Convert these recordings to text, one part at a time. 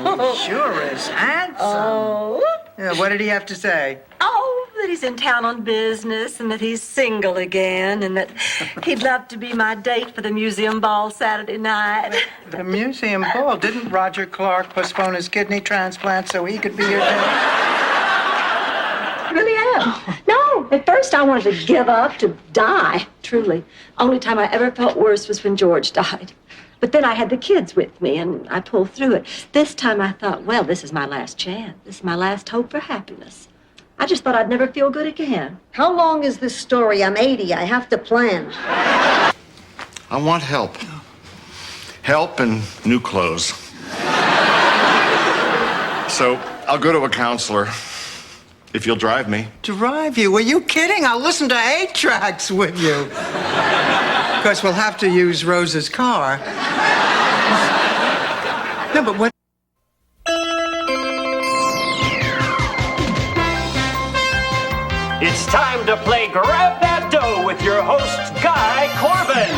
Oh, he sure is handsome. Oh. Yeah, what did he have to say? Oh, that he's in town on business and that he's single again and that he'd love to be my date for the museum ball Saturday night. The museum ball? Didn't Roger Clark postpone his kidney transplant so he could be your date? I really am. No, at first I wanted to give up, to die, truly. Only time I ever felt worse was when George died. But then I had the kids with me, and I pulled through it. This time I thought, well, this is my last chance. This is my last hope for happiness. I just thought I'd never feel good again. How long is this story? I'm 80. I have to plan. I want help. Help and new clothes. So I'll go to a counselor if you'll drive me. Drive you? Were you kidding? I'll listen to 8 tracks with you. Of course, we'll have to use Rose's car. No, but what? It's time to play Grab That Dough with your host, Guy Corbin.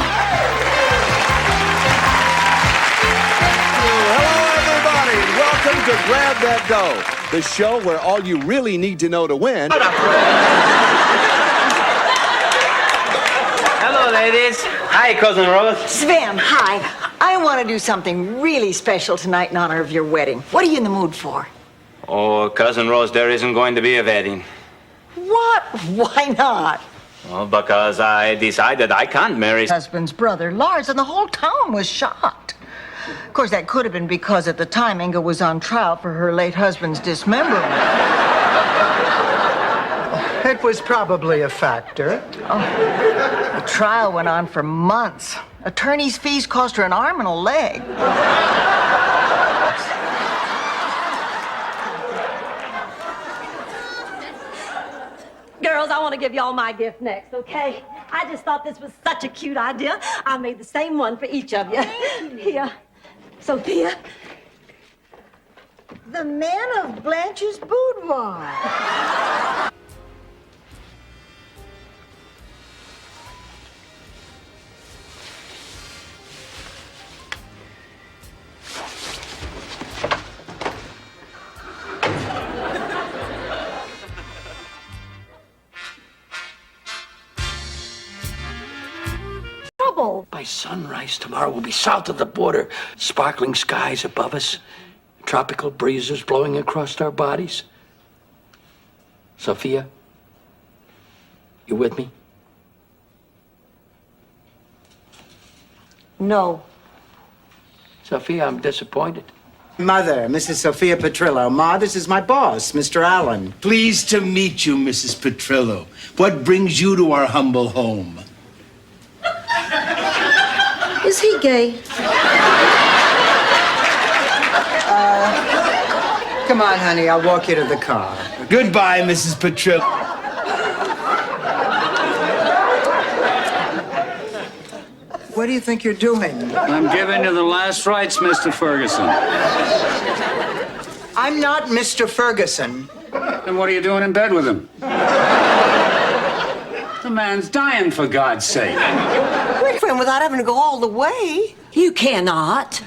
Hello, everybody, and welcome to Grab That Dough, the show where all you really need to know to win. Hello, ladies. Hi, Cousin Rose. Sven, hi. I want to do something really special tonight in honor of your wedding. What are you in the mood for? Oh, Cousin Rose, there isn't going to be a wedding. What? Why not? Well, because I decided I can't marry. Husband's brother, Lars, and the whole town was shocked. Of course, that could have been because at the time Inga was on trial for her late husband's dismemberment. It was probably a factor. The trial went on for months. Attorney's fees cost her an arm and a leg. Girls, I want to give y'all my gift next, okay? I just thought this was such a cute idea. I made the same one for each of you. Here, Sophia. The man of Blanche's boudoir. By sunrise tomorrow, we'll be south of the border. Sparkling skies above us. Tropical breezes blowing across our bodies. Sophia, you with me? No. Sophia, I'm disappointed. Mother, Mrs. Sophia Petrillo. Ma, this is my boss, Mr. Allen. Pleased to meet you, Mrs. Petrillo. What brings you to our humble home? Is he gay? Come on, honey, I'll walk you to the car. Goodbye, Mrs. Petrillo. What do you think you're doing? I'm giving you the last rites, Mr. Ferguson. I'm not Mr. Ferguson. Then what are you doing in bed with him? The man's dying, for God's sake. Boyfriend without having to go all the way. You cannot.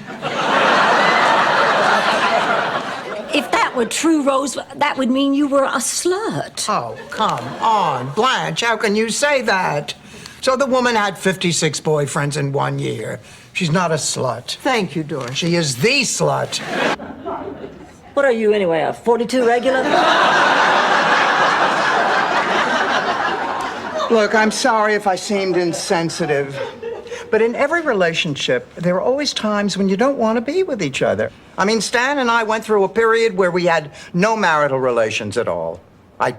If that were true, Rose, that would mean you were a slut. Oh, come on, Blanche, how can you say that? So the woman had 56 boyfriends in 1 year. She's not a slut. Thank you, Doris. She is the slut. What are you, anyway, a 42 regular? Look, I'm sorry if I seemed insensitive, but in every relationship, there are always times when you don't want to be with each other. I mean, Stan and I went through a period where we had no marital relations at all. I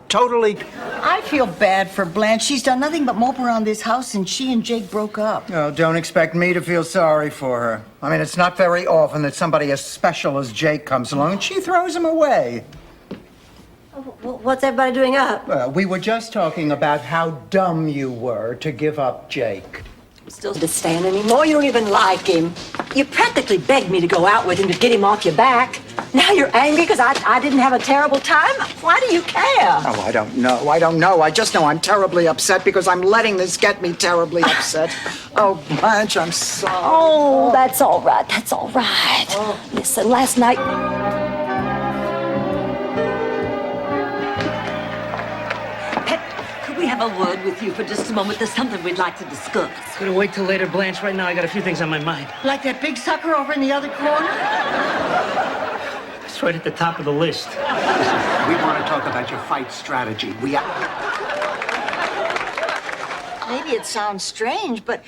feel bad for Blanche. She's done nothing but mope around this house since she and Jake broke up. Oh, don't expect me to feel sorry for her. I mean, it's not very often that somebody as special as Jake comes along and she throws him away. What's everybody doing up? Well, we were just talking about how dumb you were to give up Jake. Still to stand anymore. You don't even like him. You practically begged me to go out with him to get him off your back. Now you're angry because I didn't have a terrible time? Why do you care? Oh, I don't know. I just know I'm terribly upset because I'm letting this get me terribly upset. Oh, Blanche, I'm sorry. Oh, that's all right. That's all right. Listen, last night... would with you for just a moment. There's something we'd like to discuss. Gonna wait till later, Blanche. Right now, I got a few things on my mind. Like that big sucker over in the other corner? It's right at the top of the list. We want to talk about your fight strategy. Maybe it sounds strange, but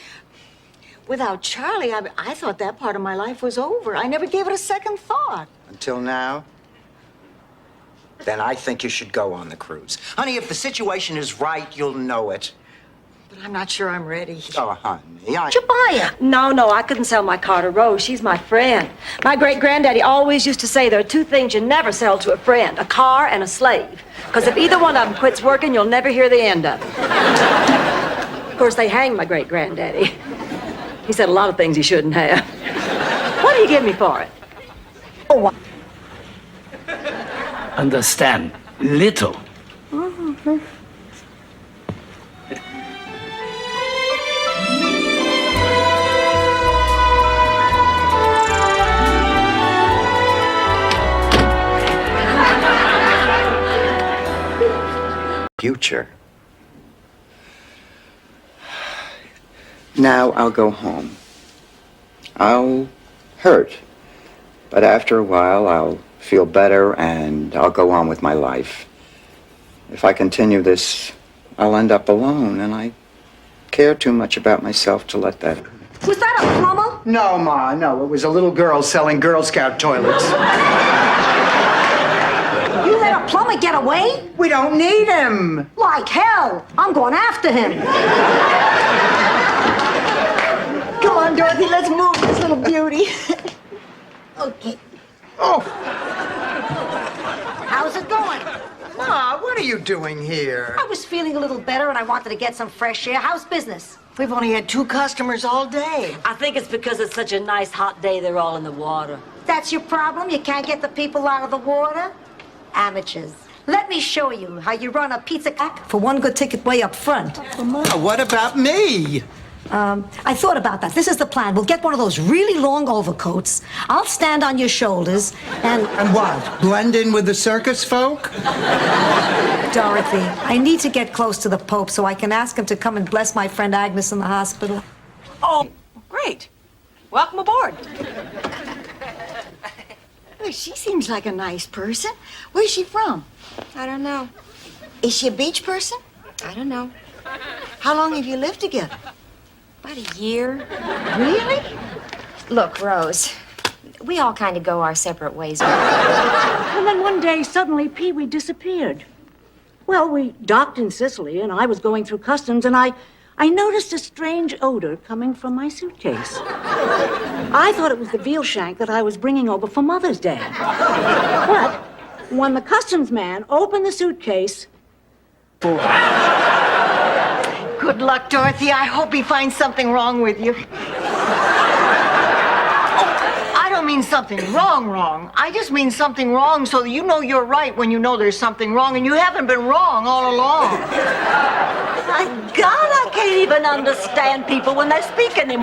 without Charlie, I thought that part of my life was over. I never gave it a second thought. Until now? Then I think you should go on the cruise. Honey, if the situation is right, you'll know it. But I'm not sure I'm ready. Oh, honey, Jabaya! No, I couldn't sell my car to Rose. She's my friend. My great-granddaddy always used to say there are two things you never sell to a friend, a car and a slave. Because if either one of them quits working, you'll never hear the end of it. Of course, they hanged my great-granddaddy. He said a lot of things he shouldn't have. What do you give me for it? Oh, Understand, little. future. Now I'll go home. I'll hurt. But after a while, I'll feel better and I'll go on with my life. If I continue this, I'll end up alone, and I care too much about myself to let that. Was that a plumber? No, Ma, no. It was a little girl selling Girl Scout toilets. You let a plumber get away? We don't need him. Like hell. I'm going after him. come on, Dorothy, let's move this little beauty. Okay. Oh, How's it going? Ma, what are you doing here? I was feeling a little better and I wanted to get some fresh air. How's business? We've only had 2 customers all day. I think it's because it's such a nice hot day they're all in the water. That's your problem? You can't get the people out of the water? Amateurs. Let me show you how you run a pizza for one good ticket way up front. Ma, what about me? I thought about that. This is the plan. We'll get one of those really long overcoats. I'll stand on your shoulders and... And what? Blend in with the circus folk? Dorothy, I need to get close to the Pope so I can ask him to come and bless my friend Agnes in the hospital. Oh, great. Welcome aboard. Well, she seems like a nice person. Where's she from? I don't know. Is she a beach person? I don't know. How long have you lived together? About a year. Really? Look, Rose, we all kind of go our separate ways. And then one day, suddenly, Pee-wee disappeared. Well, we docked in Sicily, and I was going through customs, and I noticed a strange odor coming from my suitcase. I thought it was the veal shank that I was bringing over for Mother's Day. But when the customs man opened the suitcase... Good luck, Dorothy. I hope he finds something wrong with you. I don't mean something wrong. I just mean something wrong so that you know you're right when you know there's something wrong, and you haven't been wrong all along. My God, I can't even understand people when they're speaking in...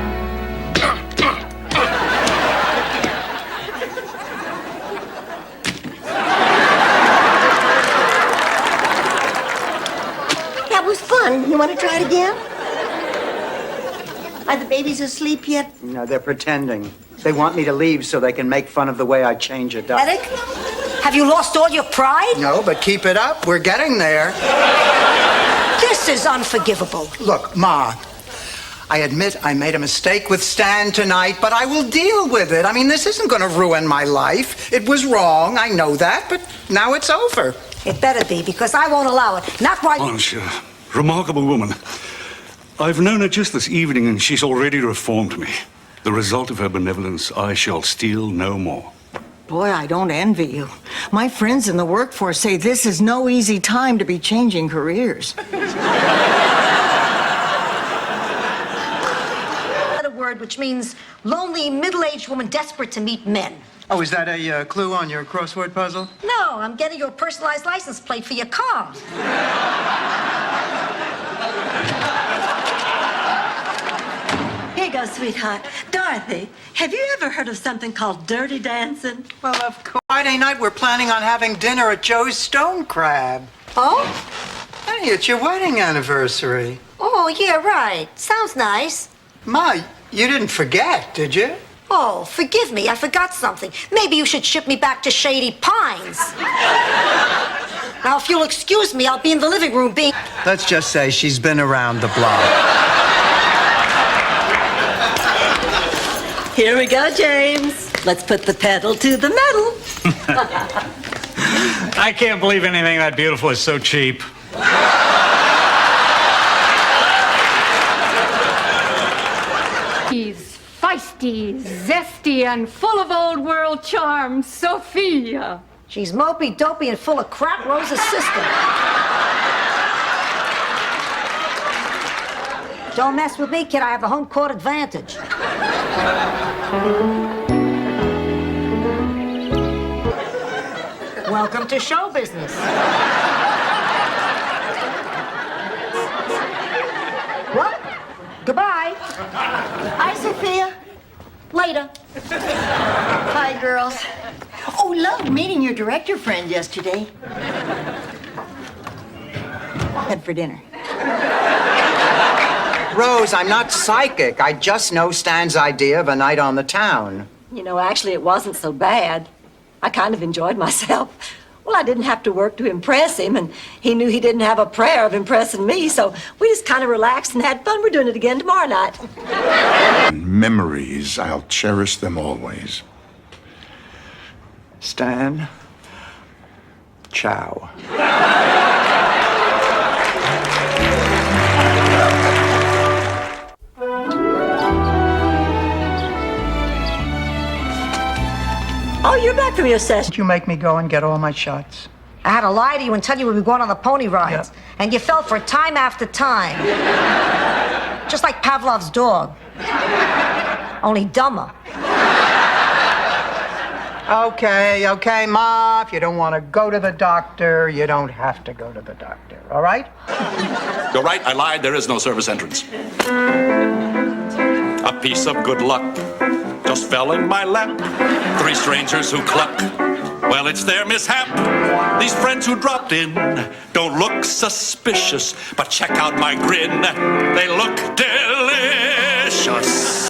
That was fun. You want to try it again? Are the babies asleep yet? No, they're pretending. They want me to leave so they can make fun of the way I change a duck. Eric, have you lost all your pride? No, but keep it up. We're getting there. This is unforgivable. Look, Ma, I admit I made a mistake with Stan tonight, but I will deal with it. I mean, this isn't going to ruin my life. It was wrong, I know that, but now it's over. It better be, because I won't allow it. Not while... Blanche, remarkable woman. I've known her just this evening, and she's already reformed me. The result of her benevolence, I shall steal no more. Boy, I don't envy you. My friends in the workforce say this is no easy time to be changing careers. A word which means lonely, middle-aged woman desperate to meet men. Oh, is that a clue on your crossword puzzle? No, I'm getting you a personalized license plate for your car. Here you go, sweetheart. Dorothy, have you ever heard of something called dirty dancing? Well, of course. Friday night, we're planning on having dinner at Joe's Stone Crab. Oh? And Hey, it's your wedding anniversary. Oh, yeah, right. Sounds nice. Ma, you didn't forget, did you? Oh, forgive me. I forgot something. Maybe you should ship me back to Shady Pines. Now, if you'll excuse me, I'll be in the living room being... Let's just say she's been around the block. Here we go, James. Let's put the pedal to the metal. I can't believe anything that beautiful is so cheap. She's feisty, zesty, and full of old world charm, Sophia. She's mopey, dopey, and full of crap, Rose's sister. Don't mess with me, kid. I have the home court advantage. Welcome to show business. What? Goodbye. Hi, Sophia. Later. Hi, girls. Oh, loved meeting your director friend yesterday. Head for dinner. Rose, I'm not psychic. I just know Stan's idea of a night on the town. You know, actually, it wasn't so bad. I kind of enjoyed myself. Well, I didn't have to work to impress him, and he knew he didn't have a prayer of impressing me, so we just kind of relaxed and had fun. We're doing it again tomorrow night. Memories, I'll cherish them always. Stan, ciao. Oh, you're back from your session. Did you make me go and get all my shots? I had to lie to you and tell you we were going on the pony rides. Yeah. And you fell for it time after time. Just like Pavlov's dog. Only dumber. Okay, Ma. If you don't want to go to the doctor, you don't have to go to the doctor, all right? You're right, I lied. There is no service entrance. A piece of good luck just fell in my lap. 3 strangers who cluck. Well, it's their mishap. These friends who dropped in don't look suspicious, but check out my grin. They look delicious.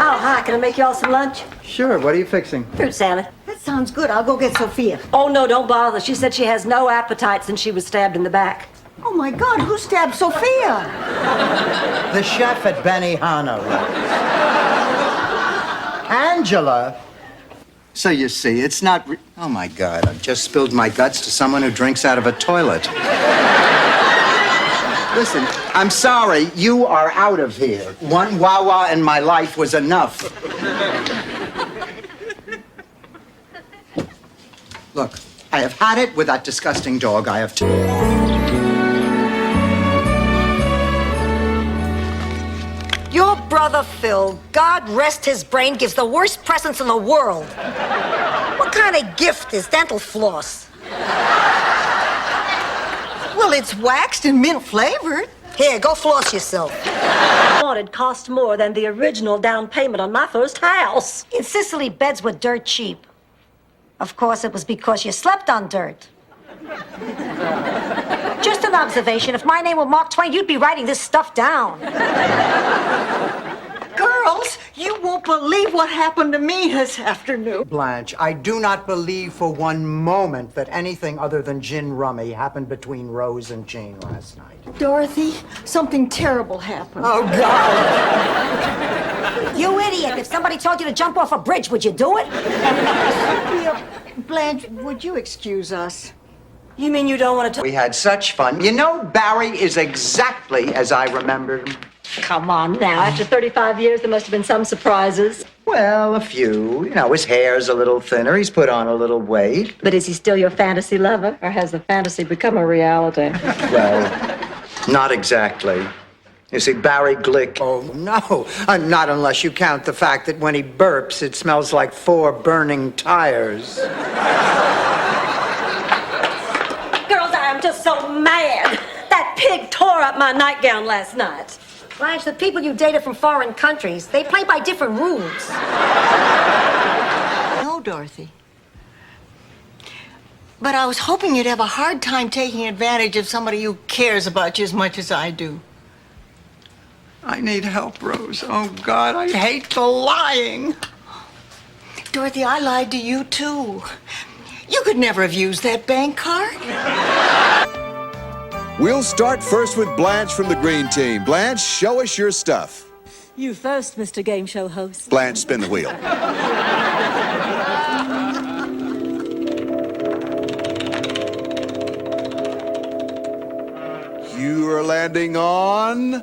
Oh, hi. Can I make you all some lunch? Sure, what are you fixing? Fruit salad. That sounds good. I'll go get Sophia. Oh, no, don't bother. She said she has no appetite since she was stabbed in the back. Oh, my God, who stabbed Sophia? The chef at Benihana. Angela. So you see, it's not... Oh, my God, I've just spilled my guts to someone who drinks out of a toilet. Listen, I'm sorry, you are out of here. One Wawa in my life was enough. Look, I have had it with that disgusting dog. I have to... Your brother Phil, God rest his brain, gives the worst presents in the world. What kind of gift is dental floss? Well, it's waxed and mint flavored. Here, go floss yourself. Wanted cost more than the original down payment on my first house. In Sicily, beds were dirt cheap. Of course, it was because you slept on dirt. Just an observation. If my name were Mark Twain, you'd be writing this stuff down. Girls, you won't believe what happened to me this afternoon. Blanche, I do not believe for one moment that anything other than gin rummy happened between Rose and Jane last night. Dorothy, something terrible happened. Oh, God. You idiot. If somebody told you to jump off a bridge, would you do it? Sophia, Blanche, would you excuse us? You mean you don't want to... We had such fun. You know, Barry is exactly as I remembered him. Come on now. After 35 years, there must have been some surprises. Well, a few. You know, his hair's a little thinner. He's put on a little weight. But is he still your fantasy lover, or has the fantasy become a reality? Well, not exactly. You see, Barry Glick... Oh, no. Not unless you count the fact that when he burps, it smells like 4 burning tires. Girls, I am just so mad. That pig tore up my nightgown last night. Blanche, the people you dated from foreign countries, they play by different rules. No, Dorothy. But I was hoping you'd have a hard time taking advantage of somebody who cares about you as much as I do. I need help, Rose. Oh, God, I hate the lying. Dorothy, I lied to you, too. You could never have used that bank card. We'll start first with Blanche from the green team. Blanche, show us your stuff. You first, Mr. Game Show host. Blanche, spin the wheel. You are landing on...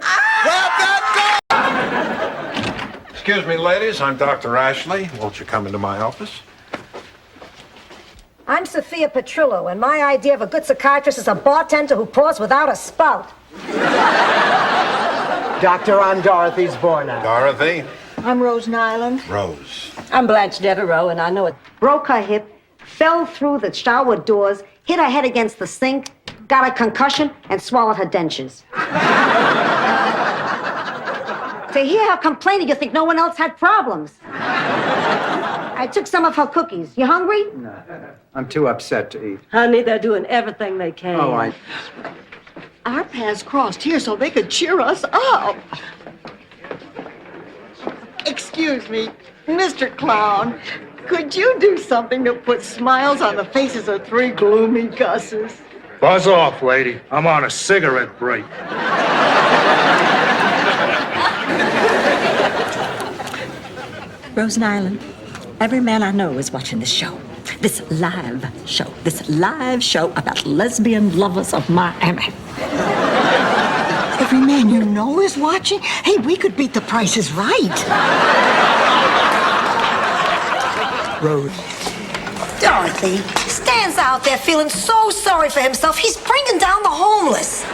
Excuse me, ladies. I'm Dr. Ashley. Won't you come into my office? I'm Sophia Petrillo, and my idea of a good psychiatrist is a bartender who pours without a spout. Doctor, I'm Dorothy's Borna. Dorothy? I'm Rose Nyland. Rose. I'm Blanche Devereaux, and I know it. Broke her hip, fell through the shower doors, hit her head against the sink, got a concussion, and swallowed her dentures. To hear her complaining, you think no one else had problems. I took some of her cookies. You hungry? No, I'm too upset to eat. Honey, they're doing everything they can. Oh, I... Our paths crossed here so they could cheer us up. Excuse me, Mr. Clown, could you do something to put smiles on the faces of three gloomy Gusses? Buzz off, lady. I'm on a cigarette break. Rose Nyland, every man I know is watching this show. This live show about lesbian lovers of Miami. Every man you know is watching? Hey, we could beat The Price is Right. Rose. Dorothy, Stan's out there feeling so sorry for himself. He's bringing down the homeless.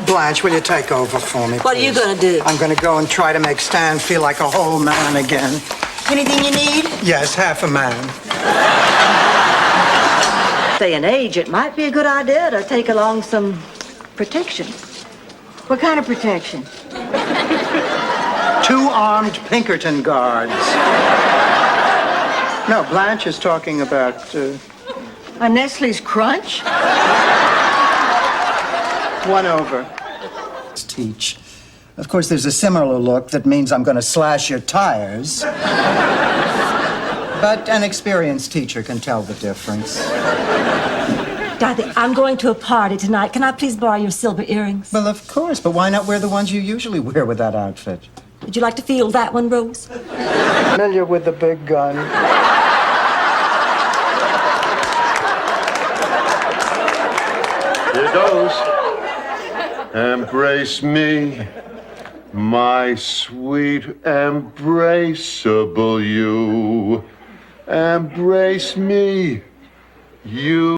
Blanche, will you take over for me, What are you please? gonna do? I'm gonna go and try to make Stan feel like a whole man again. Anything you need? Yes, half a man. Day and age, it might be a good idea to take along some protection. What kind of protection? 2 armed Pinkerton guards. No, Blanche is talking about... A Nestle's Crunch? 1 over. Teach. Of course, there's a similar look that means I'm going to slash your tires. But an experienced teacher can tell the difference. Dorothy, I'm going to a party tonight. Can I please borrow your silver earrings? Well, of course, but why not wear the ones you usually wear with that outfit? Would you like to feel that one, Rose? Familiar with the big gun. Here goes. Embrace me, my sweet embraceable you. Embrace me, you.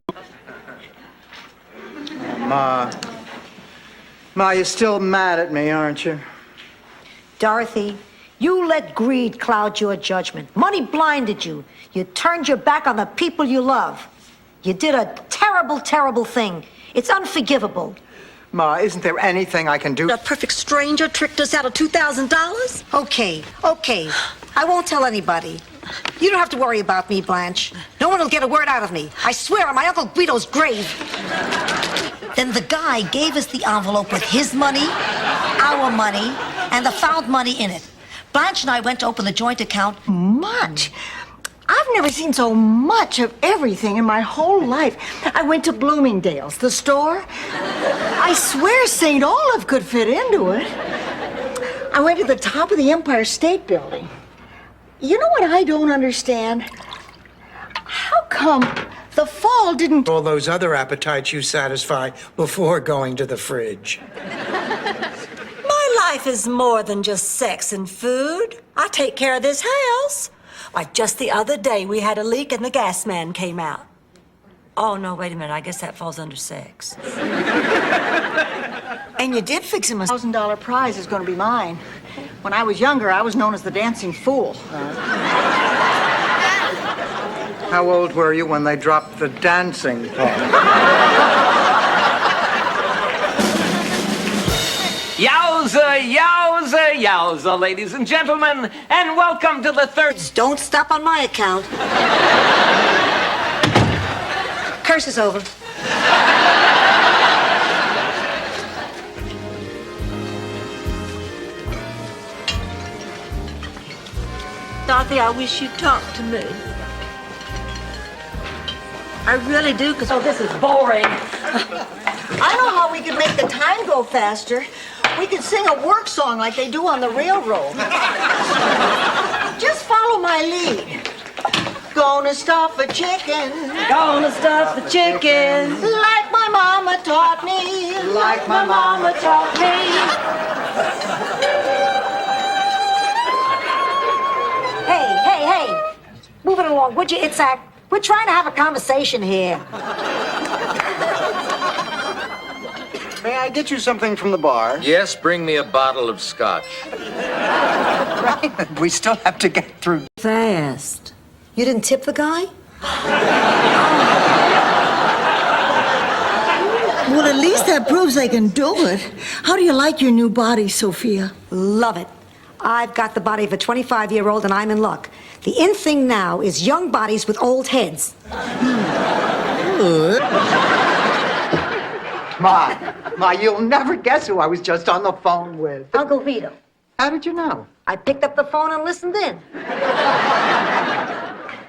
Ma, you're still mad at me, aren't you? Dorothy, you let greed cloud your judgment. Money blinded you. You turned your back on the people you love. You did a terrible, terrible thing. It's unforgivable. Ma, isn't there anything I can do? A perfect stranger tricked us out of $2,000? Okay. I won't tell anybody. You don't have to worry about me, Blanche. No one will get a word out of me. I swear on my Uncle Guido's grave. Then the guy gave us the envelope with his money, our money, and the found money in it. Blanche and I went to open the joint account. Much? I've never seen so much of everything in my whole life. I went to Bloomingdale's, the store. I swear St. Olaf could fit into it. I went to the top of the Empire State Building. You know what I don't understand? How come the fall didn't... All those other appetites you satisfy before going to the fridge. My life is more than just sex and food. I take care of this house. Why, just the other day, we had a leak and the gas man came out. Oh, no, wait a minute. I guess that falls under sex. And you did fix him a $1,000 prize is going to be mine. When I was younger, I was known as the dancing fool. How old were you when they dropped the dancing part? Yowza, yowza, yowza, ladies and gentlemen, and welcome to the third... Don't stop on my account. Curse is over. Dorothy, I wish you'd talk to me. I really do, because, oh, this is boring. I know how we could make the time go faster. We could sing a work song like they do on the railroad. Just follow my lead. Gonna stuff a chicken. Gonna stuff the chicken. Like my mama taught me. Like my mama taught me. Hey. Move it along, would you, Itzhak? We're trying to have a conversation here. May I get you something from the bar? Yes, bring me a bottle of scotch. Right. We still have to get through. Fast. You didn't tip the guy? Well, at least that proves they can do it. How do you like your new body, Sophia? Love it. I've got the body of a 25-year-old and I'm in luck. The in thing now is young bodies with old heads. Ma, you'll never guess who I was just on the phone with. Uncle Vito. How did you know? I picked up the phone and listened in.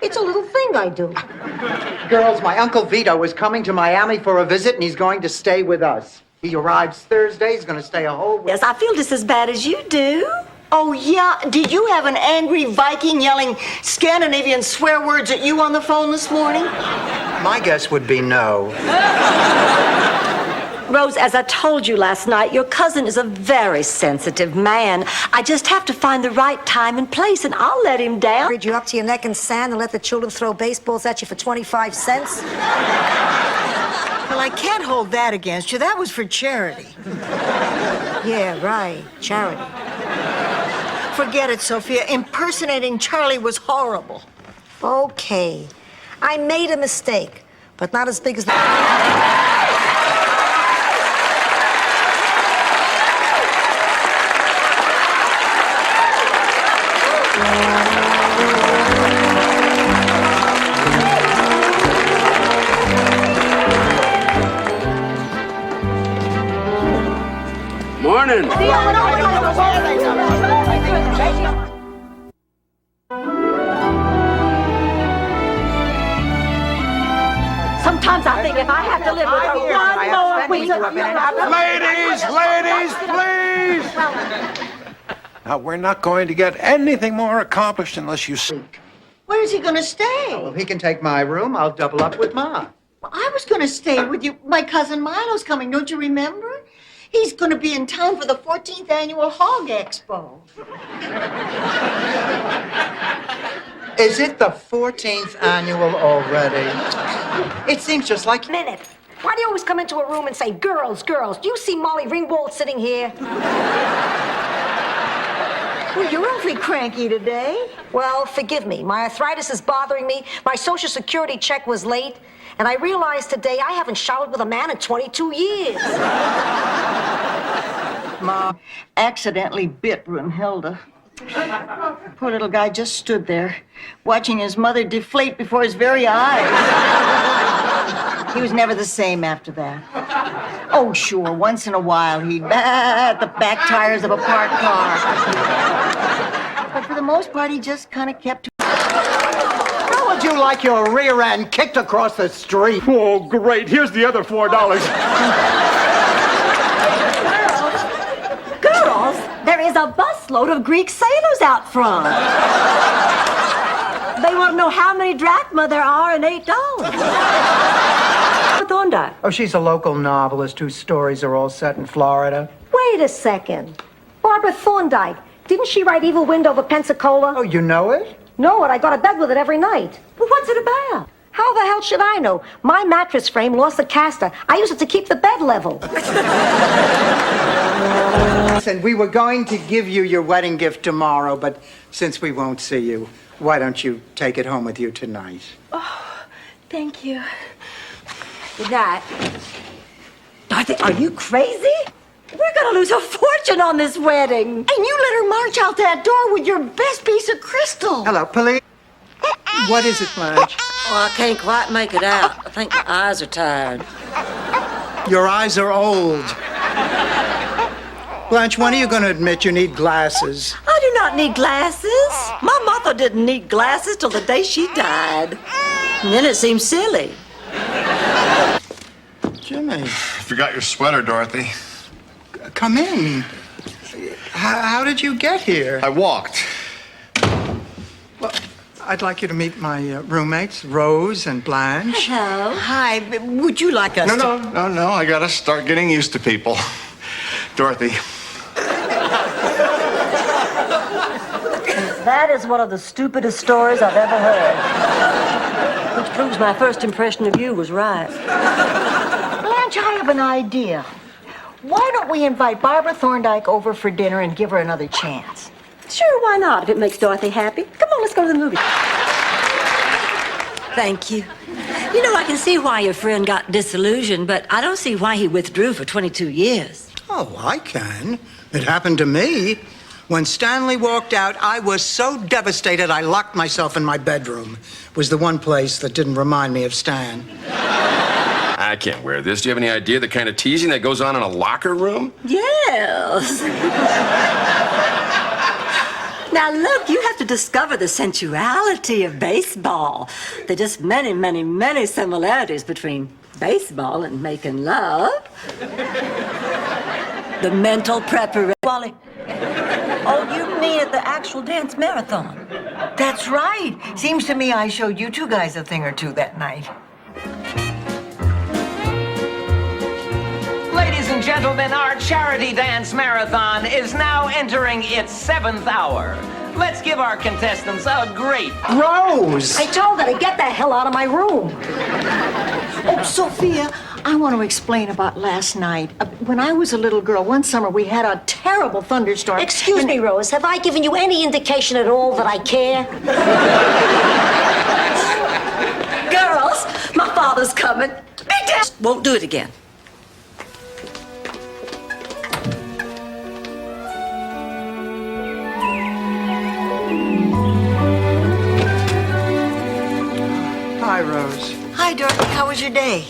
It's a little thing I do. Girls, my Uncle Vito is coming to Miami for a visit, and he's going to stay with us. He arrives Thursday. He's going to stay a whole week. Yes, I feel just as bad as you do. Oh, yeah? Did you have an angry Viking yelling Scandinavian swear words at you on the phone this morning? My guess would be no. Rose, as I told you last night, your cousin is a very sensitive man. I just have to find the right time and place, and I'll let him down. Buried you up to your neck in sand and let the children throw baseballs at you for 25 cents? Well, I can't hold that against you. That was for charity. Yeah, right. Charity. Forget it, Sophia. Impersonating Charlie was horrible. Okay. I made a mistake, but not as big as the... Morning. Sometimes I think if I have to live with her one more week... Ladies, now, we're not going to get anything more accomplished unless you speak. Where is he going to stay? Well, he can take my room. I'll double up with Ma. Well, I was going to stay with you. My cousin Milo's coming, don't you remember? He's going to be in town for the 14th annual Hog Expo. Is it the 14th annual already? It seems just like... Minute. Why do you always come into a room and say, girls, girls? Do you see Molly Ringwald sitting here? Well, you're awfully cranky today. Well, forgive me. My arthritis is bothering me. My Social Security check was late. And I realized today I haven't showered with a man in 22 years. Ma accidentally bit Brunhilde. Poor little guy just stood there, watching his mother deflate before his very eyes. He was never the same after that. Oh, sure, once in a while he'd at the back tires of a parked car. But for the most part, he just kind of kept to... How would you like your rear end kicked across the street? Oh, great. Here's the other $4. Girls, there is a busload of Greek sailors out front. They want to know how many drachma there are in $8. Thorndike. Oh, she's a local novelist whose stories are all set in Florida. Wait a second. Barbara Thorndike. Didn't she write Evil Wind over Pensacola? Oh, you know it? No, I go to bed with it every night. Well, what's it about? How the hell should I know? My mattress frame lost a caster. I use it to keep the bed level. Listen, we were going to give you your wedding gift tomorrow, but since we won't see you, why don't you take it home with you tonight? Oh, thank you. Good night. Dorothy, are you crazy? We're gonna lose a fortune on this wedding. And you let her march out that door with your best piece of crystal. Hello, police. What is it, Blanche? Well, I can't quite make it out. I think my eyes are tired. Your eyes are old. Blanche, when are you going to admit you need glasses? I do not need glasses. My mother didn't need glasses till the day she died. And then it seems silly. Jimmy. Forgot your sweater, Dorothy. Come in. How did you get here? I walked. Well, I'd like you to meet my roommates, Rose and Blanche. Hello. Hi, would you like us to... No. I gotta start getting used to people. Dorothy. That is one of the stupidest stories I've ever heard. Which proves my first impression of you was right. Blanche, I have an idea. Why don't we invite Barbara Thorndike over for dinner and give her another chance? Sure, why not, if it makes Dorothy happy? Come on, let's go to the movie. Thank you. You know, I can see why your friend got disillusioned, but I don't see why he withdrew for 22 years. Oh, I can. It happened to me. When Stanley walked out, I was so devastated I locked myself in my bedroom. It was the one place that didn't remind me of Stan. I can't wear this. Do you have any idea the kind of teasing that goes on in a locker room? Yes. Now, look, you have to discover the sensuality of baseball. There are just many, many, many similarities between baseball and making love. The mental preparation. Wally. Oh, you mean at the actual dance marathon? That's right. Seems to me I showed you two guys a thing or two that night. Ladies and gentlemen, our charity dance marathon is now entering its 7th hour. Let's give our contestants a great... Rose! I told her to get the hell out of my room. Oh, Sophia, I want to explain about last night. When I was a little girl, one summer we had a terrible thunderstorm. Excuse me, Rose. Have I given you any indication at all that I care? Girls, my father's coming. Be down. Won't do it again. Hi, Rose. Hi, Dorothy. How was your day?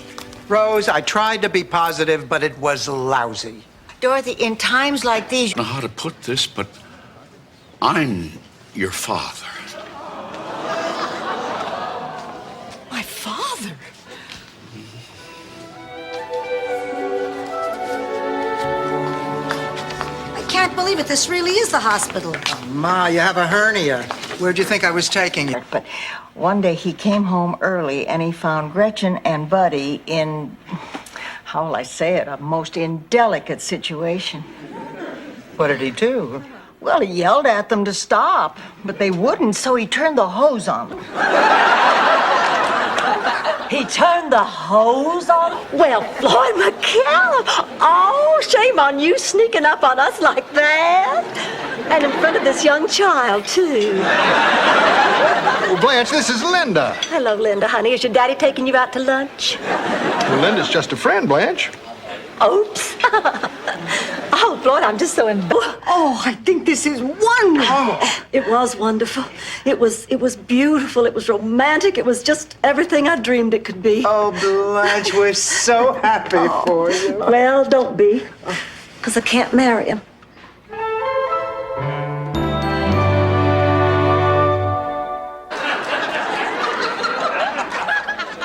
Rose, I tried to be positive, but it was lousy. Dorothy, in times like these... I don't know how to put this, but I'm your father. My father? I can't believe it. This really is the hospital. Ma, you have a hernia. Where'd you think I was taking you? But one day he came home early and he found Gretchen and Buddy in, how will I say it, a most indelicate situation. What did he do? Well, he yelled at them to stop, but they wouldn't, so he turned the hose on them. He turned the hose on? Well, Floyd McCallum, oh, shame on you sneaking up on us like that. And in front of this young child, too. Well, Blanche, this is Linda. Hello, Linda, honey. Is your daddy taking you out to lunch? Well, Linda's just a friend, Blanche. Oops. Oh, Floyd, I'm just so embarrassed. Oh, I think this is wonderful. It was wonderful. It was beautiful. It was romantic. It was just everything I dreamed it could be. Oh, Blanche, we're so happy for you. Well, don't be, because I can't marry him.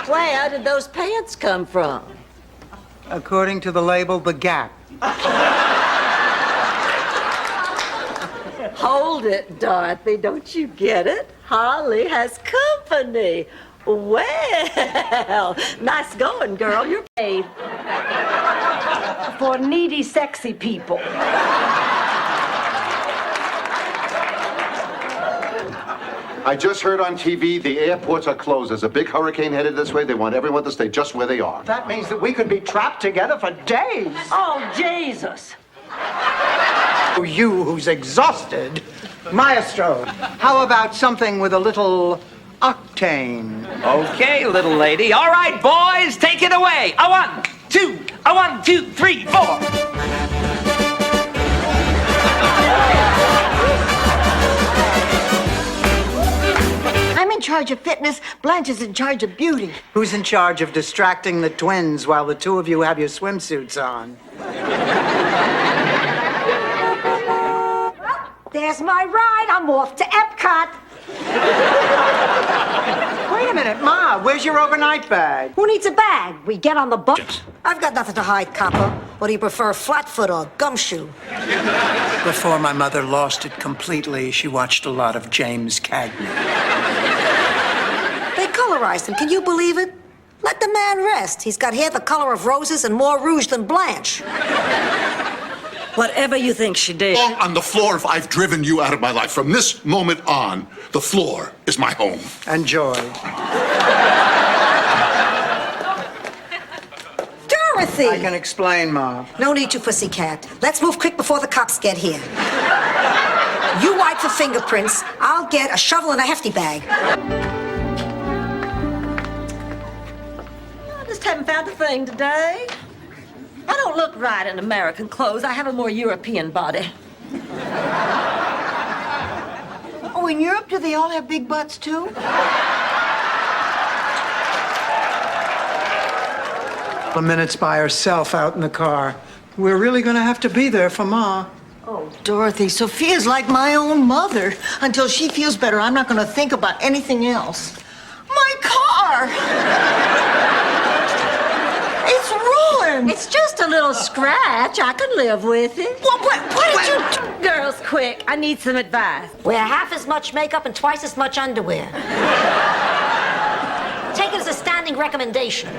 Where did those pants come from? According to the label, The Gap. Hold it, Dorothy. Don't you get it? Holly has company. Well, nice going, girl. You're paid for needy, sexy people. I just heard on TV the airports are closed. There's a big hurricane headed this way. They want everyone to stay just where they are. That means that we could be trapped together for days. Oh, Jesus. You who's exhausted. Maestro, how about something with a little octane? Okay, little lady. All right, boys, take it away. A 1, 2, 3, 4. I'm in charge of fitness. Blanche is in charge of beauty. Who's in charge of distracting the twins while the two of you have your swimsuits on? There's my ride. I'm off to Epcot. Wait a minute, Ma, where's your overnight bag? Who needs a bag? We get on the bus. I've got nothing to hide, copper. Or do you prefer flatfoot or gumshoe? Before my mother lost it completely, she watched a lot of James Cagney. They colorized him. Can you believe it? Let the man rest. He's got hair the color of roses and more rouge than Blanche. Whatever you think she did. On the floor if I've driven you out of my life. From this moment on, the floor is my home. Enjoy. Dorothy! I can explain, Ma. No need to, pussycat. Let's move quick before the cops get here. You wipe for fingerprints. I'll get a shovel and a hefty bag. I just haven't found a thing today. I don't look right in American clothes. I have a more European body. Oh, in Europe, do they all have big butts, too? A minutes by herself out in the car. We're really gonna have to be there for Ma. Oh, Dorothy, Sophia's like my own mother. Until she feels better, I'm not gonna think about anything else. My car! It's ruined! It's just a little scratch. I could live with it. What did you do? Girls, quick. I need some advice. Wear half as much makeup and twice as much underwear. Take it as a standing recommendation.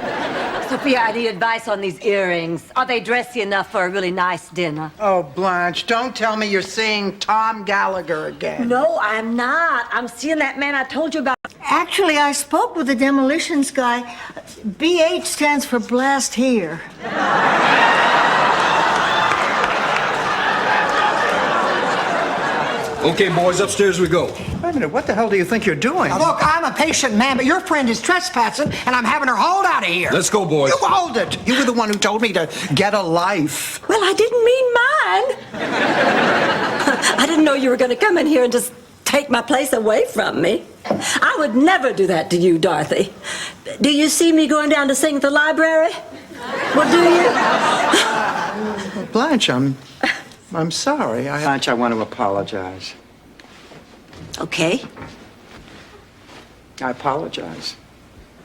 Sophia, I need advice on these earrings. Are they dressy enough for a really nice dinner? Oh, Blanche, don't tell me you're seeing Tom Gallagher again. No, I'm not. I'm seeing that man I told you about. Actually, I spoke with the demolitions guy. BH stands for blast here. Okay, boys, upstairs we go. Wait a minute, what the hell do you think you're doing? Now, look, I'm a patient man, but your friend is trespassing, and I'm having her hauled out of here. Let's go, boys. You hold it. You were the one who told me to get a life. Well, I didn't mean mine. I didn't know you were going to come in here and just take my place away from me. I would never do that to you, Dorothy. Do you see me going down to sing at the library? Well, do you? Blanche, I'm sorry. Blanche, I want to apologize. Okay. I apologize.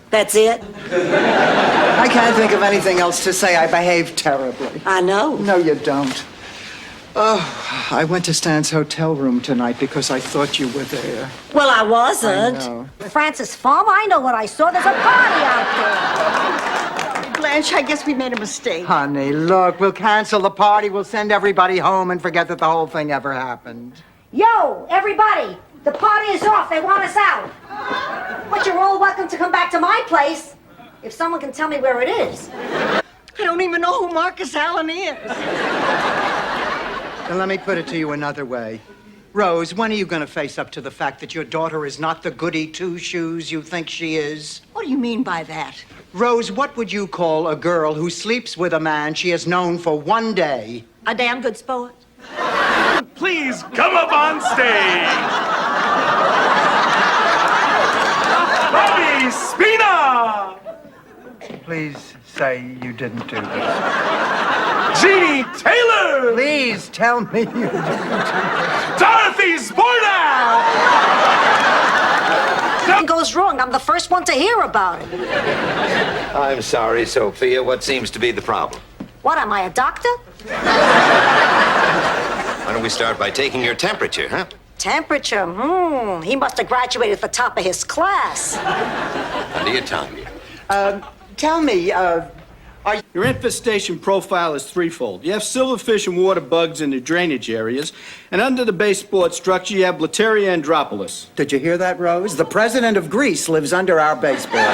That's it? I can't think of anything else to say. I behaved terribly. I know. No, you don't. Oh, I went to Stan's hotel room tonight because I thought you were there. Well, I wasn't. I know. Francis Farm, I know what I saw. There's a party out there. Blanche, I guess we made a mistake. Honey, look, we'll cancel the party. We'll send everybody home and forget that the whole thing ever happened. Yo, everybody, the party is off. They want us out. But you're all welcome to come back to my place if someone can tell me where it is. I don't even know who Marcus Allen is. And let me put it to you another way. Rose, when are you going to face up to the fact that your daughter is not the goody two-shoes you think she is? What do you mean by that? Rose, what would you call a girl who sleeps with a man she has known for one day? A damn good sport. Please come up on stage. Bobby Spina. Please say you didn't do this. Jeannie Taylor. Please tell me you didn't do this. Dorothy Sportow. Something goes wrong. I'm the first one to hear about it. I'm sorry, Sophia. What seems to be the problem? What, am I a doctor? Why don't we start by taking your temperature, huh? Temperature? He must have graduated at the top of his class. Under your tongue. Tell me, Your infestation profile is threefold. You have silverfish and water bugs in the drainage areas, and under the baseboard structure, you have Blattaria andropolis. Did you hear that, Rose? The president of Greece lives under our baseboard.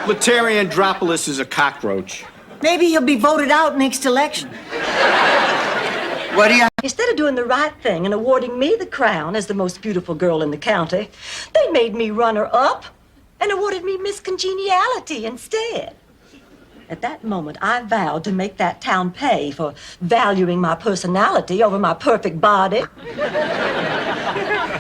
Blattaria andropolis is a cockroach. Maybe he'll be voted out next election. What do you... Instead of doing the right thing and awarding me the crown as the most beautiful girl in the county, they made me runner-up and awarded me Miss Congeniality instead. At that moment, I vowed to make that town pay for valuing my personality over my perfect body.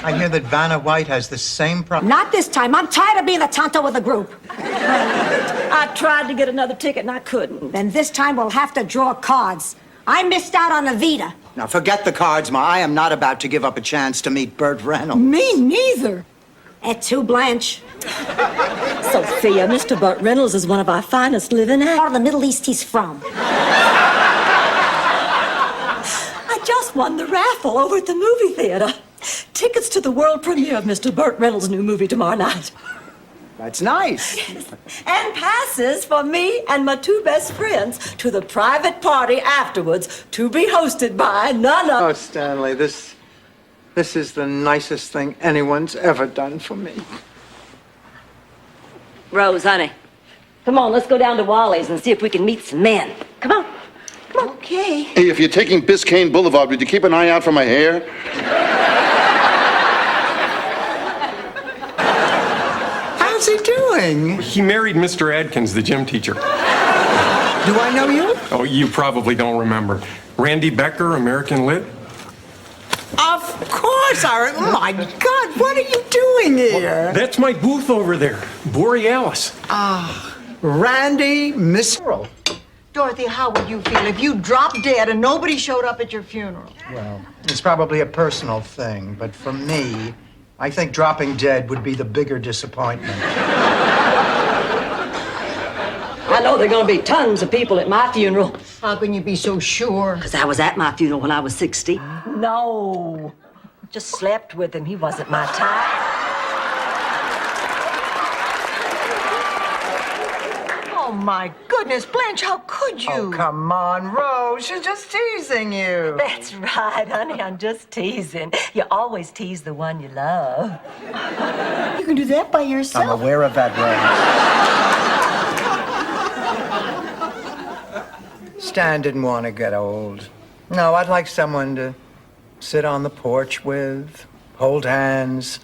I hear that Vanna White has the same problem. Not this time. I'm tired of being the tonto of the group. I tried to get another ticket and I couldn't. Then this time we'll have to draw cards. I missed out on Evita. Now, forget the cards, Ma. I am not about to give up a chance to meet Burt Reynolds. Me neither. Et tu, Blanche? Sophia, Mr. Burt Reynolds is one of our finest living actors. Out of the Middle East he's from. I just won the raffle over at the movie theater. Tickets to the world premiere of Mr. Burt Reynolds' new movie tomorrow night. That's nice. And passes for me and my two best friends to the private party afterwards to be hosted by none Oh, other. Stanley, this is the nicest thing anyone's ever done for me. Rose, honey, come on, let's go down to Wally's and see if we can meet some men. Come on. Okay. Hey, if you're taking Biscayne Boulevard, would you keep an eye out for my hair? How's he doing? He married Mr. Adkins, the gym teacher. Do I know you? Oh, you probably don't remember. Randy Becker, American Lit. Of course, oh my God, what are you doing here? That's my booth over there, Borealis. Randy Misrel. Dorothy, how would you feel if you dropped dead and nobody showed up at your funeral? Well, it's probably a personal thing, but for me, I think dropping dead would be the bigger disappointment. I know there are going to be tons of people at my funeral. How can you be so sure? Because I was at my funeral when I was 60. No. Just slept with him. He wasn't my type. Oh, my goodness, Blanche, how could you? Oh, come on, Rose. She's just teasing you. That's right, honey. I'm just teasing. You always tease the one you love. You can do that by yourself. I'm aware of that, Rose. Stan didn't want to get old. No, I'd like someone to sit on the porch with, hold hands,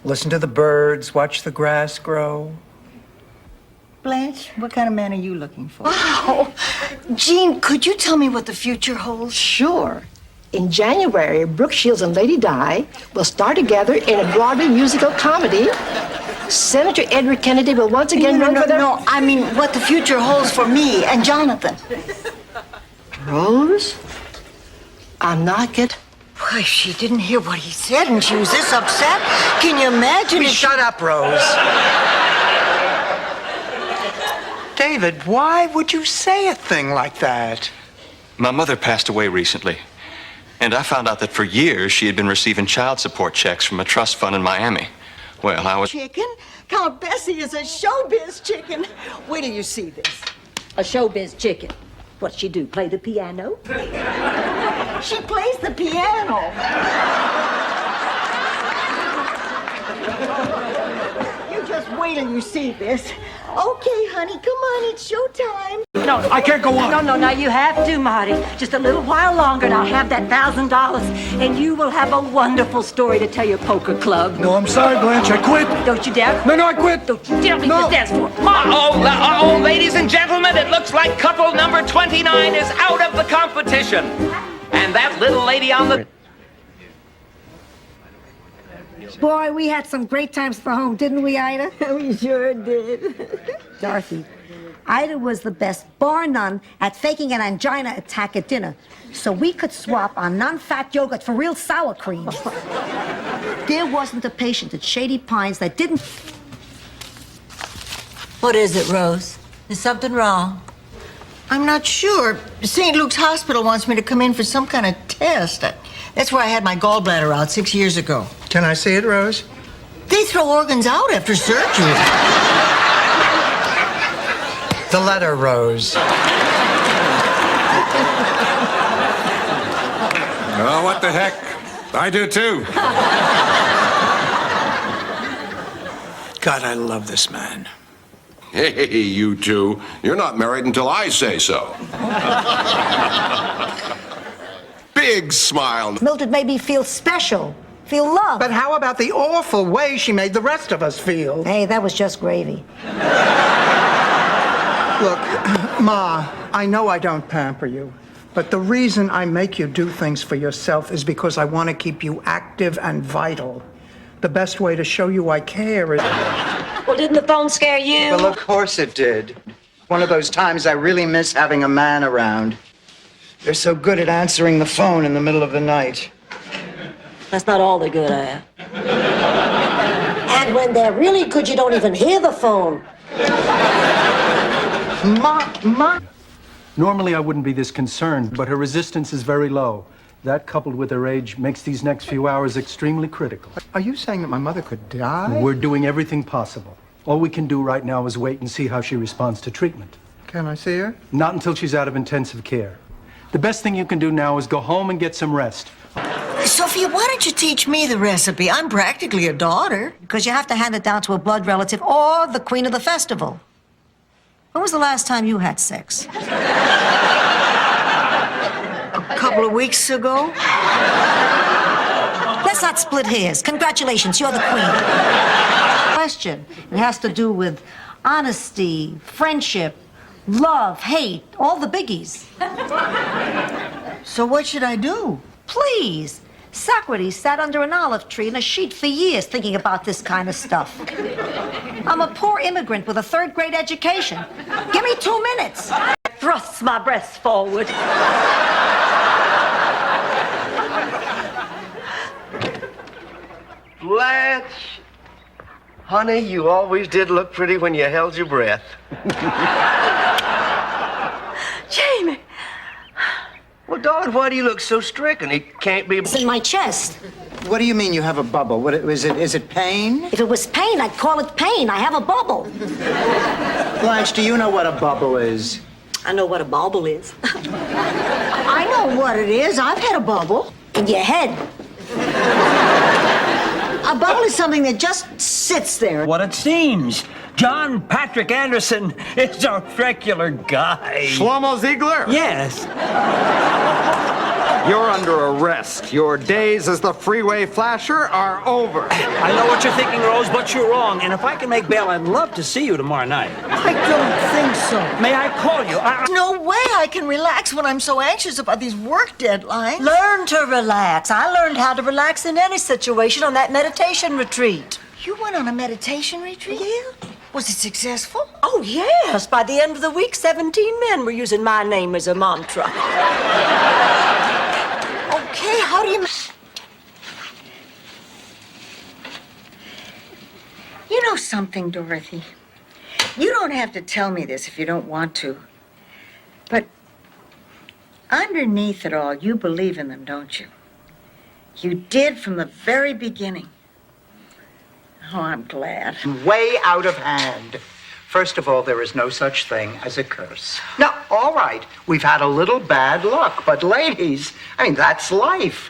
listen to the birds, watch the grass grow. Blanche, what kind of man are you looking for? Wow. Jean, could you tell me what the future holds? Sure. In January, Brooke Shields and Lady Di will star together in a Broadway musical comedy. Senator Edward Kennedy will once again run for their... No, I mean what the future holds for me and Jonathan. Rose? I'm not getting... Why, she didn't hear what he said and she was this upset. Can you imagine if... Shut up, Rose. David, why would you say a thing like that? My mother passed away recently, and I found out that for years she had been receiving child support checks from a trust fund in Miami. Well, I was... Chicken? Count Bessie is a showbiz chicken. Wait till you see this. A showbiz chicken. What'd she do, play the piano? She plays the piano. You just wait till you see this. Okay, honey, come on, it's showtime. No, I can't go on. No, now you have to, Marty. Just a little while longer and I'll have that $1,000 and you will have a wonderful story to tell your poker club. No, I'm sorry, Blanche. I quit. Don't you dare. No, I quit. Don't you dare leave the dance floor. Uh-oh, ladies and gentlemen, it looks like couple number 29 is out of the competition. And that little lady on the... Boy, we had some great times at the home, didn't we, Ida? We sure did. Dorothy, Ida was the best, bar none, at faking an angina attack at dinner, so we could swap our non-fat yogurt for real sour cream. There wasn't a patient at Shady Pines that didn't... What is it, Rose? Is something wrong? I'm not sure. St. Luke's Hospital wants me to come in for some kind of test. That's where I had my gallbladder out 6 years ago. Can I see it, Rose? They throw organs out after surgery. The letter, Rose. Oh, what the heck? I do too. God, I love this man. Hey, you two. You're not married until I say so. Big smile. Mildred made me feel special, feel loved. But how about the awful way she made the rest of us feel? Hey, that was just gravy. Look, Ma, I know I don't pamper you, but the reason I make you do things for yourself is because I want to keep you active and vital. The best way to show you I care is... Well, didn't the phone scare you? Well, of course it did. One of those times I really miss having a man around. They're so good at answering the phone in the middle of the night. That's not all they're good at. And when they're really good, you don't even hear the phone. Ma. Normally, I wouldn't be this concerned, but her resistance is very low. That, coupled with her age, makes these next few hours extremely critical. Are you saying that my mother could die? We're doing everything possible. All we can do right now is wait and see how she responds to treatment. Can I see her? Not until she's out of intensive care. The best thing you can do now is go home and get some rest. Sophia, why don't you teach me the recipe? I'm practically a daughter. Because you have to hand it down to a blood relative or the queen of the festival. When was the last time you had sex? A couple of weeks ago. Let's not split hairs. Congratulations, you're the queen. Question. It has to do with honesty, friendship, love, hate, all the biggies. So what should I do? Please. Socrates sat under an olive tree in a sheet for years thinking about this kind of stuff. I'm a poor immigrant with a third-grade education. Give me 2 minutes. Thrusts my breast forward. Blanche, honey, you always did look pretty when you held your breath. Jamie. Well, darling, why do you look so stricken? It can't be... It's in my chest. What do you mean you have a bubble? What is it? Is it pain? If it was pain, I'd call it pain. I have a bubble. Blanche, do you know what a bubble is? I know what a bauble is. I know what it is. I've had a bubble. In your head. A bubble is something that just sits there. What it seems. John Patrick Anderson is a regular guy. Shlomo Ziegler? Yes. You're under arrest. Your days as the freeway flasher are over. I know what you're thinking, Rose, but you're wrong. And if I can make bail, I'd love to see you tomorrow night. I don't think so. May I call you? No way I can relax when I'm so anxious about these work deadlines. Learn to relax. I learned how to relax in any situation on that meditation retreat. You went on a meditation retreat? Yeah. Was it successful? Oh, yes. By the end of the week, 17 men were using my name as a mantra. Okay, how do you... You know something, Dorothy? You don't have to tell me this if you don't want to. But underneath it all, you believe in them, don't you? You did from the very beginning. Oh, I'm glad. Way out of hand. First of all, there is no such thing as a curse. Now, all right, we've had a little bad luck, but ladies, I mean, that's life.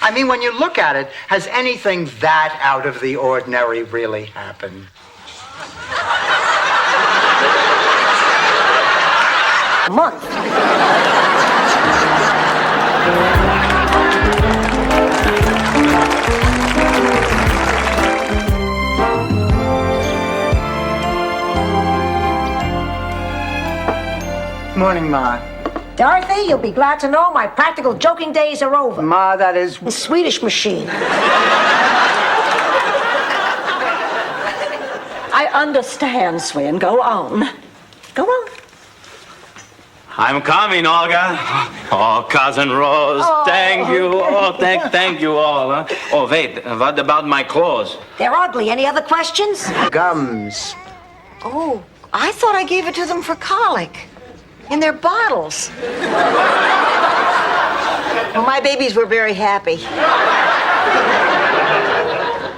I mean, when you look at it, has anything that out of the ordinary really happened? A month. Morning, Ma. Dorothy, you'll be glad to know my practical joking days are over. Ma, that is... The Swedish machine. I understand, Swen. Go on. Go on. I'm coming, Olga. Oh, Cousin Rose, thank you. Oh, thank you all. Huh? Oh, wait, what about my clothes? They're ugly. Any other questions? Gums. Oh, I thought I gave it to them for colic. In their bottles. Well, my babies were very happy.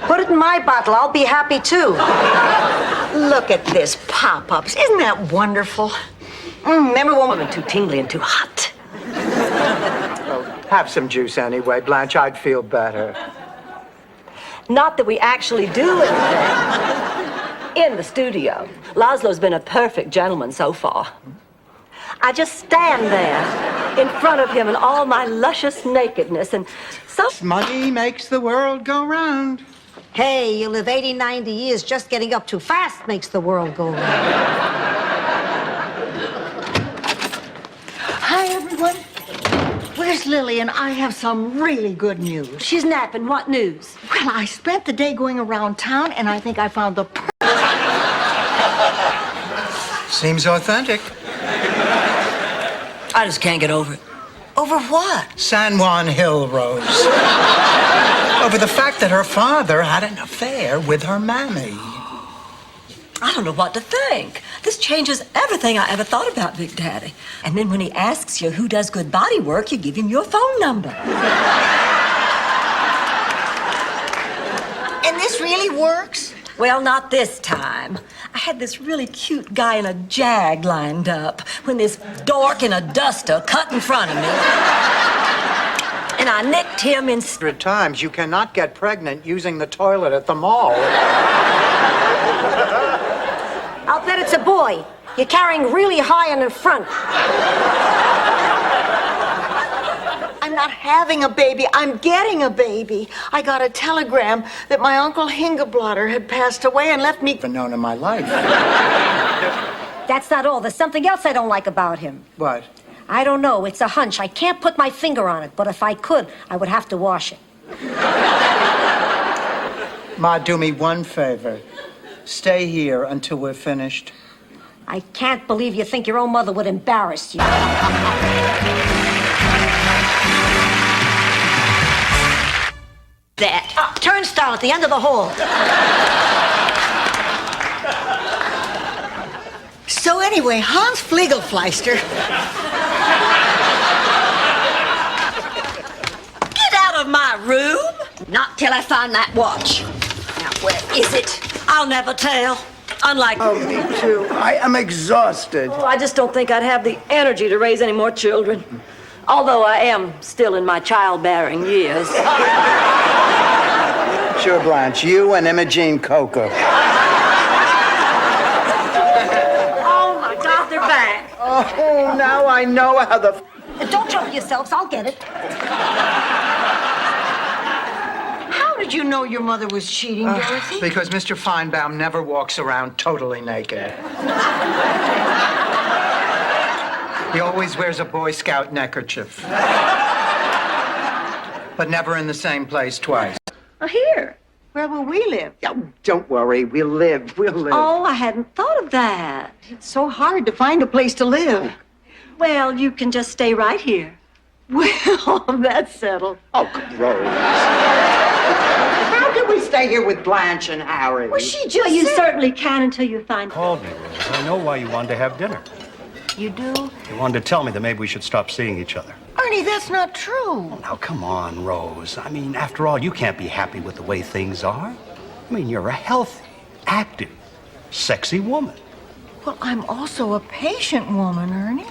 Put it in my bottle. I'll be happy too. Look at this, pop-ups. Isn't that wonderful? Remember when we were too tingly and too hot? Well, have some juice anyway, Blanche. I'd feel better. Not that we actually do anything. In the studio, Laszlo's been a perfect gentleman so far. I just stand there in front of him in all my luscious nakedness and so... Money makes the world go round. Hey, you live 80, 90 years, just getting up too fast makes the world go round. Hi, everyone. Well, Where's Lily? And I have some really good news. She's napping. What news? Well, I spent the day going around town, and I think I found the Seems authentic. I just can't get over it. Over what? San Juan Hill, Rose. Over the fact that her father had an affair with her mammy. I don't know what to think. This changes everything I ever thought about Big Daddy. And then when he asks you who does good body work, you give him your phone number. And this really works? Well, not this time. I had this really cute guy in a Jag lined up when this dork in a duster cut in front of me. And I nicked him in... 100 times. You cannot get pregnant using the toilet at the mall. I'll bet it's a boy. You're carrying really high in the front. I'm not having a baby. I'm getting a baby. I got a telegram that my Uncle Hingablotter had passed away and left me... Never known in my life. That's not all. There's something else I don't like about him. What? I don't know. It's a hunch. I can't put my finger on it, but if I could, I would have to wash it. Ma, do me one favor. Stay here until we're finished. I can't believe you think your own mother would embarrass you. That. Turnstile at the end of the hall. So anyway, Hans Fliegelfleister... Get out of my room! Not till I find that watch. Now, where is it? I'll never tell. Unlike... Oh, me too. I am exhausted. Oh, I just don't think I'd have the energy to raise any more children. Although I am still in my childbearing years. Sure, Blanche. You and Imogene Coca. Oh, my God, they're back. Oh, now I know how the... Don't trouble yourselves. I'll get it. How did you know your mother was cheating, Dorothy? Because Mr. Feinbaum never walks around totally naked. He always wears a Boy Scout neckerchief. But never in the same place twice. Here. Where will we live? Oh, don't worry. We'll live. We'll live. Oh, I hadn't thought of that. It's so hard to find a place to live. Well, you can just stay right here. Well, that's settled. Oh, Rose. How can we stay here with Blanche and Harry? Well, she just You said... certainly can until you find... Called me, Rose. I know why you wanted to have dinner. You do? You wanted to tell me that maybe we should stop seeing each other. Ernie, that's not true. Now, come on, Rose. I mean, after all, you can't be happy with the way things are. I mean, you're a healthy, active, sexy woman. Well, I'm also a patient woman, Ernie.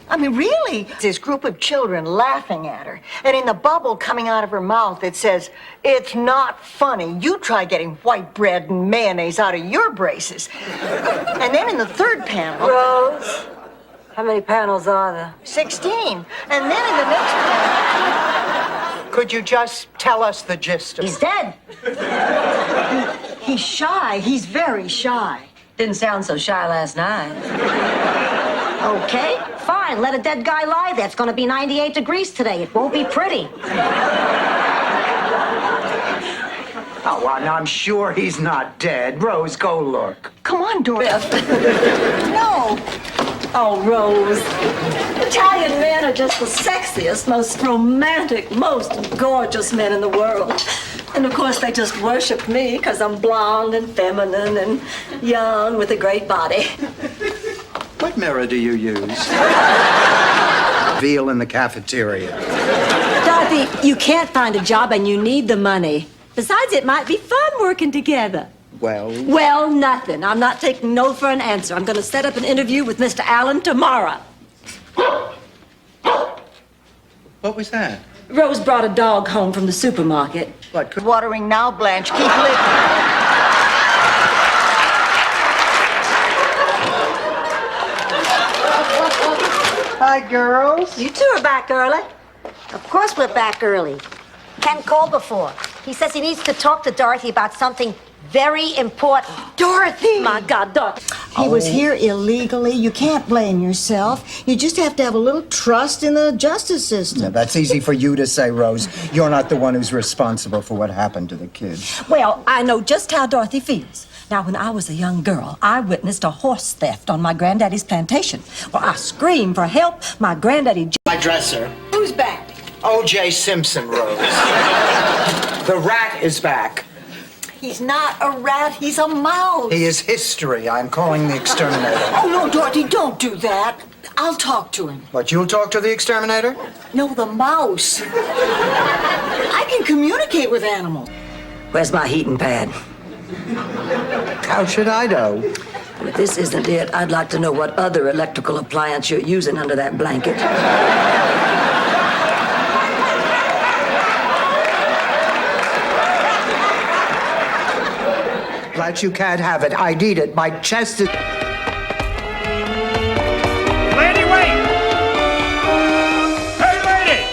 I mean, really. This group of children laughing at her. And in the bubble coming out of her mouth, it says, "It's not funny. You try getting white bread and mayonnaise out of your braces." And then in the third panel... Rose, how many panels are there? 16. And then in the next panel... Could you just tell us the gist of it? He's dead. He's shy. He's very shy. Didn't sound so shy last night. Okay, fine. Let a dead guy lie there. It's going to be 98 degrees today. It won't be pretty. Oh, well, I'm sure he's not dead. Rose, go look. Come on, Dorothy. No. Oh, Rose. Italian men are just the sexiest, most romantic, most gorgeous men in the world. And of course, they just worship me because I'm blonde and feminine and young with a great body. What mirror do you use? Veal in the cafeteria. Dorothy, you can't find a job and you need the money. Besides, it might be fun working together. Well... Well, nothing. I'm not taking no for an answer. I'm going to set up an interview with Mr. Allen tomorrow. What was that? Rose brought a dog home from the supermarket. What? Watering now, Blanche. Keep living. Hi, girls. You two are back early. Of course we're back early. Ken called before. He says he needs to talk to Dorothy about something Very important. Dorothy! My God, Dorothy. He was here illegally. You can't blame yourself. You just have to have a little trust in the justice system. Now, that's easy for you to say, Rose. You're not the one who's responsible for what happened to the kids. Well, I know just how Dorothy feels. Now, when I was a young girl, I witnessed a horse theft on my granddaddy's plantation. Well, I screamed for help. My granddaddy... My dresser. Who's back? O.J. Simpson, Rose. The rat is back. He's not a rat. He's a mouse. He is history. I'm calling the exterminator. Oh, no, Dorothy, don't do that. I'll talk to him. What, you'll talk to the exterminator? No, the mouse. I can communicate with animals. Where's my heating pad? How should I know? If this isn't it, I'd like to know what other electrical appliance you're using under that blanket. Blanche, you can't have it. I need it. My chest is... Lady, wait! Hey, lady!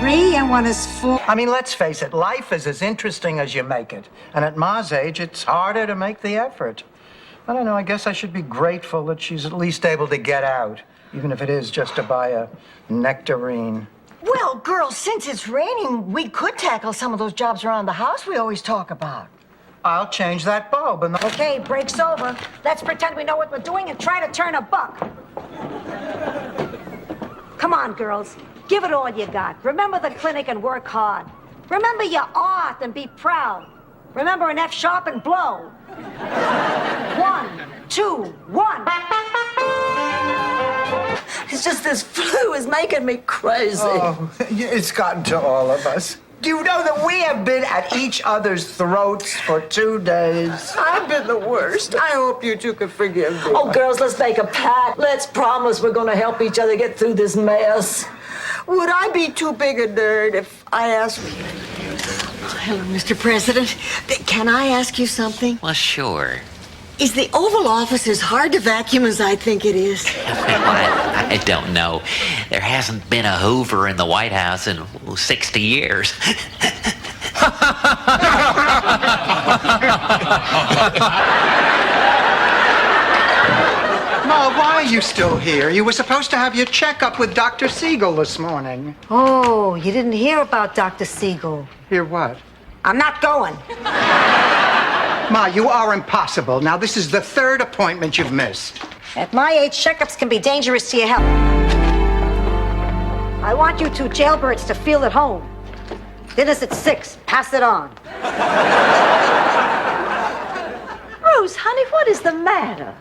Three and one is four. I mean, let's face it. Life is as interesting as you make it. And at Ma's age, it's harder to make the effort. I don't know, I guess I should be grateful that she's at least able to get out, even if it is just to buy a nectarine. Well, girls, since it's raining, we could tackle some of those jobs around the house we always talk about. I'll change that bulb and... Okay, break's over. Let's pretend we know what we're doing and try to turn a buck. Come on, girls. Give it all you got. Remember the clinic and work hard. Remember your art and be proud. Remember an F sharp and blow. 1, 2, 1. It's just this flu is making me crazy. Oh, it's gotten to all of us. Do you know that we have been at each other's throats for 2 days? I've been the worst. I hope you two can forgive me. Oh, girls, let's make a pact. Let's promise we're going to help each other get through this mess. Would I be too big a nerd if I asked... Hello, Mr. President. Can I ask you something? Well, sure. Is the Oval Office as hard to vacuum as I think it is? I don't know. There hasn't been a Hoover in the White House in 60 years. Ma, why are you still here? You were supposed to have your checkup with Dr. Siegel this morning. Oh, you didn't hear about Dr. Siegel. Hear what? I'm not going. Ma, you are impossible. Now, this is the 3rd appointment you've missed. At my age, checkups can be dangerous to your health. I want you two jailbirds to feel at home. Dinner's at 6. Pass it on. Rose, honey, what is the matter?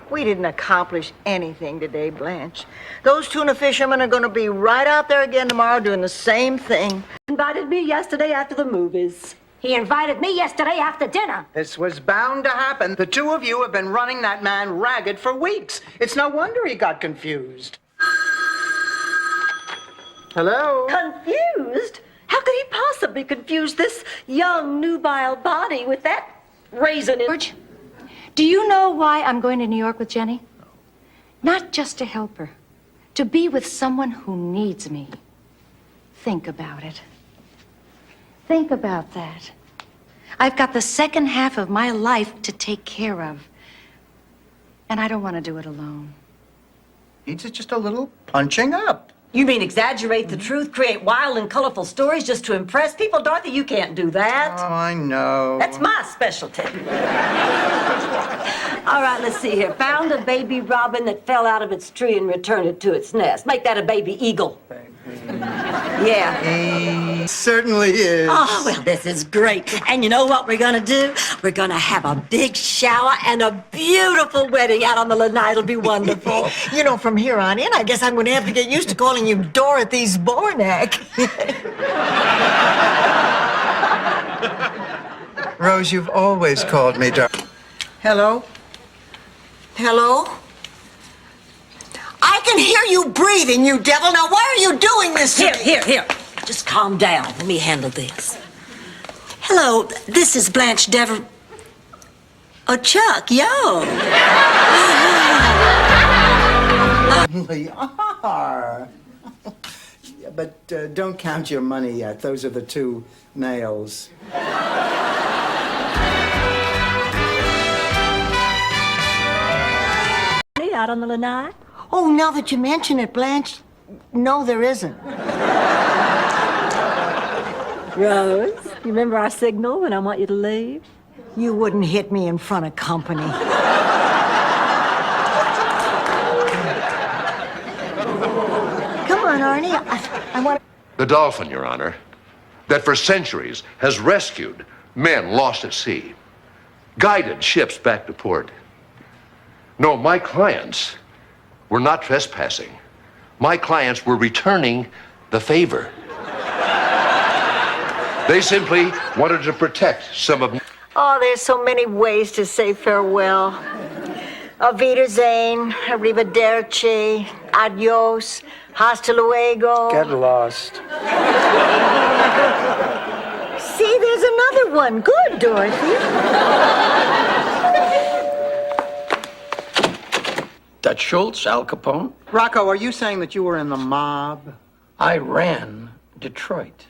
We didn't accomplish anything today, Blanche. Those tuna fishermen are going to be right out there again tomorrow doing the same thing. Invited me yesterday after the movies. He invited me yesterday after dinner. This was bound to happen. The two of you have been running that man ragged for weeks. It's no wonder he got confused. Hello? Confused? How could he possibly confuse this young, nubile body with that raisin in... George, do you know why I'm going to New York with Jenny? Not just to help her, to be with someone who needs me. Think about it. Think about that. I've got the second half of my life to take care of. And I don't want to do it alone. Needs just a little punching up. You mean exaggerate the truth, create wild and colorful stories just to impress people? Dorothy, you can't do that. Oh, I know. That's my specialty. All right, let's see here. Found a baby robin that fell out of its tree and returned it to its nest. Make that a baby eagle. Yeah. He certainly is. Oh, well, this is great. And you know what we're going to do? We're going to have a big shower and a beautiful wedding out on the lanai. It'll be wonderful. You know, from here on in, I guess I'm going to have to get used to calling you Dorothy Zbornak. Rose, you've always called me Hello? Hello? I can hear you breathing, you devil. Now, why are you doing this to me? Here. Just calm down. Let me handle this. Hello, this is Blanche Dever... Oh, Chuck, yo. They are. Yeah, but don't count your money yet. Those are the 2 nails. Out on the lanai? Oh, now that you mention it, Blanche, no, there isn't. Rose, you remember our signal when I want you to leave? You wouldn't hit me in front of company. Come on, Arnie. I want. The Dolphin, Your Honor, that for centuries has rescued men lost at sea, guided ships back to port. No, my clients were not trespassing. My clients were returning the favor. They simply wanted to protect some of... Oh, there's so many ways to say farewell. Auf Wiedersehen, arrivederci, adios, hasta luego. Get lost. See, there's another one. Good, Dorothy. Dutch Schultz, Al Capone. Rocco, are you saying that you were in the mob? I ran Detroit.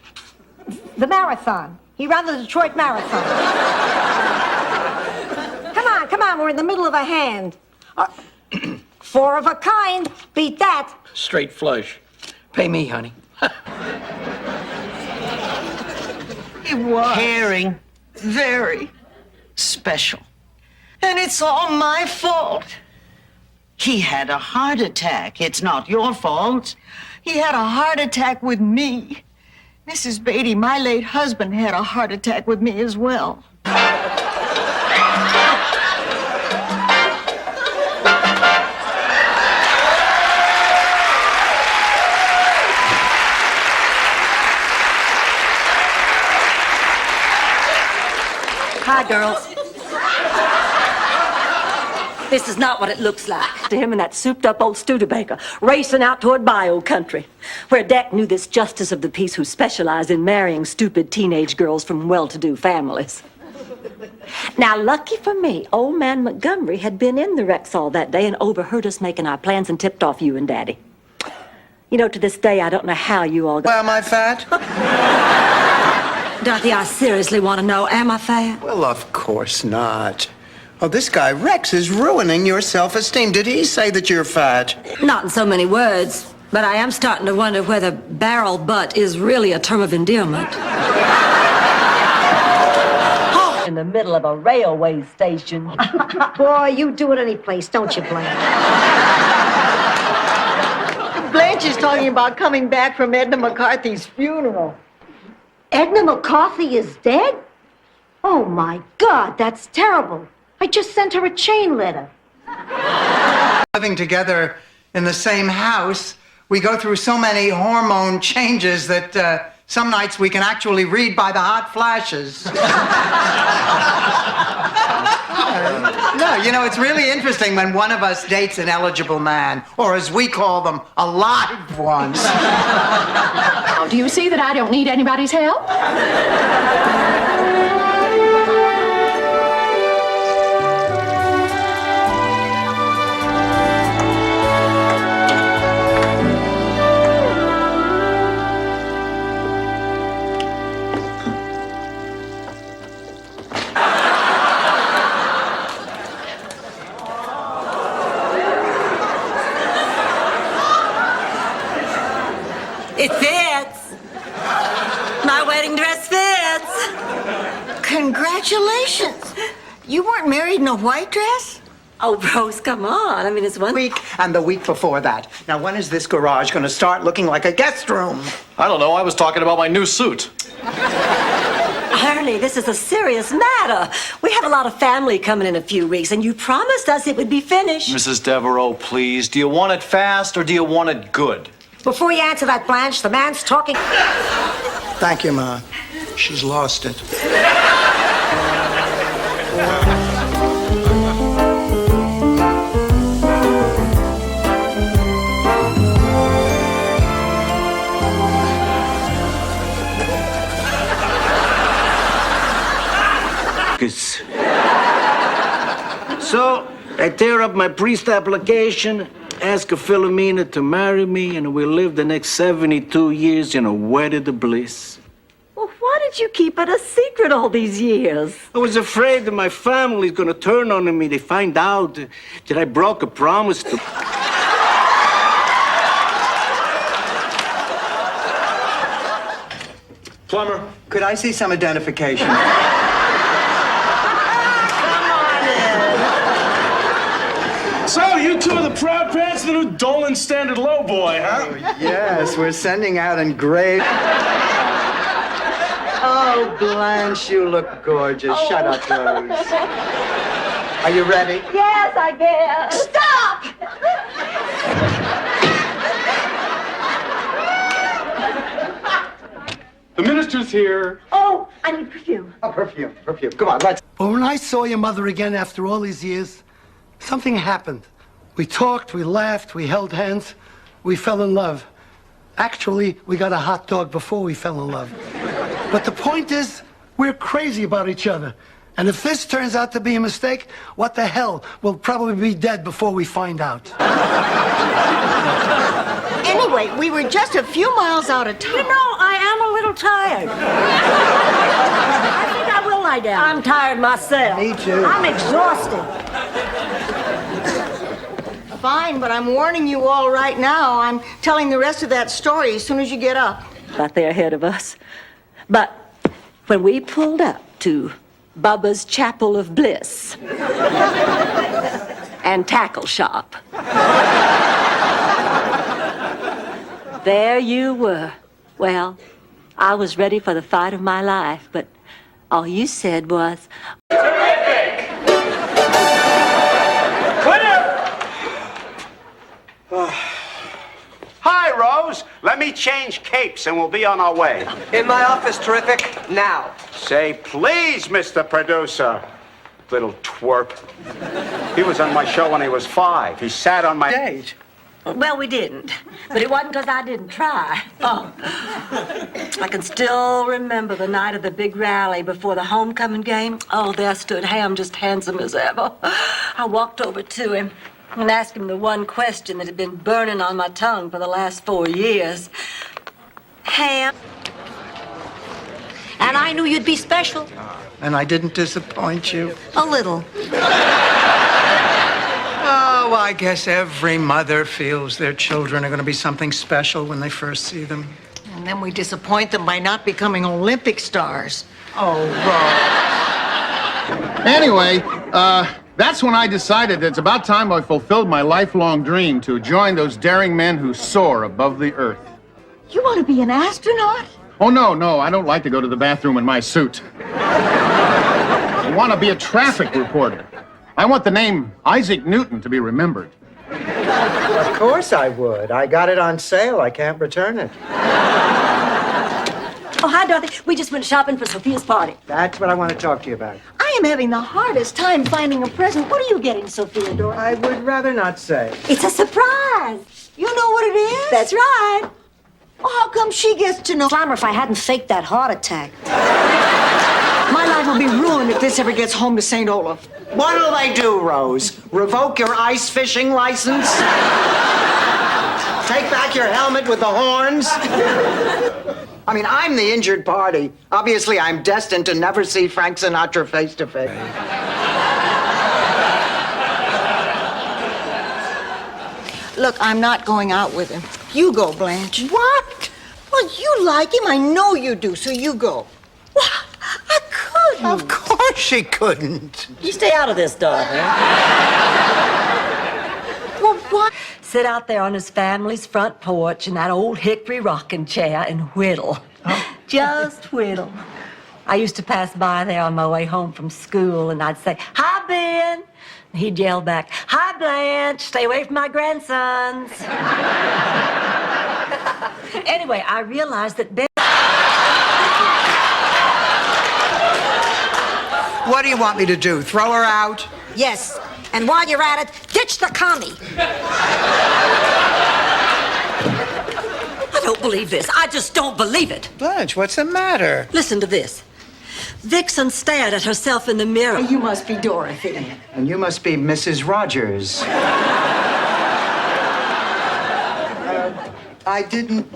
The marathon. He ran the Detroit Marathon. Come on, we're in the middle of a hand. 4 of a kind. Beat that. Straight flush. Pay me, honey. It was. Caring. Very special. And it's all my fault. He had a heart attack. It's not your fault. He had a heart attack with me. Mrs. Beatty, my late husband, had a heart attack with me as well. Hi, girls. This is not what it looks like. To him and that souped-up old Studebaker, racing out toward bio country, where Deck knew this justice of the peace who specialized in marrying stupid teenage girls from well-to-do families. Now, lucky for me, old man Montgomery had been in the Rexall that day and overheard us making our plans and tipped off you and Daddy. You know, to this day, I don't know how you all got... Well, am I fat? Dorothy, I seriously want to know, am I fat? Well, of course not. Oh, this guy, Rex, is ruining your self-esteem. Did he say that you're fat? Not in so many words, but I am starting to wonder whether barrel butt is really a term of endearment. In the middle of a railway station. Boy, you do it any place, don't you, Blanche? Blanche is talking about coming back from Edna McCarthy's funeral. Edna McCarthy is dead? Oh, my God, that's terrible. I just sent her a chain letter. Living together in the same house, we go through so many hormone changes that some nights we can actually read by the hot flashes. No, you know, it's really interesting when one of us dates an eligible man, or as we call them, a live one. Oh, do you see that I don't need anybody's help? It fits. My wedding dress fits. Congratulations. You weren't married in a white dress? Oh, Rose, come on. I mean, it's one week and the week before that. Now, when is this garage going to start looking like a guest room? I don't know. I was talking about my new suit. Ernie, this is a serious matter. We have a lot of family coming in a few weeks, and you promised us it would be finished. Mrs. Devereaux, please. Do you want it fast or do you want it good? Before you answer that, Blanche, the man's talking. Thank you, Ma. She's lost it. deliver up my priest application, ask Philomena to marry me, and we live the next 72 years in a wedded bliss. Well, why did you keep it a secret all these years? I was afraid that my family's gonna turn on me. They find out that I broke a promise to... Plumber, could I see some identification? So, you two are the proud parents of the new Dolan Standard Lowboy, huh? Yes, we're sending out engraved. Oh, Blanche, you look gorgeous. Shut up, Rose. Are you ready? Yes, I guess. Stop! The minister's here. Oh, I need perfume. Oh, perfume. Come on, let's. But when I saw your mother again after all these years, something happened. We talked, we laughed, we held hands, we fell in love. Actually, we got a hot dog before we fell in love. But the point is, we're crazy about each other. And if this turns out to be a mistake, what the hell? We'll probably be dead before we find out. Anyway, we were just a few miles out of town. You know, I am a little tired. I think I will lie down. I'm tired myself. Me too. I'm exhausted. Fine, but I'm warning you all right now. I'm telling the rest of that story as soon as you get up. But they're ahead of us. But when we pulled up to Bubba's Chapel of Bliss and Tackle Shop, there you were. Well, I was ready for the fight of my life, but all you said was, Terrific! Hi, Rose. Let me change capes and we'll be on our way. In my office, terrific. Now. Say please, Mr. Producer. Little twerp. He was on my show when he was 5. He sat on my stage. well, we didn't. But it wasn't because I didn't try. Oh. I can still remember the night of the big rally before the homecoming game. Oh, there stood Ham, just handsome as ever. I walked over to him and asked him the one question that had been burning on my tongue for the last 4 years. Ham. And I knew you'd be special. And I didn't disappoint you. A little. Oh, I guess every mother feels their children are going to be something special when they first see them. And then we disappoint them by not becoming Olympic stars. Oh, Anyway, that's when I decided that it's about time I fulfilled my lifelong dream to join those daring men who soar above the earth. You want to be an astronaut? Oh, no, I don't like to go to the bathroom in my suit. I want to be a traffic reporter. I want the name Isaac Newton to be remembered. Of course I would. I got it on sale. I can't return it. Oh, hi, Dorothy. We just went shopping for Sophia's party. That's what I want to talk to you about. I am having the hardest time finding a present. What are you getting, Sophia, Dorothy? I would rather not say. It's a surprise. You know what it is? That's right. Well, how come she gets to know? Clamor if I hadn't faked that heart attack. My life will be ruined if this ever gets home to St. Olaf. What'll they do, Rose? Revoke your ice fishing license? Take back your helmet with the horns? I mean, I'm the injured party. Obviously, I'm destined to never see Frank Sinatra face to face. Look, I'm not going out with him. You go, Blanche. What? Well, you like him. I know you do, so you go. What? I couldn't. Of course she couldn't. You stay out of this, Dorothy. Well, what? Sit out there on his family's front porch in that old hickory rocking chair and whittle. Just whittle. I used to pass by there on my way home from school, and I'd say, "Hi, Ben." And he'd yell back, "Hi, Blanche. Stay away from my grandsons." Anyway, I realized that Ben... What do you want me to do? Throw her out? Yes. And while you're at it, ditch the commie. I don't believe this. I just don't believe it. Blanche, what's the matter? Listen to this. Vixen stared at herself in the mirror. You must be Dorothy. And you must be Mrs. Rogers. I didn't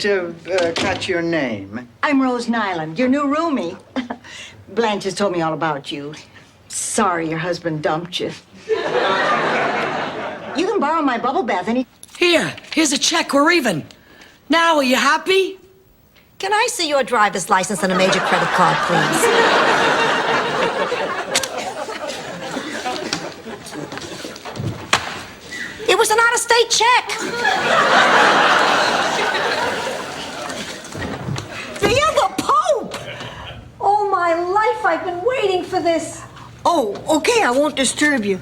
catch your name. I'm Rose Nyland, your new roomie. Blanche has told me all about you. Sorry your husband dumped you. You can borrow my bubble bath any... Here's a check. We're even. Now, are you happy? Can I see your driver's license and a major credit card, please? It was an out-of-state check. Via the Pope! Oh, my life, I've been waiting for this. Oh, okay, I won't disturb you.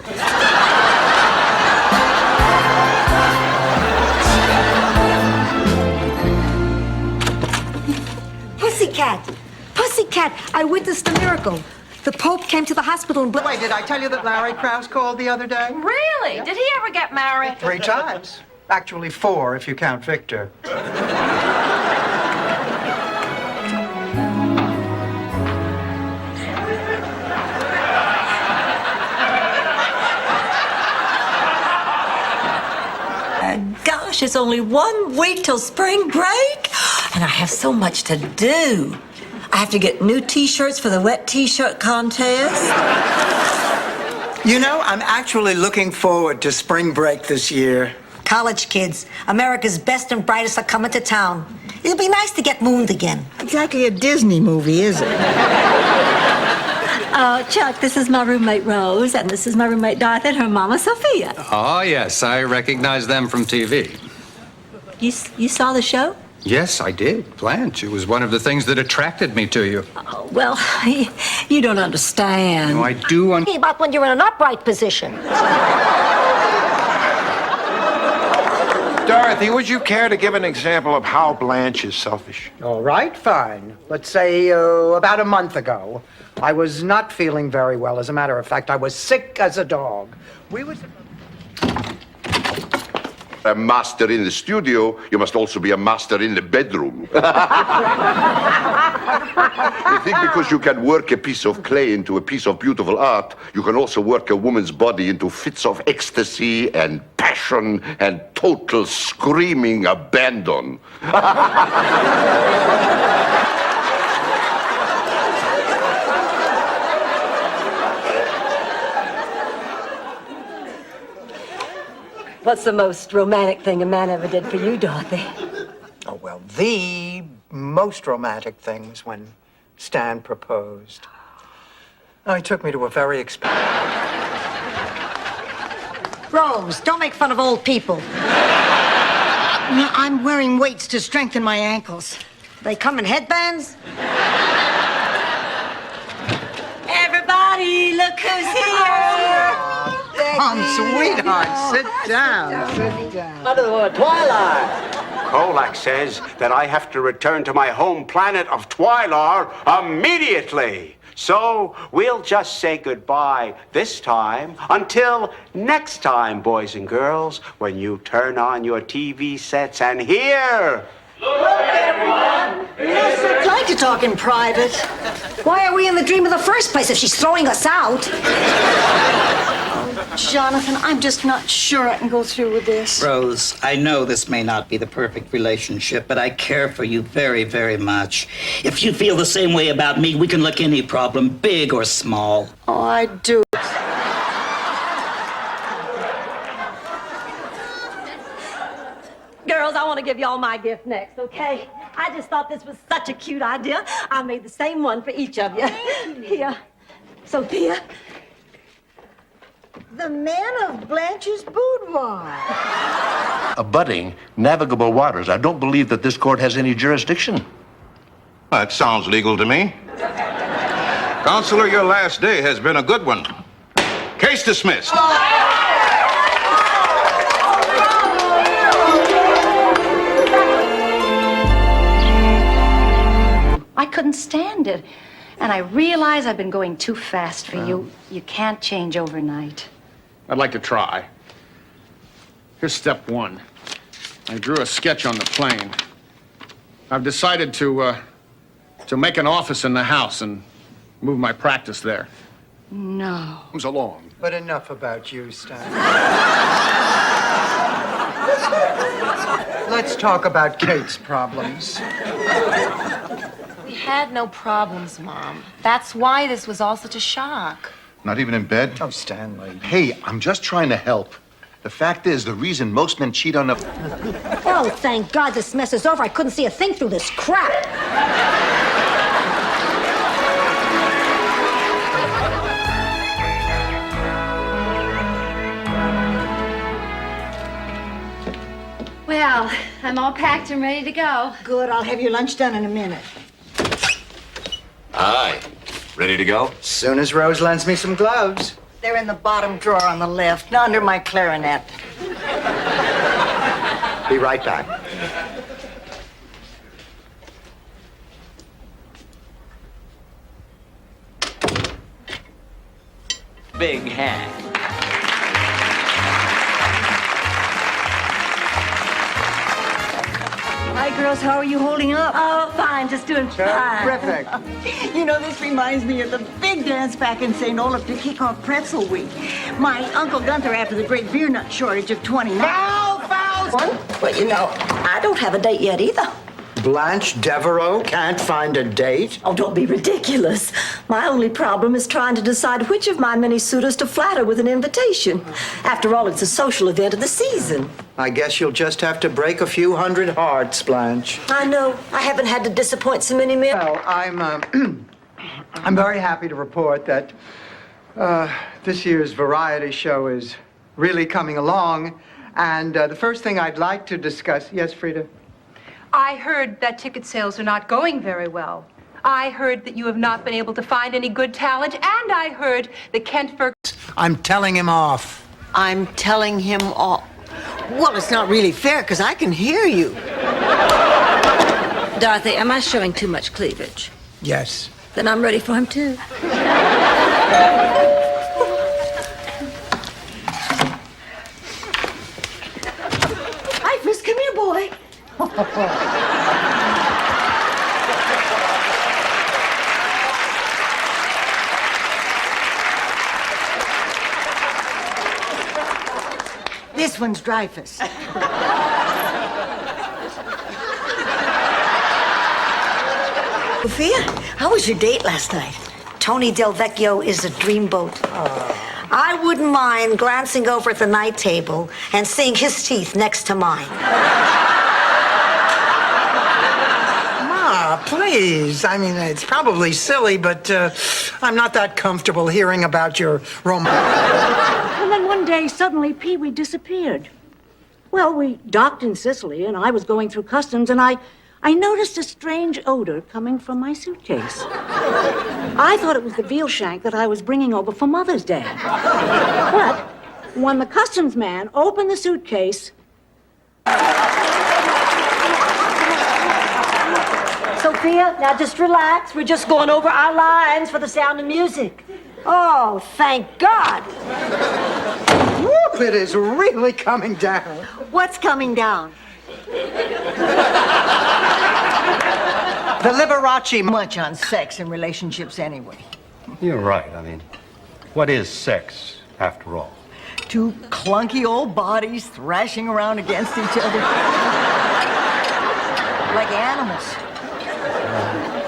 Pussycat, I witnessed a miracle. The Pope came to the hospital and... Wait, did I tell you that Larry Krause called the other day? Really? Did he ever get married? 3 times. Actually, 4 if you count Victor. Gosh, it's only 1 week till spring break, and I have so much to do. I have to get new T-shirts for the wet T-shirt contest. You know, I'm actually looking forward to spring break this year. College kids, America's best and brightest are coming to town. It'll be nice to get mooned again. Exactly a Disney movie, is it? Chuck, this is my roommate Rose, and this is my roommate Dorothy and her mama Sophia. Oh, yes, I recognize them from TV. You saw the show? Yes, I did. Blanche, it was one of the things that attracted me to you. Oh, well, you don't understand. No, I do About when you're in an upright position. Dorothy, would you care to give an example of how Blanche is selfish? All right, fine. Let's say about a month ago. I was not feeling very well. As a matter of fact, I was sick as a dog. We was... A master in the studio, you must also be a master in the bedroom. You think because you can work a piece of clay into a piece of beautiful art, you can also work a woman's body into fits of ecstasy and passion and total screaming abandon. What's the most romantic thing a man ever did for you, Dorothy? Oh, well, the most romantic thing was when Stan proposed. Oh, he took me to a very expensive... Rose, don't make fun of old people. No, I'm wearing weights to strengthen my ankles. They come in headbands? Everybody, look who's here! Come, sweetheart, sit down. Sit down. Twylar! Kolak says that I have to return to my home planet of Twylar immediately. So we'll just say goodbye this time until next time, boys and girls, when you turn on your TV sets and hear. Look, everyone! I'd like to talk in private. Why are we in the dream in the first place if she's throwing us out? Jonathan, I'm just not sure I can go through with this. Rose, I know this may not be the perfect relationship, but I care for you very, very much. If you feel the same way about me, we can look any problem, big or small. Oh, I do. Girls, I want to give y'all my gift next, okay? I just thought this was such a cute idea. I made the same one for each of you. Here, Sophia. The man of Blanche's boudoir. Abutting navigable waters. I don't believe that this court has any jurisdiction. That sounds legal to me. Counselor, your last day has been a good one. Case dismissed. I couldn't stand it. And I realize I've been going too fast for you. You can't change overnight. I'd like to try. Here's step 1. I drew a sketch on the plane. I've decided to make an office in the house, and Move my practice there. No. Comes along. But enough about you, Stan. Let's talk about Kate's problems. We had no problems, Mom. That's why this was all such a shock. Not even in bed? Oh, Stanley. Hey, I'm just trying to help. The fact is, the reason most men cheat on the... Oh, thank God this mess is over. I couldn't see a thing through this crap. Well, I'm all packed and ready to go. Good, I'll have your lunch done in a minute. Aye. Ready to go? Soon as Rose lends me some gloves. They're in the bottom drawer on the left, under my clarinet. Be right back. Big hat. Hi, girls. How are you holding up? Oh, fine. Just doing fine. Terrific. You know, this reminds me of the big dance back in St. Olaf to kick off Pretzel Week. My Uncle Gunther, after the great beer nut shortage of 29. Foul! But you know, I don't have a date yet either. Blanche Devereaux can't find a date? Oh, don't be ridiculous. My only problem is trying to decide which of my many suitors to flatter with an invitation. After all, it's a social event of the season. I guess you'll just have to break a few hundred hearts, Blanche. I know. I haven't had to disappoint so many men. Well, I'm very happy to report that this year's variety show is really coming along. And the first thing I'd like to discuss... Yes, Frida? I heard that ticket sales are not going very well. I heard that you have not been able to find any good talent, and I heard that Kent Ferguson... I'm telling him off. I'm telling him off. Well, it's not really fair, because I can hear you. Dorothy, am I showing too much cleavage? Yes. Then I'm ready for him, too. Hi, Frizz, come here, boy. This one's Dreyfus. Sophia, how was your date last night? Tony Del Vecchio is a dreamboat. I wouldn't mind glancing over at the night table and seeing his teeth next to mine. Ma, please. I mean, it's probably silly, but I'm not that comfortable hearing about your romance. And then one day, suddenly, Pee-wee disappeared. Well, we docked in Sicily, and I was going through customs, and I noticed a strange odor coming from my suitcase. I thought it was the veal shank that I was bringing over for Mother's Day. But when the customs man opened the suitcase... Sophia, now just relax. We're just going over our lines for the Sound of Music. Oh, thank God. Whoop, it is really coming down. What's coming down? The Liberace... Much on sex and relationships anyway. You're right. I mean, what is sex, after all? Two clunky old bodies thrashing around against each other. Like animals.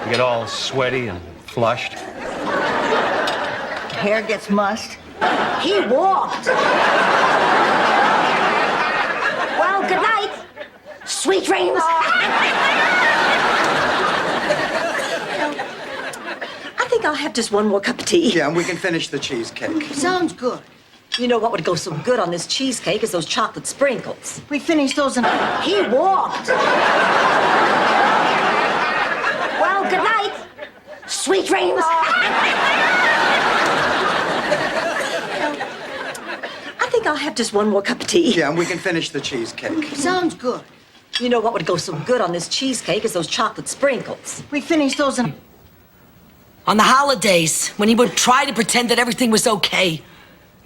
You get all sweaty and flushed. Hair gets mussed. He walked. Well, good night. Sweet dreams. I think I'll have just one more cup of tea. Yeah, and we can finish the cheesecake. Sounds good. You know what would go so good on this cheesecake is those chocolate sprinkles. We finished those in... He walked. Well, good night. Sweet dreams. I think I'll have just one more cup of tea. Yeah, and we can finish the cheesecake. Sounds good. You know what would go so good on this cheesecake is those chocolate sprinkles. We finished those in... On the holidays, when he would try to pretend that everything was okay.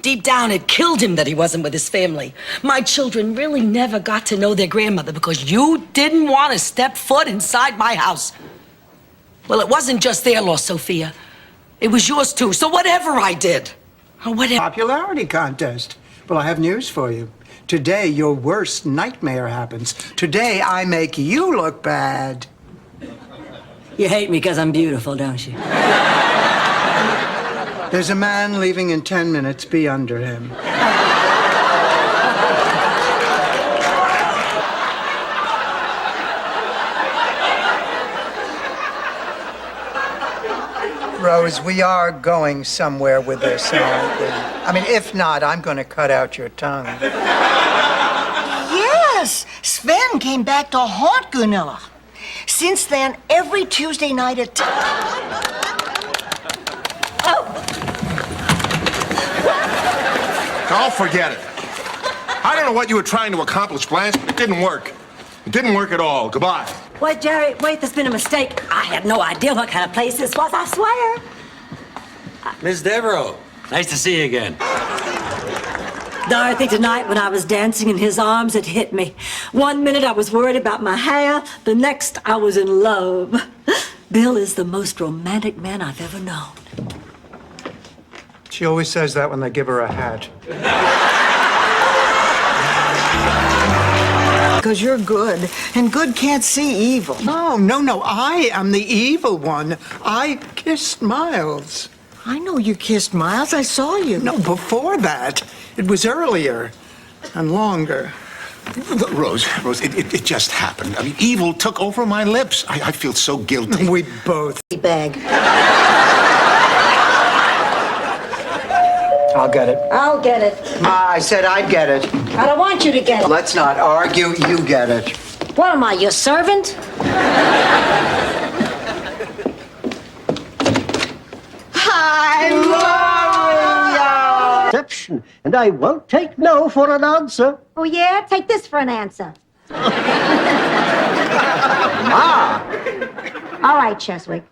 Deep down, it killed him that he wasn't with his family. My children really never got to know their grandmother because you didn't want to step foot inside my house. Well, it wasn't just their loss, Sophia. It was yours too, so whatever I did. Or whatever. Popularity contest. Well, I have news for you. Today, your worst nightmare happens. Today, I make you look bad. You hate me because I'm beautiful, don't you? There's a man leaving in 10 minutes. Be under him. Rose, we are going somewhere with this, aren't we? I mean, if not, I'm going to cut out your tongue. Yes, Sven came back to haunt Gunilla. Since then, every Tuesday night at... Oh, forget it. I don't know what you were trying to accomplish, Blanche, but it didn't work. It didn't work at all. Goodbye. Wait, Jerry, wait, there's been a mistake. I had no idea what kind of place this was, I swear. Miss Devereaux, nice to see you again. Dorothy, tonight when I was dancing in his arms, it hit me. 1 minute I was worried about my hair, the next I was in love. Bill is the most romantic man I've ever known. She always says that when they give her a hat. Because you're good, and good can't see evil. No, I am the evil one. I kissed Miles. I know you kissed Miles. I saw you. No, before that. It was earlier and longer. Rose, it just happened. I mean, evil took over my lips. I feel so guilty. We both. Bag. I'll get it. I'll get it. I said I'd get it. I don't want you to get it. Let's not argue. You get it. What am I, your servant? Exception, and I won't take no for an answer. Oh, yeah? Take this for an answer. All right, Cheswick.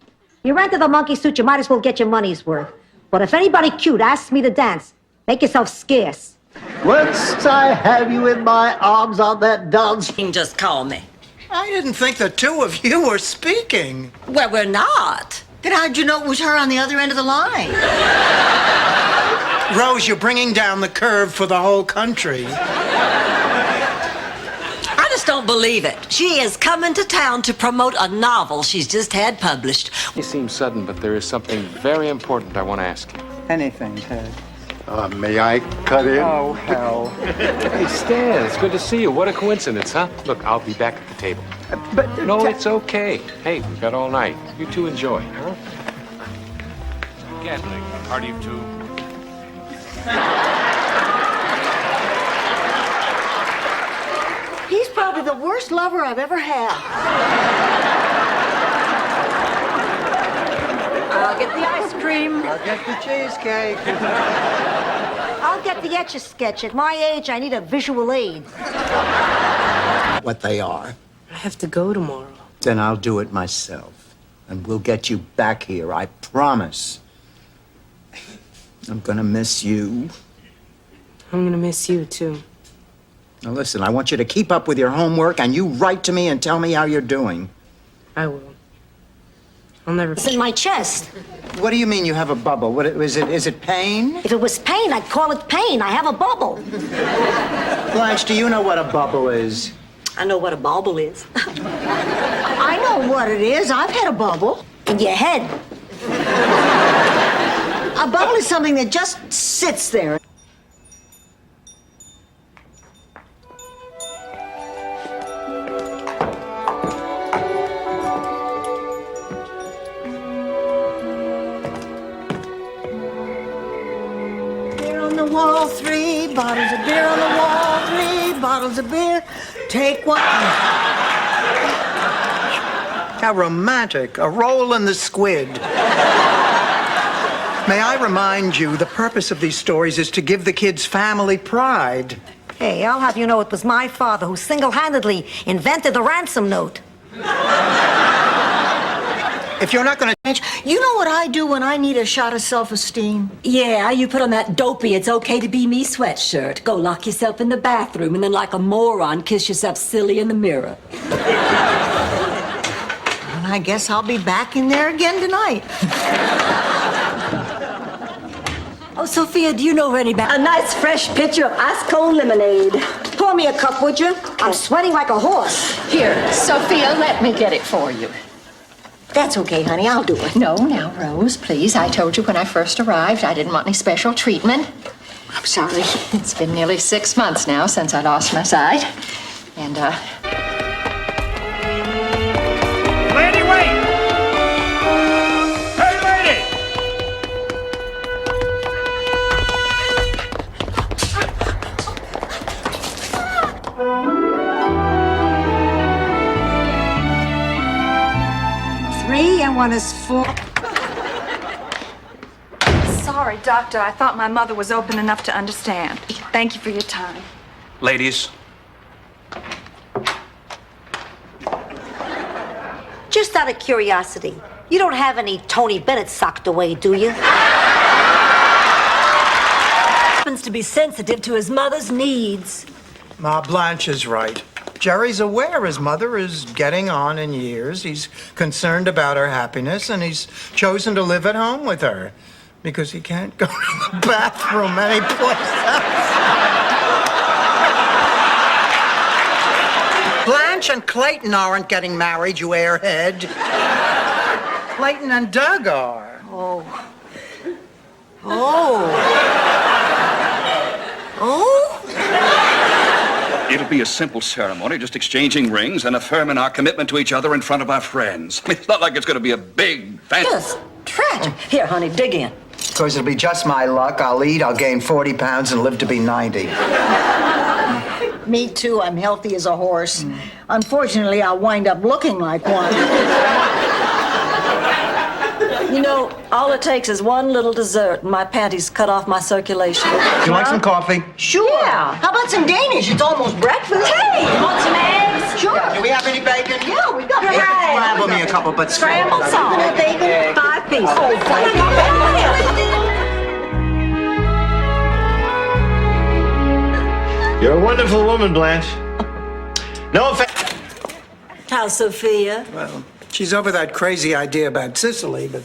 You rented the monkey suit, you might as well get your money's worth. But if anybody cute asks me to dance, make yourself scarce. Once I have you in my arms on that dance... You can just call me. I didn't think the two of you were speaking. Well, we're not. Then how'd you know it was her on the other end of the line? Rose, you're bringing down the curve for the whole country. I just don't believe it. She is coming to town to promote a novel she's just had published. It seems sudden, but there is something very important I want to ask you. Anything, Ted. May I cut in? Oh, hell. Hey, Stan, it's good to see you. What a coincidence, huh? Look, I'll be back at the table. But no, it's okay. Hey, we've got all night. You two enjoy, huh? Gatling, party of two. He's probably the worst lover I've ever had. I'll get the ice cream. I'll get the cheesecake. I'll get the Etch-a-Sketch. At my age, I need a visual aid. What they are. I have to go tomorrow. Then I'll do it myself. And we'll get you back here, I promise. I'm gonna miss you. I'm gonna miss you, too. Now listen, I want you to keep up with your homework and you write to me and tell me how you're doing. I will. I'll never... It's in my chest. What do you mean you have a bubble? What is it? Is it pain? If it was pain, I'd call it pain. I have a bubble. Blanche, do you know what a bubble is? I know what a bauble is. I know what it is. I've had a bubble. In your head. A bubble is something that just sits there. Beer on the wall, 3 bottles of beer on the wall, 3 bottles of beer. Take one. How romantic. A roll in the squid. May I remind you, the purpose of these stories is to give the kids family pride. Hey, I'll have you know it was my father who single-handedly invented the ransom note. If you're not going to... You know what I do when I need a shot of self-esteem? Yeah, you put on that dopey "it's okay to be me" sweatshirt. Go lock yourself in the bathroom and then like a moron kiss yourself silly in the mirror. And I guess I'll be back in there again tonight. Oh, Sophia, do you know where anybody? A nice fresh pitcher of ice cold lemonade. Pour me a cup, would you? I'm sweating like a horse. Here, Sophia, let me get it for you. That's okay, honey. I'll do it. No, now, Rose, please. I told you when I first arrived I didn't want any special treatment. I'm sorry. It's been nearly 6 months now since I lost my sight. And, Lady, wait! Hey, lady! Three and one is four. Sorry, Doctor. I thought my mother was open enough to understand. Thank you for your time. Ladies, Just out of curiosity, you don't have any Tony Bennett socked away, do you? Happens to be sensitive to his mother's needs. Ma Blanche is right. Jerry's aware his mother is getting on in years. He's concerned about her happiness, and he's chosen to live at home with her because he can't go to the bathroom anyplace else. Blanche and Clayton aren't getting married, you airhead. Clayton and Doug are. Oh. It'll be a simple ceremony, just exchanging rings and affirming our commitment to each other in front of our friends. I mean, it's not like it's going to be a big, fancy... Just tragic. Here, honey, dig in. Of course, it'll be just my luck. I'll eat, I'll gain 40 pounds, and live to be 90. Me too. I'm healthy as a horse. Unfortunately, I'll wind up looking like one. You know, all it takes is one little dessert and my panties cut off my circulation. You like some coffee? Sure. How about some Danish? It's almost breakfast. Hey, you want some eggs? Sure. Yeah, do we have any bacon? Yeah, we got Hey, bacon. grab me a couple, but Scrambled salt. Bacon. 5 pieces. Oh, thank you. You're a wonderful woman, Blanche. No offense. How's Sophia? Well, she's over that crazy idea about Sicily, but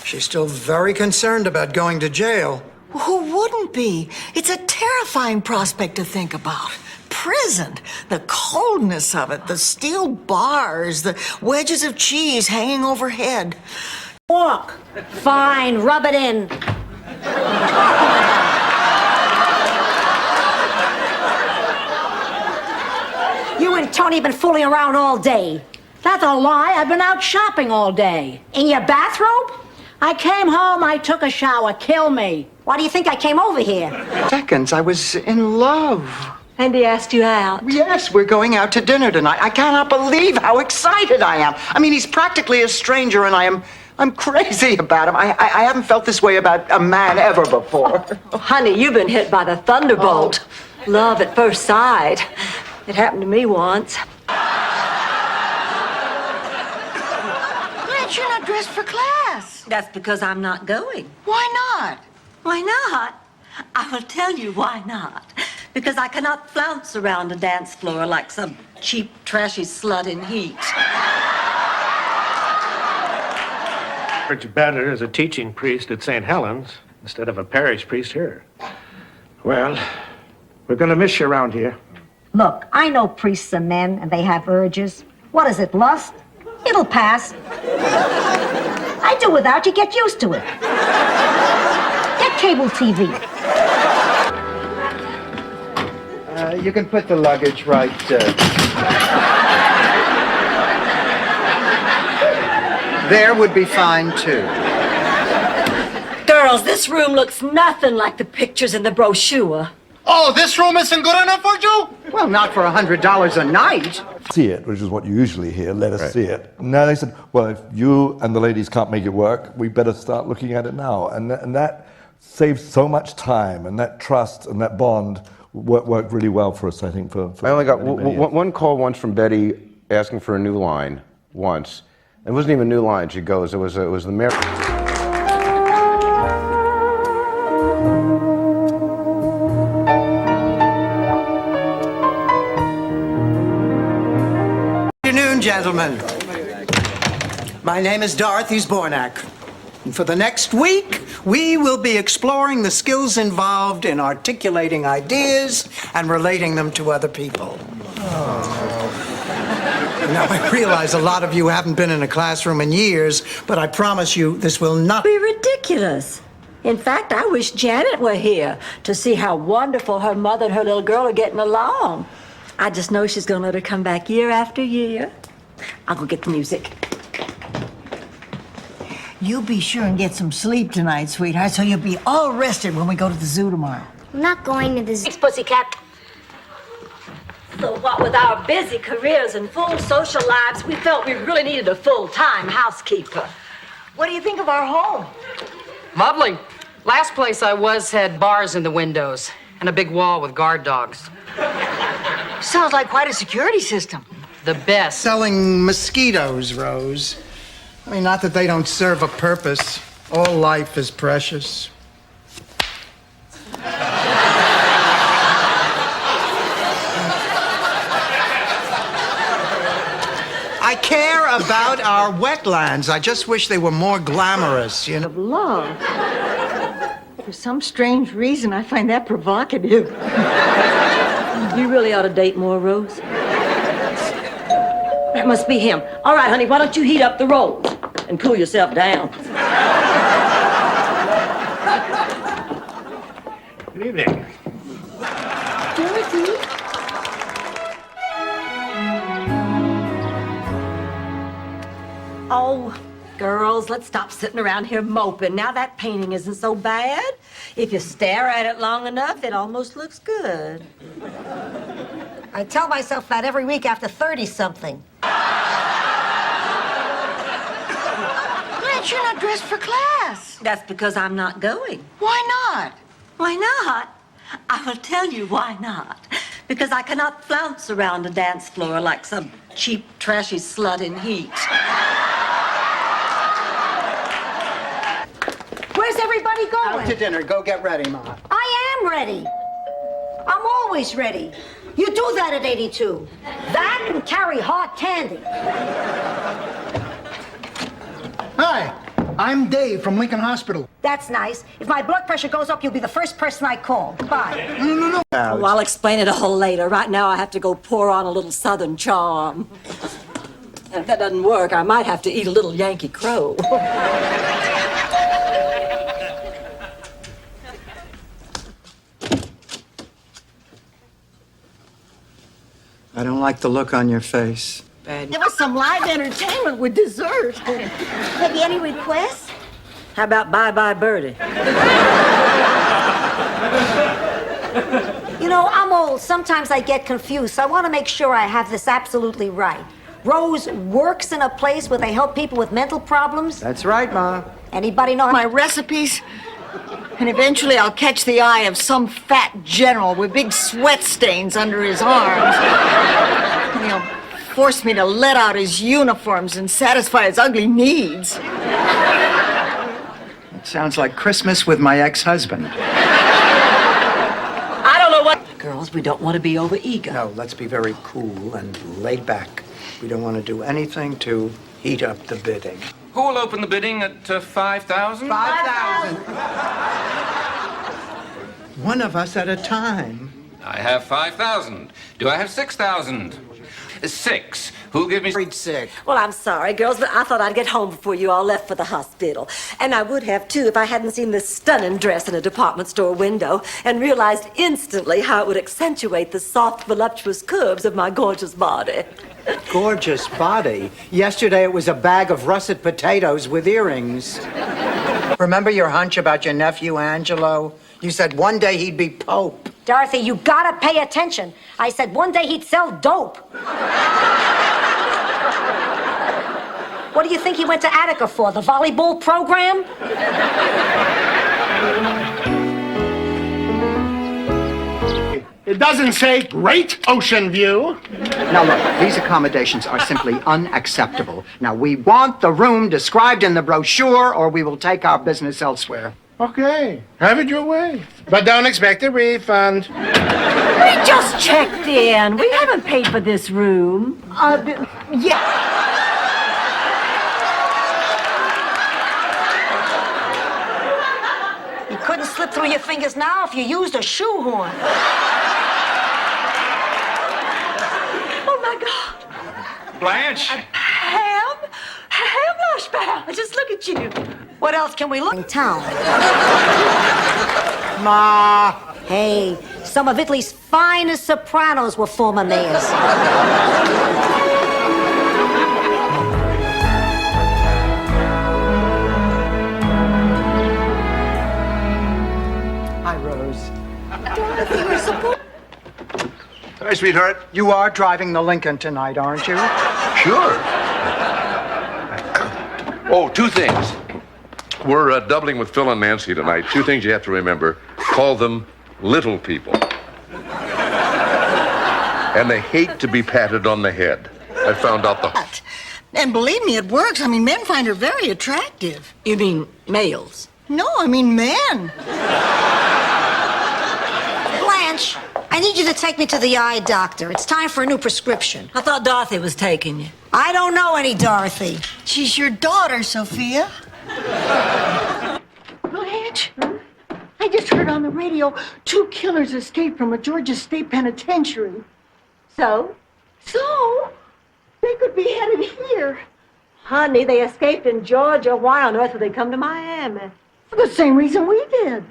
she's still very concerned about going to jail. Who wouldn't be? It's a terrifying prospect to think about. Prison, the coldness of it, the steel bars, the wedges of cheese hanging overhead. Walk. Fine, rub it in. You and Tony have been fooling around all day. That's a lie. I've been out shopping all day. In your bathrobe? I came home, I took a shower. Kill me. Why do you think I came over here? Seconds, I was in love. And he asked you out. Yes, we're going out to dinner tonight. I cannot believe how excited I am. I mean, he's practically a stranger, and I'm crazy about him. I haven't felt this way about a man ever before. Oh, honey, you've been hit by the thunderbolt. Love at first sight. It happened to me once. Blanche, you're not dressed for class. That's because I'm not going. Why not? Why not? I will tell you why not. Because I cannot flounce around a dance floor like some cheap, trashy slut in heat. It's better as a teaching priest at St. Helens instead of a parish priest here. Well, we're gonna miss you around here. Look, I know priests are men and they have urges. What is it, lust? It'll pass. I do without you. Get used to it. Get cable TV. You can put the luggage right. There would be fine, too. Girls, this room looks nothing like the pictures in the brochure. Oh, this room isn't good enough for you? Well, not for $100 a night. See it, which is what you usually hear, let us see it. Now they said, well, if you and the ladies can't make it work, we better start looking at it now. And that saved so much time, and that trust and that bond worked really well for us, I think. For I only got many years. one call once from Betty asking for a new line once. It wasn't even a new line. She goes, it was the mayor. Good afternoon, gentlemen. My name is Dorothy Zbornak. And for the next week, we will be exploring the skills involved in articulating ideas and relating them to other people. Now, I realize a lot of you haven't been in a classroom in years, but I promise you this will not Be ridiculous. In fact, I wish Janet were here to see how wonderful her mother and her little girl are getting along. I just know she's going to let her come back year after year. I'll go get the music. You be sure and get some sleep tonight, sweetheart, so you'll be all rested when we go to the zoo tomorrow. I'm not going to the zoo. Thanks, Pussycat. So what with our busy careers and full social lives, we felt we really needed a full-time housekeeper. What do you think of our home? Lovely. Last place I was had bars in the windows and a big wall with guard dogs. Sounds like quite a security system. The best. selling mosquitoes, Rose. I mean, not that they don't serve a purpose. All life is precious. I care about our wetlands. I just wish they were more glamorous, you know. Love. For some strange reason, I find that provocative. You really ought to date more, Rose. That must be him. All right, honey, why don't you heat up the rolls and cool yourself down? Good evening. Dorothy? Oh, girls, let's stop sitting around here moping. Now that painting isn't so bad. If you stare at it long enough, it almost looks good. I tell myself that every week after 30-something. Blanche, you're not dressed for class. That's because I'm not going. Why not? Why not? I will tell you why not. Because I cannot flounce around a dance floor like some cheap, trashy slut in heat. Where's everybody going? Out to dinner. Go get ready, Ma. I am ready. I'm always ready. You do that at 82. That and carry hot candy. Hi, I'm Dave from Lincoln Hospital. That's nice. If my blood pressure goes up, you'll be the first person I call. Goodbye. No. Oh, I'll explain it all later. Right now, I have to go pour on a little Southern charm. And if that doesn't work, I might have to eat a little Yankee Crow. I don't like the look on your face. There was some live entertainment with dessert. Have you any requests? How about Bye Bye Birdie? You know, I'm old. Sometimes I get confused, so I want to make sure I have this absolutely right. Rose works in a place where they help people with mental problems. That's right, Ma. Anybody know My recipes? And eventually I'll catch the eye of some fat general with big sweat stains under his arms. And he'll force me to let out his uniforms and satisfy his ugly needs. It sounds like Christmas with my ex-husband. I don't know what... Girls, we don't want to be over-eager. No, let's be very cool and laid back. We don't want to do anything to heat up the bidding. Who will open the bidding at 5,000? 5,000. One of us at a time. I have 5,000. Do I have 6,000? 6. Who'll give me... Sick. Well, I'm sorry, girls, but I thought I'd get home before you all left for the hospital. And I would have, too, if I hadn't seen this stunning dress in a department store window and realized instantly how it would accentuate the soft, voluptuous curves of my gorgeous body. Gorgeous body. Yesterday it was a bag of russet potatoes with earrings. Remember your hunch about your nephew, Angelo? You said one day he'd be Pope. Dorothy, you gotta pay attention. I said one day he'd sell dope. What do you think he went to Attica for? The volleyball program? It doesn't say great ocean view. Now look, these accommodations are simply unacceptable. Now we want the room described in the brochure or we will take our business elsewhere. Okay, have it your way. But don't expect a refund. We just checked in. We haven't paid for this room. Yeah. slip through your fingers now if you used a shoehorn. Oh, my God. Blanche. Ham Lushbaugh. Just look at you. What else can we look in town? Ma. Hey, some of Italy's finest sopranos were former mayors. Hi, Rose. Hi, sweetheart. You are driving the Lincoln tonight, aren't you? Sure. Oh, two things. We're doubling with Phil and Nancy tonight. Two things you have to remember. Call them little people. And they hate to be patted on the head. I found out the... And believe me, it works. I mean, men find her very attractive. You mean males? No, I mean men. Blanche, I need you to take me to the eye doctor. It's time for a new prescription. I thought Dorothy was taking you. I don't know any Dorothy. She's your daughter, Sophia. Blanche, I just heard on the radio 2 killers escaped from a Georgia state penitentiary. So, they could be headed here. Honey, they escaped in Georgia. Why on earth would they come to Miami? For the same reason we did.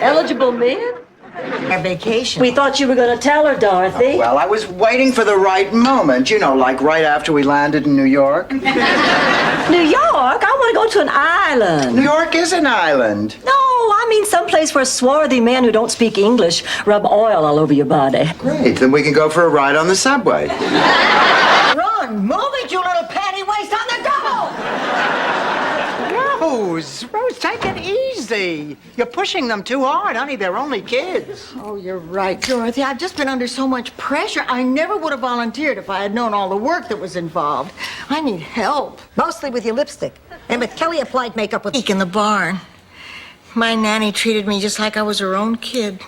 Eligible men? Our vacation. We thought you were going to tell her, Dorothy. Well, I was waiting for the right moment, you know, like right after we landed in New York. New York? I want to go to an island. New York is an island. No, I mean someplace where swarthy men who don't speak English rub oil all over your body. Great, then we can go for a ride on the subway. Run, move it, you little panty waist on the double! Rose, take it easy. You're pushing them too hard, honey. They're only kids. Oh, you're right, Dorothy. I've just been under so much pressure. I never would have volunteered if I had known all the work that was involved. I need help. Mostly with your lipstick. And with Kelly applied makeup with... Eek in the barn. My nanny treated me just like I was her own kid.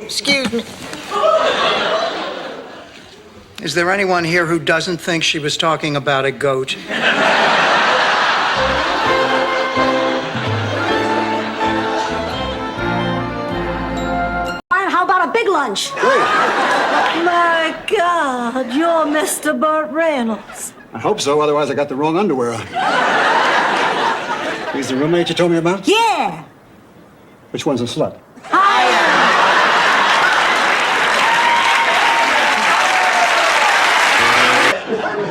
Excuse me. Is there anyone here who doesn't think she was talking about a goat? How about a big lunch? My God, you're Mr. Burt Reynolds. I hope so, otherwise I got the wrong underwear on. He's the roommate you told me about? Yeah. Which one's a slut?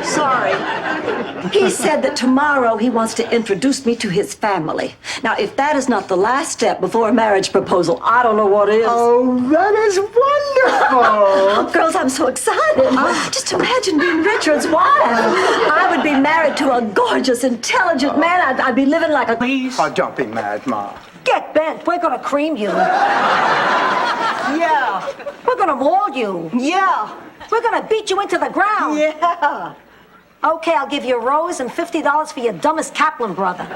Sorry. He said that tomorrow he wants to introduce me to his family. Now, if that is not the last step before a marriage proposal, I don't know what is. Oh, that is wonderful. Girls, I'm so excited. Just imagine being Richard's wife. I would be married to a gorgeous, intelligent man. I'd be living like a... Oh, don't be mad, Ma. Get bent. We're gonna cream you. Yeah. We're gonna mold you. Yeah. We're gonna beat you into the ground. Yeah. Okay, I'll give you a rose and $50 for your dumbest Kaplan brother.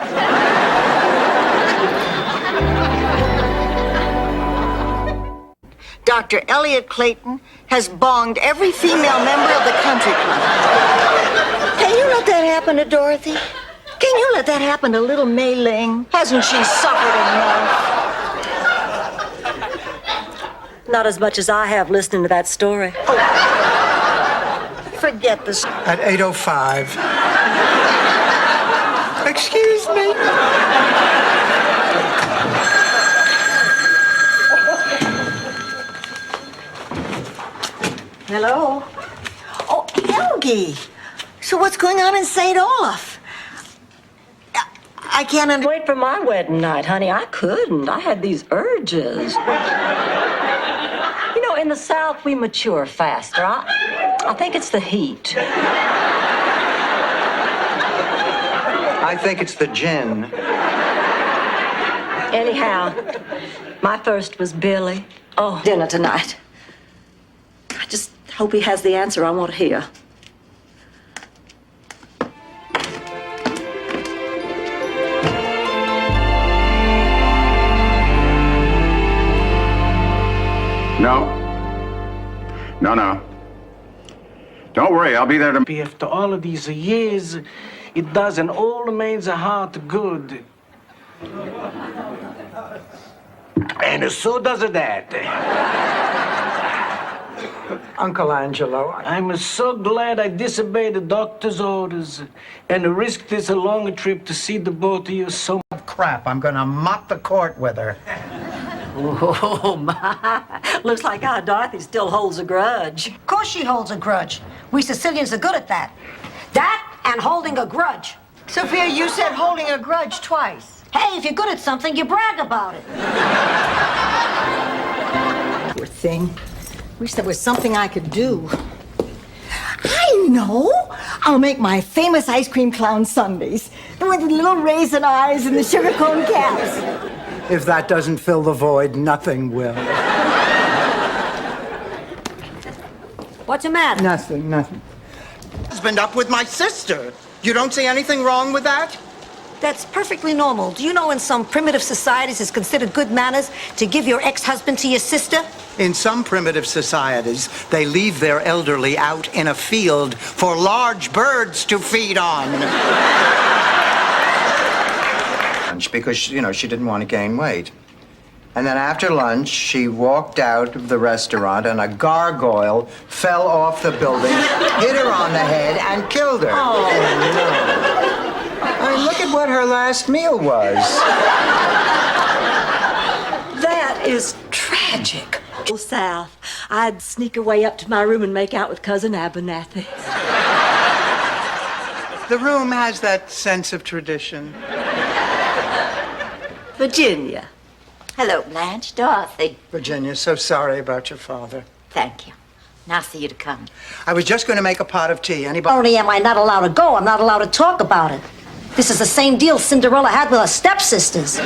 Dr. Elliot Clayton has bonged every female member of the country club. Can you let that happen to Dorothy? Can you let that happen to little Mei Ling? Hasn't she suffered enough? Not as much as I have listening to that story. Forget this. At 8:05. Excuse me. Hello? Oh, Helgi. So what's going on in St. Olaf? I can't wait for my wedding night, honey. I couldn't. I had these urges. You know, in the South, we mature faster. I think it's the heat. I think it's the gin. Anyhow, my first was Billy. Oh, dinner tonight. I just hope he has the answer I want to hear. No. Don't worry, I'll be there to... After all of these years, it does an old man's heart good. And so does that. Uncle Angelo, I'm so glad I disobeyed the doctor's orders and risked this long trip to see the both of you so crap. I'm gonna mop the court with her. Oh, my. Looks like our Dorothy still holds a grudge. Of course she holds a grudge. We Sicilians are good at that. That and holding a grudge. Sophia, you said holding a grudge twice. Hey, if you're good at something, you brag about it. Poor thing. Wish there was something I could do. I know! I'll make my famous ice cream clown sundaes. The one with the little raisin eyes and the sugar cone caps. If that doesn't fill the void, nothing will. What's the matter? Nothing. Husband up with my sister. You don't see anything wrong with that? That's perfectly normal. Do you know in some primitive societies it's considered good manners to give your ex-husband to your sister? In some primitive societies, they leave their elderly out in a field for large birds to feed on. Because, she didn't want to gain weight. And then after lunch, she walked out of the restaurant and a gargoyle fell off the building, hit her on the head, and killed her. Oh, I mean, look at what her last meal was. That is tragic. Go south. I'd sneak away up to my room and make out with Cousin Abernathy. The room has that sense of tradition. Virginia. Hello, Blanche. Dorothy. Virginia, so sorry about your father. Thank you. Nice of you to come. I was just going to make a pot of tea. Anybody? Not only am I not allowed to go, I'm not allowed to talk about it. This is the same deal Cinderella had with her stepsisters.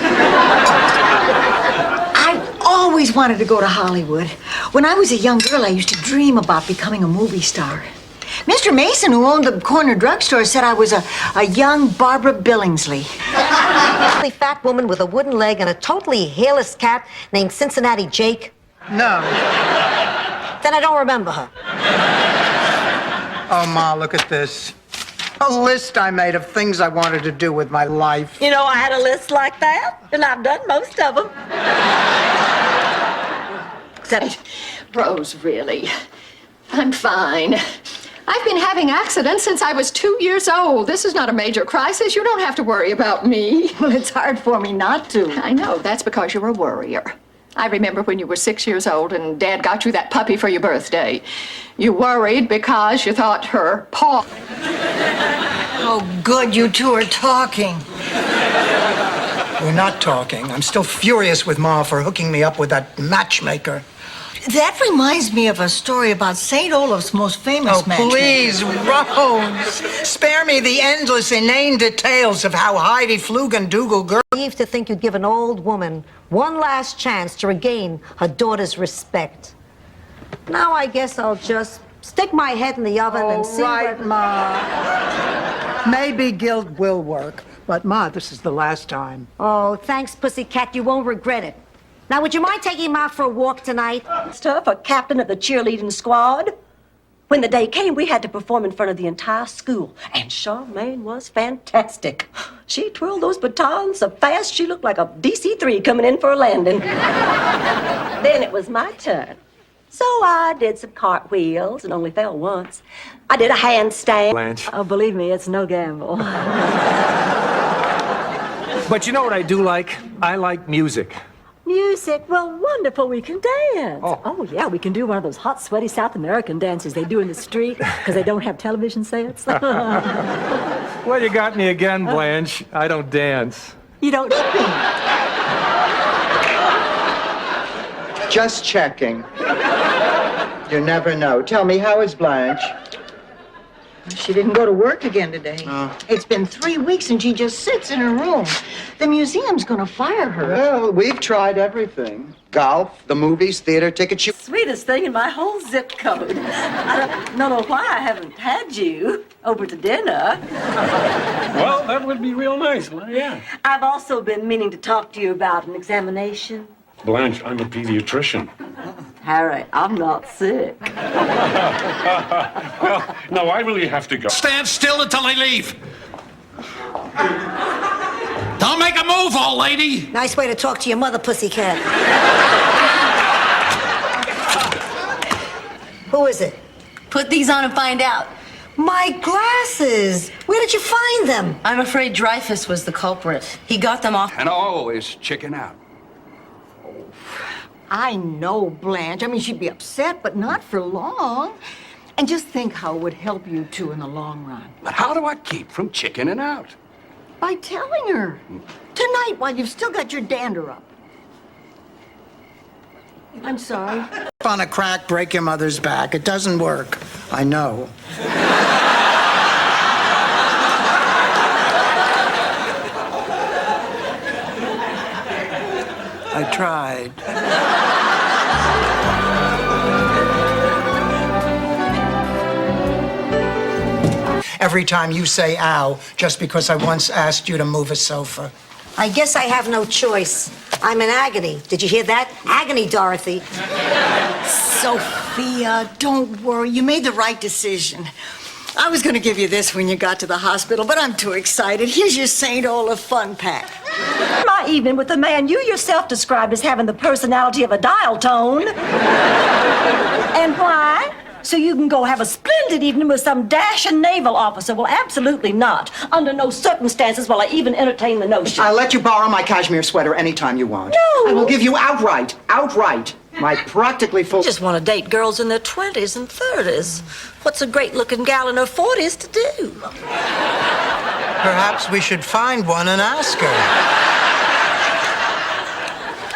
I always wanted to go to Hollywood. When I was a young girl, I used to dream about becoming a movie star. Mr. Mason, who owned the corner drugstore, said I was a young Barbara Billingsley. A fat woman with a wooden leg and a totally hairless cat named Cincinnati Jake? No. Then I don't remember her. Oh, Ma, look at this. A list I made of things I wanted to do with my life. You know, I had a list like that, and I've done most of them. Except Rose, really. I'm fine. I've been having accidents since I was 2 years old. This is not a major crisis. You don't have to worry about me. Well, it's hard for me not to. I know. That's because you're a worrier. I remember when you were 6 years old and Dad got you that puppy for your birthday. You worried because you thought her paw... Oh, good, you two are talking. We're not talking. I'm still furious with Ma for hooking me up with that matchmaker. That reminds me of a story about St. Olaf's most famous matchmaker. Please, Rose, spare me the endless, inane details of how Heidi Flugendoogle girl... Naive to think you'd give an old woman one last chance to regain her daughter's respect. Now I guess I'll just stick my head in the oven and see right, what... Ma. Maybe guilt will work, but Ma, this is the last time. Oh, thanks, Pussycat. You won't regret it. Now, would you mind taking him out for a walk tonight? Stuff, a captain of the cheerleading squad. When the day came, we had to perform in front of the entire school, and Charmaine was fantastic. She twirled those batons so fast she looked like a DC-3 coming in for a landing. Then it was my turn. So I did some cartwheels and only fell once. I did a handstand. Blanche. Oh, believe me, it's no gamble. But you know what I do like? I like music. Music? Well, wonderful. We can dance. Oh, yeah, we can do one of those hot, sweaty South American dances they do in the street because they don't have television sets. Well, you got me again, Blanche. I don't dance. You don't... Just checking. You never know. Tell me, how is Blanche? She didn't go to work again today. It's been 3 weeks and she just sits in her room. The museum's gonna fire her. Well, we've tried everything. Golf, the movies, theater tickets. Sweetest thing in my whole zip code. I don't know why I haven't had you over to dinner. Well, that would be real nice. Yeah. I've also been meaning to talk to you about an examination. Blanche, I'm a pediatrician. Harry, I'm not sick. Well, no, I really have to go. Stand still until I leave. Don't make a move. Move, old lady! Nice way to talk to your mother, pussycat. Who is it? Put these on and find out. My glasses. Where did you find them? I'm afraid Dreyfus was the culprit. He got them off. And always chicken out. I know, Blanche. I mean, she'd be upset, but not for long. And just think how it would help you two in the long run. But how do I keep from chickening out? By telling her. Tonight, while you've still got your dander up. I'm sorry. On a crack, break your mother's back. It doesn't work. I know. I tried. Every time you say ow, just because I once asked you to move a sofa. I guess I have no choice. I'm in agony. Did you hear that? Agony, Dorothy. Sophia, don't worry. You made the right decision. I was going to give you this when you got to the hospital, but I'm too excited. Here's your St. Olaf fun pack. My evening with the man you yourself described as having the personality of a dial tone. And why? So you can go have a splendid evening with some dashing naval officer. Well, absolutely not. Under no circumstances will I even entertain the notion. I'll let you borrow my cashmere sweater anytime you want. No! I will give you outright, my practically full... Just want to date girls in their 20s and 30s. What's a great-looking gal in her 40s to do? Perhaps we should find one and ask her.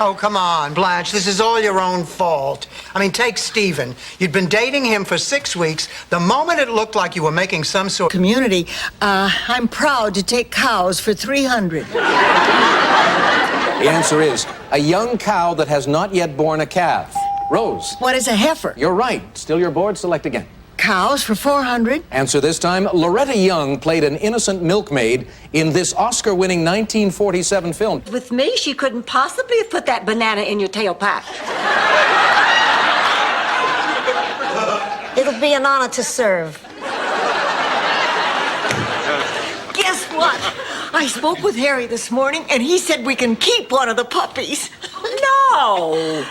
Oh, come on, Blanche. This is all your own fault. I mean, take Stephen. You'd been dating him for 6 weeks. The moment it looked like you were making some sort of... Community, I'm proud to take cows for $300. The answer is a young cow that has not yet born a calf. Rose. What is a heifer? You're right. Still your board. Select again. Cows for $400. Answer this time. Loretta Young played an innocent milkmaid in this Oscar-winning 1947 film. With me, she couldn't possibly have put that banana in your tailpipe. It'll be an honor to serve. Guess what? I spoke with Harry this morning, and he said we can keep one of the puppies. No!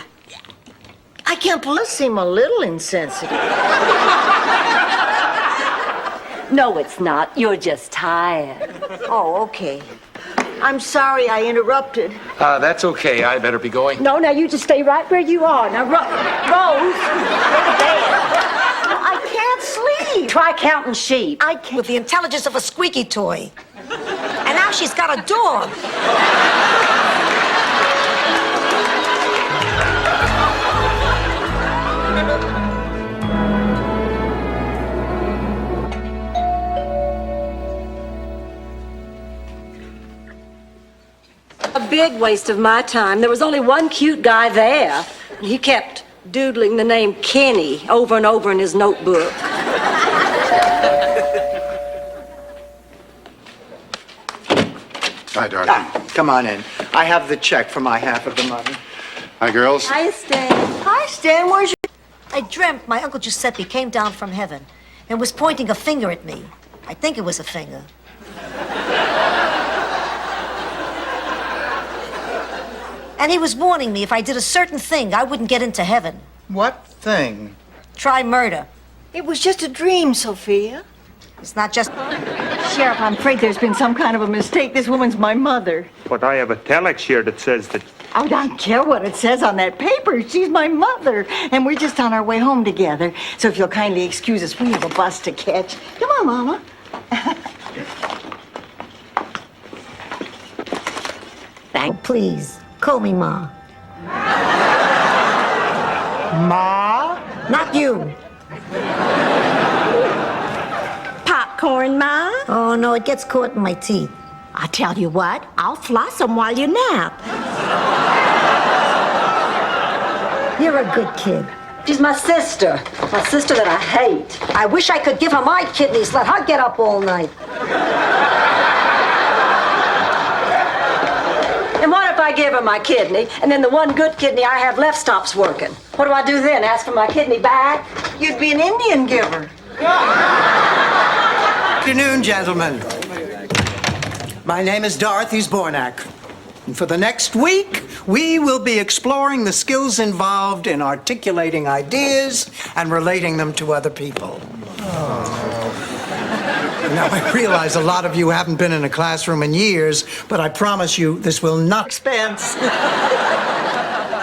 I can't believe seem a little insensitive. No, it's not. You're just tired. Oh, okay. I'm sorry I interrupted. That's okay. I better be going. No, now you just stay right where you are. Now, Rose, go to bed. I can't sleep. Try counting sheep. I can't. With the intelligence of a squeaky toy. And now she's got a dog. A big waste of my time. There was only one cute guy there. He kept doodling the name Kenny over and over in his notebook. Hi, Dorothy. Come on in. I have the check for my half of the money. Hi, girls. Hi, Stan. Hi, Stan. Where's your... I dreamt my Uncle Giuseppe came down from heaven and was pointing a finger at me. I think it was a finger. And he was warning me if I did a certain thing, I wouldn't get into heaven. What thing? Try murder. It was just a dream, Sophia. It's not just... Sheriff, I'm afraid there's been some kind of a mistake. This woman's my mother. But I have a telex here that says that... I don't care what it says on that paper. She's my mother. And we're just on our way home together. So if you'll kindly excuse us, we have a bus to catch. Come on, Mama. Please, call me Ma. Ma? Not you. Popcorn, Ma? Oh, no, it gets caught in my teeth. I tell you what, I'll floss them while you nap. You're a good kid. She's my sister. My sister that I hate. I wish I could give her my kidneys, let her get up all night. And what if I give her my kidney, and then the one good kidney I have left stops working? What do I do then? Ask for my kidney back? You'd be an Indian giver. Good afternoon, gentlemen. My name is Dorothy Zbornak. And for the next week, we will be exploring the skills involved in articulating ideas and relating them to other people. Now, I realize a lot of you haven't been in a classroom in years, but I promise you this will not expense.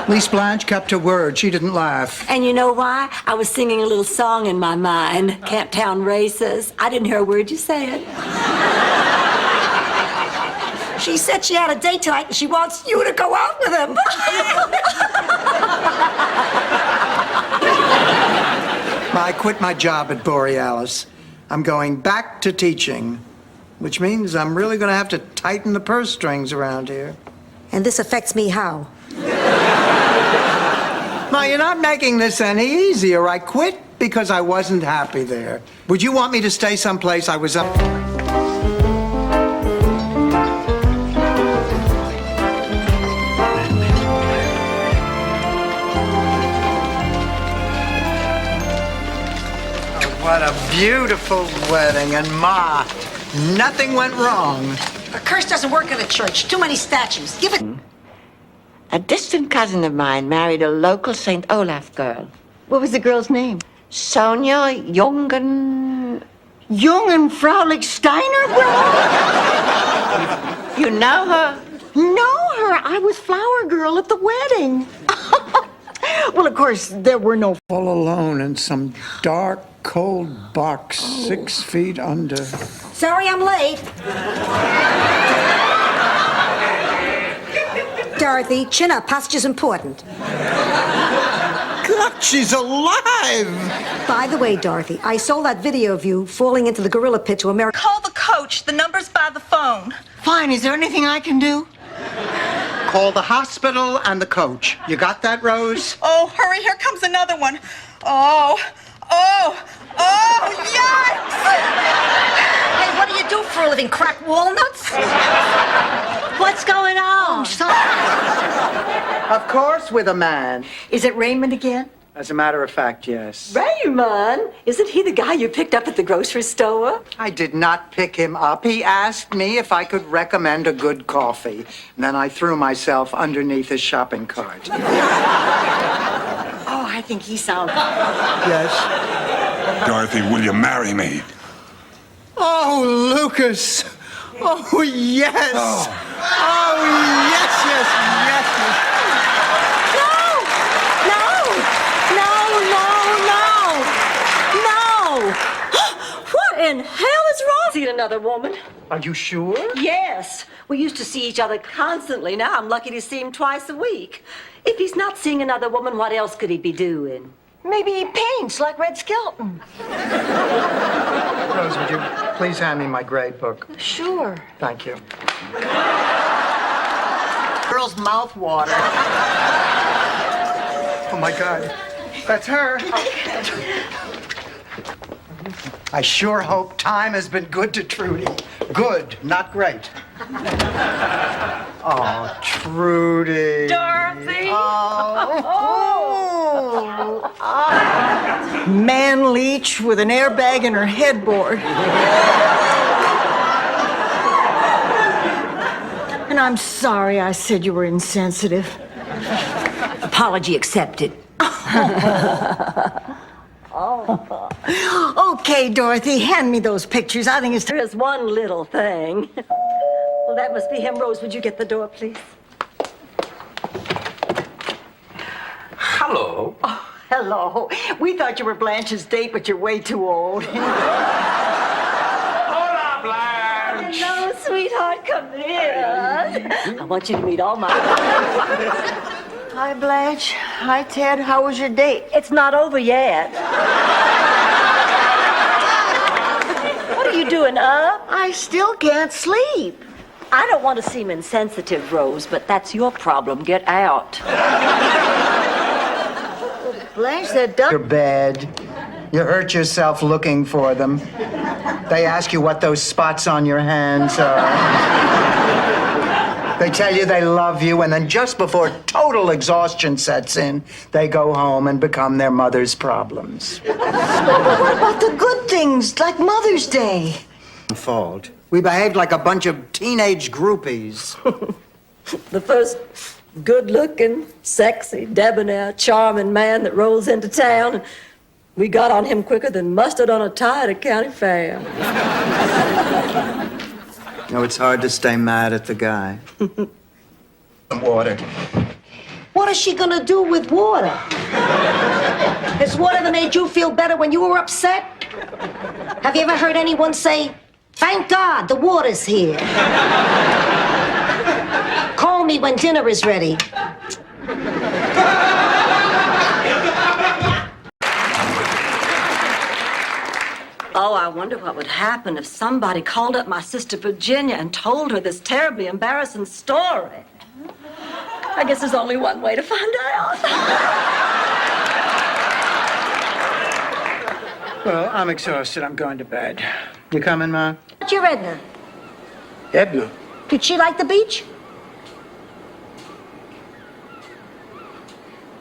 Lise Blanche kept her word. She didn't laugh. And you know why? I was singing a little song in my mind, Camptown Races. I didn't hear a word you said. She said she had a date tonight and she wants you to go out with him. I quit my job at Borealis. I'm going back to teaching, which means I'm really going to have to tighten the purse strings around here. And this affects me how? Now, you're not making this any easier. I quit because I wasn't happy there. Would you want me to stay someplace I was up? What a beautiful wedding, and Ma, nothing went wrong. A curse doesn't work at a church. Too many statues. Give it. A distant cousin of mine married a local St. Olaf girl. What was the girl's name? Sonia Jungen... Jungen Fraulich Steiner, You know her? Know her? I was flower girl at the wedding. Well, of course, there were no... All alone in some dark, cold box 6 feet under. Sorry I'm late. Dorothy, chin up. Posture's important. God, she's alive! By the way, Dorothy, I saw that video of you falling into the gorilla pit to America. Call the coach. The number's by the phone. Fine. Is there anything I can do? Call the hospital and the coach. You got that, Rose? Oh, hurry. Here comes another one. Oh, yikes! Hey, what do you do for a living? Crack walnuts? What's going on? Of course, with a man. Is it Raymond again? As a matter of fact, yes. Raymond? Isn't he the guy you picked up at the grocery store? I did not pick him up. He asked me if I could recommend a good coffee. And then I threw myself underneath his shopping cart. Oh, I think he sounds... Yes. Dorothy, will you marry me? Oh, Lucas. Oh, yes. Oh, yes. What in hell is wrong? Seeing another woman? Are you sure? Yes. We used to see each other constantly. Now I'm lucky to see him twice a week. If he's not seeing another woman, what else could he be doing? Maybe he paints like Red Skelton. Rose, would you please hand me my grade book? Sure. Thank you. Girl's mouth water. Oh, my God. That's her. I sure hope time has been good to Trudy. Good, not great. Oh, Trudy. Dorothy! Man leech with an airbag in her headboard. And I'm sorry I said you were insensitive. Apology accepted. Okay, Dorothy, hand me those pictures. I think it's... There is one little thing. Well, that must be him. Rose, would you get the door, please? Hello. Oh, hello. We thought you were Blanche's date, but you're way too old. Hola, Blanche. Hello, sweetheart. Come in. I want you to meet all my... Hi, Blanche. Hi, Ted. How was your date? It's not over yet. What are you doing up? I still can't sleep. I don't want to seem insensitive, Rose, but that's your problem. Get out. Blanche, that duck... Your bed. You hurt yourself looking for them. They ask you what those spots on your hands are. They tell you they love you, and then just before total exhaustion sets in, they go home and become their mother's problems. But what about the good things, like Mother's Day? Fault. We behaved like a bunch of teenage groupies. The first good-looking, sexy, debonair, charming man that rolls into town. And we got on him quicker than mustard on a tie at a county fair. No, it's hard to stay mad at the guy. Water. What is she gonna do with water? Has water ever made you feel better when you were upset? Have you ever heard anyone say, "Thank God the water's here"? Call me when dinner is ready. Oh, I wonder what would happen if somebody called up my sister Virginia and told her this terribly embarrassing story. I guess there's only one way to find out. Well, I'm exhausted. I'm going to bed. You coming, Ma? What's your Edna? Edna. Did she like the beach?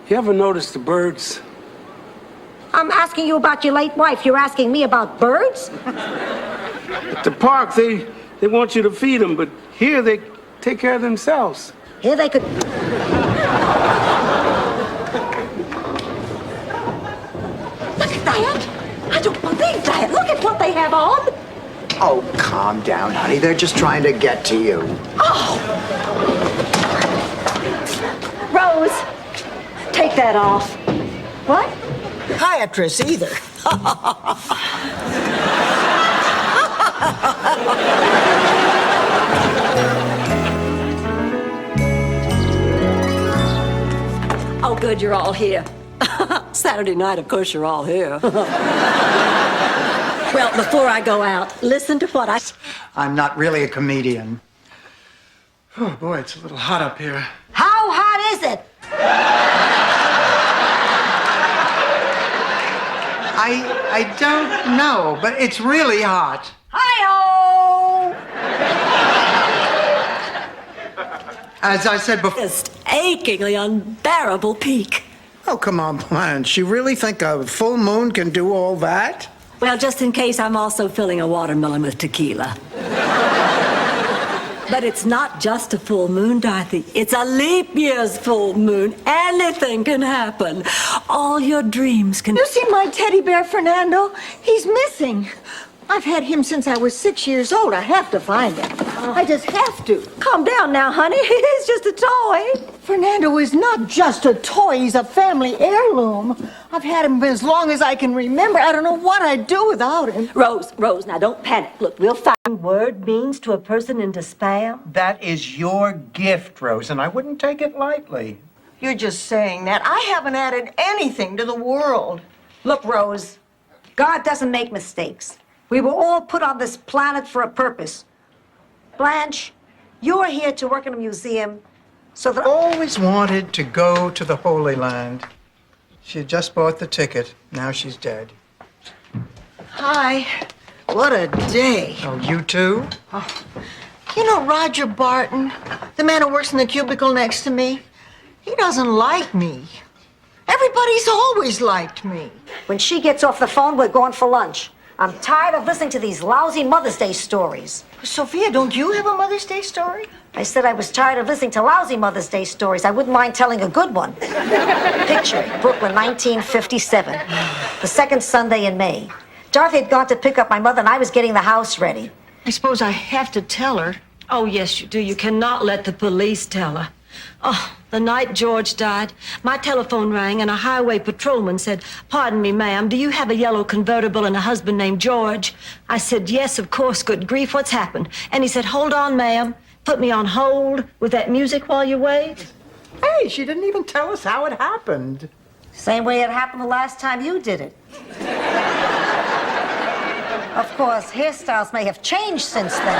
You ever notice the birds? I'm asking you about your late wife. You're asking me about birds? At the park, they want you to feed them, but here they take care of themselves. Here they could... Look at that! I don't believe that! Look at what they have on! Oh, calm down, honey. They're just trying to get to you. Oh! Rose, take that off. What? Psychiatrist either. Oh, good, you're all here. Saturday night, of course, you're all here. Well, before I go out, listen to what I'm not really a comedian. Oh, boy, it's a little hot up here. How hot is it? I don't know, but it's really hot. Hi-oh! As I said before... Just achingly unbearable peak. Oh, come on, Blanche. You really think a full moon can do all that? Well, just in case, I'm also filling a watermelon with tequila. But it's not just a full moon, Dorothy. It's a leap year's full moon. Anything can happen. All your dreams can... You see my teddy bear, Fernando? He's missing. I've had him since I was 6 years old. I have to find him. I just have to. Calm down now, honey. He's just a toy. Fernando is not just a toy. He's a family heirloom. I've had him as long as I can remember. I don't know what I'd do without him. Rose, now don't panic. Look, we'll find word means to a person in despair. That is your gift, Rose, and I wouldn't take it lightly. You're just saying that. I haven't added anything to the world. Look, Rose, God doesn't make mistakes. We were all put on this planet for a purpose. Blanche, you're here to work in a museum, so that... Always wanted to go to the Holy Land. She had just bought the ticket. Now she's dead. Hi. What a day. Oh, you too? Oh. You know Roger Barton, the man who works in the cubicle next to me? He doesn't like me. Everybody's always liked me. When she gets off the phone, we're going for lunch. I'm tired of listening to these lousy Mother's Day stories. Sophia, don't you have a Mother's Day story? I said I was tired of listening to lousy Mother's Day stories. I wouldn't mind telling a good one. Picture it, Brooklyn, 1957. The second Sunday in May. Dorothy had gone to pick up my mother, and I was getting the house ready. I suppose I have to tell her. Oh, yes, you do. You cannot let the police tell her. Oh, the night George died, my telephone rang and a highway patrolman said, "Pardon me, ma'am, do you have a yellow convertible and a husband named George?" I said, "Yes, of course. Good grief, what's happened?" And he said, "Hold on, ma'am. Put me on hold with that music while you wait." Hey, she didn't even tell us how it happened. Same way it happened the last time you did it. Of course, hairstyles may have changed since then.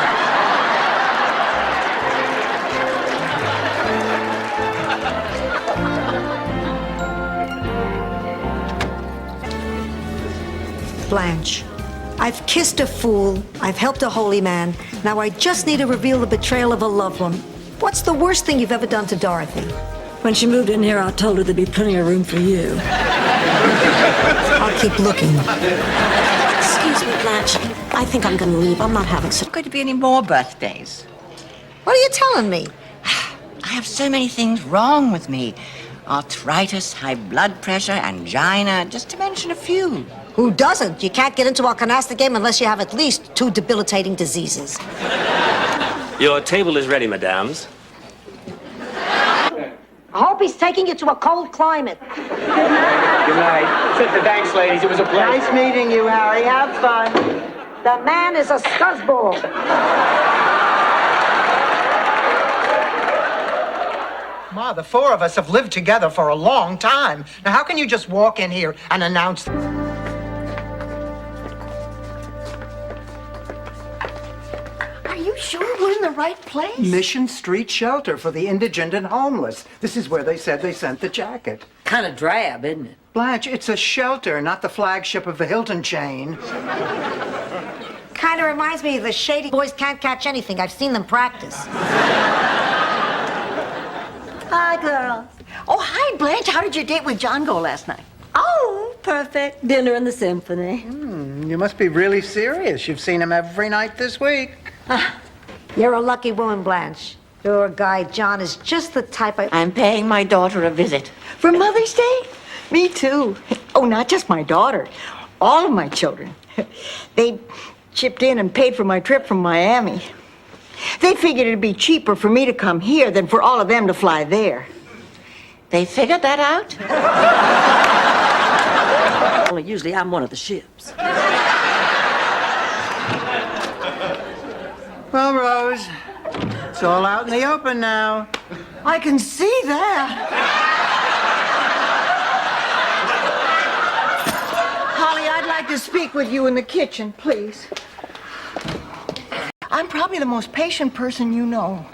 Blanche, I've kissed a fool, I've helped a holy man. Now I just need to reveal the betrayal of a loved one. What's the worst thing you've ever done to Dorothy? When she moved in here, I told her there'd be plenty of room for you. I'll keep looking. Excuse me, Blanche. I think I'm going to leave. I'm not having so... Going to be any more birthdays? What are you telling me? have so many things wrong with me. Arthritis, high blood pressure, angina, just to mention a few. Who doesn't? You can't get into our canasta game unless you have at least 2 debilitating diseases. Your table is ready, mesdames. I hope he's taking you to a cold climate. Good night. Thanks, ladies. It was a pleasure. Nice meeting you, Harry. Have fun. The man is a scuzzball. Ma, the 4 of us have lived together for a long time. Now, how can you just walk in here and announce... Are you sure we're in the right place? Mission Street Shelter for the Indigent and Homeless. This is where they said they sent the jacket. Kind of drab, isn't it? Blanche, it's a shelter, not the flagship of the Hilton chain. Kind of reminds me of the Shady Boys Can't Catch Anything. I've seen them practice. Hi, girls. Oh, hi, Blanche. How did your date with John go last night? Oh, perfect. Dinner in the symphony. You must be really serious. You've seen him every night this week. You're a lucky woman, Blanche. Your guy, John, is just the type I'm paying my daughter a visit. For Mother's Day? Me too. Oh, not just my daughter. All of my children. They chipped in and paid for my trip from Miami. They figured it'd be cheaper for me to come here than for all of them to fly there. They figured that out? Well, usually I'm one of the ships. Well, Rose, it's all out in the open now. I can see that. Holly, I'd like to speak with you in the kitchen, please. I'm probably the most patient person you know.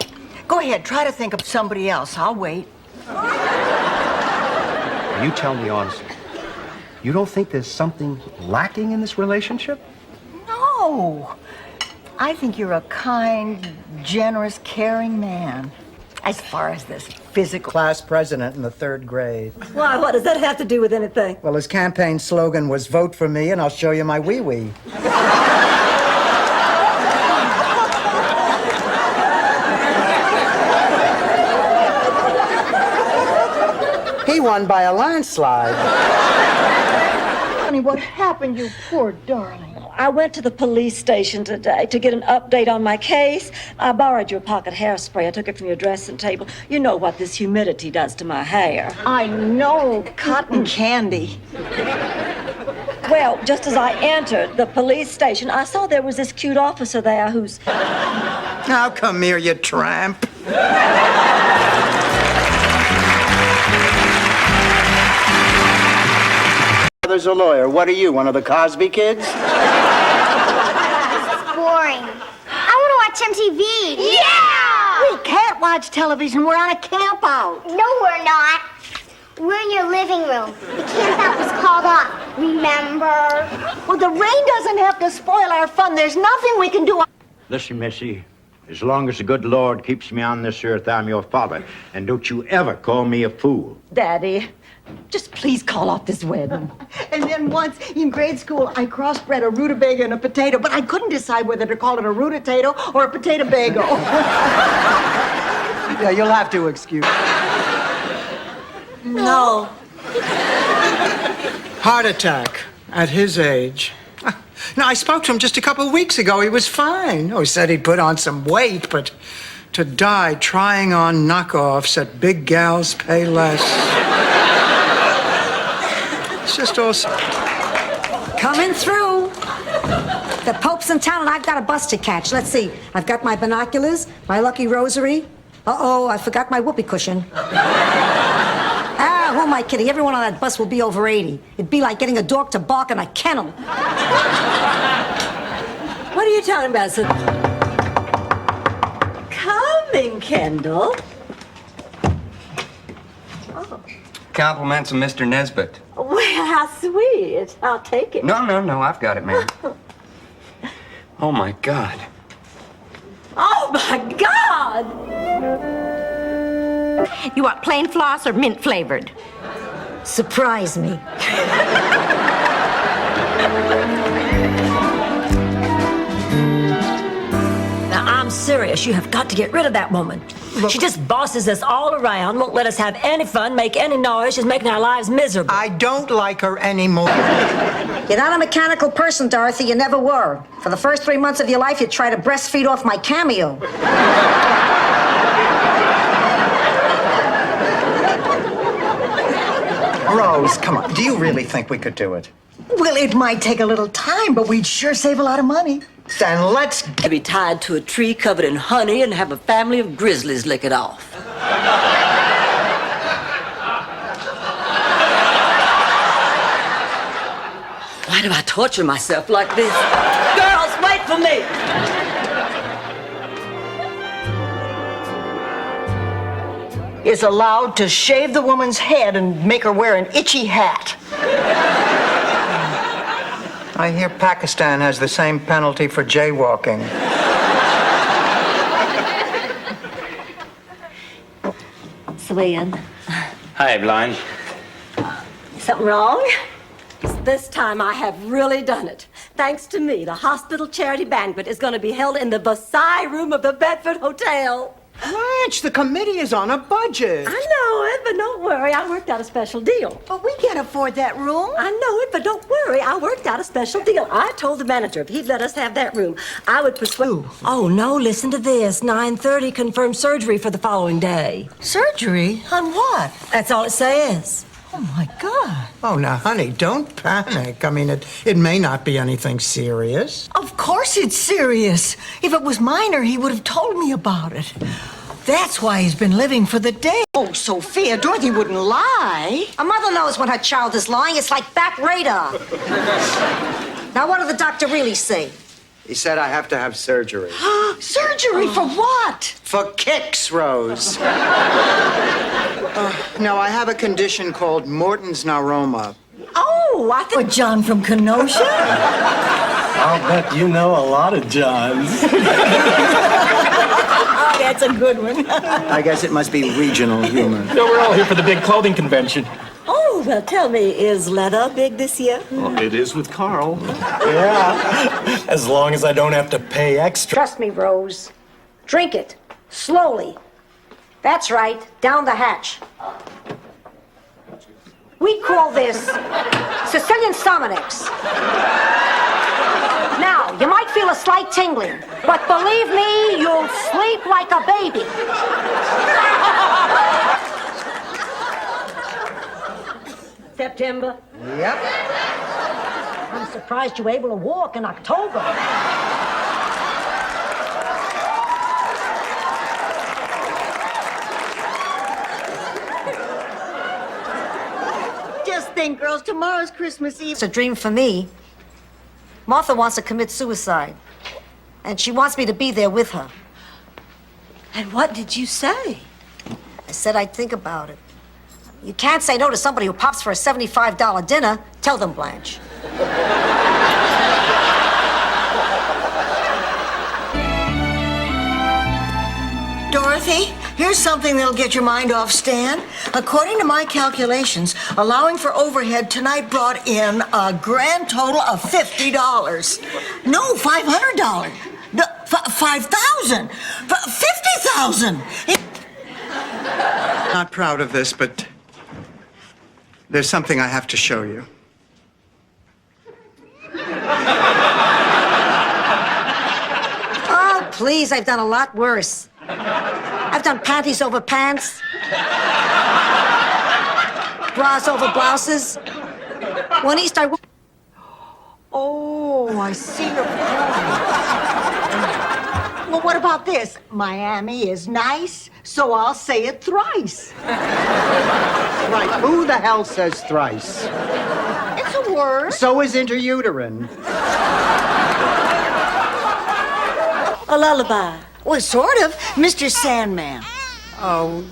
Go ahead, try to think of somebody else. I'll wait. You tell me honestly, you don't think there's something lacking in this relationship? No. I think you're a kind, generous, caring man. As far as this physical... Class president in the 3rd grade. Why, what does that have to do with anything? Well, his campaign slogan was vote for me and I'll show you my wee-wee. He won by a landslide. Honey, what happened, you poor darling? I went to the police station today to get an update on my case. I borrowed your pocket hairspray. I took it from your dressing table. You know what this humidity does to my hair. I know, cotton candy. Well, just as I entered the police station, I saw there was this cute officer there who's... Now come here, you tramp. There's a lawyer. What are you, one of the Cosby kids? This is boring. I want to watch MTV. Yeah! We can't watch television. We're on a camp out. No, we're not. We're in your living room. The camp out was called off. Remember? Well, the rain doesn't have to spoil our fun. There's nothing we can do. Listen, Missy, as long as the good Lord keeps me on this earth, I'm your father. And don't you ever call me a fool. Daddy, just please call off this wedding. And then once in grade school, I crossbred a rutabaga and a potato, but I couldn't decide whether to call it a rutatato or a potato bagel. Yeah, you'll have to excuse me. No. Heart attack at his age. Now, I spoke to him just a couple of weeks ago. He was fine. Oh, he said he'd put on some weight, but to die trying on knockoffs at big gals pay less. It's just all... Coming through. The Pope's in town and I've got a bus to catch. Let's see. I've got my binoculars, my lucky rosary. Uh-oh, I forgot my whoopee cushion. Who am I kidding? Everyone on that bus will be over 80. It'd be like getting a dog to bark in a kennel. What are you talking about, sir? Coming, Kendall. Oh. Compliments of Mr. Nesbitt. Well, how sweet. I'll take it. No, I've got it, man. Oh, my God. Oh, my God! You want plain floss or mint flavored? Surprise me. Now, I'm serious. You have got to get rid of that woman. She just bosses us all around, won't let us have any fun, make any noise. She's making our lives miserable. I don't like her anymore. You're not a mechanical person, Dorothy. You never were. For the first 3 months of your life, you tried to breastfeed off my Cameo. Rose, come on. Do you really think we could do it? Well, it might take a little time, but we'd sure save a lot of money. Then let's Be tied to a tree covered in honey and have a family of grizzlies lick it off. Why do I torture myself like this? Girls, wait for me! Is allowed to shave the woman's head and make her wear an itchy hat. I hear Pakistan has the same penalty for jaywalking. Swain, Hi, Blind. something wrong? This time I have really done it. Thanks to me, the hospital charity banquet is going to be held in the Versailles room of the Bedford Hotel. Blanche, the committee is on a budget. I know it, but don't worry. I worked out a special deal. But we can't afford that room. I know it, but don't worry. I worked out a special deal. I told the manager if he'd let us have that room, I would persuade... Oh, no, listen to this. 9:30 confirmed surgery for the following day. Surgery? On what? That's all it says. Oh, my God. Oh, now, honey, don't panic. I mean, it may not be anything serious. Of course it's serious. If it was minor, he would have told me about it. That's why he's been living for the day. Oh, Sophia, Dorothy wouldn't lie. A mother knows when her child is lying. It's like back radar. Now, what did the doctor really say? He said I have to have surgery. Surgery for what? For kicks, Rose. No, I have a condition called Morton's neuroma. Oh, I think... John from Kenosha? I'll bet you know a lot of Johns. Oh, that's a good one. I guess it must be regional humor. No, we're all here for the big clothing convention. Oh, well, tell me, is leather big this year? Well, it is with Carl. Yeah, as long as I don't have to pay extra. Trust me, Rose. Drink it. Slowly. That's right. Down the hatch. We call this Sicilian Sominex. Now, you might feel a slight tingling, but believe me, you'll sleep like a baby. September? Yep. I'm surprised you were able to walk in October. Just think, girls, tomorrow's Christmas Eve. It's a dream for me. Martha wants to commit suicide, and she wants me to be there with her. And what did you say? I said I'd think about it. You can't say no to somebody who pops for a $75 dinner. Tell them, Blanche. Dorothy, here's something that'll get your mind off Stan. According to my calculations, allowing for overhead tonight brought in a grand total of $50. No, $500. No, $5,000. $50,000. Not proud of this, but there's something I have to show you. Oh, please, I've done a lot worse. I've done panties over pants, bras over blouses. One East I... Oh, I see your point. Well, what about this? Miami is nice, so I'll say it thrice. Right, who the hell says thrice? It's a word. So is interuterine. A lullaby. Well, sort of. Mr. Sandman. Oh,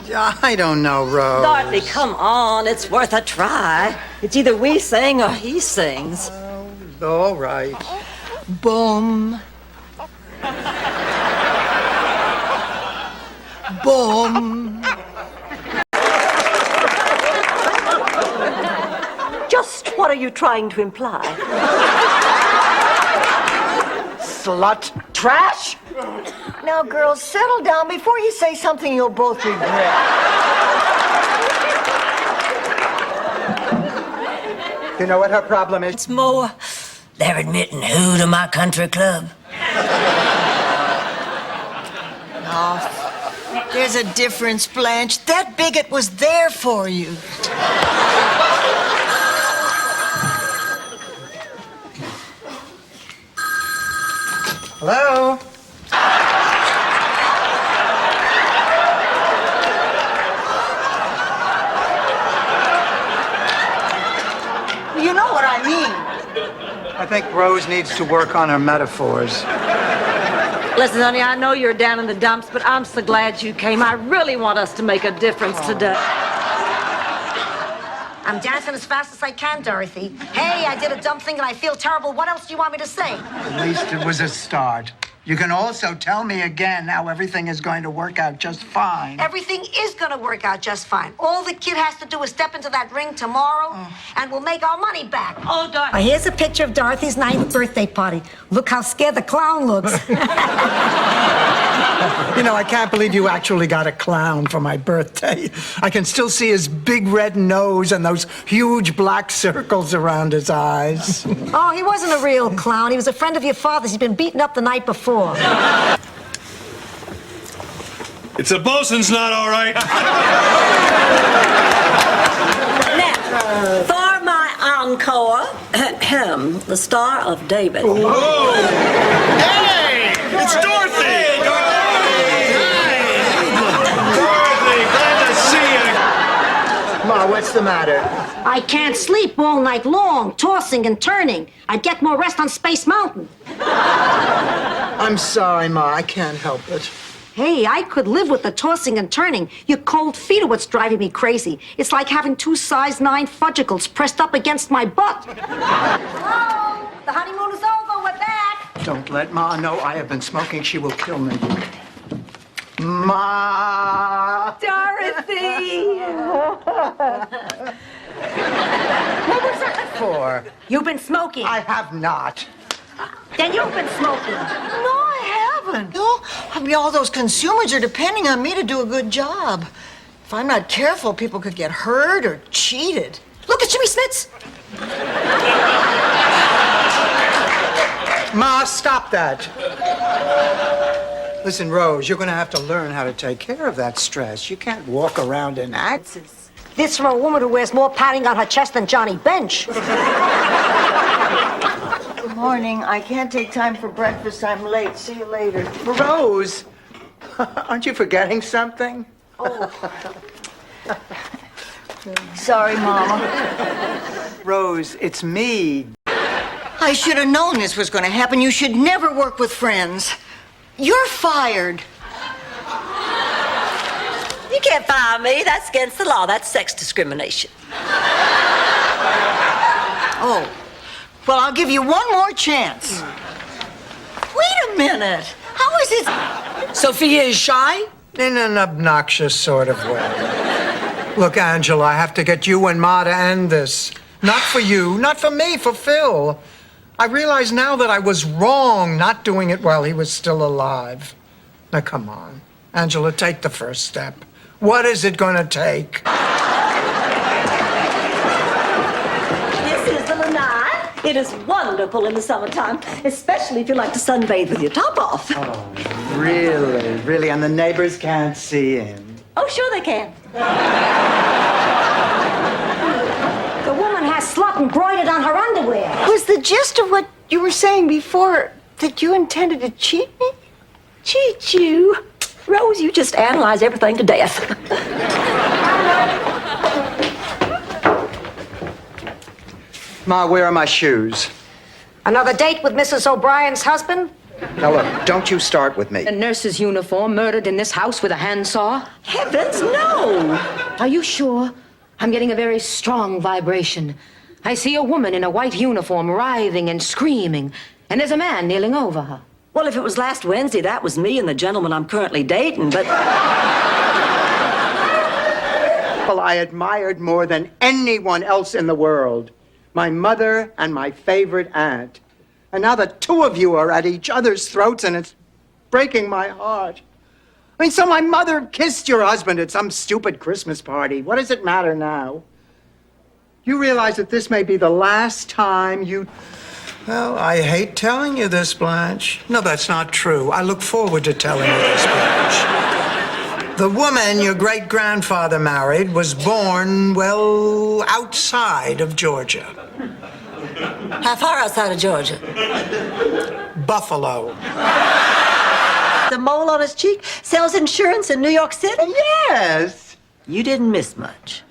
I don't know, Rose. Dorothy, come on. It's worth a try. It's either we sing or he sings. All right. Boom. Boom. Just what are you trying to imply? Slut. Trash? Now, girls, settle down before you say something you'll both regret. You know what her problem is? It's more, they're admitting who to my country club. Oh, there's a difference, Blanche. That bigot was there for you. Hello? You know what I mean. I think Rose needs to work on her metaphors. Listen, honey, I know you're down in the dumps, but I'm so glad you came. I really want us to make a difference today. I'm dancing as fast as I can, Dorothy. Hey, I did a dumb thing and I feel terrible. What else do you want me to say? At least it was a start. You can also tell me again how everything is going to work out just fine. Everything is going to work out just fine. All the kid has to do is step into that ring tomorrow, and we'll make our money back. Oh, Dorothy. Here's a picture of Dorothy's 9th birthday party. Look how scared the clown looks. You know, I can't believe you actually got a clown for my birthday. I can still see his big red nose and those huge black circles around his eyes. Oh, he wasn't a real clown. He was a friend of your father's. He'd been beaten up the night before. It's a bosun's not all right. Now, for my encore, the Star of David. Whoa! Hey! It's Dorothy! Hey, Dorothy, glad to see you. Ma, what's the matter? I can't sleep all night long, tossing and turning. I'd get more rest on Space Mountain. I'm sorry, Ma. I can't help it. Hey, I could live with the tossing and turning. Your cold feet are what's driving me crazy. It's like having 2 size 9 fudgicles pressed up against my butt. Hello? The honeymoon is over. We're back. Don't let Ma know I have been smoking. She will kill me. Ma! Dorothy! What was that for? You've been smoking. I have not. Then you've been smoking. No, I haven't. No, I mean, all those consumers are depending on me to do a good job. If I'm not careful, people could get hurt or cheated. Look at Jimmy Smits. Ma, stop that. Listen, Rose, you're going to have to learn how to take care of that stress. You can't walk around and act. This from a woman who wears more padding on her chest than Johnny Bench. Good morning. I can't take time for breakfast. I'm late. See you later. Rose, aren't you forgetting something? Oh. Sorry, Mama. Rose, it's me. I should have known this was going to happen. You should never work with friends. You're fired. You can't fire me. That's against the law. That's sex discrimination. Oh. Well, I'll give you one more chance. Wait a minute. How is it? Sophia is shy? In an obnoxious sort of way. Look, Angela, I have to get you and Ma to end this. Not for you, not for me, for Phil. I realize now that I was wrong not doing it while he was still alive. Now, come on. Angela, take the first step. What is it going to take? This is the lanai. It is wonderful in the summertime, especially if you like to sunbathe with your top off. Oh, really? Really? And the neighbors can't see in? Oh, sure they can. The woman has slut embroidered on her underwear. Was the gist of what you were saying before that you intended to cheat me? Cheat you? Rose, you just analyze everything to death. Ma, where are my shoes? Another date with Mrs. O'Brien's husband? Now, look, don't you start with me. A nurse's uniform murdered in this house with a handsaw? Heavens, no! Are you sure? I'm getting a very strong vibration. I see a woman in a white uniform writhing and screaming, and there's a man kneeling over her. Well, if it was last Wednesday, that was me and the gentleman I'm currently dating, but... Well, I admired more than anyone else in the world. My mother and my favorite aunt. And now the two of you are at each other's throats, and it's... breaking my heart. I mean, so my mother kissed your husband at some stupid Christmas party. What does it matter now? You realize that this may be the last time you... Well, I hate telling you this, Blanche. No, that's not true. I look forward to telling you this, Blanche. The woman your great-grandfather married was born, well, outside of Georgia. How far outside of Georgia? Buffalo. The mole on his cheek sells insurance in New York City? Yes. You didn't miss much.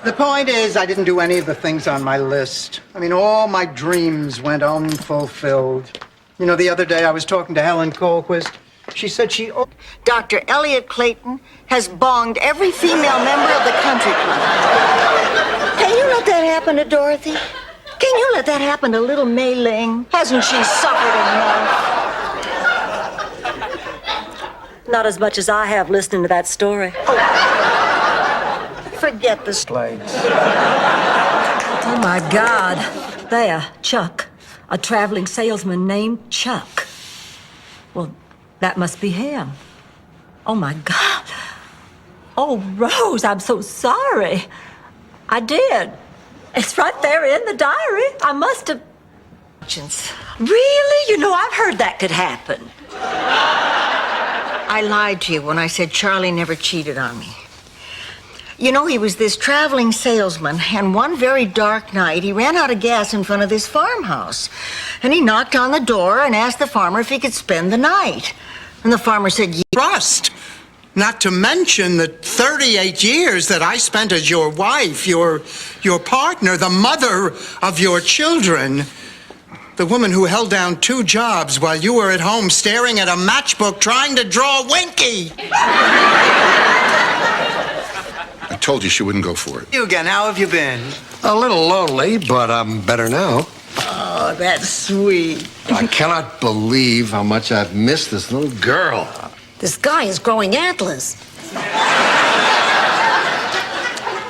The point is, I didn't do any of the things on my list. I mean, all my dreams went unfulfilled. You know, the other day I was talking to Helen Colquist. She said she... Dr. Elliot Clayton has bonged every female member of the country club. Can you let that happen to Dorothy? Can you let that happen to little Mei Ling? Hasn't she suffered enough? Not as much as I have listening to that story. Forget the slides. Oh, my God. There, Chuck. A traveling salesman named Chuck. Well, that must be him. Oh, my God. Oh, Rose, I'm so sorry. I did. It's right there in the diary. I must have... Really? You know, I've heard that could happen. I lied to you when I said Charlie never cheated on me. You know, he was this traveling salesman, and one very dark night, he ran out of gas in front of this farmhouse. And he knocked on the door and asked the farmer if he could spend the night. And the farmer said, Trust. Not to mention the 38 years that I spent as your wife, your partner, the mother of your children. The woman who held down 2 jobs while you were at home staring at a matchbook trying to draw Winky. I told you she wouldn't go for it. You again, how have you been? A little lonely, but I'm better now. Oh, that's sweet. I cannot believe how much I've missed this little girl. This guy is growing antlers.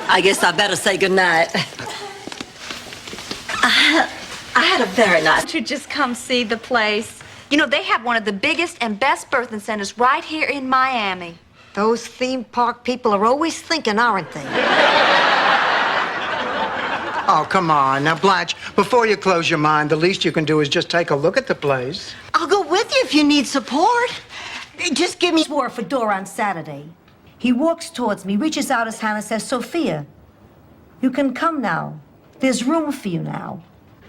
I guess I better say goodnight. I had a very nice... Why don't you just come see the place? You know, they have one of the biggest and best birthing centers right here in Miami. Those theme park people are always thinking, aren't they? Oh, come on. Now, Blanche, before you close your mind, the least you can do is just take a look at the place. I'll go with you if you need support. Just give me... Swore for door on Saturday. He walks towards me, reaches out his hand and says, Sophia, you can come now. There's room for you now.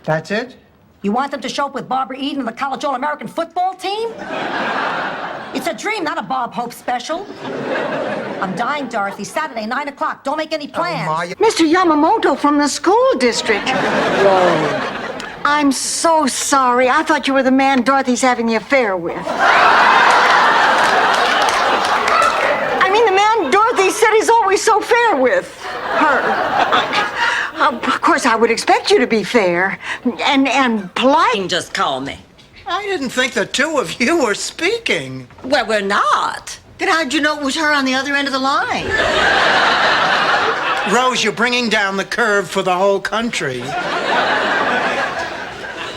That's it? You want them to show up with Barbara Eden and the College All-American football team? It's a dream, not a Bob Hope special. I'm dying, Dorothy. Saturday, 9 o'clock. Don't make any plans. Mr. Yamamoto from the school district. Whoa. I'm so sorry. I thought you were the man Dorothy's having the affair with. I mean, the man Dorothy said he's always so fair with her. Of course, I would expect you to be fair and polite. Just call me. I didn't think the two of you were speaking. Well, we're not. Then how'd you know it was her on the other end of the line? Rose, you're bringing down the curve for the whole country.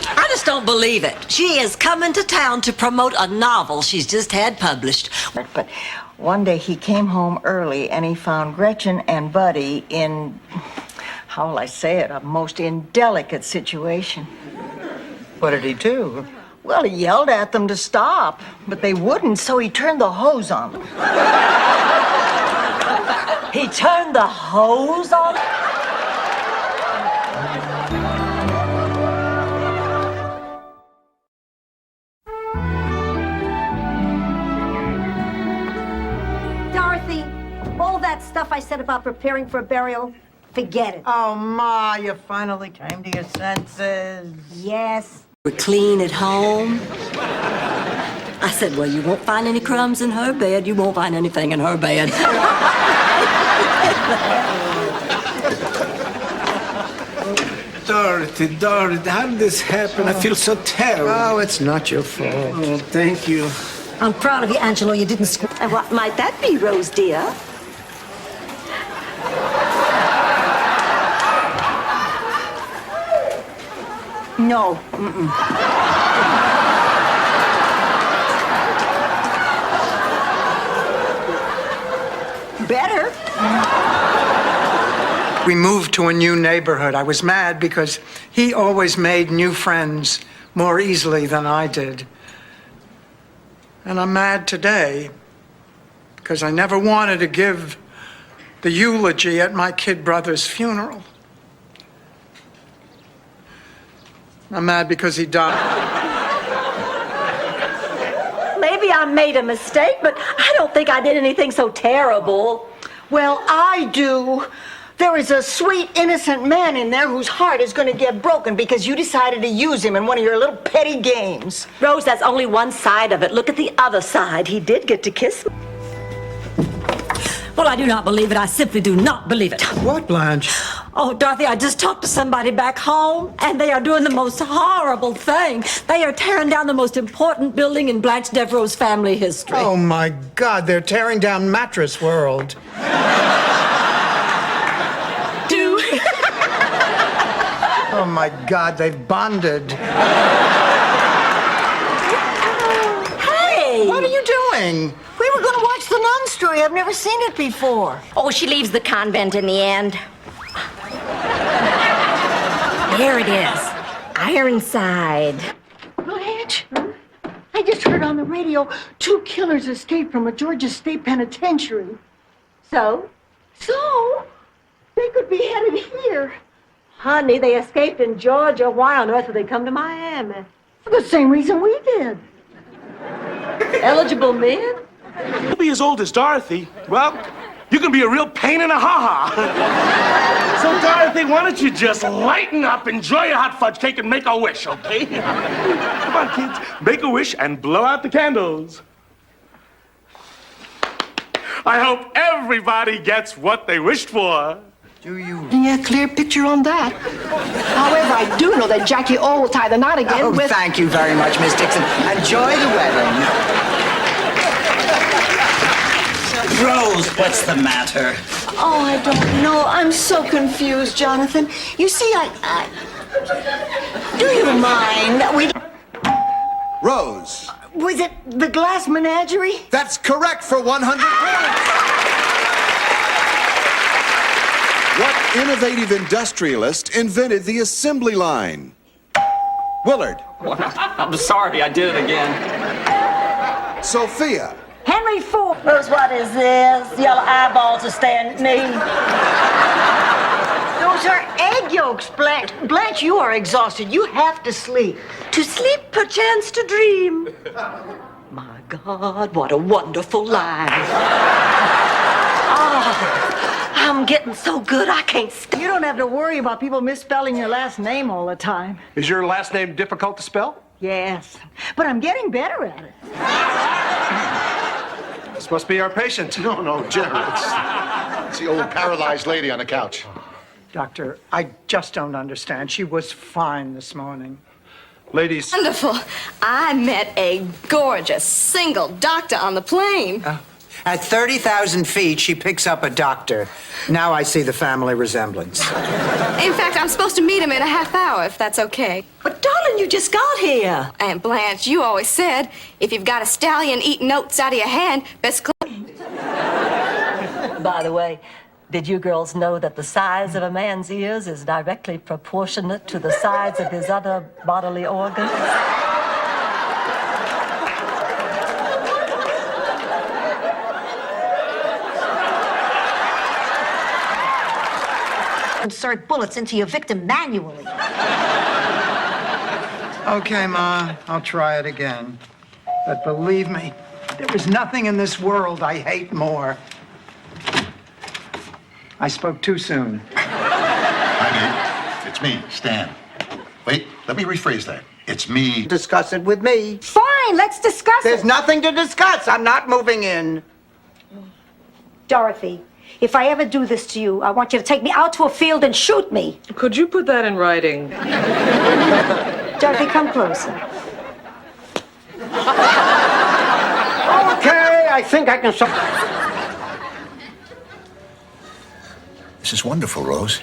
I just don't believe it. She is coming to town to promote a novel she's just had published. But one day he came home early and he found Gretchen and Buddy in, how will I say it, a most indelicate situation. What did he do? Well, he yelled at them to stop, but they wouldn't, so he turned the hose on them. He turned the hose on? Dorothy, all that stuff I said about preparing for a burial, forget it. Oh, Ma, you finally came to your senses. Yes. We're clean at home. I said, well, you won't find any crumbs in her bed. You won't find anything in her bed. Dorothy, how did this happen? I feel so terrible. Oh, it's not your fault. Oh, thank you. I'm proud of you, Angelo. You didn't scream. And what might that be, Rose, dear? No. Better. We moved to a new neighborhood. I was mad because he always made new friends more easily than I did. And I'm mad today because I never wanted to give the eulogy at my kid brother's funeral. I'm mad because he died. Maybe I made a mistake, but I don't think I did anything so terrible. Well, I do. There is a sweet, innocent man in there whose heart is going to get broken because you decided to use him in one of your little petty games. Rose, that's only one side of it. Look at the other side. He did get to kiss me. Well, I do not believe it. I simply do not believe it. What, Blanche? Oh, Dorothy, I just talked to somebody back home, and they are doing the most horrible thing. They are tearing down the most important building in Blanche Devereaux's family history. Oh, my God, they're tearing down Mattress World. Oh, my God, they've bonded. Hey! What are you doing? We were going to watch the Nun story. I've never seen it before. Oh, she leaves the convent in the end. There it is. Ironside. Blanche, I just heard on the radio 2 killers escaped from a Georgia State Penitentiary. So? So, they could be headed here. Honey, they escaped in Georgia. Why on earth would they come to Miami? For the same reason we did. Eligible men? You'll be as old as Dorothy. Well, you can be a real pain in a ha-ha. So, Dorothy, why don't you just lighten up, enjoy your hot fudge cake, and make a wish, okay? Come on, kids. Make a wish and blow out the candles. I hope everybody gets what they wished for. Do you? Yeah, clear picture on that. However, I do know that Jackie O will tie the knot again Oh, with... thank you very much, Miss Dixon. Enjoy the wedding. Rose, what's the matter? Oh, I don't know. I'm so confused, Jonathan. You see, do you mind that we... Rose. Was it the glass menagerie? That's correct for 100 points. What innovative industrialist invented the assembly line? Willard. I'm sorry, I did it again. Sophia. Henry Ford. Rose, what is this? Yellow eyeballs are staring at me. Those are egg yolks, Blanche. Blanche, you are exhausted. You have to sleep. To sleep, perchance to dream. My God, what a wonderful life. Oh, I'm getting so good I can't You don't have to worry about people misspelling your last name all the time. Is your last name difficult to spell? Yes, but I'm getting better at it. This must be our patient. No, Jerry. It's the old paralyzed lady on the couch. Doctor, I just don't understand. She was fine this morning. Ladies. Wonderful. I met a gorgeous single doctor on the plane. At 30,000 feet, she picks up a doctor. Now I see the family resemblance. In fact, I'm supposed to meet him in a half hour, if that's okay. But darling, you just got here. Aunt Blanche, you always said, if you've got a stallion eating notes out of your hand, best By the way, did you girls know that the size of a man's ears is directly proportionate to the size of his other bodily organs? Insert bullets into your victim manually. Okay, Ma, I'll try it again. But believe me, there is nothing in this world I hate more. I spoke too soon. Honey, it's me, Stan. Wait, let me rephrase that. It's me. Discuss it with me. Fine, let's discuss There's nothing to discuss. I'm not moving in. Dorothy, if I ever do this to you, I want you to take me out to a field and shoot me. Could you put that in writing? Dorothy, come closer. Okay, I think I can... This is wonderful, Rose.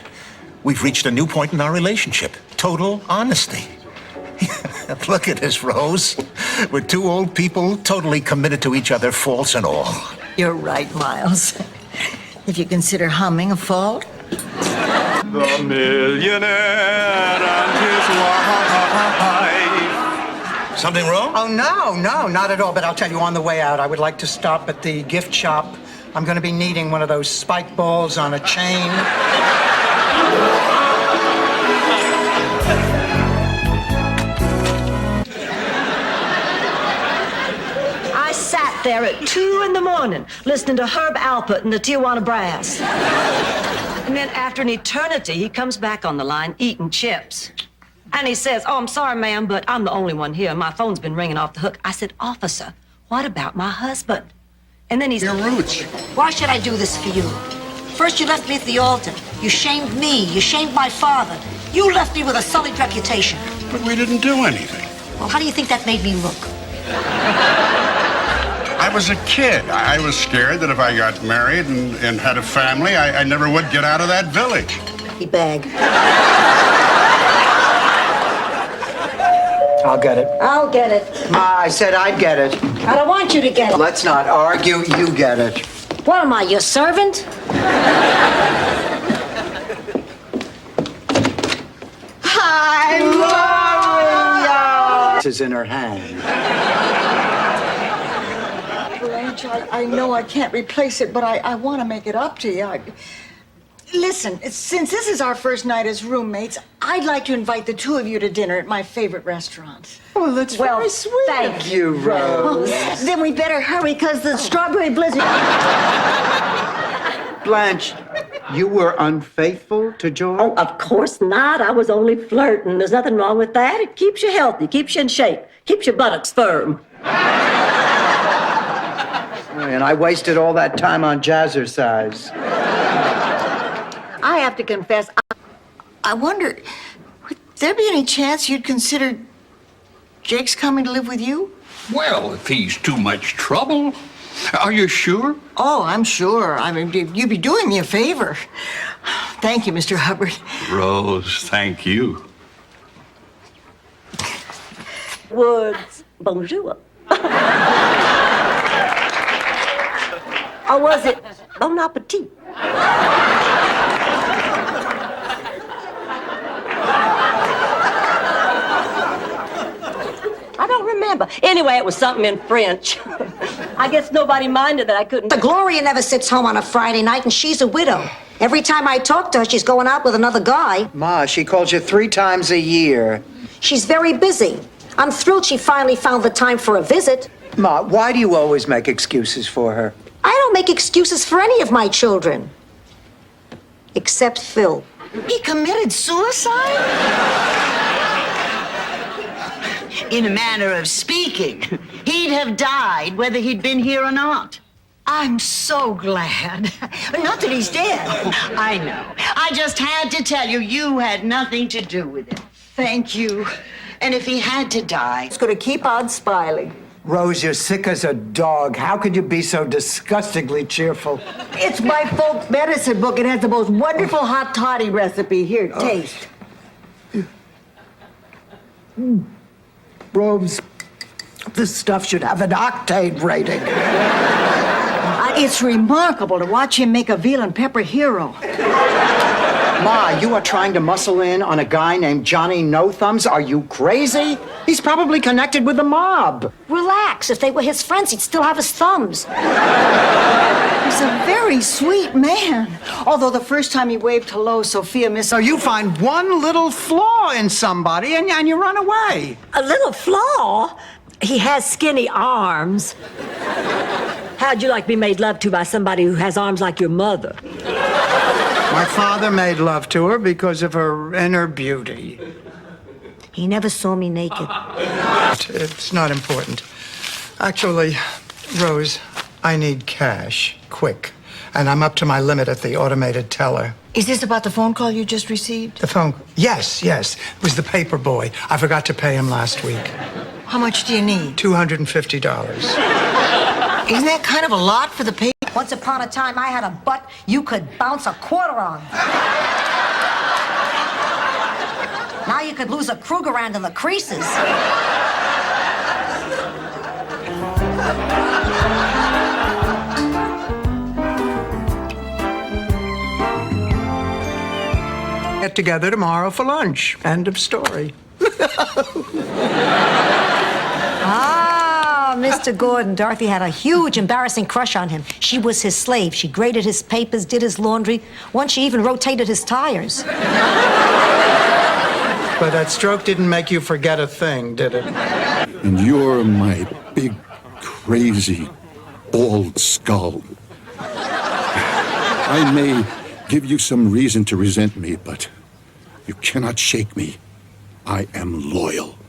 We've reached a new point in our relationship. Total honesty. Look at this, Rose. We're two old people totally committed to each other, faults and all. You're right, Miles. If you consider humming a fault. The millionaire and his wife. Something wrong? Oh, no, not at all. But I'll tell you, on the way out, I would like to stop at the gift shop. I'm going to be needing one of those spike balls on a chain. I sat there at 2 in the morning listening to Herb Alpert and the Tijuana Brass. And then after an eternity, he comes back on the line eating chips. And he says, "Oh, I'm sorry, ma'am, but I'm the only one here. My phone's been ringing off the hook." I said, "Officer, what about my husband?" And then he's... Your roots. Why should I do this for you? First, you left me at the altar. You shamed me. You shamed my father. You left me with a sullied reputation. But we didn't do anything. Well, how do you think that made me look? I was a kid. I was scared that if I got married and had a family, I never would get out of that village. He begged. I'll get it. I'll get it. Ma, I said I'd get it. I don't want you to get it. Let's not argue. You get it. What am I, your servant? Hallelujah! This is in her hand. Blanche, I know I can't replace it, but I want to make it up to you. Listen, since this is our first night as roommates, I'd like to invite the two of you to dinner at my favorite restaurant. Well, that's very sweet. Thank you, Rose. Then we better hurry, because the strawberry blizzard... Blanche, you were unfaithful to George? Oh, of course not. I was only flirting. There's nothing wrong with that. It keeps you healthy, keeps you in shape, keeps your buttocks firm. And I wasted all that time on jazzercise. I have to confess, I wonder, would there be any chance you'd consider Jake's coming to live with you? Well, if he's too much trouble. Are you sure? Oh, I'm sure. I mean, you'd be doing me a favor. Thank you, Mr. Hubbard. Rose, thank you. Woods, bonjour. Or was it bon appetit? I don't remember. Anyway, it was something in French. I guess nobody minded that I couldn't. The Gloria never sits home on a Friday night, and she's a widow. Every time I talk to her, she's going out with another guy. Ma, she calls you 3 times a year. She's very busy. I'm thrilled she finally found the time for a visit. Ma, why do you always make excuses for her? I don't make excuses for any of my children. Except Phil. He committed suicide? In a manner of speaking, he'd have died whether he'd been here or not. I'm so glad. Not that he's dead. I know. I just had to tell you, you had nothing to do with it. Thank you. And if he had to die... It's going to keep on smiling. Rose, you're sick as a dog. How could you be so disgustingly cheerful? It's my folk medicine book. It has the most wonderful hot toddy recipe. Here, taste. Rose, this stuff should have an octane rating. It's remarkable to watch him make a veal and pepper hero. Ma, you are trying to muscle in on a guy named Johnny No Thumbs? Are you crazy? He's probably connected with the mob. Relax. If they were his friends, he'd still have his thumbs. He's a very sweet man. Although the first time he waved hello, Sophia missed... So you find one little flaw in somebody and you run away. A little flaw? He has skinny arms. How'd you like to be made love to by somebody who has arms like your mother? My father made love to her because of her inner beauty. He never saw me naked. It's not important. Actually, Rose, I need cash, quick. And I'm up to my limit at the automated teller. Is this about the phone call you just received? The phone? Yes. It was the paper boy. I forgot to pay him last week. How much do you need? $250. Isn't that kind of a lot for the paper? Once upon a time, I had a butt you could bounce a quarter on. Now you could lose a Krugerrand in the creases. Get together tomorrow for lunch. End of story. Ah, Mr. Gordon. Dorothy had a huge, embarrassing crush on him. She was his slave. She graded his papers, did his laundry. Once she even rotated his tires. But that stroke didn't make you forget a thing, did it? And you're my big, crazy, bald skull. I may give you some reason to resent me, but you cannot shake me. I am loyal.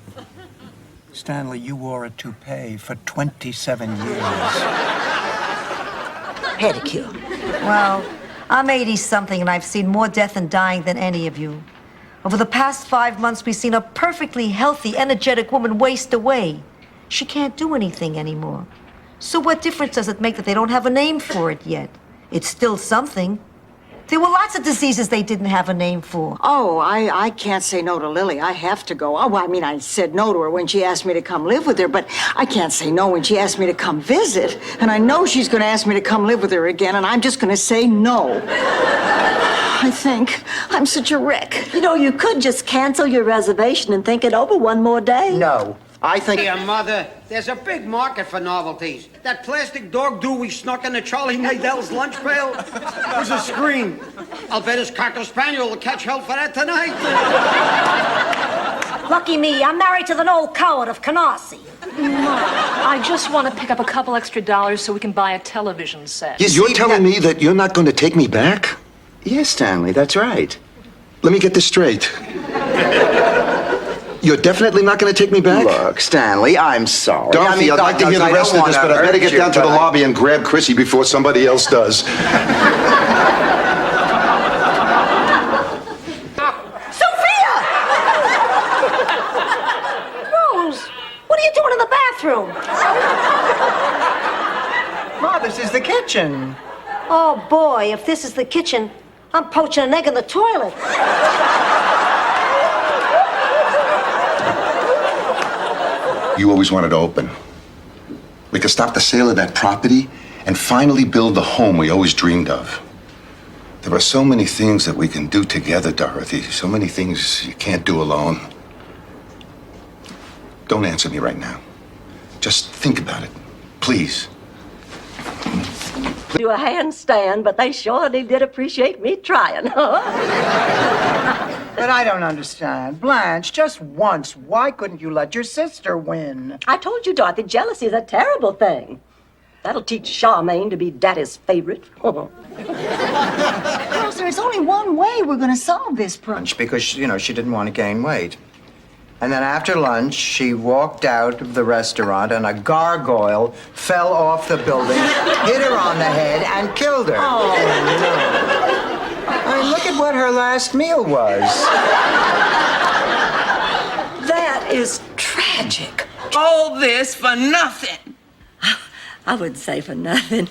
Stanley, you wore a toupee for 27 years. Pedicure. Well, I'm 80-something, and I've seen more death and dying than any of you. Over the past 5 months, we've seen a perfectly healthy, energetic woman waste away. She can't do anything anymore. So what difference does it make that they don't have a name for it yet? It's still something. There were lots of diseases they didn't have a name for. Oh, I can't say no to Lily. I have to go. Oh, I mean, I said no to her when she asked me to come live with her, but I can't say no when she asked me to come visit. And I know she's going to ask me to come live with her again, and I'm just going to say no. I think I'm such a wreck. You know, you could just cancel your reservation and think it over one more day. No, I think... Dear Mother, there's a big market for novelties. That plastic dog do we snuck into Charlie Nadel's lunch pail was a scream. I'll bet his Cocker Spaniel will catch hell for that tonight. Lucky me, I'm married to the old coward of Canarsie. I just want to pick up a couple extra dollars so we can buy a television set. You're telling me that you're not going to take me back? Yes, Stanley, that's right. Let me get this straight. You're definitely not going to take me back? Look, Stanley, I'm sorry. Dorothy, I'd like to hear the rest of this, but I better get down to the lobby and grab Chrissy before somebody else does. Sophia! Rose, what are you doing in the bathroom? Ma, this is the kitchen. Oh, boy, if this is the kitchen, I'm poaching an egg in the toilet. You always wanted to open. We could stop the sale of that property and finally build the home we always dreamed of. There are so many things that we can do together, Dorothy. So many things you can't do alone. Don't answer me right now. Just think about it, please. Do a handstand, but they surely did appreciate me trying, huh? But I don't understand. Blanche, just once, why couldn't you let your sister win? I told you, Dorothy, jealousy is a terrible thing. That'll teach Charmaine to be Daddy's favorite. Well, there's only one way we're going to solve this problem. Because, you know, she didn't want to gain weight. And then after lunch, she walked out of the restaurant and a gargoyle fell off the building, hit her on the head, and killed her. Oh, no. I mean, look at what her last meal was. That is tragic. All this for nothing. I wouldn't say for nothing.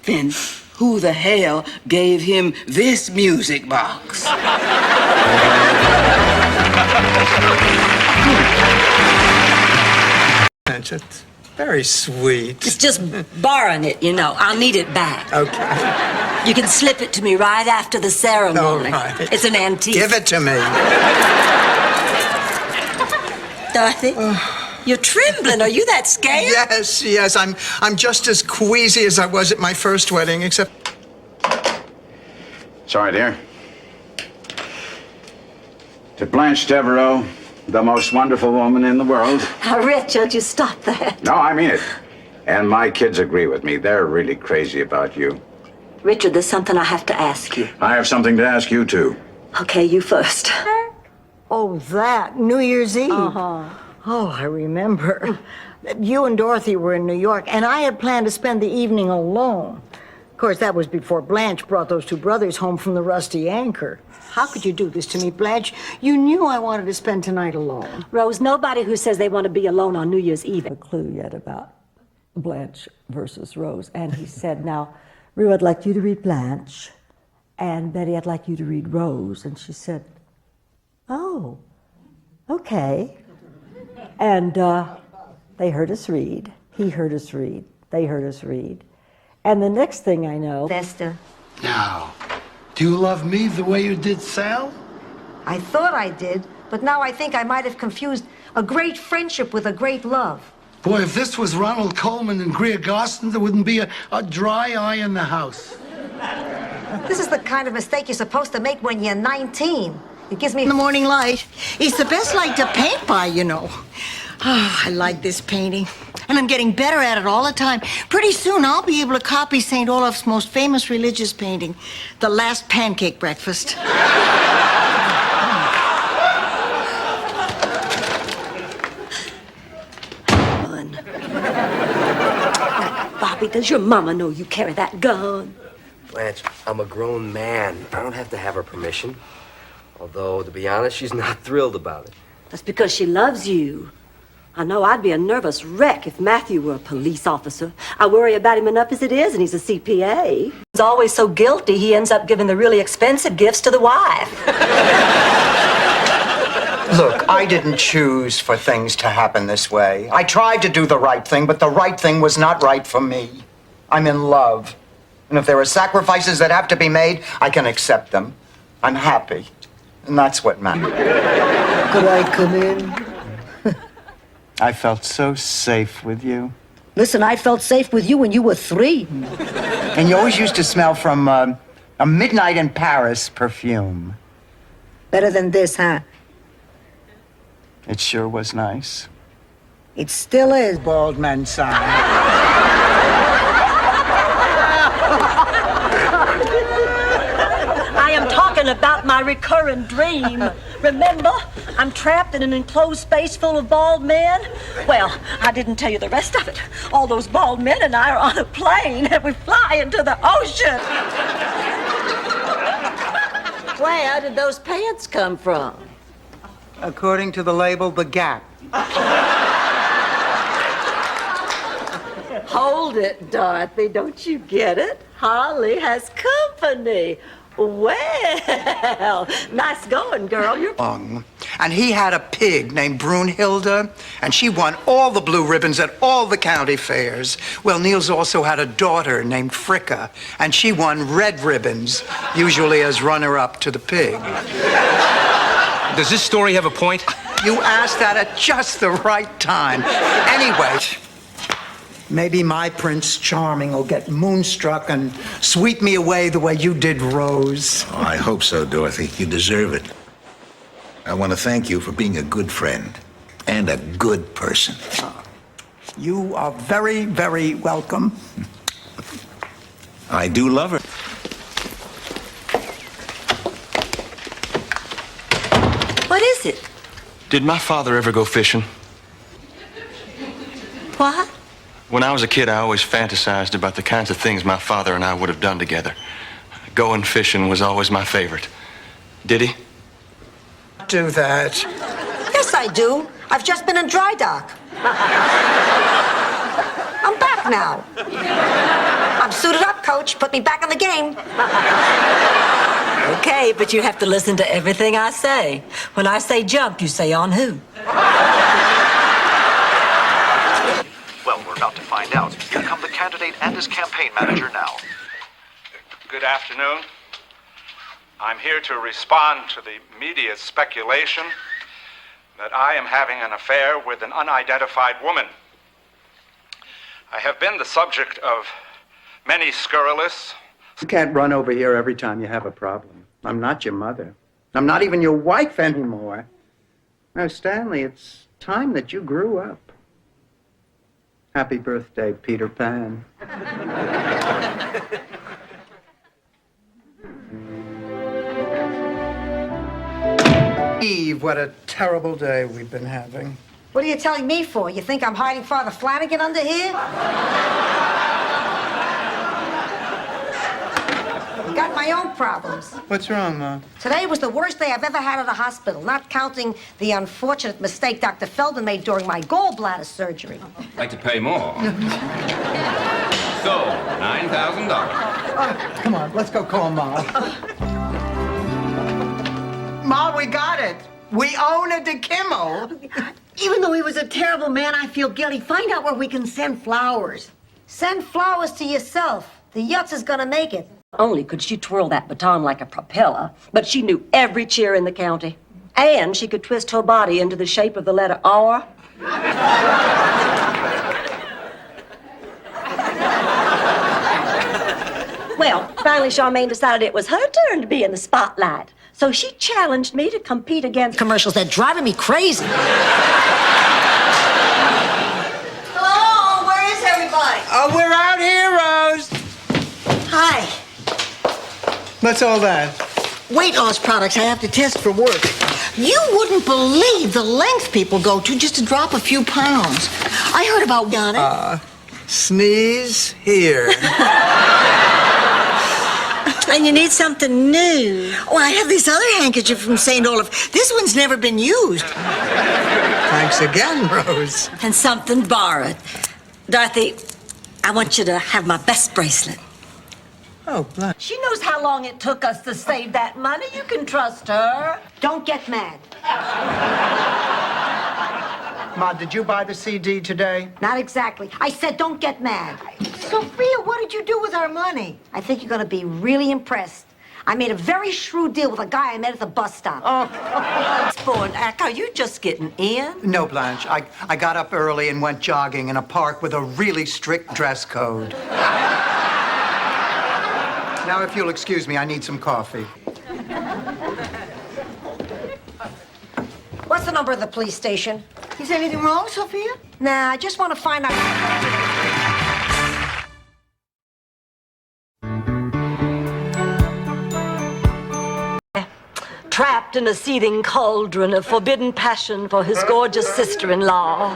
Then who the hell gave him this music box? It's very sweet. It's just borrowing it, you know. I'll need it back. Okay. You can slip it to me right after the ceremony. All right. It's an antique. Give it to me. Dorothy, you're trembling. Are you that scared? Yes. I'm just as queasy as I was at my first wedding, except... Sorry, dear. To Blanche Devereaux, the most wonderful woman in the world. Now, Richard, you stop that. No, I mean it. And my kids agree with me. They're really crazy about you. Richard, there's something I have to ask you. I have something to ask you, too. Okay, you first. Oh, that, New Year's Eve. Uh-huh. Oh, I remember. You and Dorothy were in New York, and I had planned to spend the evening alone. Of course, that was before Blanche brought those two brothers home from the Rusty Anchor. How could you do this to me, Blanche? You knew I wanted to spend tonight alone. Rose, nobody who says they want to be alone on New Year's Eve. A clue yet about Blanche versus Rose. And he said, now, Rue, I'd like you to read Blanche, and Betty, I'd like you to read Rose. And she said, Oh, okay. And they heard us read. He heard us read. They heard us read. And the next thing I know... Vesta, Now, do you love me the way you did Sal? I thought I did, but now I think I might have confused a great friendship with a great love. Boy, if this was Ronald Coleman and Greer Garson, there wouldn't be a dry eye in the house. This is the kind of mistake you're supposed to make when you're 19. It gives me The morning light. It's the best light to paint by, you know. Oh, I like this painting. And I'm getting better at it all the time. Pretty soon I'll be able to copy St. Olaf's most famous religious painting, The Last Pancake Breakfast. Bobby, does your mama know you carry that gun? Blanche, I'm a grown man. I don't have to have her permission. Although, to be honest, she's not thrilled about it. That's because she loves you. I know I'd be a nervous wreck if Matthew were a police officer. I worry about him enough as it is, and he's a CPA. He's always so guilty, he ends up giving the really expensive gifts to the wife. Look, I didn't choose for things to happen this way. I tried to do the right thing, but the right thing was not right for me. I'm in love. And if there are sacrifices that have to be made, I can accept them. I'm happy. And that's what matters. Could I come in? I felt so safe with you. Listen, I felt safe with you when you were 3. And you always used to smell from a Midnight in Paris perfume. Better than this, huh? It sure was nice. It still is. Bald man sign. I am talking about my recurring dream. Remember, I'm trapped in an enclosed space full of bald men. Well, I didn't tell you the rest of it. All those bald men and I are on a plane and we fly into the ocean. Where did those pants come from? According to the label, The Gap. Hold it, Dorothy. Don't you get it? Holly has company. Well, nice going, girl. You're... And he had a pig named Brunhilde, and she won all the blue ribbons at all the county fairs. Well, Niels also had a daughter named Fricka, and she won red ribbons, usually as runner-up to the pig. Does this story have a point? You asked that at just the right time. Anyway, maybe my Prince Charming will get moonstruck and sweep me away the way you did Rose. Oh, I hope so, Dorothy. You deserve it. I want to thank you for being a good friend and a good person. You are very, very welcome. I do love her. What is it? Did my father ever go fishing? What? When I was a kid, I always fantasized about the kinds of things my father and I would have done together. Going fishing was always my favorite. Did he? Do that. Yes, I do. I've just been in dry dock. I'm back now. I'm suited up, coach. Put me back in the game. Okay, but you have to listen to everything I say. When I say jump, you say on who. Well, we're about to find out. Here come the candidate and his campaign manager now. Good afternoon. I'm here to respond to the media's speculation that I am having an affair with an unidentified woman. I have been the subject of many scurrilous... You can't run over here every time you have a problem. I'm not your mother. I'm not even your wife anymore. No, Stanley, it's time that you grew up. Happy birthday, Peter Pan. Eve, what a terrible day we've been having. What are you telling me for? You think I'm hiding Father Flanagan under here? Got my own problems. What's wrong, Ma? Today was the worst day I've ever had at a hospital, not counting the unfortunate mistake Dr. Feldman made during my gallbladder surgery. I'd like to pay more. So, $9,000. Come on, let's go call Ma. Ma, we got it. We own a DeKimmel. Even though he was a terrible man, I feel guilty. Find out where we can send flowers. Send flowers to yourself. The Yutz is gonna make it. Only could she twirl that baton like a propeller, but she knew every cheer in the county. And she could twist her body into the shape of the letter R. Well, finally Charmaine decided it was her turn to be in the spotlight. So she challenged me to compete against commercials. They're driving me crazy. Hello, where is everybody? Oh, we're out here, Rose. Hi. What's all that? Weight loss products I have to test for work. You wouldn't believe the length people go to just to drop a few pounds. I heard about Ghana. Sneeze here. And you need something new. Oh, I have this other handkerchief from St. Olaf. This one's never been used. Thanks again, Rose. and something borrowed. Dorothy, I want you to have my best bracelet. Oh, Blanche. She knows how long it took us to save that money. You can trust her. Don't get mad. Ma, did you buy the CD today? Not exactly. I said don't get mad. Sophia, what did you do with our money? I think you're gonna be really impressed. I made a very shrewd deal with a guy I met at the bus stop. Born act, are you just getting in? No, Blanche. I got up early and went jogging in a park with a really strict dress code. Now, if you'll excuse me, I need some coffee. What's the number of the police station? Is anything wrong, Sophia? Nah, I just want to find out. Trapped in a seething cauldron of forbidden passion for his gorgeous sister-in-law.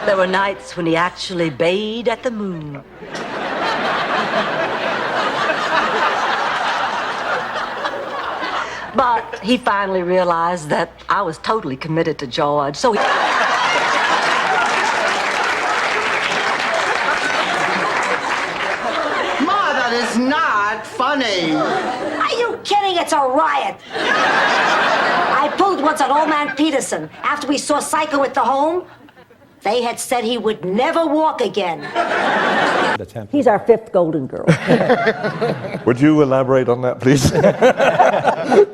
There were nights when he actually bayed at the moon. But he finally realized that I was totally committed to George, so he... Ma, that is not funny. Are you kidding? It's a riot. I pulled once on old man Peterson after we saw Psycho at the home. They had said he would never walk again. He's our fifth Golden Girl. Would you elaborate on that, please?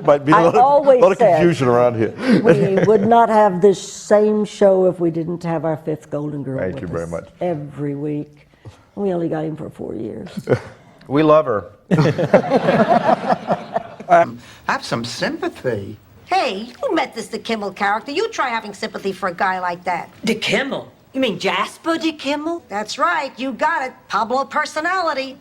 Might be a lot of confusion around here. We would not have this same show if we didn't have our fifth Golden Girl. Thank you very much. Every week. We only got him for 4 years. We love her. Have some sympathy. Hey, you met this DeKimmel character. You try having sympathy for a guy like that. DeKimmel? You mean Jasper DeKimmel? That's right. You got it. Pablo personality.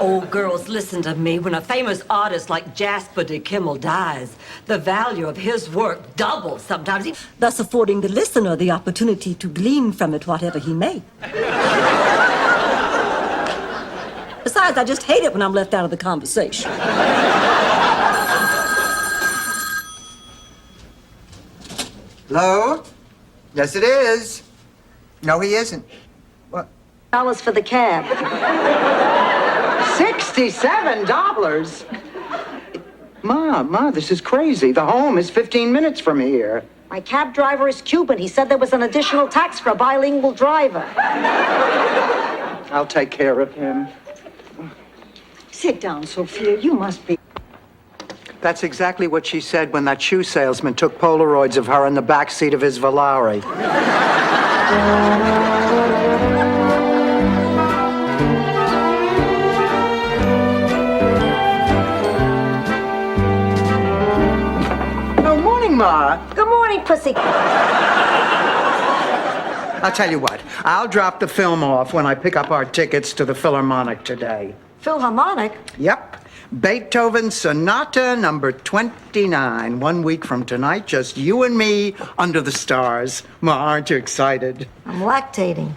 Oh, girls, listen to me. When a famous artist like Jasper DeKimmel dies, the value of his work doubles sometimes, thus affording the listener the opportunity to glean from it whatever he may. Besides, I just hate it when I'm left out of the conversation. Hello? Yes, it is. No, he isn't. What? $1 for the cab. $67? Ma, this is crazy. The home is 15 minutes from here. My cab driver is Cuban. He said there was an additional tax for a bilingual driver. I'll take care of him. Sit down, Sophia. You must be... That's exactly what she said when that shoe salesman took Polaroids of her in the back seat of his Volare. Oh, morning, Ma. Good morning, pussy. I'll tell you what. I'll drop the film off when I pick up our tickets to the Philharmonic today. Philharmonic? Yep. Beethoven Sonata number 29. 1 week from tonight, just you and me under the stars. Ma, aren't you excited? I'm lactating.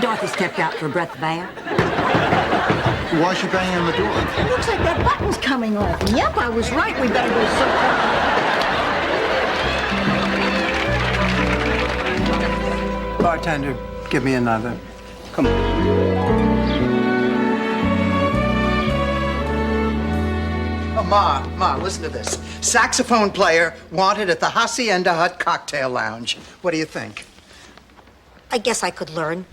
Dorothy stepped out for a breath of air. Why is she banging on the door? It looks like that button's coming off. Yep, I was right. We better go sit. Bartender, give me another. Come on. Oh, Ma, listen to this. Saxophone player wanted at the Hacienda Hut Cocktail Lounge. What do you think? I guess I could learn.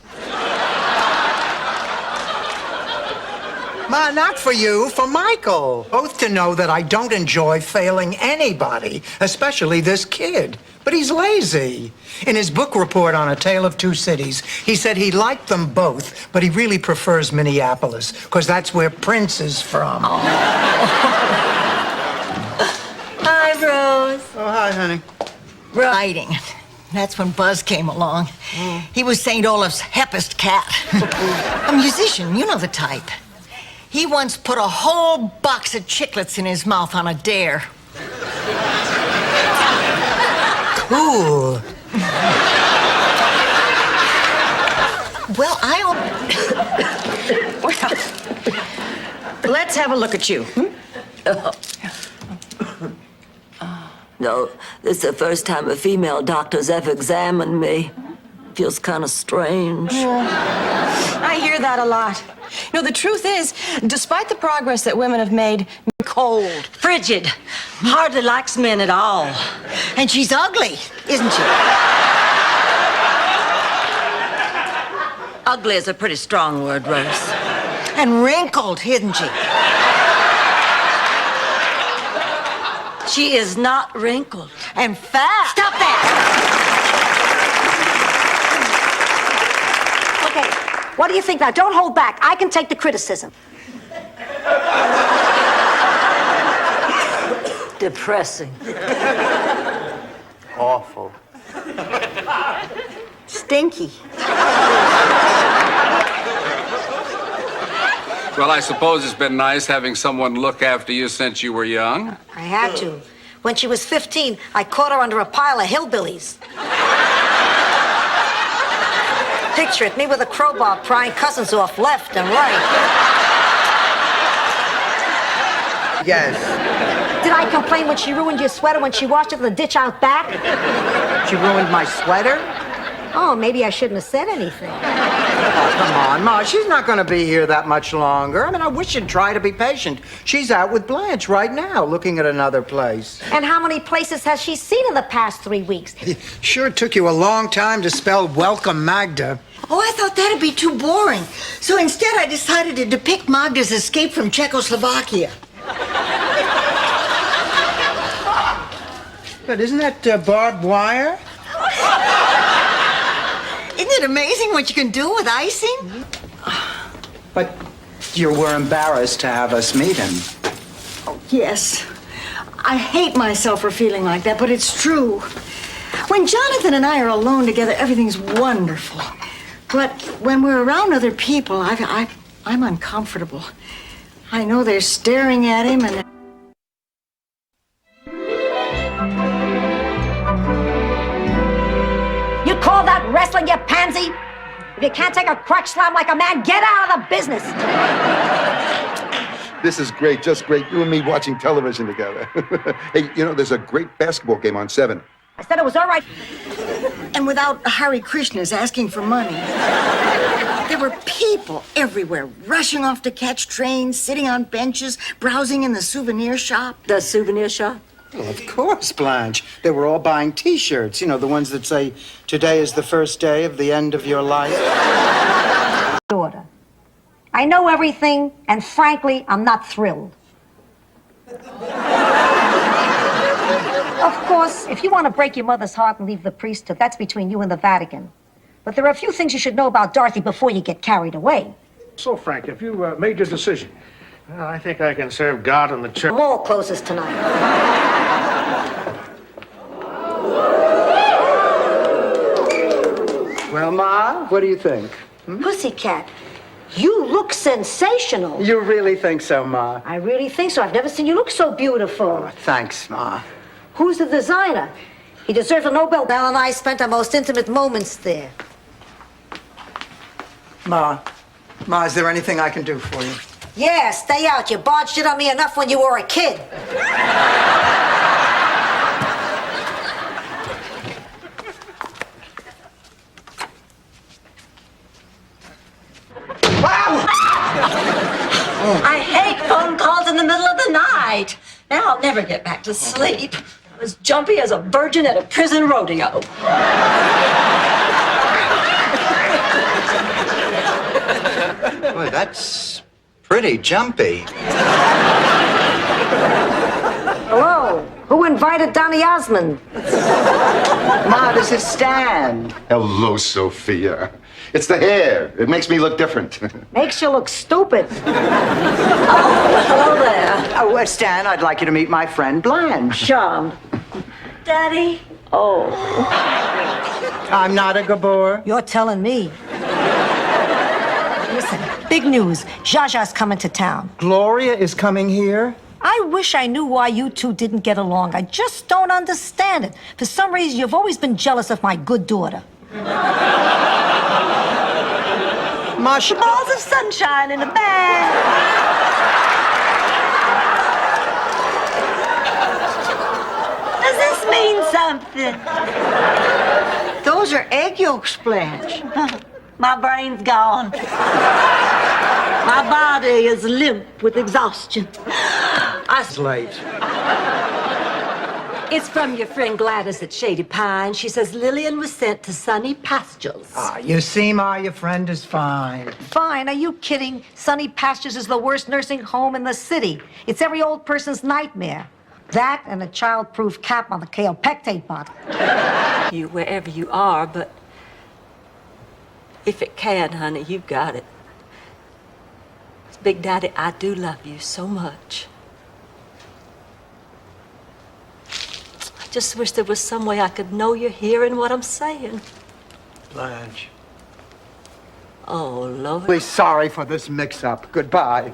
Ma, not for you, for Michael. Both to know that I don't enjoy failing anybody, especially this kid. But he's lazy. In his book report on A Tale of Two Cities, he said he liked them both, but he really prefers Minneapolis, because that's where Prince is from. Hi, Rose. Oh, hi, honey. Writing. That's when Buzz came along. He was St. Olaf's hippest cat. A musician, you know the type. He once put a whole box of chiclets in his mouth on a dare. Cool. Well, let's have a look at you. No, this is the first time a female doctor's ever examined me. Feels kind of strange. I hear that a lot. You know, the truth is, despite the progress that women have made, Cold, frigid, hardly likes men at all. And she's ugly, isn't she? Ugly is a pretty strong word, Rose. And wrinkled, isn't she? She is not wrinkled. And fat. Stop that! Okay, what do you think now? Don't hold back. I can take the criticism. Depressing. Awful. Stinky. Well, I suppose it's been nice having someone look after you since you were young. I had to. When she was 15, I caught her under a pile of hillbillies. Picture it, me with a crowbar prying cousins off left and right. Yes. Did I complain when she ruined your sweater when she washed it in the ditch out back? She ruined my sweater? Oh, maybe I shouldn't have said anything. Oh, come on, Ma. She's not going to be here that much longer. I mean, I wish you'd try to be patient. She's out with Blanche right now, looking at another place. And how many places has she seen in the past 3 weeks? Sure took you a long time to spell Welcome Magda. Oh, I thought that'd be too boring. So instead, I decided to depict Magda's escape from Czechoslovakia. But isn't that barbed wire? Isn't it amazing what you can do with icing? But you were embarrassed to have us meet him. Yes. I hate myself for feeling like that, but it's true. When Jonathan and I are alone together, everything's wonderful. But when we're around other people, I'm uncomfortable. I know they're staring at him and... You call that wrestling, you pansy? If you can't take a crotch slam like a man, get out of the business. This is great, just great. You and me watching television together. Hey, you know, there's a great basketball game on 7. I said it was all right. And without Hare Krishnas asking for money. There were people everywhere, rushing off to catch trains, sitting on benches, browsing in the souvenir shop. The souvenir shop? Well, of course, Blanche. They were all buying T-shirts, you know, the ones that say, "Today is the first day of the end of your life." Daughter, I know everything, and frankly, I'm not thrilled. Of course, if you want to break your mother's heart and leave the priesthood, that's between you and the Vatican. But there are a few things you should know about Dorothy before you get carried away. So, Frank, if you made your decision, I think I can serve God and the church. The mall closes tonight. Well, Ma, what do you think? Pussycat, you look sensational. You really think so, Ma? I really think so. I've never seen you look so beautiful. Oh, thanks, Ma. Who's the designer? He deserves a Nobel. Val and I spent our most intimate moments there. Ma, is there anything I can do for you? Yeah, stay out. You barged it on me enough when you were a kid. I hate phone calls in the middle of the night. right. Now I'll never get back to sleep. I'm as jumpy as a virgin at a prison rodeo. Boy, that's pretty jumpy. Hello. Who invited Donny Osmond? Ma, this is Stan. Hello, Sophia. It's the hair. It makes me look different. Makes you look stupid. Hello there. Oh, Stan, I'd like you to meet my friend Blanche. Charmed. Daddy? Oh. I'm not a Gabor. You're telling me. Listen, big news. Zsa Zsa's coming to town. Gloria is coming here. I wish I knew why you two didn't get along. I just don't understand it. For some reason, you've always been jealous of my good daughter. Masha. Balls of sunshine in a bag. Does this mean something? Those are egg yolks, Blanche. My brain's gone. My body is limp with exhaustion. It's late. It's from your friend Gladys at Shady Pine. She says Lillian was sent to Sunny Pastures. Ah, you see, Ma, your friend is fine. Fine, are you kidding? Sunny Pastures is the worst nursing home in the city. It's every old person's nightmare. That and a child-proof cap on the kaopectate bottle. You, wherever you are, but if it can, honey, you've got it. Big Daddy, I do love you so much. I just wish there was some way I could know you're hearing what I'm saying. Blanche. Oh, Lord. We're sorry for this mix-up. Goodbye.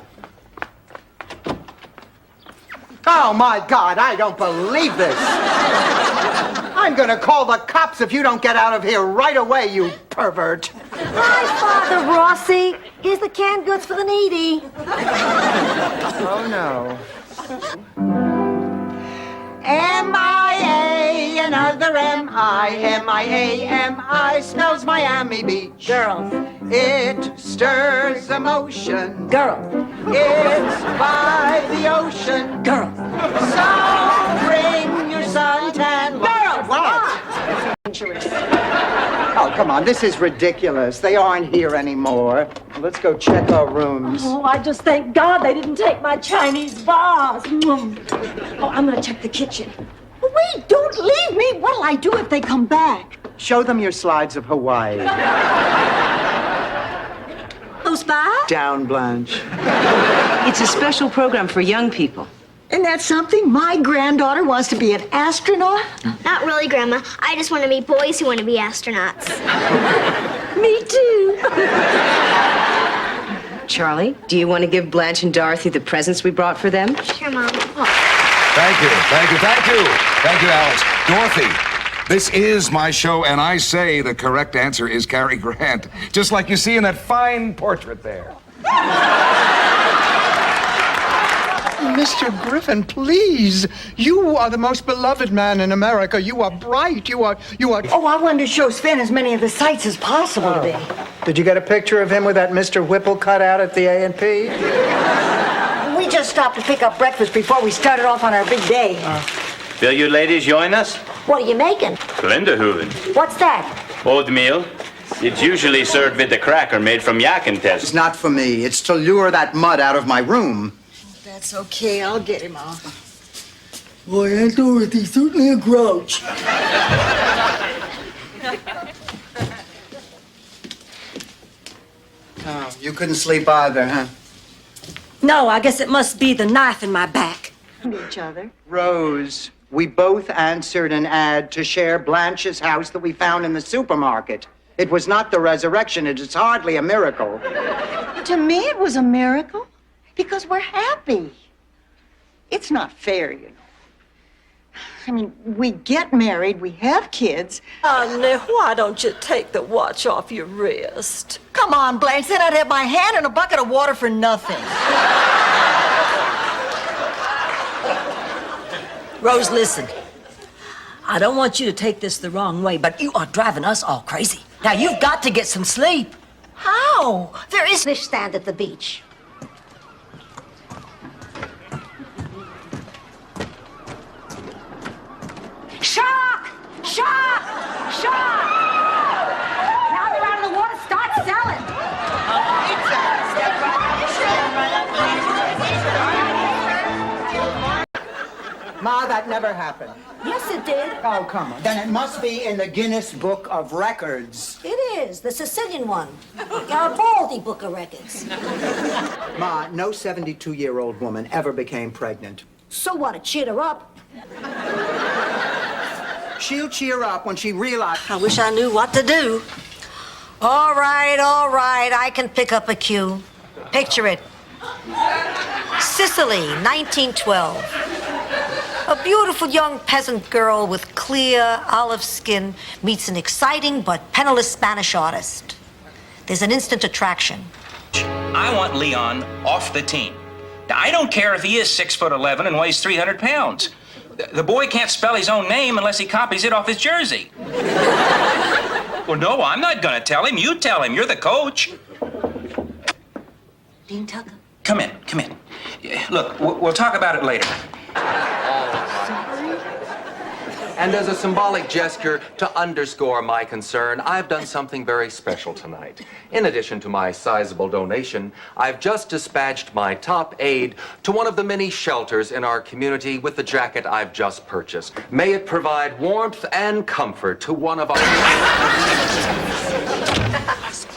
Oh, my God, I don't believe this. I'm gonna call the cops if you don't get out of here right away, you pervert. Hi, Father Rossi. Here's the canned goods for the needy. Oh, no. M-I-A, another M-I, M-I-A, M-I, smells Miami Beach. Girls. It stirs emotion. Girls. It's by the ocean. Girls. So bring your suntan. Girls. What? Oh, come on, this is ridiculous. They aren't here anymore. Let's go check our rooms. Oh, I just thank God they didn't take my Chinese vase. Oh, I'm gonna check the kitchen. Wait, don't leave me. What'll I do if they come back? Show them your slides of Hawaii. Close by? Down, Blanche. It's a special program for young people. And that's something? My granddaughter wants to be an astronaut? Not really, Grandma. I just want to meet boys who want to be astronauts. Me too. Charlie, do you want to give Blanche and Dorothy the presents we brought for them? Sure, Mom. Thank you, thank you, thank you. Thank you, Alice. Dorothy, this is my show, and I say the correct answer is Cary Grant. Just like you see in that fine portrait there. Mr. Griffin, please. You are the most beloved man in America. You are bright. You are. Oh, I wanted to show Sven as many of the sights as possible today. Did you get a picture of him with that Mr. Whipple cut out at the A&P? We just stopped to pick up breakfast before we started off on our big day. Will you ladies join us? What are you making? Linderhoven. What's that? Oatmeal. It's usually served with a cracker made from yakintest. It's not for me. It's to lure that mud out of my room. That's okay. I'll get him off. Boy, Aunt Dorothy's certainly a grouch. Oh, you couldn't sleep either, huh? No, I guess it must be the knife in my back. Each other. Rose, we both answered an ad to share Blanche's house that we found in the supermarket. It was not the resurrection. It is hardly a miracle. To me, it was a miracle because we're happy. It's not fair, you know. I mean, we get married, we have kids. Honey, why don't you take the watch off your wrist? Come on, Blanche, then I'd have my hand in a bucket of water for nothing. Rose, listen. I don't want you to take this the wrong way, but you are driving us all crazy. Now, you've got to get some sleep. How? There is fish stand at the beach. Shark! Shark! Now they're out of the water, start selling. Ma, that never happened. Yes, it did. Oh, come on. Then it must be in the Guinness Book of Records. It is, the Sicilian one. Garibaldi Book of Records. Ma, no 72-year-old woman ever became pregnant. So what, it cheered her up? She'll cheer up when she realizes... I wish I knew what to do. All right, I can pick up a cue. Picture it. Sicily, 1912. A beautiful young peasant girl with clear olive skin meets an exciting but penniless Spanish artist. There's an instant attraction. I want Leon off the team. Now, I don't care if he is 6'11" and weighs 300 pounds. The boy can't spell his own name unless he copies it off his jersey. Well, no, I'm not going to tell him. You tell him. You're the coach. Dean Tucker. Come in. Look, we'll talk about it later. And as a symbolic gesture to underscore my concern, I've done something very special tonight. In addition to my sizable donation, I've just dispatched my top aide to one of the many shelters in our community with the jacket I've just purchased. May it provide warmth and comfort to one of our...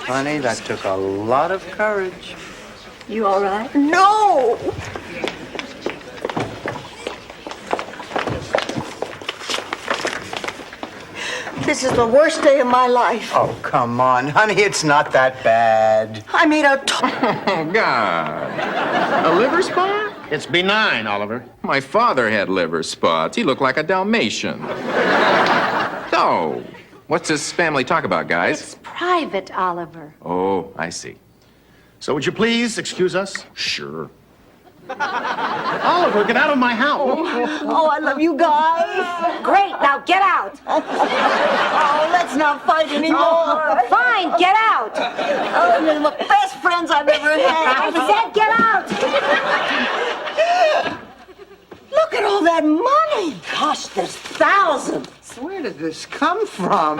Honey, that took a lot of courage. You all right? No! This is the worst day of my life. Oh, come on, honey, it's not that bad. I made a... Oh, God. A liver spot? It's benign, Oliver. My father had liver spots. He looked like a Dalmatian. So, what's this family talk about, guys? It's private, Oliver. Oh, I see. So would you please excuse us? Sure. Oliver, get out of my house. Oh, I love you guys. Great, now get out. Oh, let's not fight anymore. Fine, get out. Oh, you're the best friends I've ever had. I said get out. Look at all that money. Gosh, there's thousands. Where did this come from?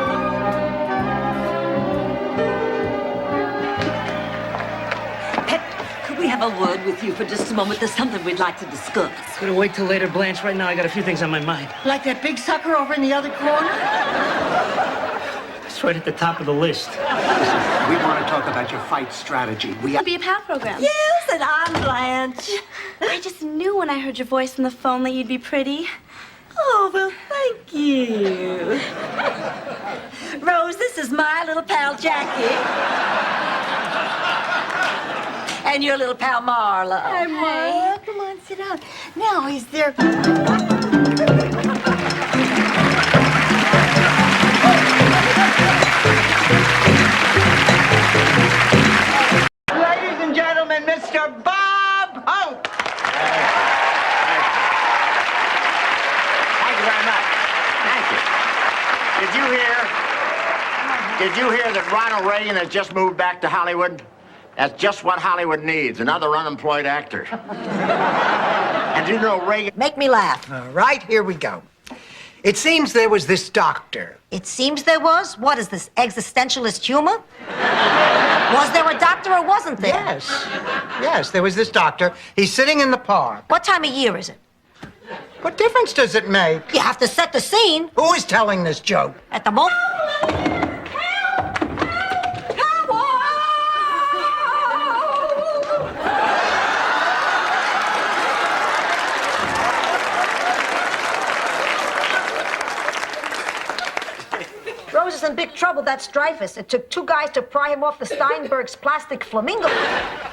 Could we have a word with you for just a moment? There's something we'd like to discuss. Gonna wait till later, Blanche. Right now, I got a few things on my mind. Like that big sucker over in the other corner? It's right at the top of the list. We want to talk about your fight strategy. It'll be a PAL program. Yes, and I'm Blanche. I just knew when I heard your voice on the phone that you'd be pretty. Oh, well, thank you. Rose, this is my little pal, Jackie. And your little pal, Marla. Hi, Marla. Come on, sit down. Now, is there... Ladies and gentlemen, Mr. Bob Hope. Thank you very much. Thank you. Did you hear that Ronald Reagan has just moved back to Hollywood? That's just what Hollywood needs, another unemployed actor. And you know Reagan... Make me laugh. All right, here we go. It seems there was this doctor. It seems there was? What is this, existentialist humor? Was there a doctor or wasn't there? Yes, there was this doctor. He's sitting in the park. What time of year is it? What difference does it make? You have to set the scene. Who is telling this joke? At the moment... Rose is in big trouble, that's Dreyfus. It took 2 guys to pry him off the Steinberg's plastic flamingo.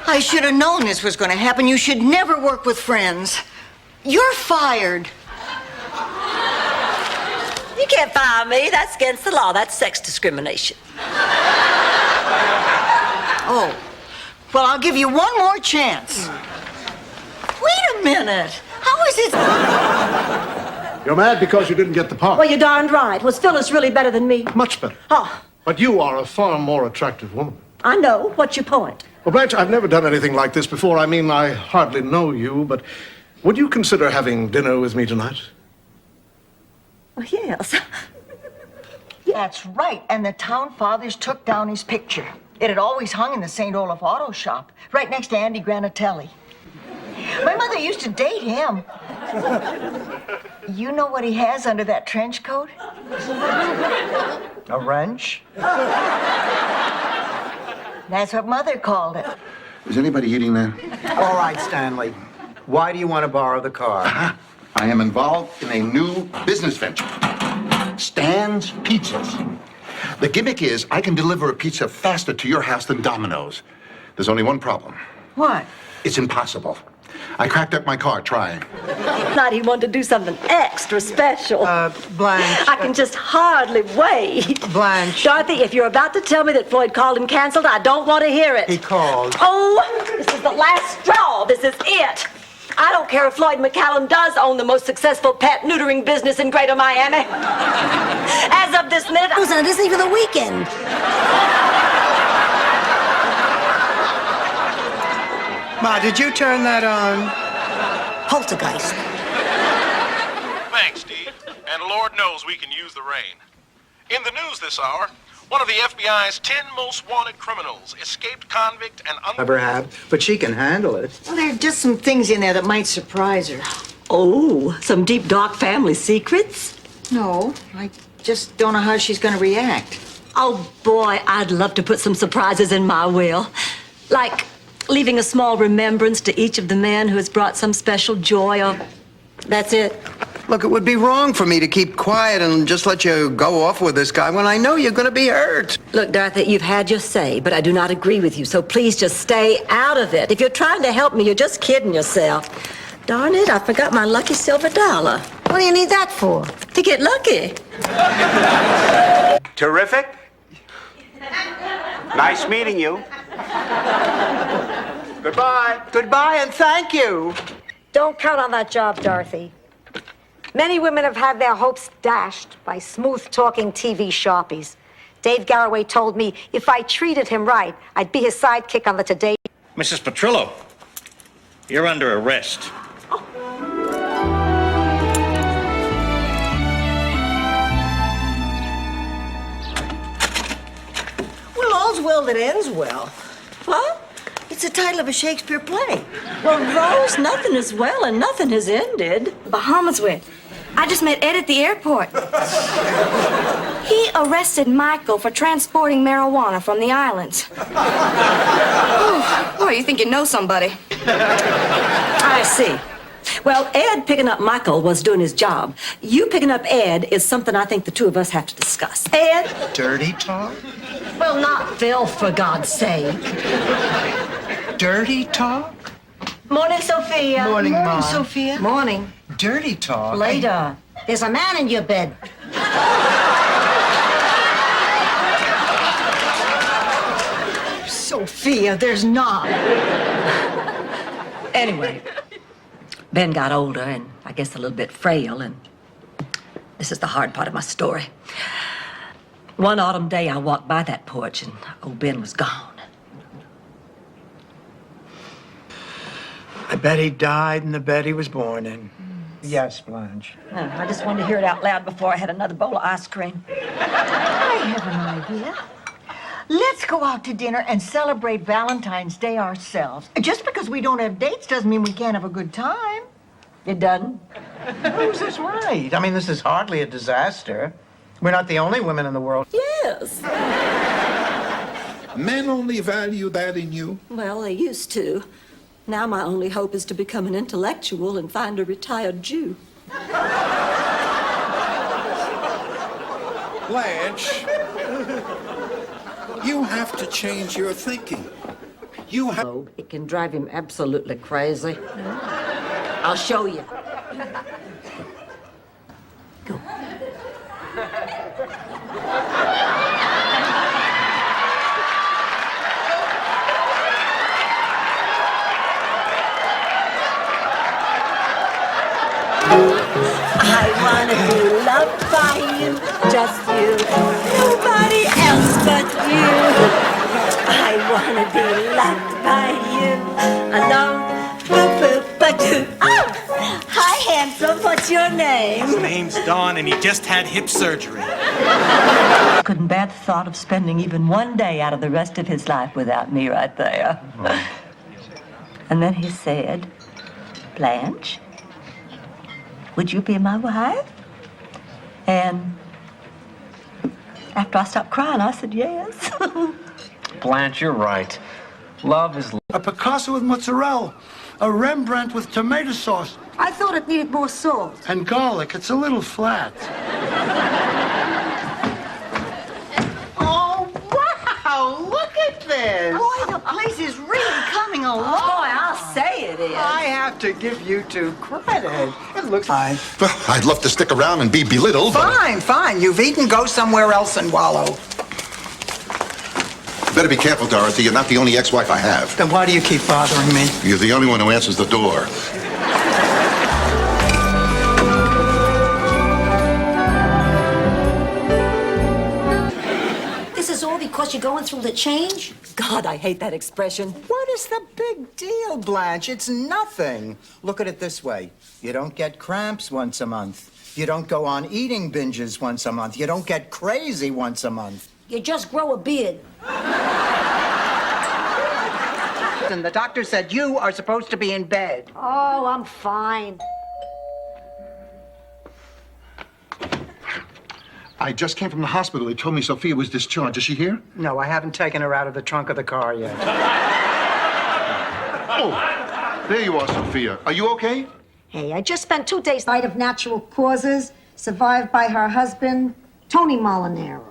I should have known this was going to happen. You should never work with friends. You're fired. You can't fire me. That's against the law. That's sex discrimination. Oh, well, I'll give you one more chance. Wait a minute. How is it? You're mad because you didn't get the part. Well, you're darned right. Was Phyllis really better than me? Much better. Oh, But you are a far more attractive woman. I know. What's your point? Well, Blanche, I've never done anything like this before. I mean, I hardly know you, but would you consider having dinner with me tonight? Oh, yes. That's right, and the town fathers took down his picture. It had always hung in the St. Olaf Auto Shop, right next to Andy Granatelli. My mother used to date him. You know what he has under that trench coat? A wrench? That's what Mother called it. Is anybody eating there? All right, Stanley. Why do you want to borrow the car? I am involved in a new business venture. Stan's Pizzas. The gimmick is I can deliver a pizza faster to your house than Domino's. There's only one problem. What? It's impossible. I cracked up my car trying. Thought he wanted to do something extra special. Blanche. I can just hardly wait. Blanche. Dorothy, if you're about to tell me that Floyd called and canceled, I don't want to hear it. He called. Oh, this is the last straw. This is it. I don't care if Floyd McCallum does own the most successful pet neutering business in Greater Miami. As of this minute, It isn't even the weekend. Ma, did you turn that on? Poltergeist. Thanks, Dee. And Lord knows we can use the rain. In the news this hour, one of the FBI's 10 most wanted criminals, escaped convict and Never have, but she can handle it. Well, there are just some things in there that might surprise her. Oh, some deep, dark family secrets? No, I just don't know how she's going to react. Oh, boy, I'd love to put some surprises in my will. Like leaving a small remembrance to each of the men who has brought some special joy, or that's it. Look, it would be wrong for me to keep quiet and just let you go off with this guy when I know you're going to be hurt. Look, Dorothy, you've had your say, but I do not agree with you, so please just stay out of it. If you're trying to help me, you're just kidding yourself. Darn it, I forgot my lucky silver dollar. What do you need that for? To get lucky. Terrific. Nice meeting you. Goodbye. Goodbye and thank you. Don't count on that job, Dorothy. Many women have had their hopes dashed by smooth-talking TV sharpies. Dave Garroway told me if I treated him right, I'd be his sidekick on the Today. Mrs. Petrillo, you're under arrest. Well, all's well that ends well. What? It's the title of a Shakespeare play. Well, Rose, nothing is well and nothing has ended. Bahamas with. I just met Ed at the airport. He arrested Michael for transporting marijuana from the islands. Oh, you think you know somebody. I see. Well, Ed picking up Michael was doing his job. You picking up Ed is something I think the two of us have to discuss. Ed? Dirty talk? Well, not Phil, for God's sake. Dirty talk? Morning, Sophia. Morning, Mom. Sophia. Morning. Dirty talk? Later. There's a man in your bed. Sophia, there's not. Anyway, Ben got older and I guess a little bit frail, and this is the hard part of my story. One autumn day, I walked by that porch and old Ben was gone. I bet he died in the bed he was born in. Yes, Blanche. I just wanted to hear it out loud before I had another bowl of ice cream. I have an idea. Let's go out to dinner and celebrate Valentine's Day ourselves. Just because we don't have dates doesn't mean we can't have a good time. It doesn't? Rose is right. I mean, this is hardly a disaster. We're not the only women in the world. Yes. Men only value that in you. Well, they used to. Now my only hope is to become an intellectual and find a retired Jew. Blanche, you have to change your thinking. You have... It can drive him absolutely crazy. I'll show you. Go. I wanna be loved by you, just you, nobody else but you. I wanna be loved by you, alone, boop boop ba doo. Oh, hi handsome, what What's your name? His name's Don, and he just had hip surgery. Couldn't bear the thought of spending even one day out of the rest of his life without me right there. And then he said, Blanche, would you be my wife? And after I stopped crying, I said yes. Blanche, you're right. Love is... A Picasso with mozzarella. A Rembrandt with tomato sauce. I thought it needed more salt. And garlic. It's a little flat. Oh, wow! Look at this! Boy, the place is really coming along. Boy, I'll say it is. I have to give you two credit. It looks fine. Well, I'd love to stick around and be belittled. Fine, fine. You've eaten. Go somewhere else and wallow. Better be careful, Dorothy. You're not the only ex-wife I have. Then why do you keep bothering me? You're the only one who answers the door. This is all because you're going through the change? God, I hate that expression. What is the big deal, Blanche? It's nothing. Look at it this way. You don't get cramps once a month. You don't go on eating binges once a month. You don't get crazy once a month. You just grow a beard. And the doctor said you are supposed to be in bed. Oh, I'm fine. I just came from the hospital. They told me Sophia was discharged. Is she here? No, I haven't taken her out of the trunk of the car yet. Oh, there you are, Sophia. Are you okay? Hey, I just spent 2 days died of natural causes, survived by her husband, Tony Molinaro.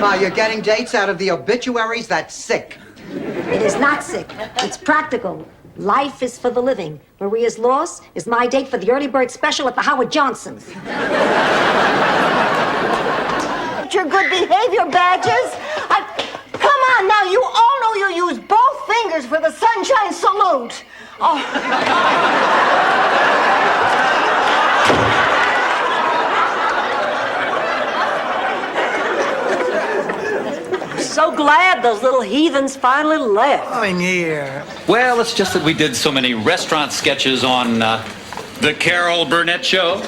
Ma, you're getting dates out of the obituaries? That's sick. It is not sick. It's practical. Life is for the living. Maria's loss is my date for the early bird special at the Howard Johnsons. Your good behavior badges. Come on now, you all know you use both fingers for the sunshine salute. So glad those little heathens finally left. Oh, yeah. Well, it's just that we did so many restaurant sketches on The Carol Burnett Show.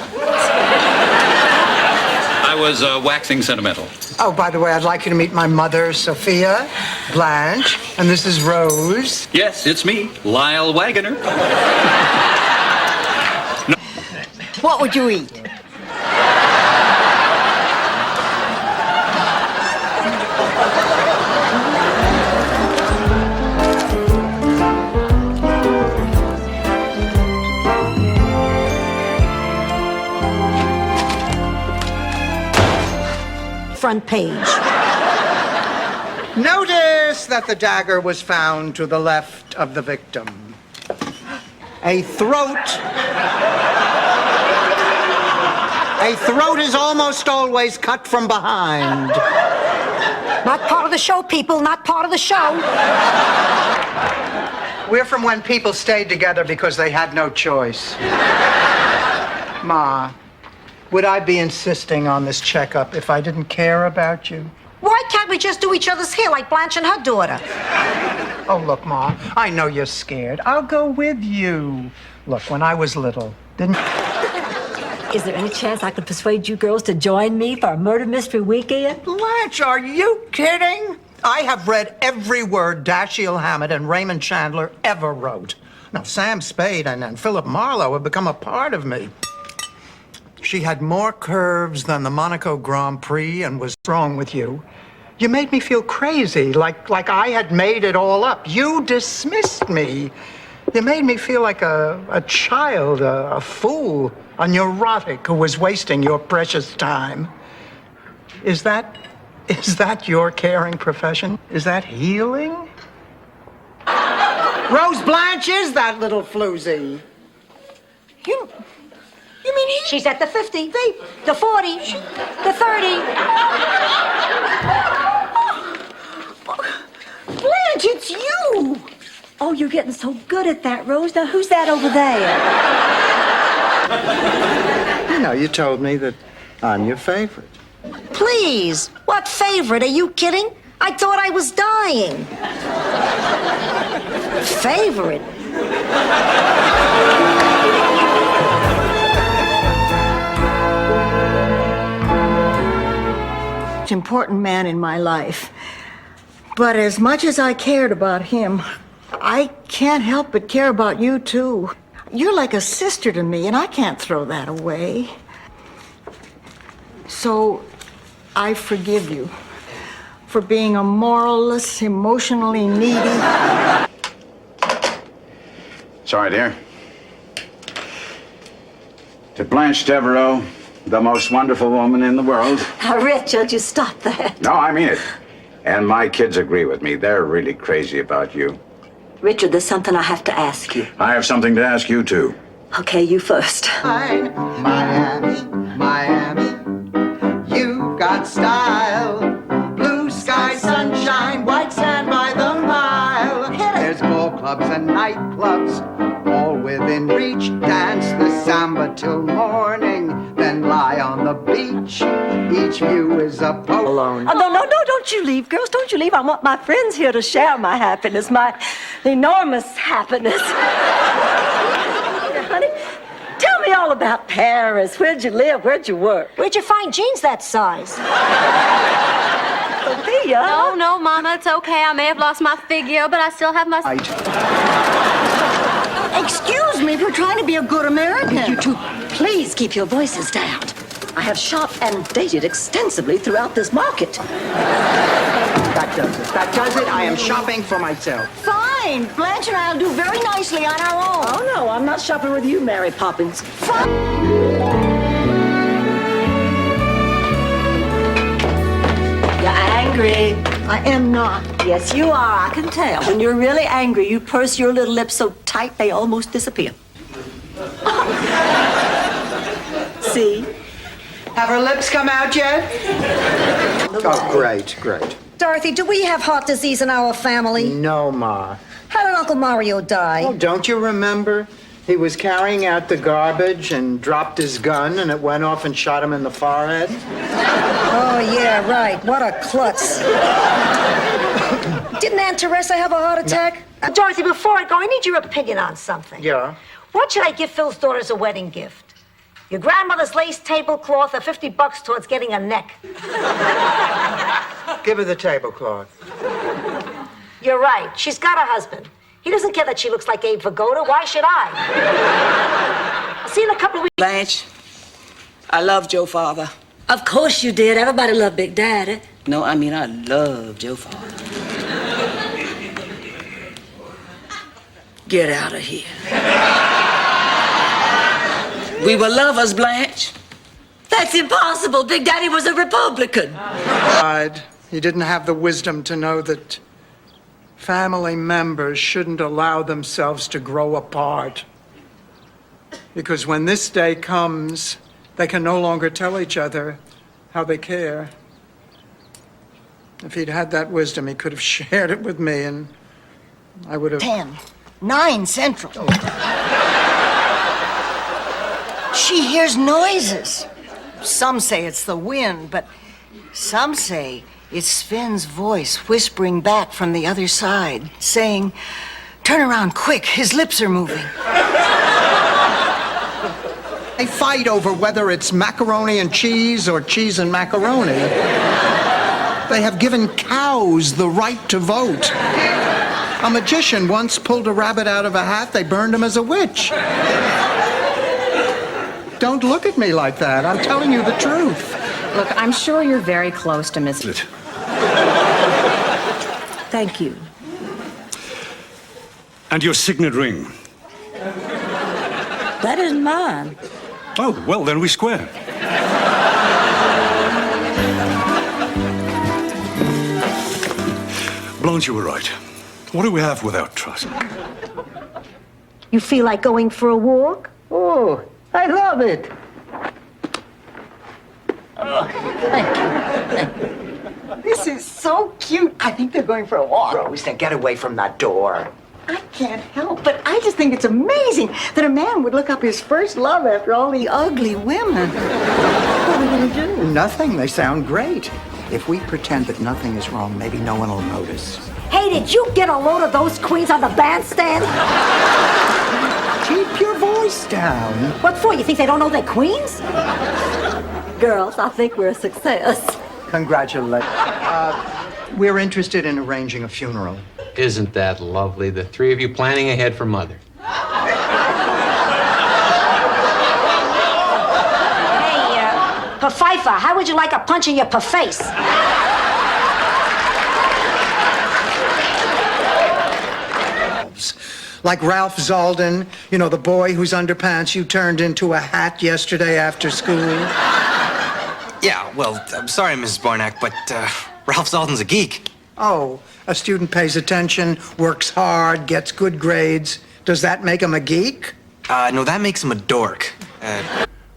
I was waxing sentimental. Oh, by the way, I'd like you to meet my mother, Sophia, Blanche, and this is Rose. Yes, it's me, Lyle Wagoner. What would you eat? Front page. Notice that the dagger was found to the left of the victim. A throat is almost always cut from behind. Not part of the show, people, not part of the show. We're from when people stayed together because they had no choice. Ma, would I be insisting on this checkup if I didn't care about you? Why can't we just do each other's hair like Blanche and her daughter? Oh, look, Ma, I know you're scared. I'll go with you. Look, when I was little, didn't... Is there any chance I could persuade you girls to join me for a murder mystery weekend? Blanche, are you kidding? I have read every word Dashiell Hammett and Raymond Chandler ever wrote. Now, Sam Spade and Philip Marlowe have become a part of me. She had more curves than the Monaco Grand Prix and was wrong with you. You made me feel crazy, like I had made it all up. You dismissed me. You made me feel like a child, a fool, a neurotic who was wasting your precious time. Is that your caring profession? Is that healing? Rose Blanche is that little floozy. You mean She's at the 50, the 40, the 30. Blanche, it's you! Oh, you're getting so good at that, Rose. Now, who's that over there? You know, you told me that I'm your favorite. Please, what favorite? Are you kidding? I thought I was dying. Favorite? important man in my life. But as much as I cared about him, I can't help but care about you, too. You're like a sister to me, and I can't throw that away. So, I forgive you for being a moralless, emotionally needy. Sorry, dear. To Blanche Devereaux, the most wonderful woman in the world. Now, Richard, you stop that. No, I mean it. And my kids agree with me. They're really crazy about you. Richard, there's something I have to ask you. I have something to ask you, too. Okay, you first. Miami, Miami, you've got style. Blue sky, sunshine, white sand by the mile. There's ball clubs and nightclubs, all within reach. Dance the samba till morning, then lie on the beach. Each view is a alone. Oh, no, don't you leave, girls. Don't you leave. I want my friends here to share my happiness, my enormous happiness. Honey, tell me all about Paris. Where'd you live? Where'd you work? Where'd you find jeans that size? Sophia? No, Mama, it's okay. I may have lost my figure, but I still have my... Excuse me for trying to be a good American. You two, please keep your voices down. I have shopped and dated extensively throughout this market. That does it. That does it. I am shopping for myself. Fine. Blanche and I'll do very nicely on our own. Oh, no, I'm not shopping with you, Mary Poppins. You're angry. I am not. Yes, you are. I can tell. When you're really angry, you purse your little lips so tight they almost disappear. See? Have her lips come out yet? Oh, great. Dorothy, do we have heart disease in our family? No, Ma. How did Uncle Mario die? Oh, don't you remember? He was carrying out the garbage and dropped his gun, and it went off and shot him in the forehead. Oh, yeah, right. What a klutz. Didn't Aunt Teresa have a heart attack? No. Dorothy, before I go, I need your opinion on something. Yeah? What should I give Phil's daughter as a wedding gift? Your grandmother's lace tablecloth or $50 towards getting a neck? Give her the tablecloth. You're right. She's got a husband. He doesn't care that she looks like Abe Vigoda. Why should I? I'll see you in a couple of weeks. Blanche, I loved your father. Of course you did. Everybody loved Big Daddy. No, I mean I loved your father. Get out of here. We were lovers, Blanche. That's impossible. Big Daddy was a Republican. He didn't have the wisdom to know that family members shouldn't allow themselves to grow apart. Because when this day comes, they can no longer tell each other how they care. If he'd had that wisdom, he could have shared it with me, and I would have... 9 Central. She hears noises. Some say it's the wind, but some say it's Sven's voice whispering back from the other side, saying, "Turn around quick, his lips are moving." They fight over whether it's macaroni and cheese or cheese and macaroni. They have given cows the right to vote. A magician once pulled a rabbit out of a hat. They burned him as a witch. Don't look at me like that. I'm telling you the truth. Look, I'm sure you're very close to Miss... Thank you. And your signet ring? That isn't mine. Oh, well, then we square. Blanche, you were right. What do we have without trust? You feel like going for a walk? Oh, I love it. Oh, thank you. This is so cute. I think they're going for a walk. Rose, now get away from that door. I can't help, but I just think it's amazing that a man would look up his first love after all the ugly women. What are we going to do? Nothing. They sound great. If we pretend that nothing is wrong, maybe no one will notice. Hey, did you get a load of those queens on the bandstand? Keep your voice down. What for? You think they don't know they're queens? Girls, I think we're a success. Congratulations. We're interested in arranging a funeral. Isn't that lovely? The three of you planning ahead for Mother. Hey, Pfeiffer, how would you like a punch in your face? Like Ralph Zalden, you know, the boy whose underpants you turned into a hat yesterday after school. Yeah, well, I'm sorry, Mrs. Barnack, but Ralph Zalden's a geek. Oh, a student pays attention, works hard, gets good grades. Does that make him a geek? No, that makes him a dork.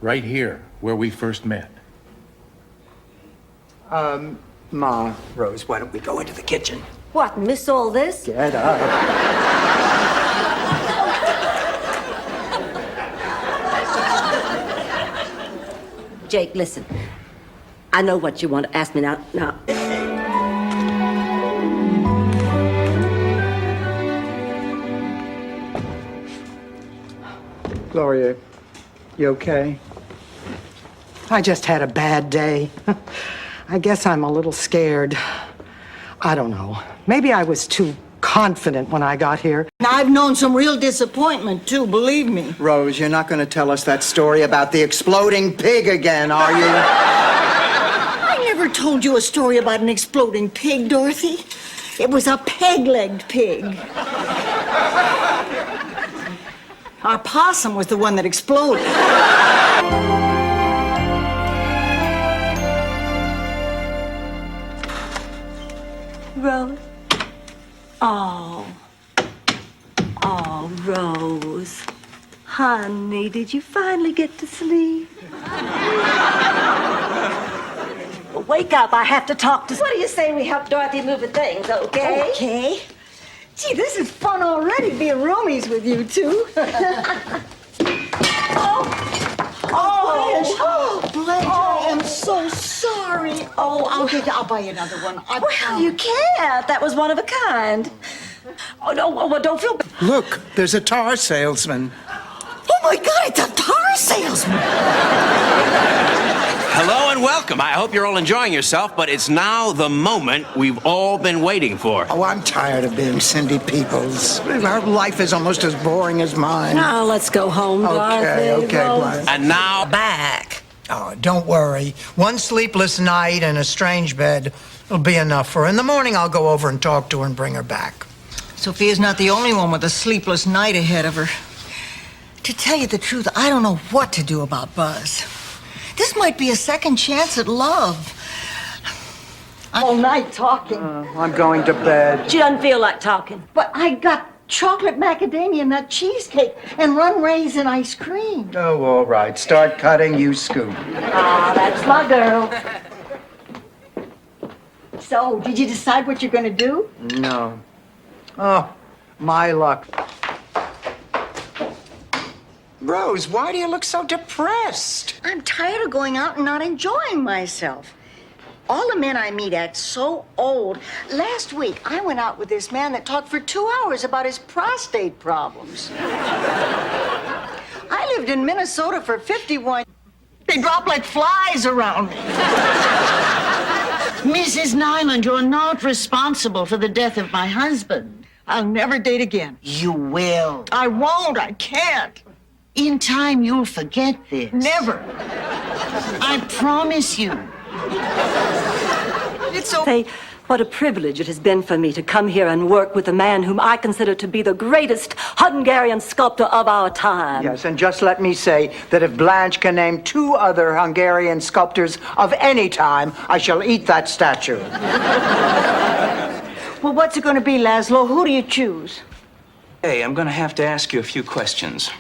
Right here, where we first met. Ma, Rose, why don't we go into the kitchen? What, miss all this? Get up. Jake, listen. I know what you want to ask me now. Gloria, you okay? I just had a bad day. I guess I'm a little scared. I don't know. Maybe I was too confident when I got here. Now, I've known some real disappointment, too, believe me. Rose, you're not going to tell us that story about the exploding pig again, are you? I never told you a story about an exploding pig, Dorothy. It was a peg-legged pig. Our possum was the one that exploded. Rose? Oh, Rose. Honey, did you finally get to sleep? Wake up, I have to talk to... What do you say we help Dorothy move her things, okay? Okay. Gee, this is fun already, being roomies with you two. Blanche, I am so sorry. Oh, I'll buy you another one. Well, you can't. That was one of a kind. Oh, no, well, don't feel bad. Look, there's a tar salesman. Oh, my God, it's a tar salesman. Hello and welcome. I hope you're all enjoying yourself, but it's now the moment we've all been waiting for. Oh, I'm tired of being Cindy Peoples. Our life is almost as boring as mine. Now, let's go home, Dorothy. Okay, Blanche. And now... Back. Oh, don't worry. One sleepless night in a strange bed will be enough for her. In the morning, I'll go over and talk to her and bring her back. Sophia's not the only one with a sleepless night ahead of her. To tell you the truth, I don't know what to do about Buzz. This might be a second chance at love. All night talking. I'm going to bed. She doesn't feel like talking. But I got chocolate macadamia nut cheesecake and run raisin ice cream. Oh, all right. Start cutting, you scoop. Ah, that's my girl. So, did you decide what you're going to do? No. Oh, my luck. Rose, why do you look so depressed? I'm tired of going out and not enjoying myself. All the men I meet act so old. Last week, I went out with this man that talked for 2 hours about his prostate problems. I lived in Minnesota for 51. They drop like flies around me. Mrs. Nyland, you're not responsible for the death of my husband. I'll never date again. You will. I won't. I can't. In time, you'll forget this. Never. I promise you. It's so... Say, what a privilege it has been for me to come here and work with a man whom I consider to be the greatest Hungarian sculptor of our time. Yes, and just let me say that if Blanche can name 2 other Hungarian sculptors of any time, I shall eat that statue. Well, what's it going to be, Laszlo? Who do you choose? Hey, I'm gonna have to ask you a few questions.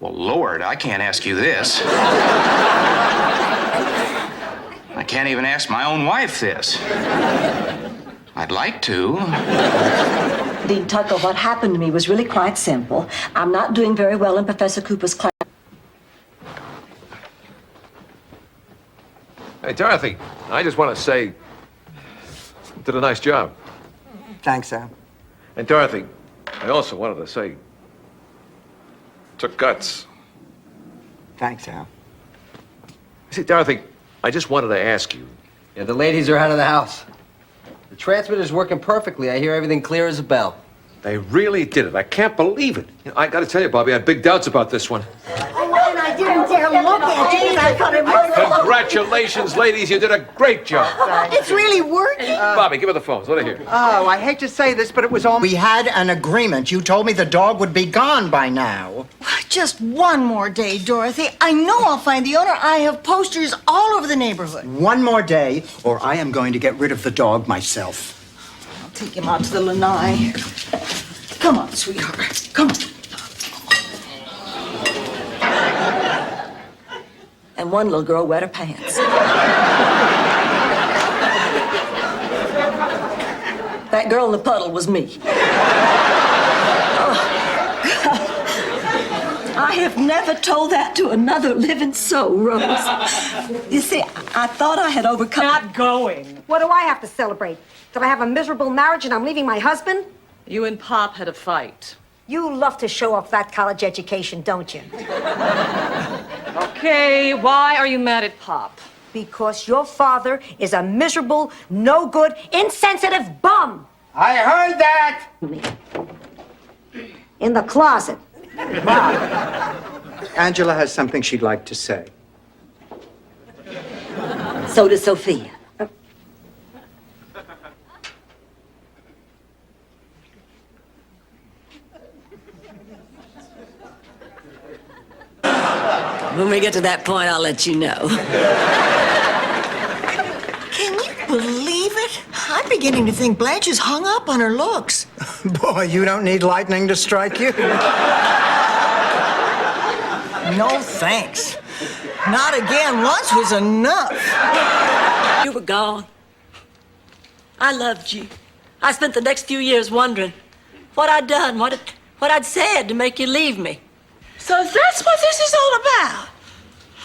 Well, Lord, I can't ask you this. I can't even ask my own wife this. I'd like to. Dean Tucker, what happened to me was really quite simple. I'm not doing very well in Professor Cooper's class. Hey, Dorothy, I just want to say you did a nice job. Thanks, Al. And Dorothy, I also wanted to say took guts. Thanks, Al. See, Dorothy, I just wanted to ask you. Yeah, the ladies are out of the house. The transmitter's working perfectly. I hear everything clear as a bell. They really did it. I can't believe it. I got to tell you, Bobby, I had big doubts about this one. And I didn't dare look at you because I thought it was... Congratulations, ladies. You did a great job. It's really working. Bobby, give her the phones. Let her hear. Oh, I hate to say this, but it was all... We had an agreement. You told me the dog would be gone by now. Just one more day, Dorothy. I know I'll find the owner. I have posters all over the neighborhood. One more day, or I am going to get rid of the dog myself. I'll take him out to the lanai. Come on, sweetheart. Come on. And one little girl wet her pants. That girl in the puddle was me. I have never told that to another living soul, Rose. You see, I thought I had overcome... Not going. What do I have to celebrate? That I have a miserable marriage and I'm leaving my husband? You and Pop had a fight. You love to show off that college education, don't you? Okay, why are you mad at Pop? Because your father is a miserable, no good, insensitive bum. I heard that! In the closet. Angela has something she'd like to say. So does Sophia. When we get to that point, I'll let you know. Can you believe it? I'm beginning to think Blanche is hung up on her looks. Boy, you don't need lightning to strike you. No thanks. Not again. Once was enough. You were gone. I loved you. I spent the next few years wondering what I'd done, what I'd said to make you leave me. So that's what this is all about.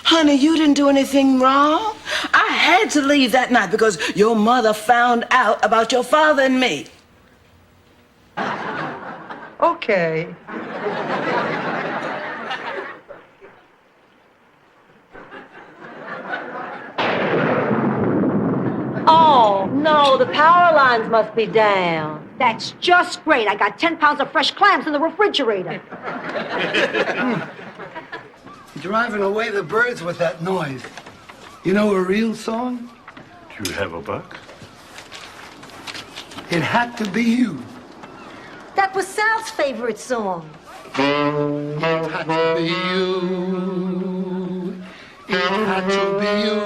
Honey, you didn't do anything wrong. I had to leave that night because your mother found out about your father and me. Okay. Oh, no, the power lines must be down. That's just great. I got 10 pounds of fresh clams in the refrigerator. Driving away the birds with that noise. You know a real song? Do you have a buck? It had to be you. That was Sal's favorite song. It had to be you. It had to be you.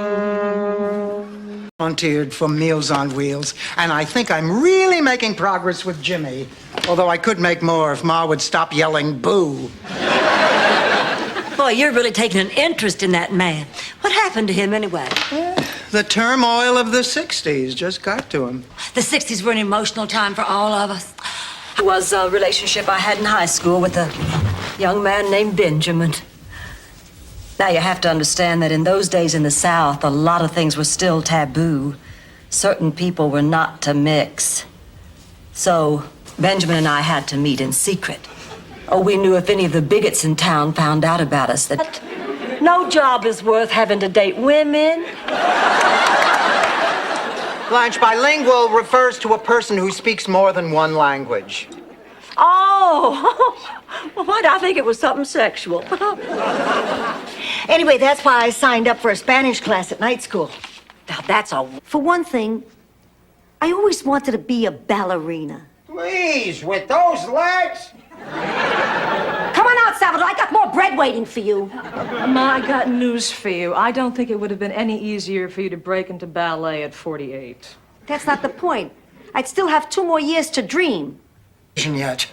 Volunteered for Meals on Wheels, and I think I'm really making progress with Jimmy. Although I could make more if Ma would stop yelling boo. Boy, you're really taking an interest in that man. What happened to him anyway? The turmoil of the 60s just got to him. The 60s were an emotional time for all of us. It was a relationship I had in high school with a young man named Benjamin. Now, you have to understand that in those days in the South, a lot of things were still taboo. Certain people were not to mix. So, Benjamin and I had to meet in secret. Oh, we knew if any of the bigots in town found out about us that no job is worth having to date women. Blanche, bilingual refers to a person who speaks more than one language. Oh, well, why did I think it was something sexual? Anyway, that's why I signed up for a Spanish class at night school. Now, that's all. For one thing, I always wanted to be a ballerina. Please, with those legs? Come on out, Salvador. I got more bread waiting for you. Ma, I got news for you. I don't think it would have been any easier for you to break into ballet at 48. That's not the point. I'd still have 2 more years to dream. Yet.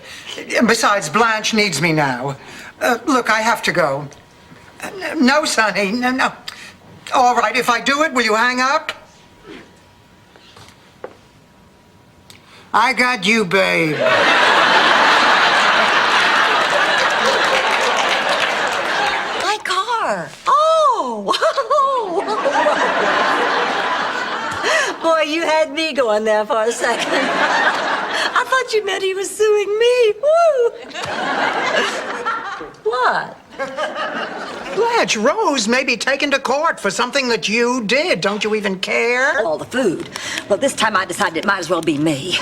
Besides, Blanche needs me now. Look, I have to go. No, Sonny, no. All right, if I do it, will you hang up? I got you, babe. My car. Oh! Boy, you had me going there for a second. I thought you meant he was suing me. Woo! What? Blanche, Rose may be taken to court for something that you did. Don't you even care? All the food. Well, this time I decided it might as well be me.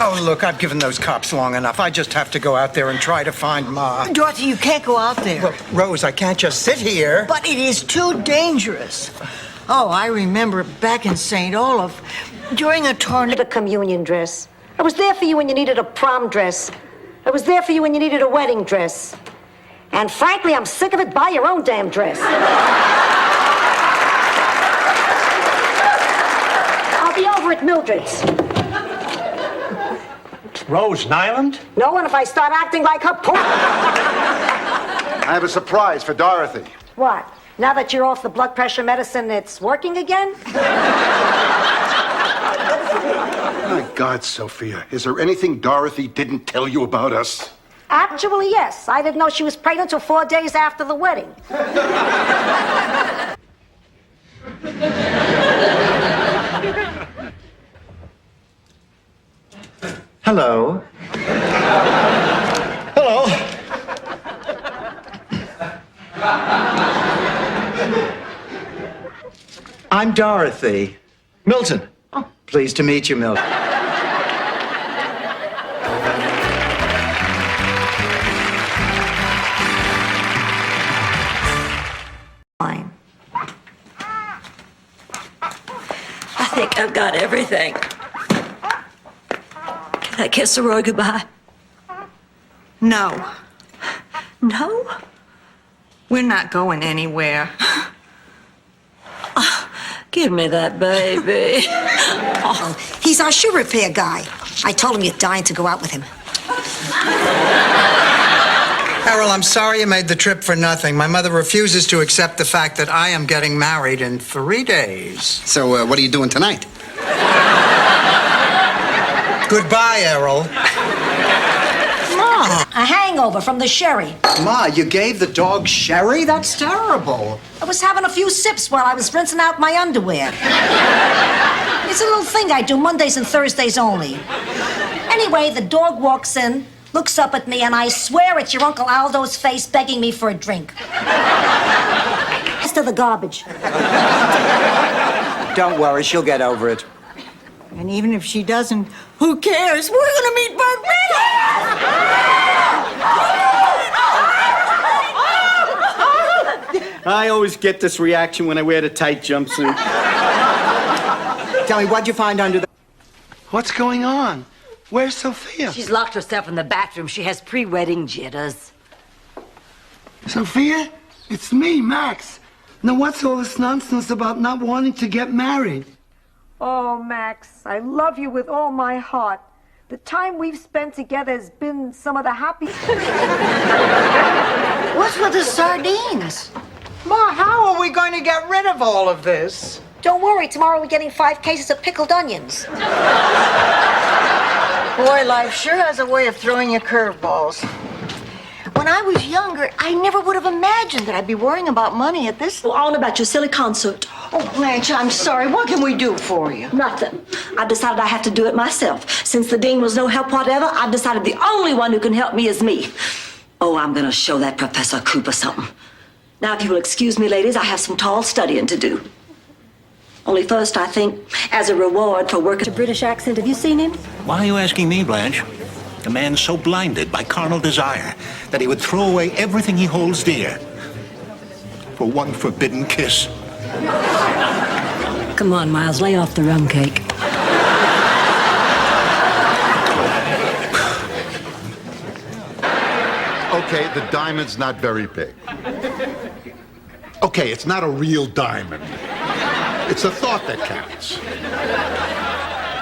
Oh, look, I've given those cops long enough. I just have to go out there and try to find Ma. Dorothy, you can't go out there. Well, Rose, I can't just sit here. But it is too dangerous. Oh, I remember back in St. Olaf, during a tornado. A communion dress. I was there for you when you needed a prom dress. I was there for you when you needed a wedding dress. And frankly, I'm sick of it. Buy your own damn dress. I'll be over at Mildred's. Rose Nyland? No one if I start acting like her poor. I have a surprise for Dorothy. What? Now that you're off the blood pressure medicine, it's working again? My God, Sophia, is there anything Dorothy didn't tell you about us? Actually, yes. I didn't know she was pregnant until 4 days after the wedding. Hello. Hello. I'm Dorothy. Milton. Oh, pleased to meet you, Milton. Fine. I think I've got everything. Can I kiss Roy goodbye? No, No? we're not going anywhere. Give me that baby. Oh, he's our shoe repair guy. I told him you're dying to go out with him. Errol, I'm sorry you made the trip for nothing. My mother refuses to accept the fact that I am getting married in 3 days. So, what are you doing tonight? Goodbye, Errol. Ma! A hangover from the sherry. Ma, you gave the dog sherry? That's terrible. I was having a few sips while I was rinsing out my underwear. It's a little thing I do Mondays and Thursdays only. Anyway, the dog walks in, looks up at me, and I swear it's your Uncle Aldo's face begging me for a drink. It's to the garbage. Don't worry, she'll get over it. And even if she doesn't, who cares? We're gonna meet Bert I always get this reaction when I wear the tight jumpsuit. Tell me, what'd you find under the... What's going on? Where's Sophia? She's locked herself in the bathroom. She has pre-wedding jitters. Sophia? It's me, Max. Now, what's all this nonsense about not wanting to get married? Oh, Max, I love you with all my heart. The time we've spent together has been some of the happiest. What's with the sardines? Ma, how are we going to get rid of all of this? Don't worry, tomorrow we're getting 5 cases of pickled onions. Boy, life sure has a way of throwing you curveballs. When I was younger, I never would have imagined that I'd be worrying about money at this. Well, on about your silly concert. Oh, Blanche, I'm sorry. What can we do for you? Nothing. I decided I have to do it myself. Since the dean was no help whatever, I decided the only one who can help me is me. Oh, I'm gonna show that Professor Cooper something. Now, if you will excuse me, ladies, I have some tall studying to do. Only first, I think, as a reward for working a British accent, have you seen him? Why are you asking me, Blanche? A man so blinded by carnal desire that he would throw away everything he holds dear for one forbidden kiss. Come on, Miles, lay off the rum cake. Okay, the diamond's not very big. Okay, it's not a real diamond. It's a thought that counts.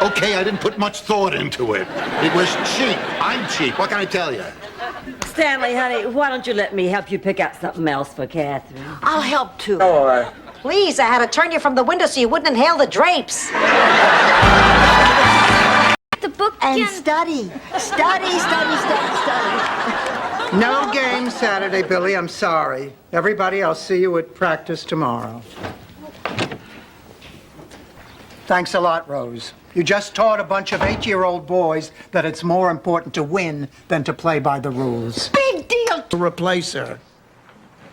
Okay, I didn't put much thought into it. It was cheap. I'm cheap. What can I tell you? Stanley, honey, why don't you let me help you pick out something else for Catherine? I'll help too. Please, I had to turn you from the window so you wouldn't inhale the drapes. The book And study. Study. No game Saturday, Billy. I'm sorry. Everybody, I'll see you at practice tomorrow. Thanks a lot, Rose. You just taught a bunch of 8-year-old boys that it's more important to win than to play by the rules. Big deal. To replace her.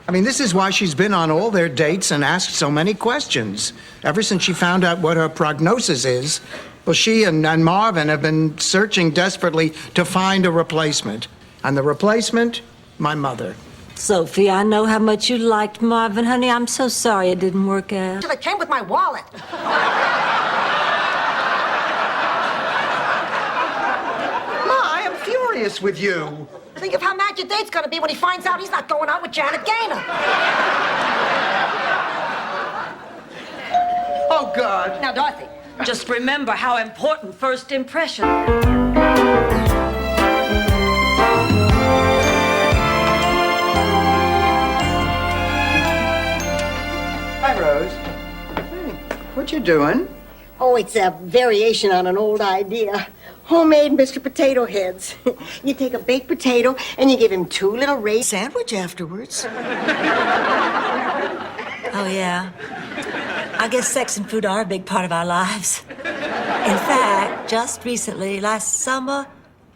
I mean, this is why she's been on all their dates and asked so many questions. Ever since she found out what her prognosis is, well, she and Marvin have been searching desperately to find a replacement. And the replacement? My mother. Sophie, I know how much you liked Marvin, honey. I'm so sorry it didn't work out. It came with my wallet. Ma, I am furious with you. Think of how mad your date's gonna be when he finds out he's not going out with Janet Gaynor. Oh, God. Now, Dorothy. Just remember how important first impression. Hi, Rose. Hey, what you doing? Oh, it's a variation on an old idea. Homemade Mr. Potato Heads. You take a baked potato and you give him 2 little raised sandwich afterwards. Oh, yeah. I guess sex and food are a big part of our lives. In fact, just recently, last summer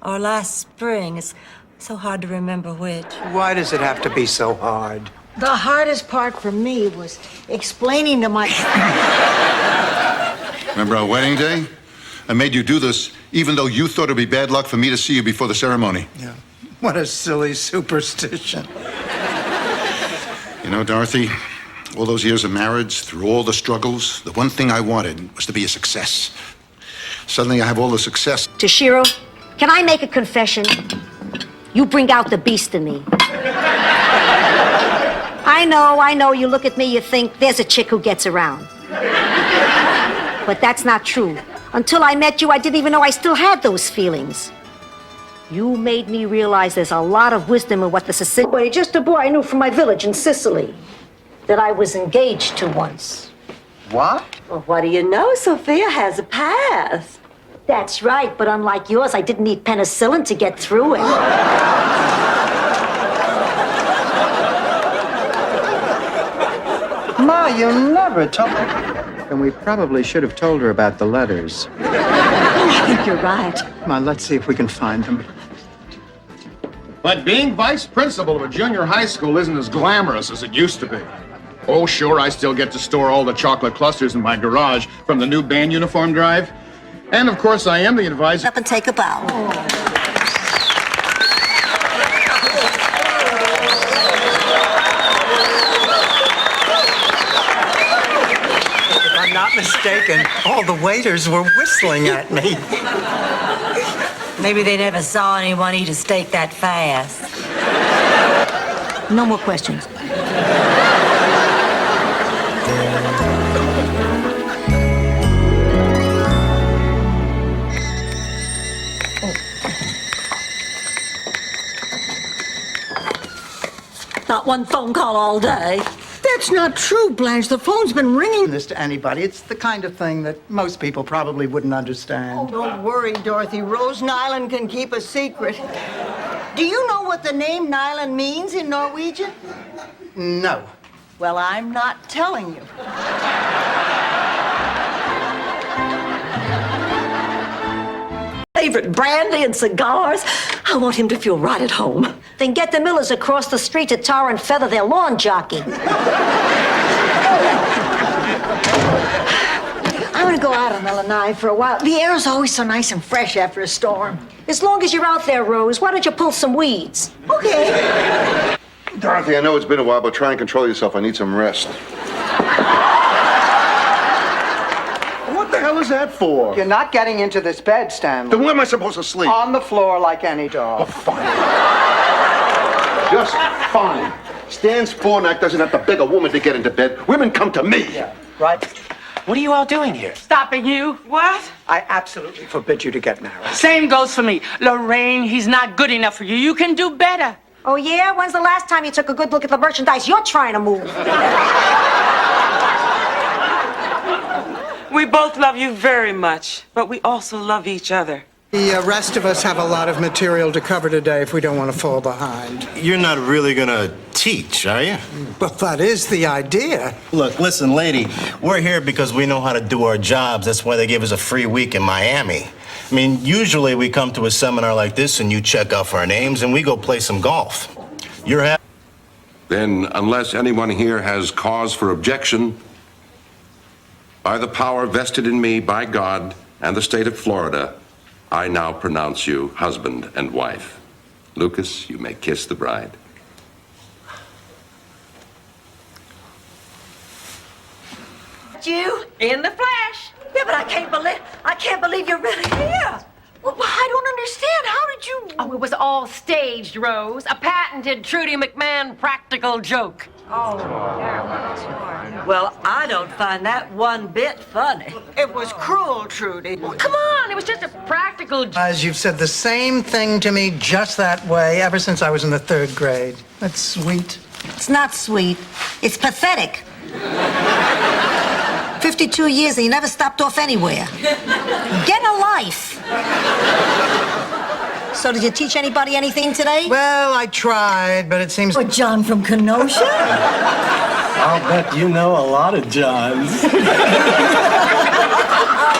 or last spring, it's so hard to remember which. Why does it have to be so hard? The hardest part for me was explaining to my... Remember our wedding day? I made you do this even though you thought it'd be bad luck for me to see you before the ceremony. Yeah. What a silly superstition. You know, Dorothy, all those years of marriage, through all the struggles, the one thing I wanted was to be a success. Suddenly I have all the success. Toshiro, can I make a confession? You bring out the beast in me. I know, you look at me, you think, there's a chick who gets around. But that's not true. Until I met you, I didn't even know I still had those feelings. You made me realize there's a lot of wisdom in what the Sicilian... Well, just a boy I knew from my village in Sicily that I was engaged to once. What? Well, what do you know? Sophia has a past. That's right, but unlike yours, I didn't need penicillin to get through it. Ma, you never told me. And we probably should have told her about the letters. I think you're right. Come on, let's see if we can find them. But being vice principal of a junior high school isn't as glamorous as it used to be. Oh, sure, I still get to store all the chocolate clusters in my garage from the new band uniform drive. And, of course, I am the advisor... Up and take a bow. If I'm not mistaken, all the waiters were whistling at me. Maybe they never saw anyone eat a steak that fast. No more questions. Not one phone call all day. That's not true, Blanche. The phone's been ringing. This to anybody. It's the kind of thing that most people probably wouldn't understand. Oh, don't worry, Dorothy. Rose Nyland can keep a secret. Do you know what the name Nyland means in Norwegian? No. Well, I'm not telling you. Favorite brandy and cigars. I want him to feel right at home. Then get the Millers across the street to tar and feather their lawn jockey. I want to go out on the lanai for a while. The air is always so nice and fresh after a storm. As long as you're out there, Rose, why don't you pull some weeds? Okay. Dorothy, I know it's been a while, but try and control yourself. I need some rest. What the hell is that for? You're not getting into this bed, Stanley. Then where am I supposed to sleep? On the floor like any dog. Oh, fine. Just fine. Stan Spornak doesn't have to beg a woman to get into bed. Women come to me. Yeah, right? What are you all doing here? Stopping you? What? I absolutely forbid you to get married. Same goes for me. Lorraine, he's not good enough for you. You can do better. Oh, yeah? When's the last time you took a good look at the merchandise you're trying to move? We both love you very much, but we also love each other. The rest of us have a lot of material to cover today if we don't want to fall behind. You're not really gonna teach, are you? But that is the idea. Look, listen, lady, we're here because we know how to do our jobs. That's why they gave us a free week in Miami. I mean, usually we come to a seminar like this and you check off our names and we go play some golf. You're happy. Then, unless anyone here has cause for objection, by the power vested in me by God and the state of Florida, I now pronounce you husband and wife. Lucas, you may kiss the bride. You in the flesh. Yeah, but I can't believe you're really here. Well, I don't understand. How did you? Oh, it was all staged, Rose. A patented Trudy McMahon practical joke. Oh, well, I don't find that one bit funny. It was cruel, Trudy. Well, come on, it was just a practical joke. As you've said the same thing to me just that way ever since I was in the 3rd grade. That's sweet. It's not sweet. It's pathetic. 52 years and you never stopped off anywhere. Get a life. So did you teach anybody anything today? Well, I tried, but it seems... What, John from Kenosha? I'll bet you know a lot of Johns.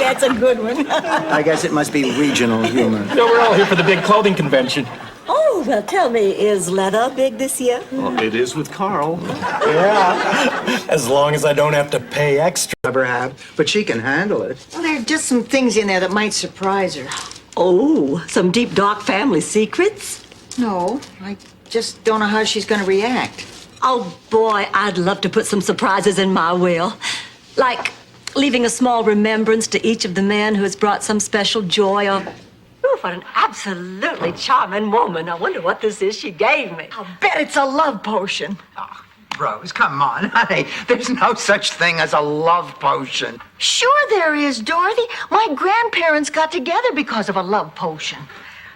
That's a good one. I guess it must be regional humor. No, we're all here for the big clothing convention. Oh, well, tell me, is Letta big this year? Well, it is with Carl. Yeah. As long as I don't have to pay extra. Never have, but she can handle it. Well, there are just some things in there that might surprise her. Oh, some deep, dark family secrets? No, I just don't know how she's going to react. Oh, boy, I'd love to put some surprises in my will. Like leaving a small remembrance to each of the men who has brought some special joy or... Oh, what an absolutely charming woman. I wonder what this is she gave me. I'll bet it's a love potion. Oh, Rose, come on, honey. There's no such thing as a love potion. Sure there is, Dorothy. My grandparents got together because of a love potion.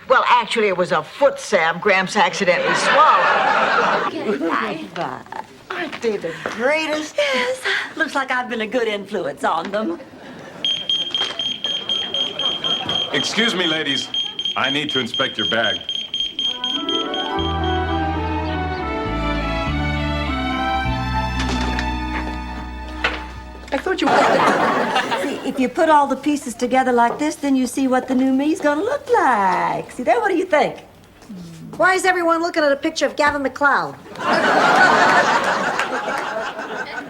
Well, actually, it was a foot salve Gramps accidentally swallowed. Bye. Aren't they the greatest? Yes. Looks like I've been a good influence on them. Excuse me, ladies. I need to inspect your bag. I thought you were... See, if you put all the pieces together like this, then you see what the new me's gonna look like. See there? What do you think? Why is everyone looking at a picture of Gavin McLeod?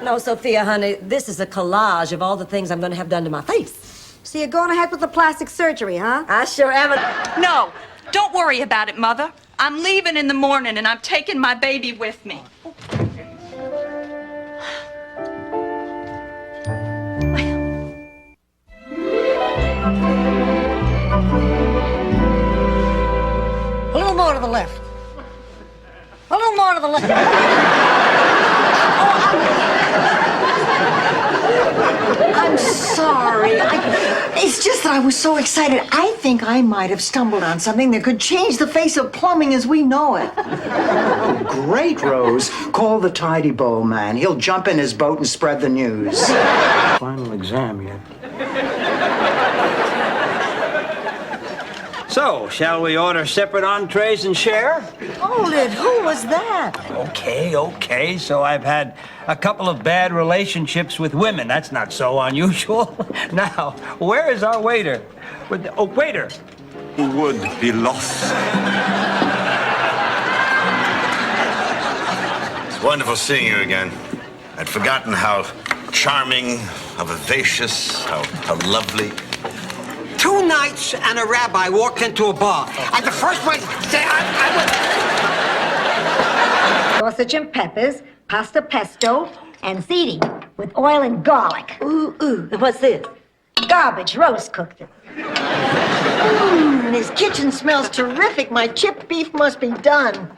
No, Sophia, honey, this is a collage of all the things I'm gonna have done to my face. So you're going ahead with the plastic surgery, huh? I sure am. No, don't worry about it, Mother. I'm leaving in the morning, and I'm taking my baby with me. A little more to the left. A little more to the left. I'm sorry. It's just that I was so excited. I think I might have stumbled on something that could change the face of plumbing as we know it. Great, Rose. Call the tidy bowl man. He'll jump in his boat and spread the news. Final exam yet. So, shall we order separate entrees and share? Hold it. Who was that? Okay. So I've had a couple of bad relationships with women. That's not so unusual. Now, where is our waiter? Waiter! Who would be lost? It's wonderful seeing you again. I'd forgotten how charming, how vivacious, how lovely. 2 nights and a rabbi walked into a bar. And the first one said, Sausage and peppers, pasta pesto, and ziti with oil and garlic. Ooh. What's this? Garbage. Rose cooked it. His kitchen smells terrific. My chipped beef must be done.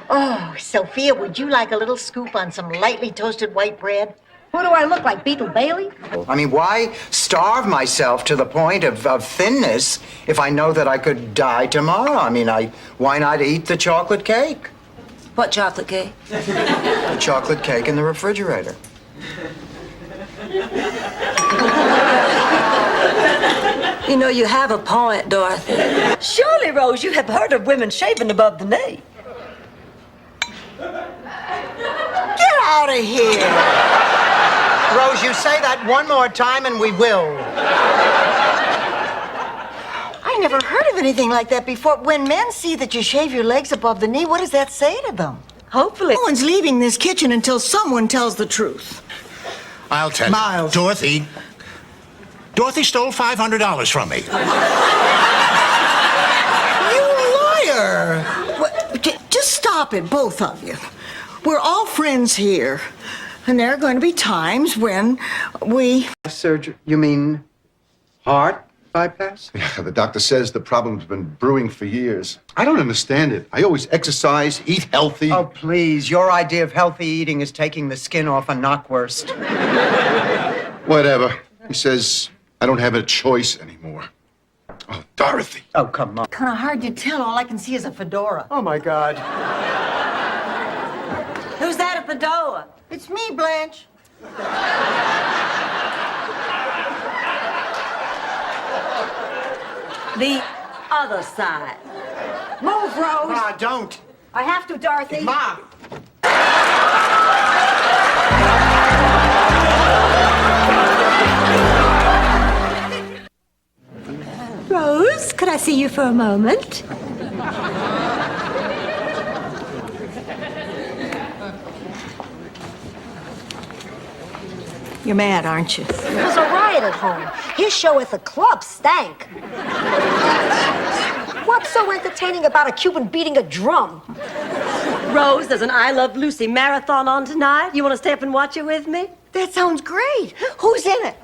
Oh, Sophia, would you like a little scoop on some lightly toasted white bread? Who do I look like, Beetle Bailey? I mean, why starve myself to the point of thinness if I know that I could die tomorrow? I mean, why not eat the chocolate cake? What chocolate cake? The chocolate cake in the refrigerator. You know, you have a point, Dorothy. Surely, Rose, you have heard of women shaving above the knee. Get out of here. Rose, you say that one more time and we will. I never heard of anything like that before. When men see that you shave your legs above the knee, what does that say to them? Hopefully. No one's leaving this kitchen until someone tells the truth. I'll tell Miles. you. Dorothy stole $500 from me. You liar! Just stop it, both of you. We're all friends here. And there are going to be times when we... Surgery? You mean heart bypass? Yeah, the doctor says the problem's been brewing for years. I don't understand it. I always exercise, eat healthy. Oh, please. Your idea of healthy eating is taking the skin off a knockwurst. Whatever. He says I don't have a choice anymore. Oh, Dorothy. Oh, come on. Kind of hard to tell. All I can see is a fedora. Oh, my God. Who's that at the door? It's me, Blanche. The other side. Move, Rose. Ma, don't. I have to, Dorothy. Ma. Rose, could I see you for a moment? You're mad, aren't you? There was a riot at home. His show at the club stank. What's so entertaining about a Cuban beating a drum? Rose, there's an I Love Lucy marathon on tonight. You want to stay up and watch it with me? That sounds great. Who's in it?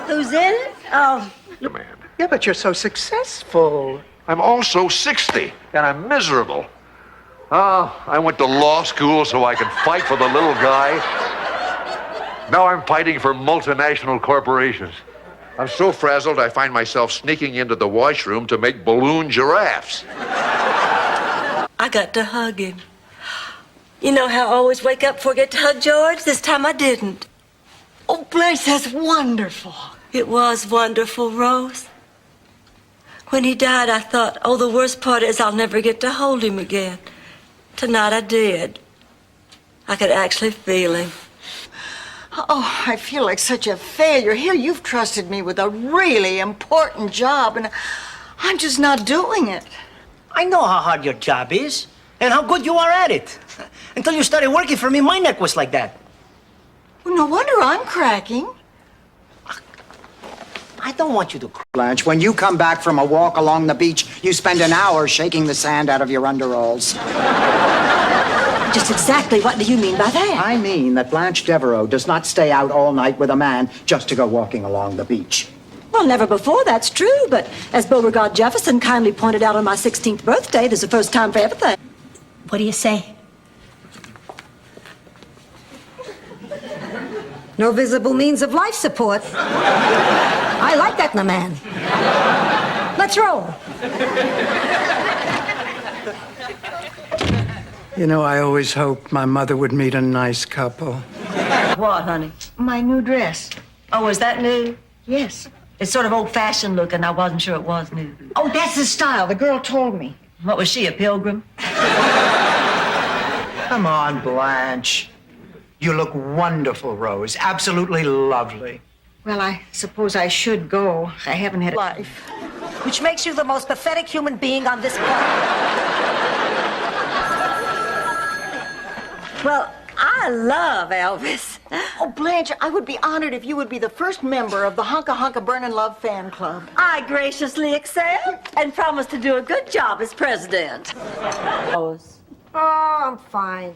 Who's in it? Oh, Man. Yeah, but you're so successful. I'm also 60, and I'm miserable. I went to law school so I could fight for the little guy. Now I'm fighting for multinational corporations. I'm so frazzled I find myself sneaking into the washroom to make balloon giraffes. I got to hug him. You know how I always wake up before I get to hug George? This time I didn't. Oh, Blanche, that's wonderful. It was wonderful, Rose. When he died, I thought, oh, the worst part is I'll never get to hold him again. Tonight I did. I could actually feel him. Oh, I feel like such a failure. Here, you've trusted me with a really important job, and I'm just not doing it. I know how hard your job is and how good you are at it. Until you started working for me, my neck was like that. Well, no wonder I'm cracking. I don't want you to cry. Blanche, when you come back from a walk along the beach, you spend an hour shaking the sand out of your underalls. Just exactly what do you mean by that? I mean that Blanche Devereaux does not stay out all night with a man just to go walking along the beach. Well, never before, that's true. But as Beauregard Jefferson kindly pointed out on my 16th birthday, there's a first time for everything. What do you say? No visible means of life support. I like that in a man. Let's roll. You know, I always hoped my mother would meet a nice couple. What, honey? My new dress. Oh, is that new? Yes. It's sort of old-fashioned looking. I wasn't sure it was new. Oh, that's the style. The girl told me. What was she, a pilgrim? Come on, Blanche. You look wonderful, Rose. Absolutely lovely. Well, I suppose I should go. I haven't had a life. Which makes you the most pathetic human being on this planet. Well, I love Elvis. Oh, Blanche, I would be honored if you would be the first member of the Hunka Hunka Burnin' Love fan club. I graciously accept and promise to do a good job as president. Oh, I'm fine.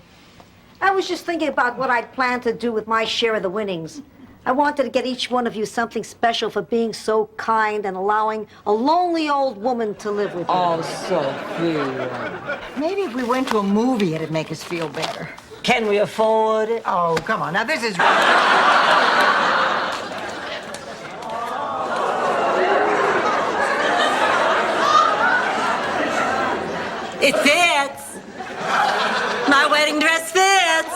I was just thinking about what I'd planned to do with my share of the winnings. I wanted to get each one of you something special for being so kind and allowing a lonely old woman to live with you. Oh, Sophia. Maybe if we went to a movie, it'd make us feel better. Can we afford it? Oh, come on. Now, this is... It fits. My wedding dress fits.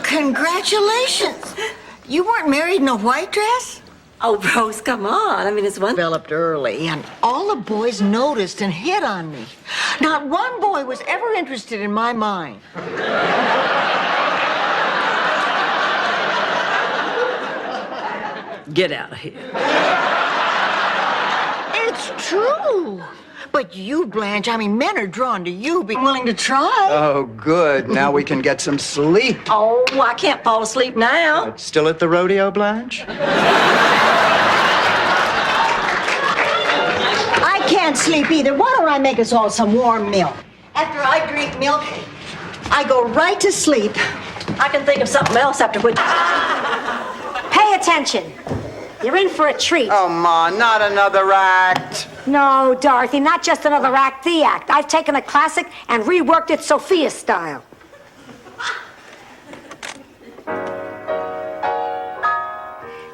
Congratulations. You weren't married in a white dress? Oh, Rose, come on. I mean, it's one. Developed early, and all the boys noticed and hit on me. Not one boy was ever interested in my mind. Get out of here. It's true. But you, Blanche, I mean, men are drawn to you, be willing to try. Oh, good. Now we can get some sleep. Oh, I can't fall asleep now. Still at the rodeo, Blanche? I can't sleep either. Why don't I make us all some warm milk? After I drink milk, I go right to sleep. I can think of something else after which. Pay attention. You're in for a treat. Oh, Ma, not another act. No, Dorothy, not just another act, the act. I've taken a classic and reworked it Sophia style.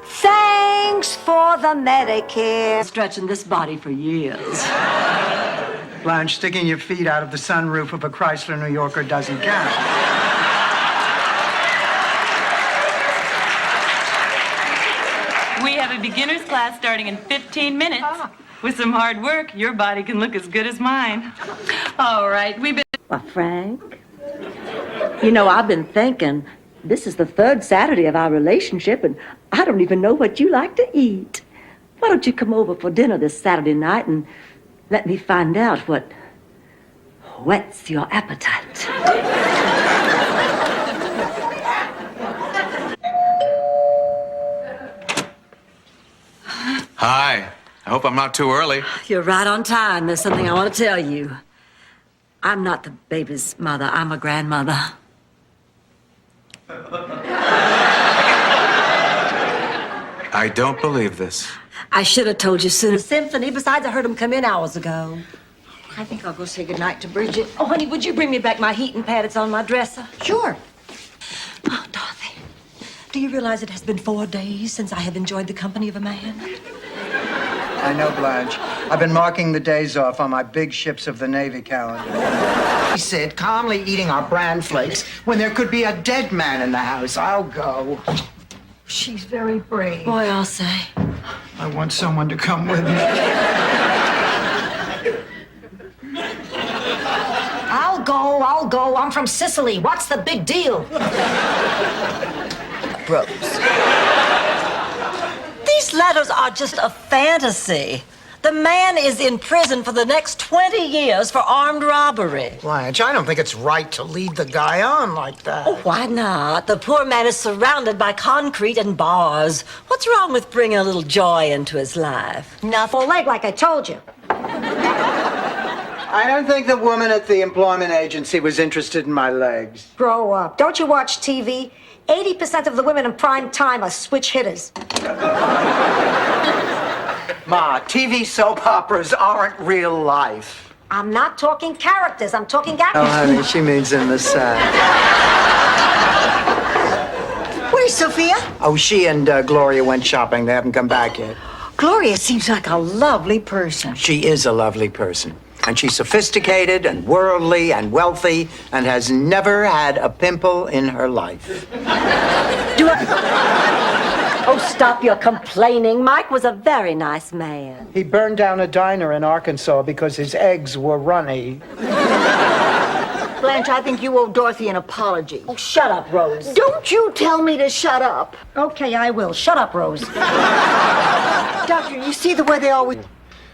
Thanks for the Medicare. Stretching this body for years. Blanche, sticking your feet out of the sunroof of a Chrysler New Yorker doesn't count. We have a beginner's class starting in 15 minutes. With some hard work, your body can look as good as mine. All right, we've been... Why, Frank, you know, I've been thinking, this is the third Saturday of our relationship, and I don't even know what you like to eat. Why don't you come over for dinner this Saturday night and let me find out what whets your appetite? Hi. I hope I'm not too early. You're right on time. There's something I want to tell you. I'm not the baby's mother. I'm a grandmother. I don't believe this. I should have told you sooner. Symphony. Besides, I heard him come in hours ago. I think I'll go say goodnight to Bridget. Oh, honey, would you bring me back my heating pad? It's on my dresser. Sure. Oh, Dorothy, do you realize it has been 4 days since I have enjoyed the company of a man? I know, Blanche. I've been marking the days off on my big ships of the Navy calendar. He said, calmly eating our bran flakes when there could be a dead man in the house. I'll go. She's very brave. Boy, I'll say. I want someone to come with me. I'll go. I'm from Sicily. What's the big deal? Rose. These letters are just a fantasy. The man is in prison for the next 20 years for armed robbery. Blanche, I don't think it's right to lead the guy on like that. Oh, why not? The poor man is surrounded by concrete and bars. What's wrong with bringing a little joy into his life? Nothing. Full leg, like I told you. I don't think the woman at the employment agency was interested in my legs. Grow up. Don't you watch TV? 80% of the women in prime time are switch hitters. Ma, TV soap operas aren't real life. I'm not talking characters. I'm talking Oh, actors. honey, she means in the set. Where's Sophia? Oh, she and Gloria went shopping. They haven't come back yet. Gloria seems like a lovely person. She is a lovely person. And she's sophisticated and worldly and wealthy and has never had a pimple in her life. Oh, stop your complaining. Mike was a very nice man. He burned down a diner in Arkansas because his eggs were runny. Blanche, I think you owe Dorothy an apology. Oh, shut up, Rose. Don't you tell me to shut up. Okay, I will. Shut up, Rose. Doctor, you see the way they always...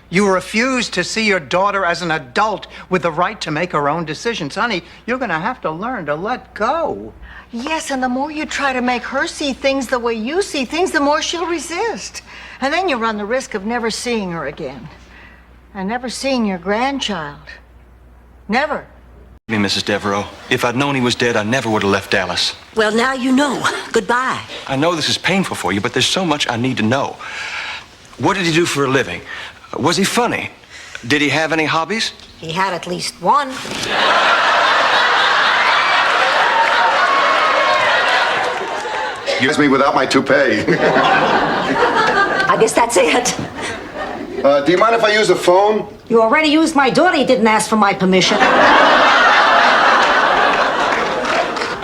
You refuse to see your daughter as an adult with the right to make her own decisions. Honey, you're going to have to learn to let go. Yes, and the more you try to make her see things the way you see things, the more she'll resist. And then you run the risk of never seeing her again. And never seeing your grandchild. Never. Me, Mrs. Devereaux. If I'd known he was dead, I never would have left Dallas. Well, now you know. Goodbye. I know this is painful for you, but there's so much I need to know. What did he do for a living? Was he funny? Did he have any hobbies? He had at least one. Excuse me without my toupee. I guess that's it. Do you mind if I use the phone? You already used my daughter. You didn't ask for my permission.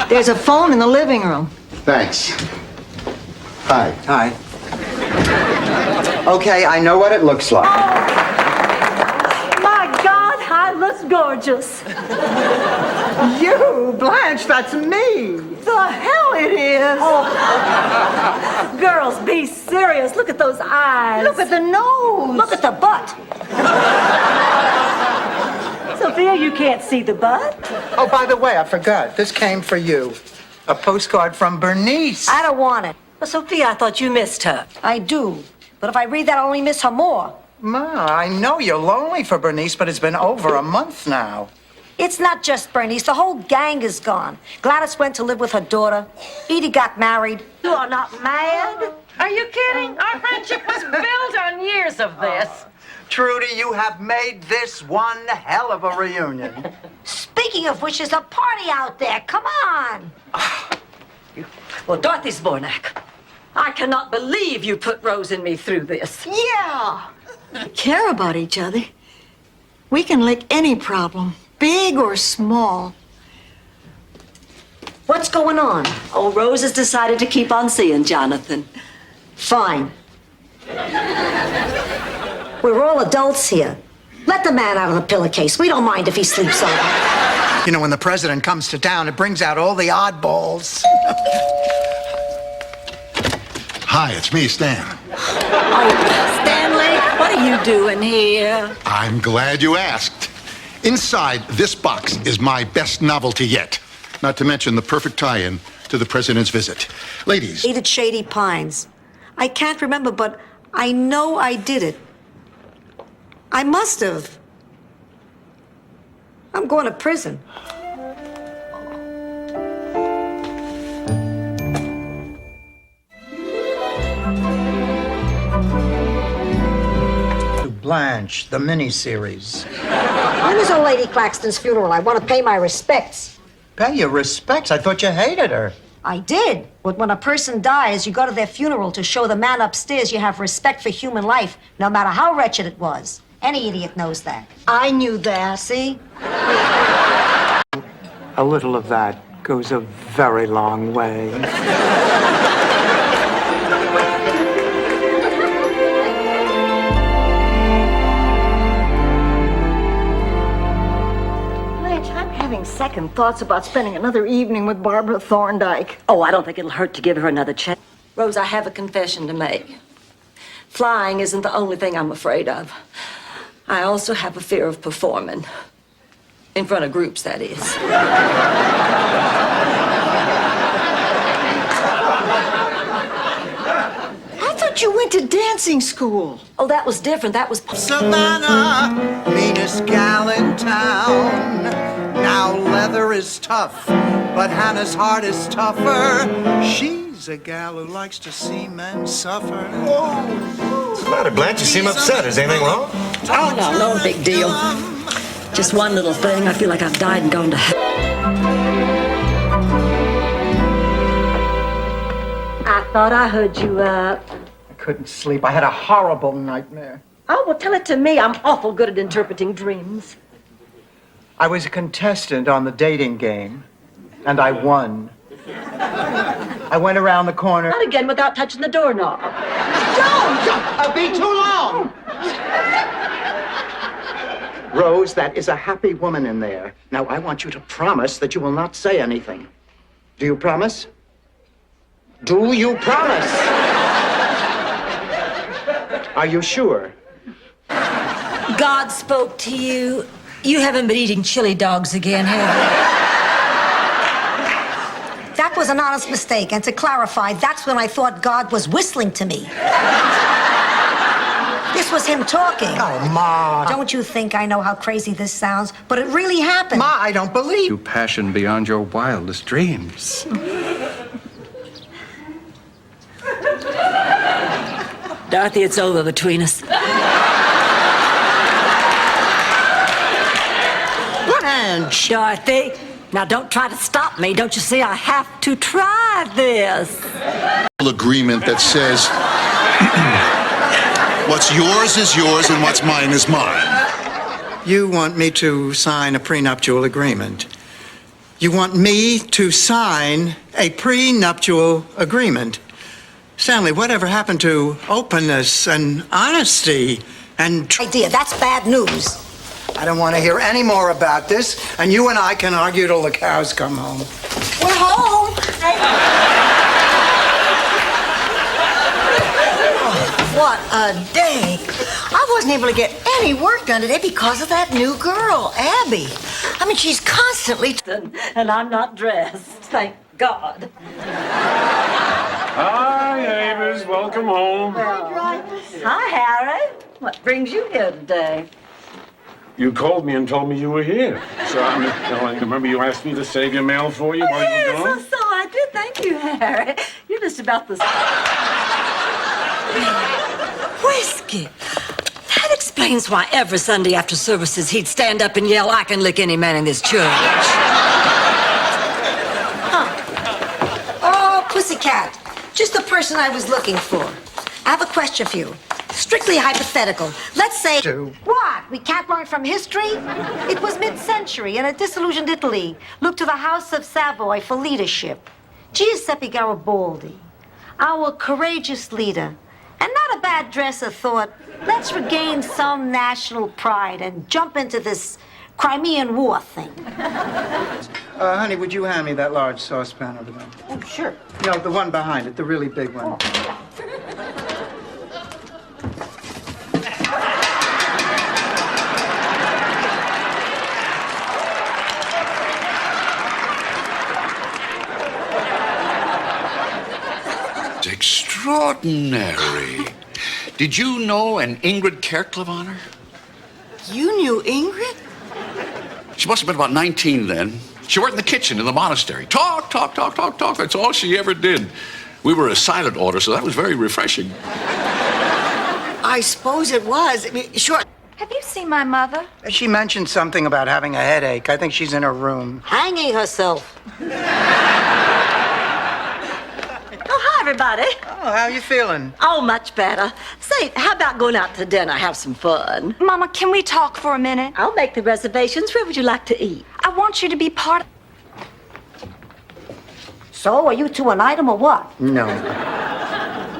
There's a phone in the living room. Thanks. Hi. Hi. Okay, I know what it looks like. My God, I look gorgeous. You, Blanche, that's me. The hell it is. Oh. Girls, be serious. Look at those eyes. Look at the nose. Look at the butt. Sophia, you can't see the butt. Oh, by the way, I forgot. This came for you. A postcard from Bernice. I don't want it. Well, Sophia, I thought you missed her. I do. But if I read that, I'll only miss her more. Ma, I know you're lonely for Bernice, but it's been over a month now. It's not just Bernice. The whole gang is gone. Gladys went to live with her daughter. Edie got married. You are not mad? Are you kidding? Our friendship was built on years of this. Trudy, you have made this one hell of a reunion. Speaking of which, there's a party out there. Come on. Well, Dorothy Zbornak, I cannot believe you put Rose and me through this. Yeah. We care about each other. We can lick any problem, big or small. What's going on? Oh, Rose has decided to keep on seeing Jonathan. Fine. We're all adults here. Let the man out of the pillowcase. We don't mind if he sleeps over. You know, when the president comes to town, it brings out all the oddballs. Hi, it's me, Stan. Oh, Stanley, what are you doing here? I'm glad you asked. Inside this box is my best novelty yet, not to mention the perfect tie-in to the president's visit. Ladies. Ate at Shady Pines. I can't remember, but I know I did it. I must have. I'm going to prison. Blanche, the miniseries. When is old Lady Claxton's funeral? I want to pay my respects. Pay your respects? I thought you hated her. I did. But when a person dies, you go to their funeral to show the man upstairs you have respect for human life, no matter how wretched it was. Any idiot knows that. I knew that. See? A little of that goes a very long way. Blanche, I'm having second thoughts about spending another evening with Barbara Thorndike. Oh, I don't think it'll hurt to give her another chance. Rose, I have a confession to make. Flying isn't the only thing I'm afraid of. I also have a fear of performing. In front of groups, that is. I thought you went to dancing school. Oh, that was different. That was... Savannah, meanest gal in town. Now leather is tough, but Hannah's heart is tougher. She's a gal who likes to see men suffer. What's the matter, Blanche? You seem upset. Is anything wrong? Oh, no, no big deal. Just one little thing. I feel like I've died and gone to hell. I thought I heard you up. I couldn't sleep. I had a horrible nightmare. Oh, well, tell it to me. I'm awful good at interpreting dreams. I was a contestant on the dating game, and I won. I went around the corner. Not again without touching the doorknob. Don't! I'll be too long! Rose, that is a happy woman in there. Now, I want you to promise that you will not say anything. Do you promise? Do you promise? Are you sure? God spoke to you. You haven't been eating chili dogs again, have you? That was an honest mistake. And to clarify, that's when I thought God was whistling to me. This was him talking. Oh, Ma. Don't you think I know how crazy this sounds? But it really happened. Ma, I don't believe You passion beyond your wildest dreams. Dorothy, it's over between us. Blanche! Dorothy, now don't try to stop me. Don't you see I have to try this? Agreement that says what's yours is yours and what's mine is mine. You want me to sign a prenuptial agreement. You want me to sign a prenuptial agreement. Stanley, whatever happened to openness and honesty and... Idea, that's bad news. I don't want to hear any more about this, and you and I can argue till the cows come home. We're home. What a day. I wasn't able to get any work done today because of that new girl, Abby. I mean, she's constantly... And I'm not dressed, thank God. Hi, Avis. Welcome home. Hi, Harry. What brings you here today? You called me and told me you were here. So, I remember you asked me to save your mail for you while you were gone? So I did. Thank you, Harry. You're just about the... Whiskey. That explains why every Sunday after services he'd stand up and yell, "I can lick any man in this church." Oh, pussycat. Just the person I was looking for. I have a question for you. Strictly hypothetical. Let's say... What? We can't learn from history? It was mid-century and a disillusioned Italy looked to the House of Savoy for leadership. Giuseppe Garibaldi, our courageous leader, and not a bad dresser, thought, let's regain some national pride and jump into this Crimean War thing. Honey, would you hand me that large saucepan over there? Oh, sure. No, the one behind it, the really big one. Extraordinary. Did you know an Ingrid Kerklevaner? You knew Ingrid? She must have been about 19 then. She worked in the kitchen in the monastery. Talk. That's all she ever did. We were a silent order, so that was very refreshing. I suppose it was. I mean, sure. Have you seen my mother? She mentioned something about having a headache. I think she's in her room. Hanging herself. Oh, hi, everybody. Oh, how you feeling? Oh, much better. Say, how about going out to dinner, have some fun? Mama, can we talk for a minute? I'll make the reservations. Where would you like to eat? I want you to be part of... So, are you two an item or what? No.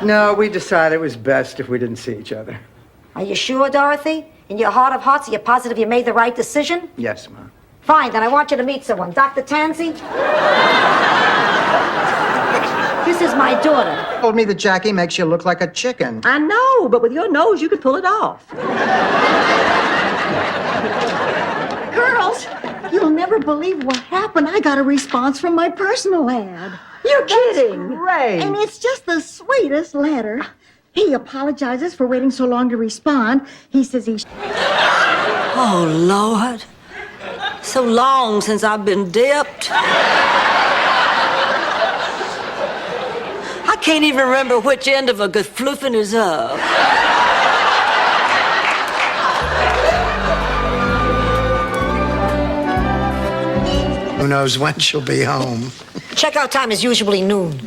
No, we decided it was best if we didn't see each other. Are you sure, Dorothy? In your heart of hearts, are you positive you made the right decision? Yes, Ma. Fine, then I want you to meet someone. Dr. Tansy? This is my daughter. Told me that Jackie makes you look like a chicken. I know, but with your nose, you could pull it off. Girls, you'll never believe what happened. I got a response from my personal ad. You're kidding. Great. And it's just the sweetest letter. He apologizes for waiting so long to respond. He says he... Oh, Lord. So long since I've been dipped. I can't even remember which end of a gefluffen is up. Who knows when she'll be home? Checkout time is usually noon.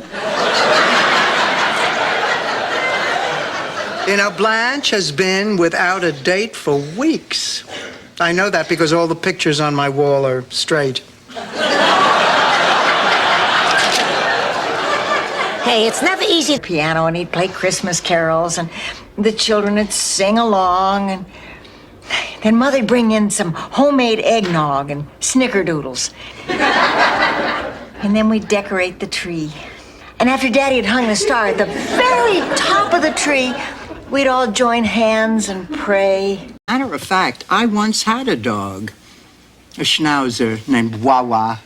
You know, Blanche has been without a date for weeks. I know that because all the pictures on my wall are straight. Hey, it's never easy. Piano, and he'd play Christmas carols, and the children would sing along, and then Mother'd bring in some homemade eggnog and snickerdoodles. And then we'd decorate the tree. And after Daddy had hung the star at the very top of the tree, we'd all join hands and pray. Matter of fact, I once had a dog, a schnauzer named Wawa.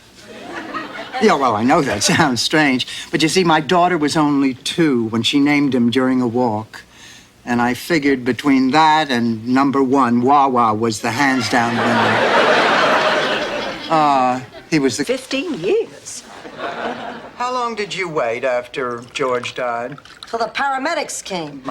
Yeah, well, I know that sounds strange, but you see, my daughter was only 2 when she named him during a walk. And I figured between that and number 1, Wawa was the hands-down winner. He was the... 15 years. How long did you wait after George died? Till the paramedics came.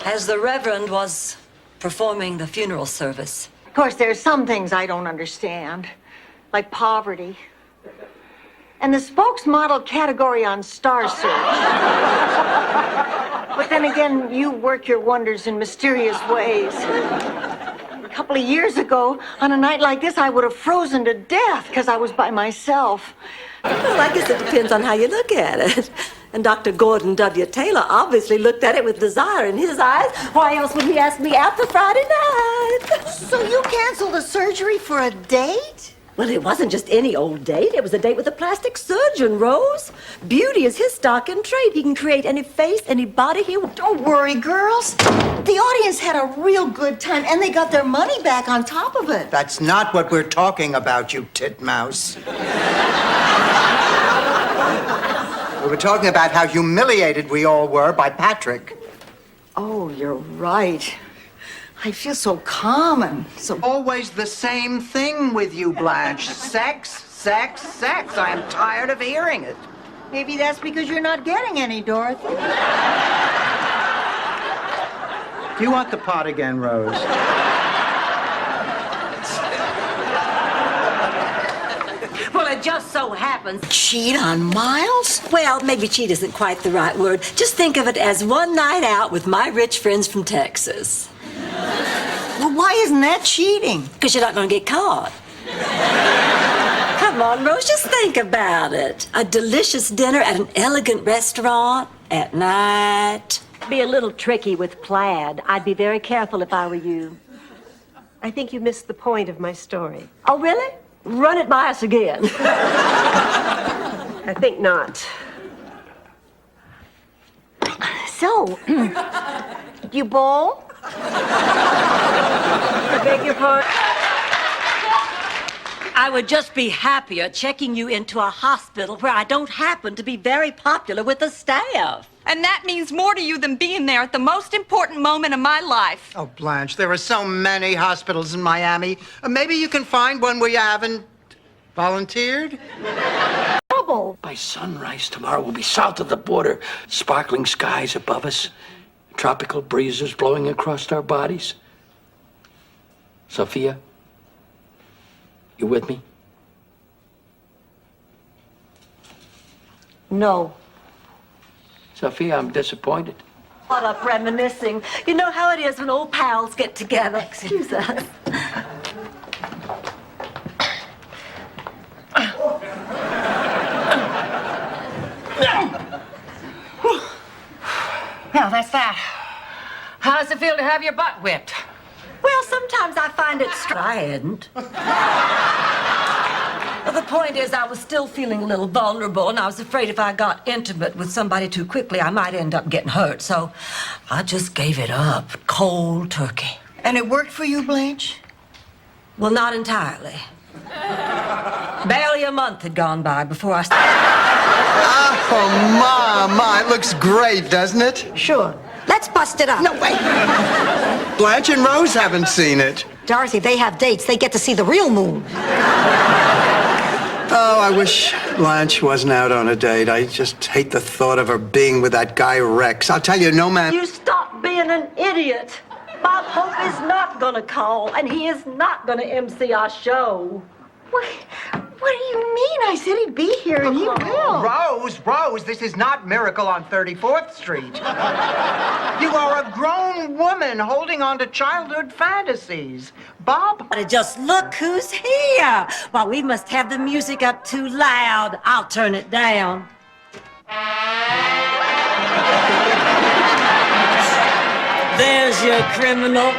As the Reverend was performing the funeral service. Of course, there's some things I don't understand, like poverty. And the spokesmodel category on Star Search. But then again, you work your wonders in mysterious ways. couple of years ago, on a night like this, I would have frozen to death because I was by myself. Well, I guess it depends on how you look at it. And Dr. Gordon W. Taylor obviously looked at it with desire in his eyes. Why else would he ask me out for Friday night? So you canceled the surgery for a date? Well, it wasn't just any old date. It was a date with a plastic surgeon, Rose. Beauty is his stock and trade. He can create any face, any body he wants. Don't worry, girls. The audience had a real good time, and they got their money back on top of it. That's not what we're talking about, you titmouse. We were talking about how humiliated we all were by Patrick. Oh, you're right. I feel so calm and so... Always the same thing with you, Blanche. Sex, sex, sex. I am tired of hearing it. Maybe that's because you're not getting any, Dorothy. Do you want the pot again, Rose? Well, it just so happens. Cheat on Miles? Well, maybe cheat isn't quite the right word. Just think of it as one night out with my rich friends from Texas. Well, why isn't that cheating? Because you're not going to get caught. Come on, Rose, just think about it. A delicious dinner at an elegant restaurant at night. Be a little tricky with plaid. I'd be very careful if I were you. I think you missed the point of my story. Oh, really? Run it by us again. I think not. So, you bowl? I beg your pardon? I would just be happier checking you into a hospital where I don't happen to be very popular with the staff. And that means more to you than being there at the most important moment of my life. Oh, Blanche, there are so many hospitals in Miami. Maybe you can find one where you haven't volunteered? Trouble. By sunrise tomorrow, we'll be south of the border. Sparkling skies above us. Tropical breezes blowing across our bodies. Sophia, you with me? No. Sophia, I'm disappointed. What up reminiscing? You know how it is when old pals get together. Excuse us. Well, that's that. How does it feel to have your butt whipped? Well, sometimes I find it I hadn't. Well, the point is, I was still feeling a little vulnerable, and I was afraid if I got intimate with somebody too quickly, I might end up getting hurt. So I just gave it up, cold turkey. And it worked for you, Blanche? Well, not entirely. Barely a month had gone by before I started. Oh, Ma, it looks great, doesn't it? Sure. Let's bust it up. No, wait. Blanche and Rose haven't seen it. Dorothy, they have dates. They get to see the real moon. Oh, I wish Blanche wasn't out on a date. I just hate the thought of her being with that guy Rex. I'll tell you, no man... You stop being an idiot. Bob Hope is not going to call, and he is not going to MC our show. What do you mean? I said he'd be here, and he will. Rose, this is not Miracle on 34th Street. You are a grown woman holding on to childhood fantasies. Bob? Just look who's here. Well, we must have the music up too loud. I'll turn it down. There's your criminal.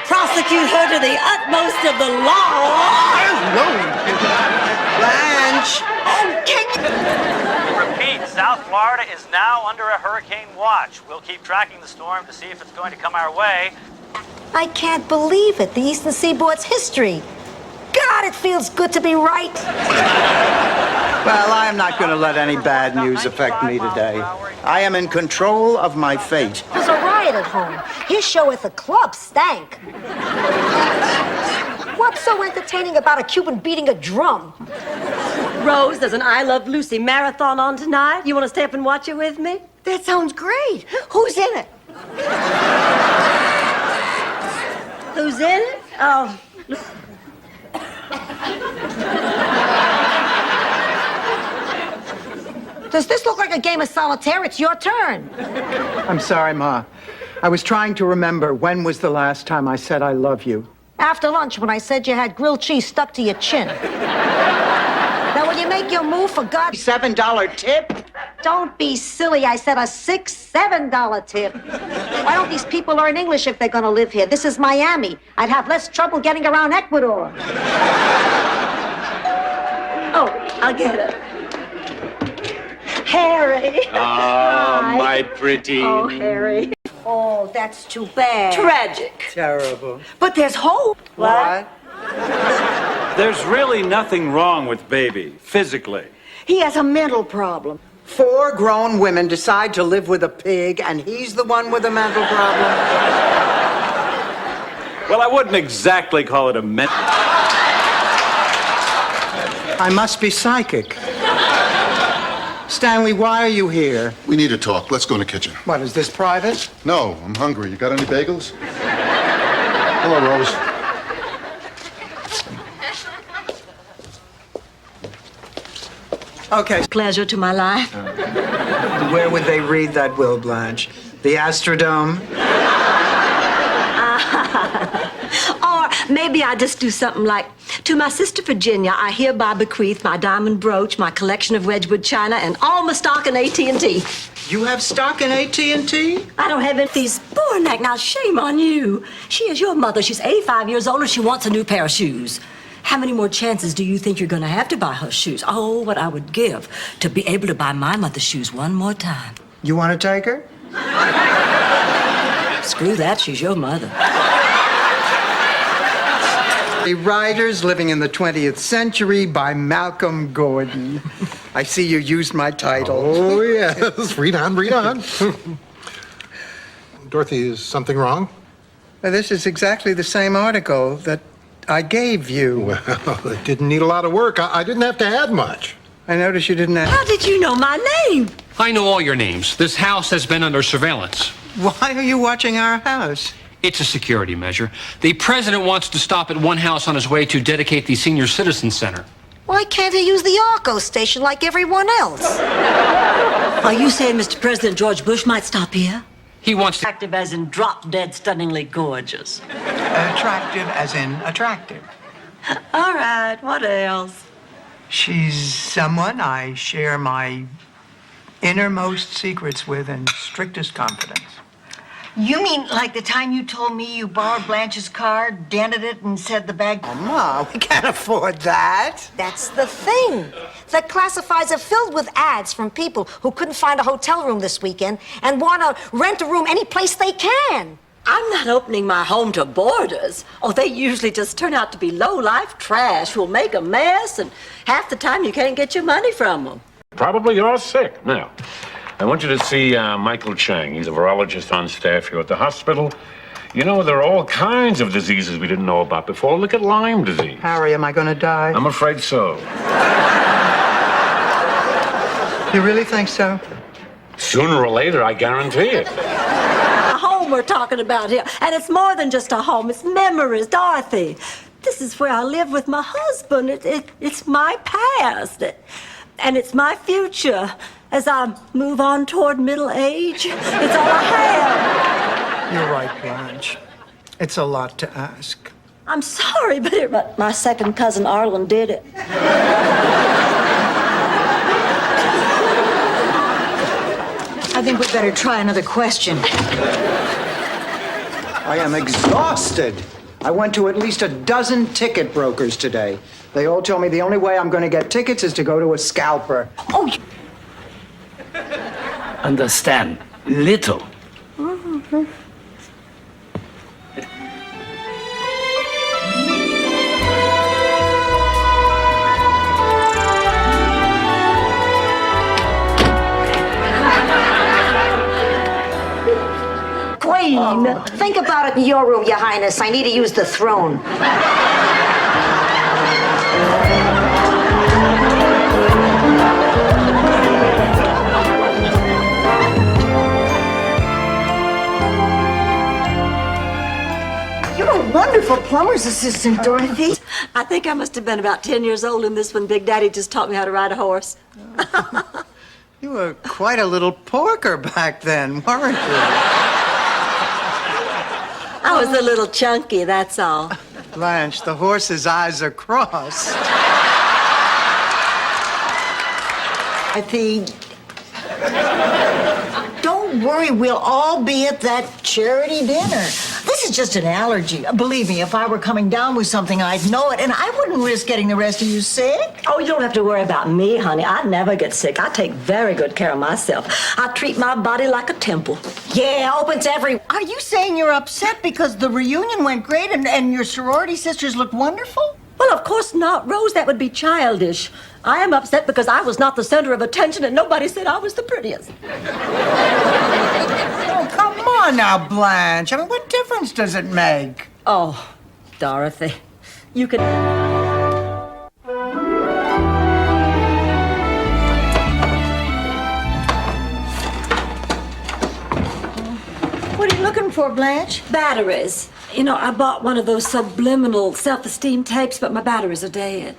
Prosecute her to the utmost of the law. Blanche! Oh, can you... Repeat, South Florida is now under a hurricane watch. We'll keep tracking the storm to see if it's going to come our way. I can't believe it. The Eastern Seaboard's history. God, it feels good to be right. Well, I am not going to let any bad news affect me today. I am in control of my fate. There's a riot at home. His show at the club stank. What's so entertaining about a Cuban beating a drum? Rose, there's an I Love Lucy marathon on tonight. You want to stay up and watch it with me? That sounds great. Who's in it? Who's in it? Oh. Does this look like a game of solitaire? It's your turn. I'm sorry, Ma. I was trying to remember when was the last time I said I love you. After lunch, when I said you had grilled cheese stuck to your chin. Now, when you make your move, for God's $7 tip? Don't be silly. I said a $6, $7 tip. Why don't these people learn English if they're going to live here? This is Miami. I'd have less trouble getting around Ecuador. Oh, I'll get it. Harry. Oh, Hi. my pretty. Oh, Harry. Oh, that's too bad. Tragic. Terrible. But there's hope. What? There's really nothing wrong with baby, physically. He has a mental problem. 4 grown women decide to live with a pig, and he's the one with a mental problem? Well, I wouldn't exactly call it a I must be psychic. Stanley, why are you here? We need to talk. Let's go in the kitchen. What, is this private? No, I'm hungry. You got any bagels? Hello, Rose. Okay. Pleasure to my life. Where would they read that will, Blanche? The Astrodome? Or maybe I just do something like, to my sister Virginia, I hereby bequeath my diamond brooch, my collection of Wedgwood china, and all my stock in AT&T. You have stock in AT&T? I don't have any. These Spornak, now shame on you. She is your mother. She's 85 years old and she wants a new pair of shoes. How many more chances do you think you're going to have to buy her shoes? Oh, what I would give to be able to buy my mother's shoes one more time. You want to take her? Screw that, she's your mother. The Writers Living in the 20th Century by Malcolm Gordon. I see you used my title. Oh, yes. Read on, read on. Dorothy, is something wrong? This is exactly the same article that I gave you. Well, it didn't need a lot of work. I didn't have to add much. I noticed you didn't have... How did you know my name? I know all your names. This house has been under surveillance. Why are you watching our house? It's a security measure. The president wants to stop at one house on his way to dedicate the Senior Citizen Center. Why can't he use the Arco station like everyone else? Are you saying Mr. President George Bush might stop here? He wants to... Attractive as in drop-dead stunningly gorgeous. Attractive as in attractive. All right, what else? She's someone I share my innermost secrets with in strictest confidence. You mean like the time you told me you borrowed Blanche's car, dented it, and said the bag... Oh, Ma, we can't afford that. That's the thing. The classifieds are filled with ads from people who couldn't find a hotel room this weekend and want to rent a room any place they can. I'm not opening my home to boarders. Oh, they usually just turn out to be low-life trash who'll make a mess, and half the time you can't get your money from them. Probably you're sick. Now, I want you to see Michael Chang. He's a virologist on staff here at the hospital. You know, there are all kinds of diseases we didn't know about before. Look at Lyme disease. Harry, am I going to die? I'm afraid so. You really think so? Sooner or later, I guarantee it. A home we're talking about here. And it's more than just a home. It's memories, Dorothy. This is where I live with my husband. It's my past. And it's my future as I move on toward middle age. It's all I have. You're right, Blanche. It's a lot to ask. I'm sorry, but my second cousin Arlen did it. I think we better try another question. I am exhausted. I went to at least a dozen ticket brokers today. They all tell me the only way I'm going to get tickets is to go to a scalper. Oh, Understand little. Queen, think about it in your room, Your Highness. I need to use the throne. you're a wonderful plumber's assistant, Dorothy. I think I must have been about 10 years old in this when Big Daddy just taught me how to ride a horse. You were quite a little porker back then, weren't you? I was a little chunky, that's all. Blanche, the horse's eyes are crossed. I think. Don't worry, we'll all be at that charity dinner. This is just an allergy. Believe me, if I were coming down with something, I'd know it, and I wouldn't risk getting the rest of you sick. Oh, you don't have to worry about me, honey. I never get sick. I take very good care of myself. I treat my body like a temple. Yeah, open to every. Are you saying you're upset because the reunion went great and your sorority sisters looked wonderful? Well, of course not, Rose. That would be childish. I am upset because I was not the center of attention and nobody said I was the prettiest. Oh, come on now, Blanche. I mean, what difference does it make? Oh, Dorothy, you can... What are you looking for, Blanche? Batteries. You know, I bought one of those subliminal self-esteem tapes, but my batteries are dead.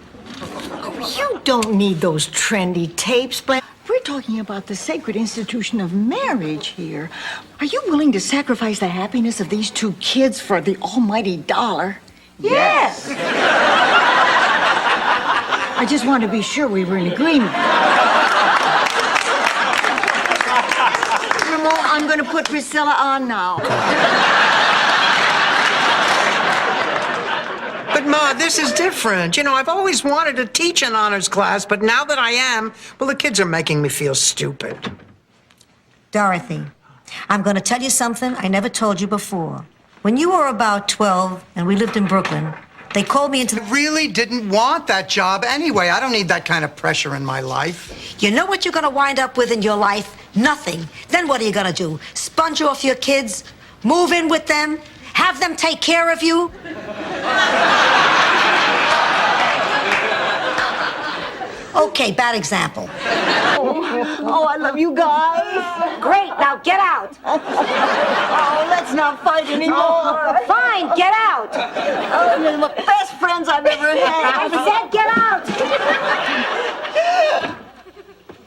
You don't need those trendy tapes, Blanche. We're talking about the sacred institution of marriage here. Are you willing to sacrifice the happiness of these two kids for the almighty dollar? Yes. I just wanted to be sure we were in agreement. Ramon, I'm going to put Priscilla on now. But, Ma, this is different. You know, I've always wanted to teach an honors class, but now that I am, well, the kids are making me feel stupid. Dorothy, I'm going to tell you something I never told you before. When you were about 12 and we lived in Brooklyn, they called me into... I really didn't want that job anyway. I don't need that kind of pressure in my life. You know what you're going to wind up with in your life? Nothing. Then what are you going to do? Sponge off your kids? Move in with them? Have them take care of you? Okay, bad example. Oh, I love you guys. Great, now get out. Oh, let's not fight anymore. Fine, get out. Oh, you're the best friends I've ever had. I said get out.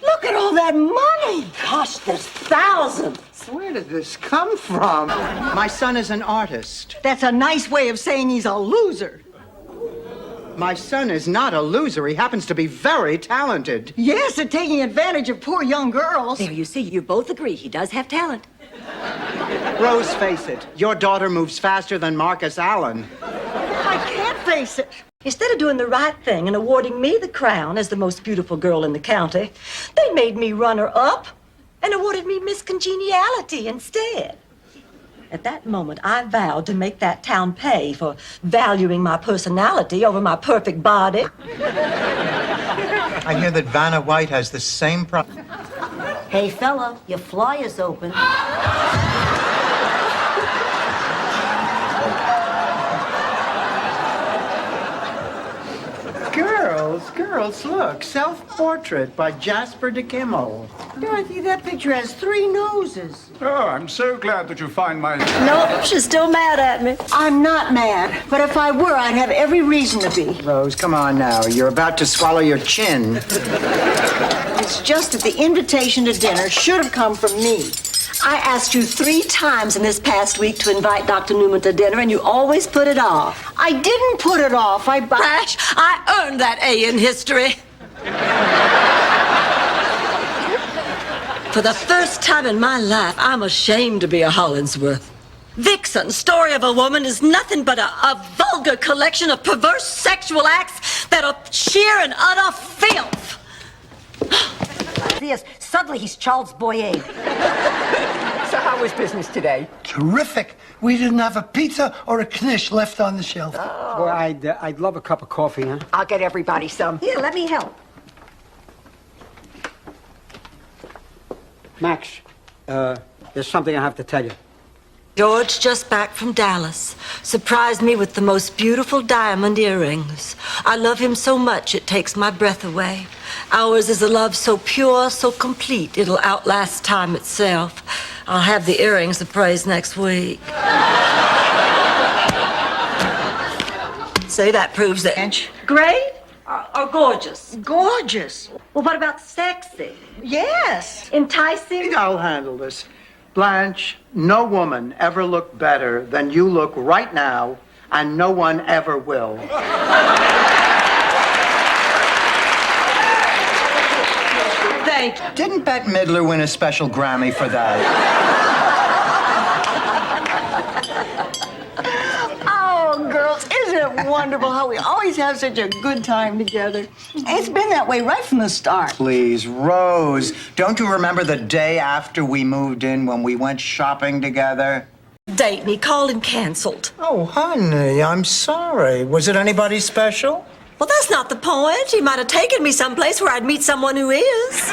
Look at all that money. Gosh, there's thousands. Where did this come from? My son is an artist. That's a nice way of saying he's a loser. My son is not a loser. He happens to be very talented. Yes, at taking advantage of poor young girls. There, you see, you both agree he does have talent. Rose, face it. Your daughter moves faster than Marcus Allen. I can't face it. Instead of doing the right thing and awarding me the crown as the most beautiful girl in the county, they made me runner-up and awarded me Miss Congeniality instead. At that moment, I vowed to make that town pay for valuing my personality over my perfect body. I hear that Vanna White has the same problem. Hey, fella, your flyer's open. Girls, look. Self-portrait by Jasper de Kimmel. Dorothy, that picture has 3 noses. Oh, I'm so glad that you find my... No, she's still mad at me. I'm not mad, but if I were, I'd have every reason to be. Rose, come on now. You're about to swallow your chin. It's just that the invitation to dinner should have come from me. I asked you 3 times in this past week to invite Dr. Newman to dinner, and you always put it off. I didn't put it off. Crash, I earned that A in history. For the first time in my life, I'm ashamed to be a Hollingsworth. Vixen, Story of a Woman, is nothing but a vulgar collection of perverse sexual acts that are sheer and utter filth. Yes, suddenly he's Charles Boyer. So how was business today? Terrific. We didn't have a pizza or a knish left on the shelf. Well, I'd love a cup of coffee, huh? I'll get everybody some. Here, let me help. Max, there's something I have to tell you. George, just back from Dallas, surprised me with the most beautiful diamond earrings. I love him so much it takes my breath away. Ours is a love so pure, so complete, it'll outlast time itself. I'll have the earrings appraised next week. Say that proves that. Great or gorgeous? Gorgeous. Well, what about sexy? Yes. Enticing? I'll handle this. Blanche, no woman ever looked better than you look right now and no one ever will. Thank you. Didn't Bette Midler win a special Grammy for that? Oh, girls, isn't it wonderful how we always have such a good time together? It's been that way right from the start. Please, Rose, don't you remember the day after we moved in when we went shopping together? Date me, called and canceled. Oh, honey, I'm sorry. Was it anybody special? Well, that's not the point. He might have taken me someplace where I'd meet someone who is.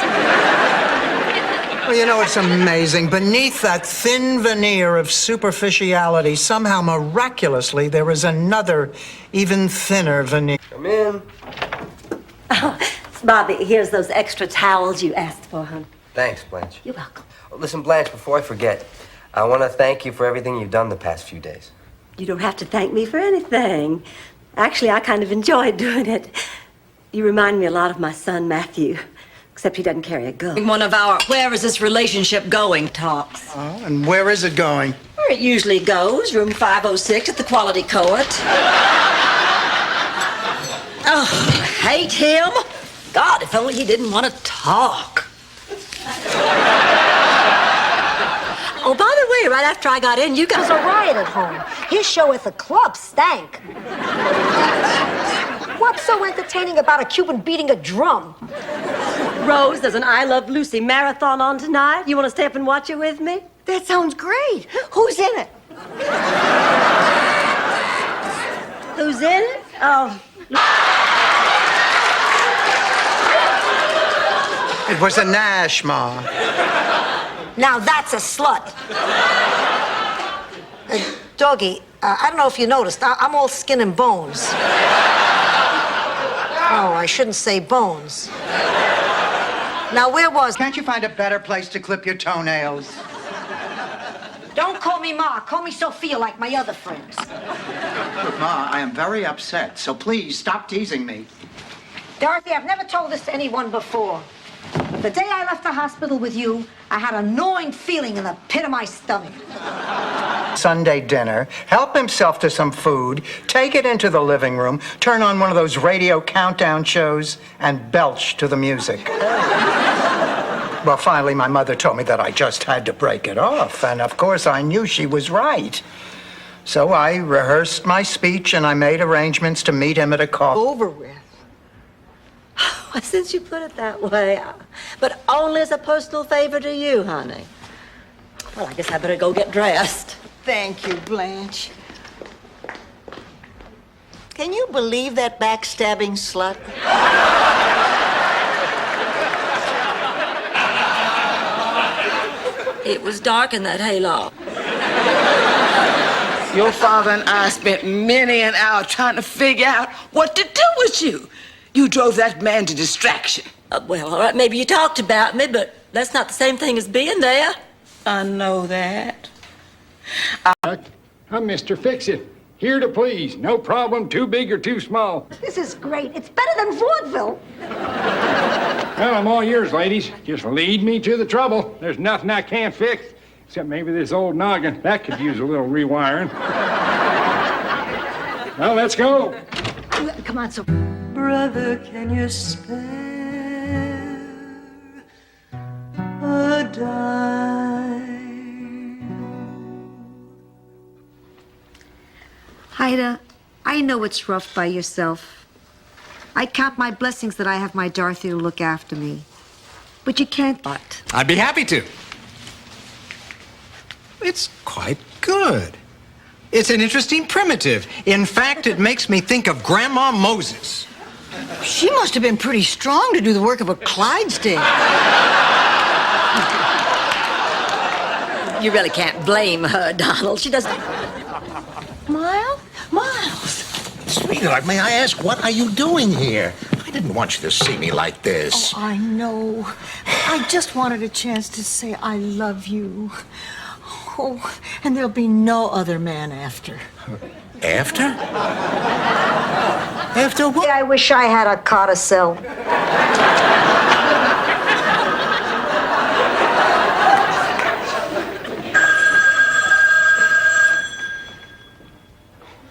Well, you know, it's amazing. Beneath that thin veneer of superficiality, somehow miraculously, there is another, even thinner veneer. Come in. Bobby, here's those extra towels you asked for, hon. Thanks, Blanche. You're welcome. Listen, Blanche, before I forget, I want to thank you for everything you've done the past few days. You don't have to thank me for anything. Actually, I kind of enjoyed doing it. You remind me a lot of my son, Matthew, except he doesn't carry a gun. One of our "where is this relationship going" talks. Oh, and where is it going? Where it usually goes, room 506 at the Quality Court. Oh, hate him. God, if only he didn't want to talk. Oh, by the way, right after I got in, you guys... It was a riot at home. His show at the club stank. What's so entertaining about a Cuban beating a drum? Rose, there's an I Love Lucy marathon on tonight. You want to stay up and watch it with me? That sounds great. Who's in it? Who's in it? Oh. It was a Nash, Ma. Now that's a slut. Doggy, I don't know if you noticed, I'm all skin and bones. Oh, I shouldn't say bones. Now, where was... Can't you find a better place to clip your toenails? Don't call me Ma. Call me Sophia like my other friends. Look, Ma, I am very upset, so please stop teasing me. Dorothy, I've never told this to anyone before. The day I left the hospital with you, I had a gnawing feeling in the pit of my stomach. Sunday dinner, help himself to some food, take it into the living room, turn on one of those radio countdown shows, and belch to the music. Well, finally, my mother told me that I just had to break it off, and of course I knew she was right. So I rehearsed my speech, and I made arrangements to meet him at a coffee. Over with. Well, since you put it that way, but only as a personal favor to you, honey. Well, I guess I better go get dressed. Thank you, Blanche. Can you believe that backstabbing slut? It was dark in that hayloft. Your father and I spent many an hour trying to figure out what to do with you. You drove that man to distraction. Well, all right, maybe you talked about me, but that's not the same thing as being there. I know that. I'm Mr. Fix-It. Here to please. No problem too big or too small. This is great. It's better than vaudeville. Well, I'm all yours, ladies. Just lead me to the trouble. There's nothing I can't fix, except maybe this old noggin. That could use a little rewiring. Well, let's go. Come on, so... Brother, can you spare a dime? Haida, I know it's rough by yourself. I count my blessings that I have my Dorothy to look after me. But you can't... But I'd be happy to. It's quite good. It's an interesting primitive. In fact, it makes me think of Grandma Moses. She must have been pretty strong to do the work of a Clydesdale. You really can't blame her, Donald. She doesn't... Miles? Sweetheart, may I ask, what are you doing here? I didn't want you to see me like this. Oh, I know. I just wanted a chance to say I love you. Oh, and there'll be no other man after. After? After what? I wish I had a codicil.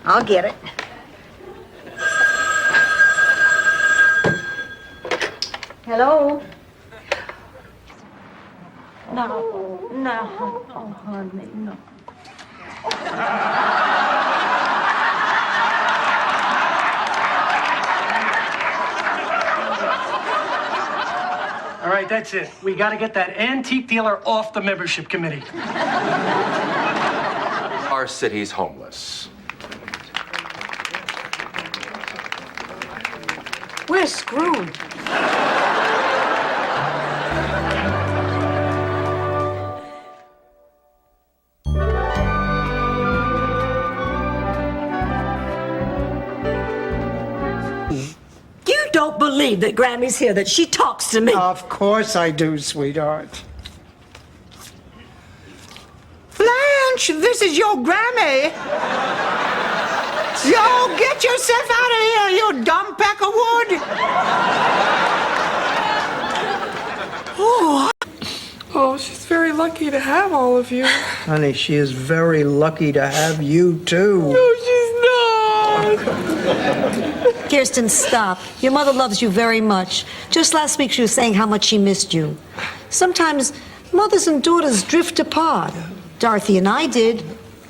I'll get it. Hello? No, no. Oh, honey, no. All right, that's it. We got to get that antique dealer off the membership committee. Our city's homeless. We're screwed. You don't believe that Grammy's here, that she talks to me. Of course I do, sweetheart. Blanche, this is your Grammy. Yo, get yourself out of here, you dumb peck of wood. Oh, she's very lucky to have all of you. Honey, she is very lucky to have you, too. No, she's not. Kirsten, stop. Your mother loves you very much. Just last week she was saying how much she missed you. Sometimes mothers and daughters drift apart. Dorothy and I did.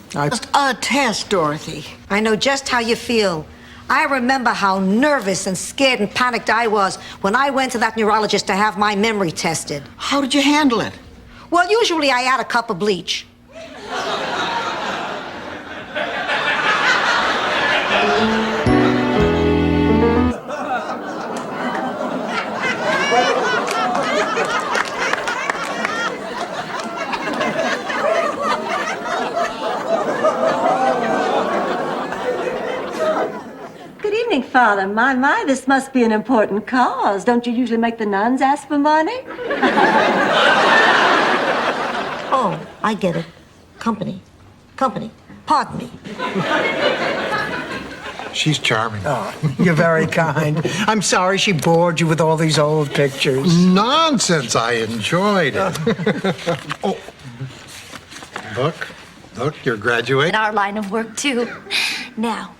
Just a test, Dorothy. I know just how you feel. I remember how nervous and scared and panicked I was when I went to that neurologist to have my memory tested. How did you handle it? Well, usually I add a cup of bleach. Good evening, Father. My, this must be an important cause. Don't you usually make the nuns ask for money? Oh, I get it. Company. Pardon me. She's charming. Oh, you're very kind. I'm sorry she bored you with all these old pictures. Nonsense. I enjoyed it. Oh. Look, you're graduating. In our line of work, too. Now,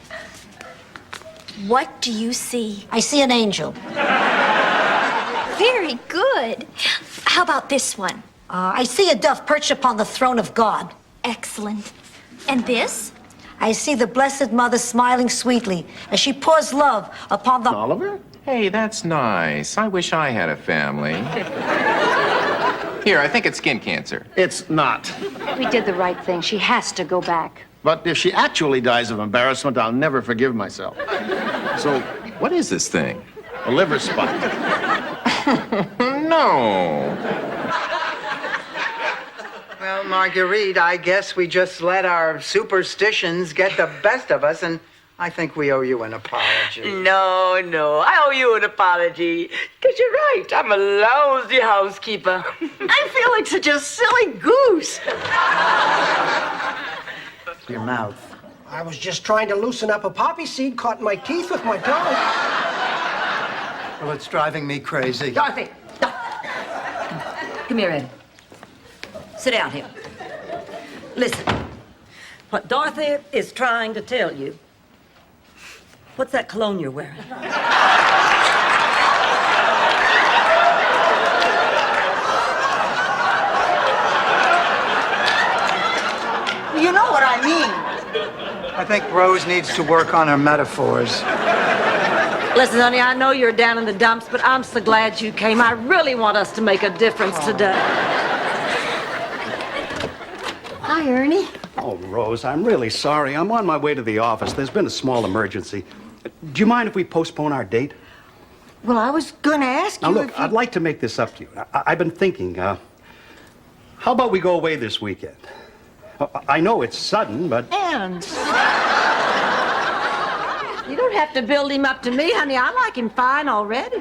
what do you see? I see an angel. Very good. How about this one? I see a dove perched upon the throne of God. Excellent. And this? I see the Blessed Mother smiling sweetly as she pours love upon the... Oliver? Hey, that's nice. I wish I had a family. Here, I think it's skin cancer. It's not. We did the right thing. She has to go back. But if she actually dies of embarrassment, I'll never forgive myself. So, what is this thing? A liver spot. No. Well, Marguerite, I guess we just let our superstitions get the best of us, and I think we owe you an apology. No, I owe you an apology. Because you're right, I'm a lousy housekeeper. I feel like such a silly goose. Your mouth. I was just trying to loosen up a poppy seed caught in my teeth with my tongue. Well, it's driving me crazy. Dorothy, come here, Eddie. Sit down here. Listen, what Dorothy is trying to tell you. What's that cologne you're wearing? You know what I mean. I think Rose needs to work on her metaphors. Listen, honey, I know you're down in the dumps, but I'm so glad you came. I really want us to make a difference today. Hi, Ernie. Oh, Rose, I'm really sorry. I'm on my way to the office. There's been a small emergency. Do you mind if we postpone our date? Well, I was going to ask you Now, look, if you... I'd like to make this up to you. I've been thinking, how about we go away this weekend? I know it's sudden, but... And... You don't have to build him up to me, honey. I like him fine already.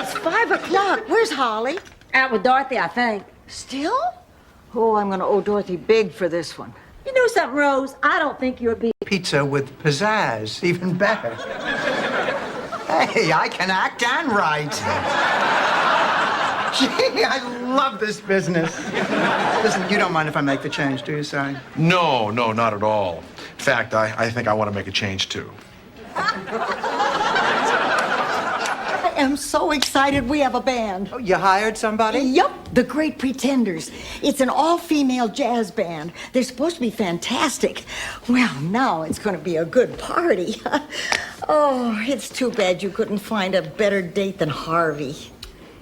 It's 5 o'clock. Where's Holly? Out with Dorothy, I think. Still? Oh, I'm going to owe Dorothy big for this one. You know something, Rose? I don't think you're being... Pizza with pizzazz, even better. Hey, I can act and write. Gee, I love this business. Listen, you don't mind if I make the change, do you, Si? No, not at all. In fact, I think I want to make a change, too. I am so excited we have a band. Oh, you hired somebody? Yup, the Great Pretenders. It's an all-female jazz band. They're supposed to be fantastic. Well, now it's going to be a good party. Oh, it's too bad you couldn't find a better date than Harvey.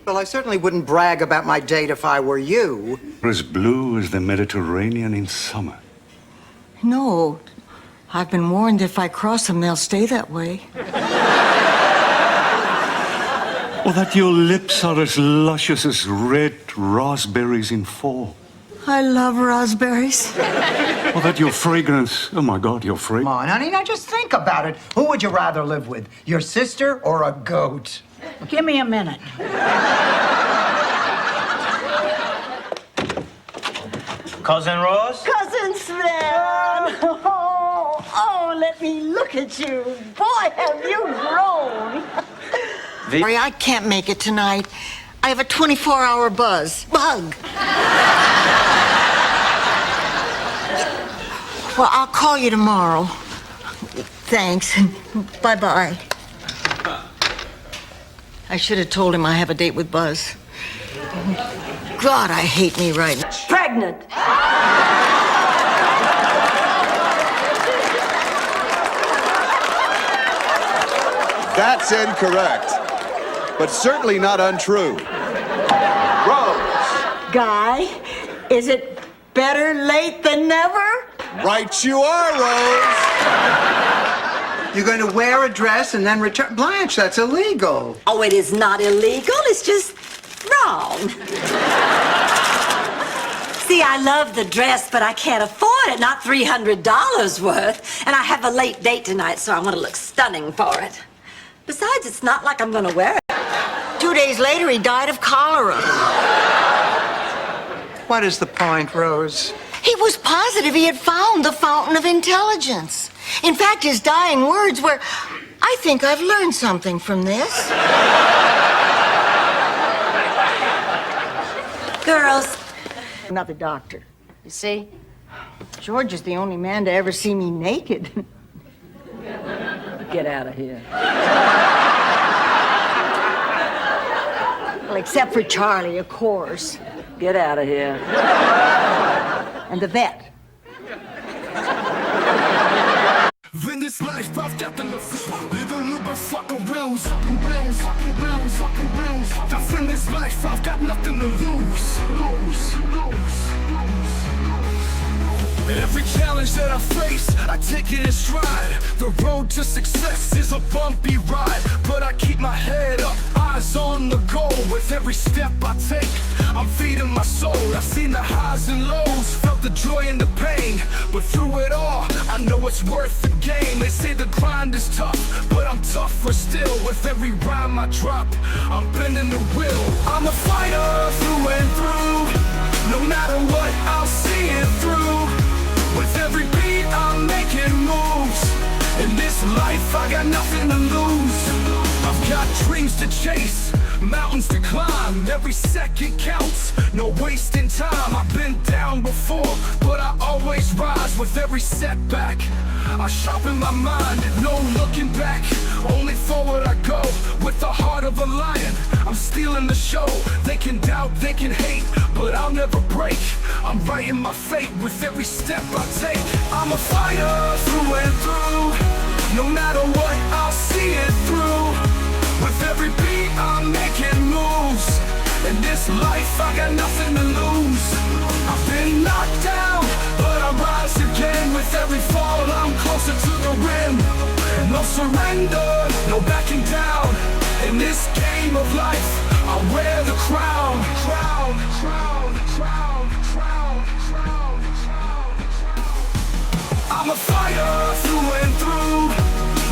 Well, I certainly wouldn't brag about my date if I were you. As blue as the Mediterranean in summer. No, I've been warned if I cross them, they'll stay that way. Or that your lips are as luscious as red raspberries in fall. I love raspberries. Or that your fragrance, oh my God, your fragrance. Come on, honey, now just think about it. Who would you rather live with, your sister or a goat? Give me a minute. Cousin Rose? Cousin Sven! Oh, let me look at you. Boy, have you grown. Sorry, I can't make it tonight. I have a 24-hour bug. Well, I'll call you tomorrow. Thanks. Bye-bye. I should have told him I have a date with Buzz. God, I hate me right now. Pregnant. That's incorrect, but certainly not untrue. Rose. Guy, is it better late than never? Right you are, Rose. You're going to wear a dress and then return. Blanche, that's illegal. Oh, it is not illegal. It's just wrong. See, I love the dress, but I can't afford it. Not $300 worth. And I have a late date tonight, so I want to look stunning for it. Besides, it's not like I'm going to wear it. 2 days later, he died of cholera. What is the point, Rose? He was positive he had found the fountain of intelligence. In fact, his dying words were, I think I've learned something from this. Girls. Another doctor. You see? George is the only man to ever see me naked. Get out of here. Well, except for Charlie, of course. Get out of here. And the vet. In this life, I've got the living loop and fucking rounds. In this life, I've got nothing to lose. Every challenge that I face, I take it in stride. The road to success is a bumpy ride, but I keep my head up, eyes on the goal. With every step I take, I'm feeding my soul. I've seen the highs and lows, felt the joy and the pain, but through it all, I know it's worth the game. They say the grind is tough, but I'm tougher still. With every rhyme I drop, I'm bending the will. I'm a fighter through and through. No matter what, I'll see it through. With every beat, I'm making moves. In this life, I got nothing to lose. I've got dreams to chase, mountains to climb. Every second counts, no wasting time. I've been down before, but I always rise. With every setback, I sharpen my mind, no looking back. Only forward I go, with the heart of a lion. I'm stealing the show. They can doubt, they can hate, but I'll never break. I'm writing my fate with every step I take. I'm a fighter through and through. No matter what, I'll see it through. With every beat, I'm making moves. In this life, I got nothing to lose. I've been knocked down, but I rise again. With every fall, I'm closer to the rim. No surrender, no backing down. In this game of life, I wear the crown. I'm a fighter through and through.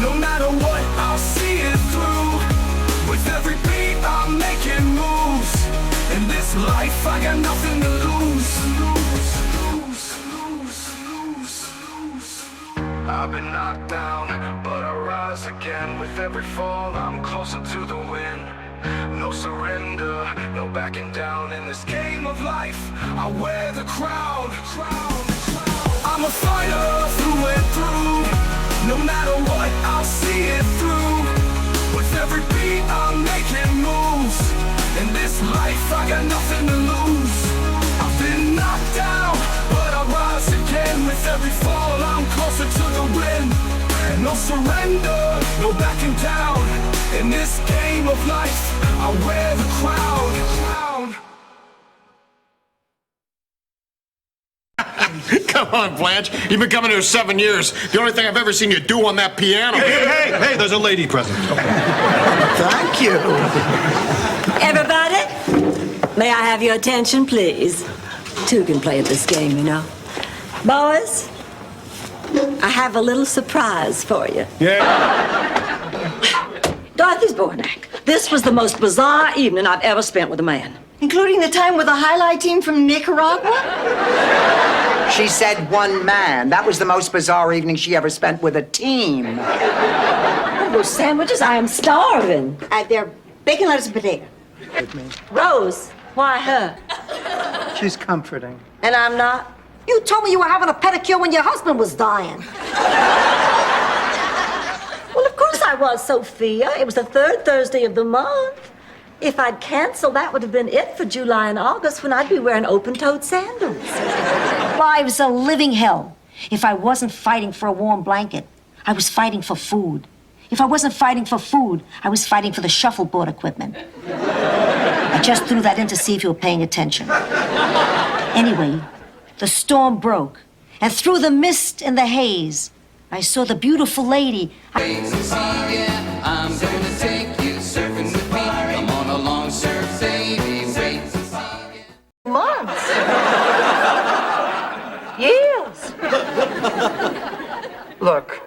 No matter what, I'll see it through. With every beat, I'm making moves. In this life, I got nothing to lose. I've been knocked down, but I rise again. With every fall, I'm closer to the win. No surrender, no backing down in this game of life. I wear the crown. I'm a fighter through and through. No matter what, I'll see it through. With every beat, I'm making moves. In this life, I got nothing to lose. I've been knocked down, but I rise again. With every fall, I'm closer to the win. No surrender, no backing down. In this game of life, I wear the crown. Come on, Blanche. You've been coming here 7 years. The only thing I've ever seen you do on that piano. Hey, there's a lady present. Thank you. Everybody, may I have your attention, please? Two can play at this game, you know. Boys, I have a little surprise for you. Dorothy Zbornak, this was the most bizarre evening I've ever spent with a man. Including the time with the highlight team from Nicaragua? She said one man. That was the most bizarre evening she ever spent with a team. What are those sandwiches? I am starving. They're bacon, lettuce, and potato. Rose, why her? She's comforting. And I'm not. You told me you were having a pedicure when your husband was dying. Well, of course I was, Sophia. It was the third Thursday of the month. If I'd canceled, that would have been it for July and August when I'd be wearing open-toed sandals. Life's a living hell. If I wasn't fighting for a warm blanket, I was fighting for food. If I wasn't fighting for food, I was fighting for the shuffleboard equipment. I just threw that in to see if you were paying attention. Anyway, the storm broke, and through the mist and the haze, I saw the beautiful lady. I'm gonna take you surfing with me. Come on along, surf, baby. Wait to see you. Months. Yes. Look,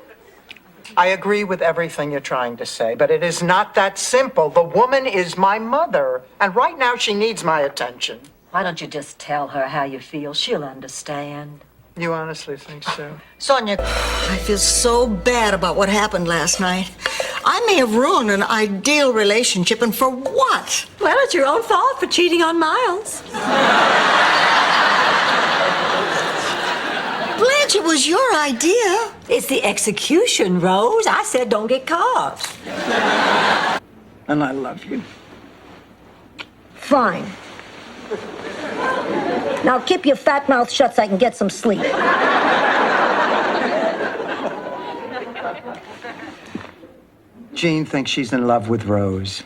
I agree with everything you're trying to say, but it is not that simple. The woman is my mother, and right now she needs my attention. Why don't you just tell her how you feel? She'll understand. You honestly think so? Sonia, I feel so bad about what happened last night. I may have ruined an ideal relationship, and for what? Well, it's your own fault for cheating on Miles. Blanche, it was your idea. It's the execution, Rose. I said don't get caught. And I love you. Fine. Now keep your fat mouth shut so I can get some sleep. Jean thinks she's in love with Rose.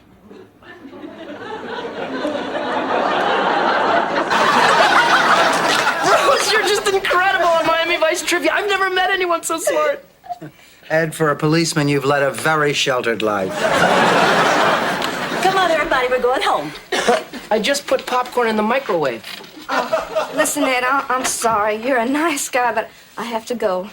Rose, you're just incredible on Miami Vice trivia. I've never met anyone so smart. Ed, for a policeman, you've led a very sheltered life. Come on, everybody, we're going home. I just put popcorn in the microwave. Listen, Ed, I'm sorry. You're a nice guy, but I have to go.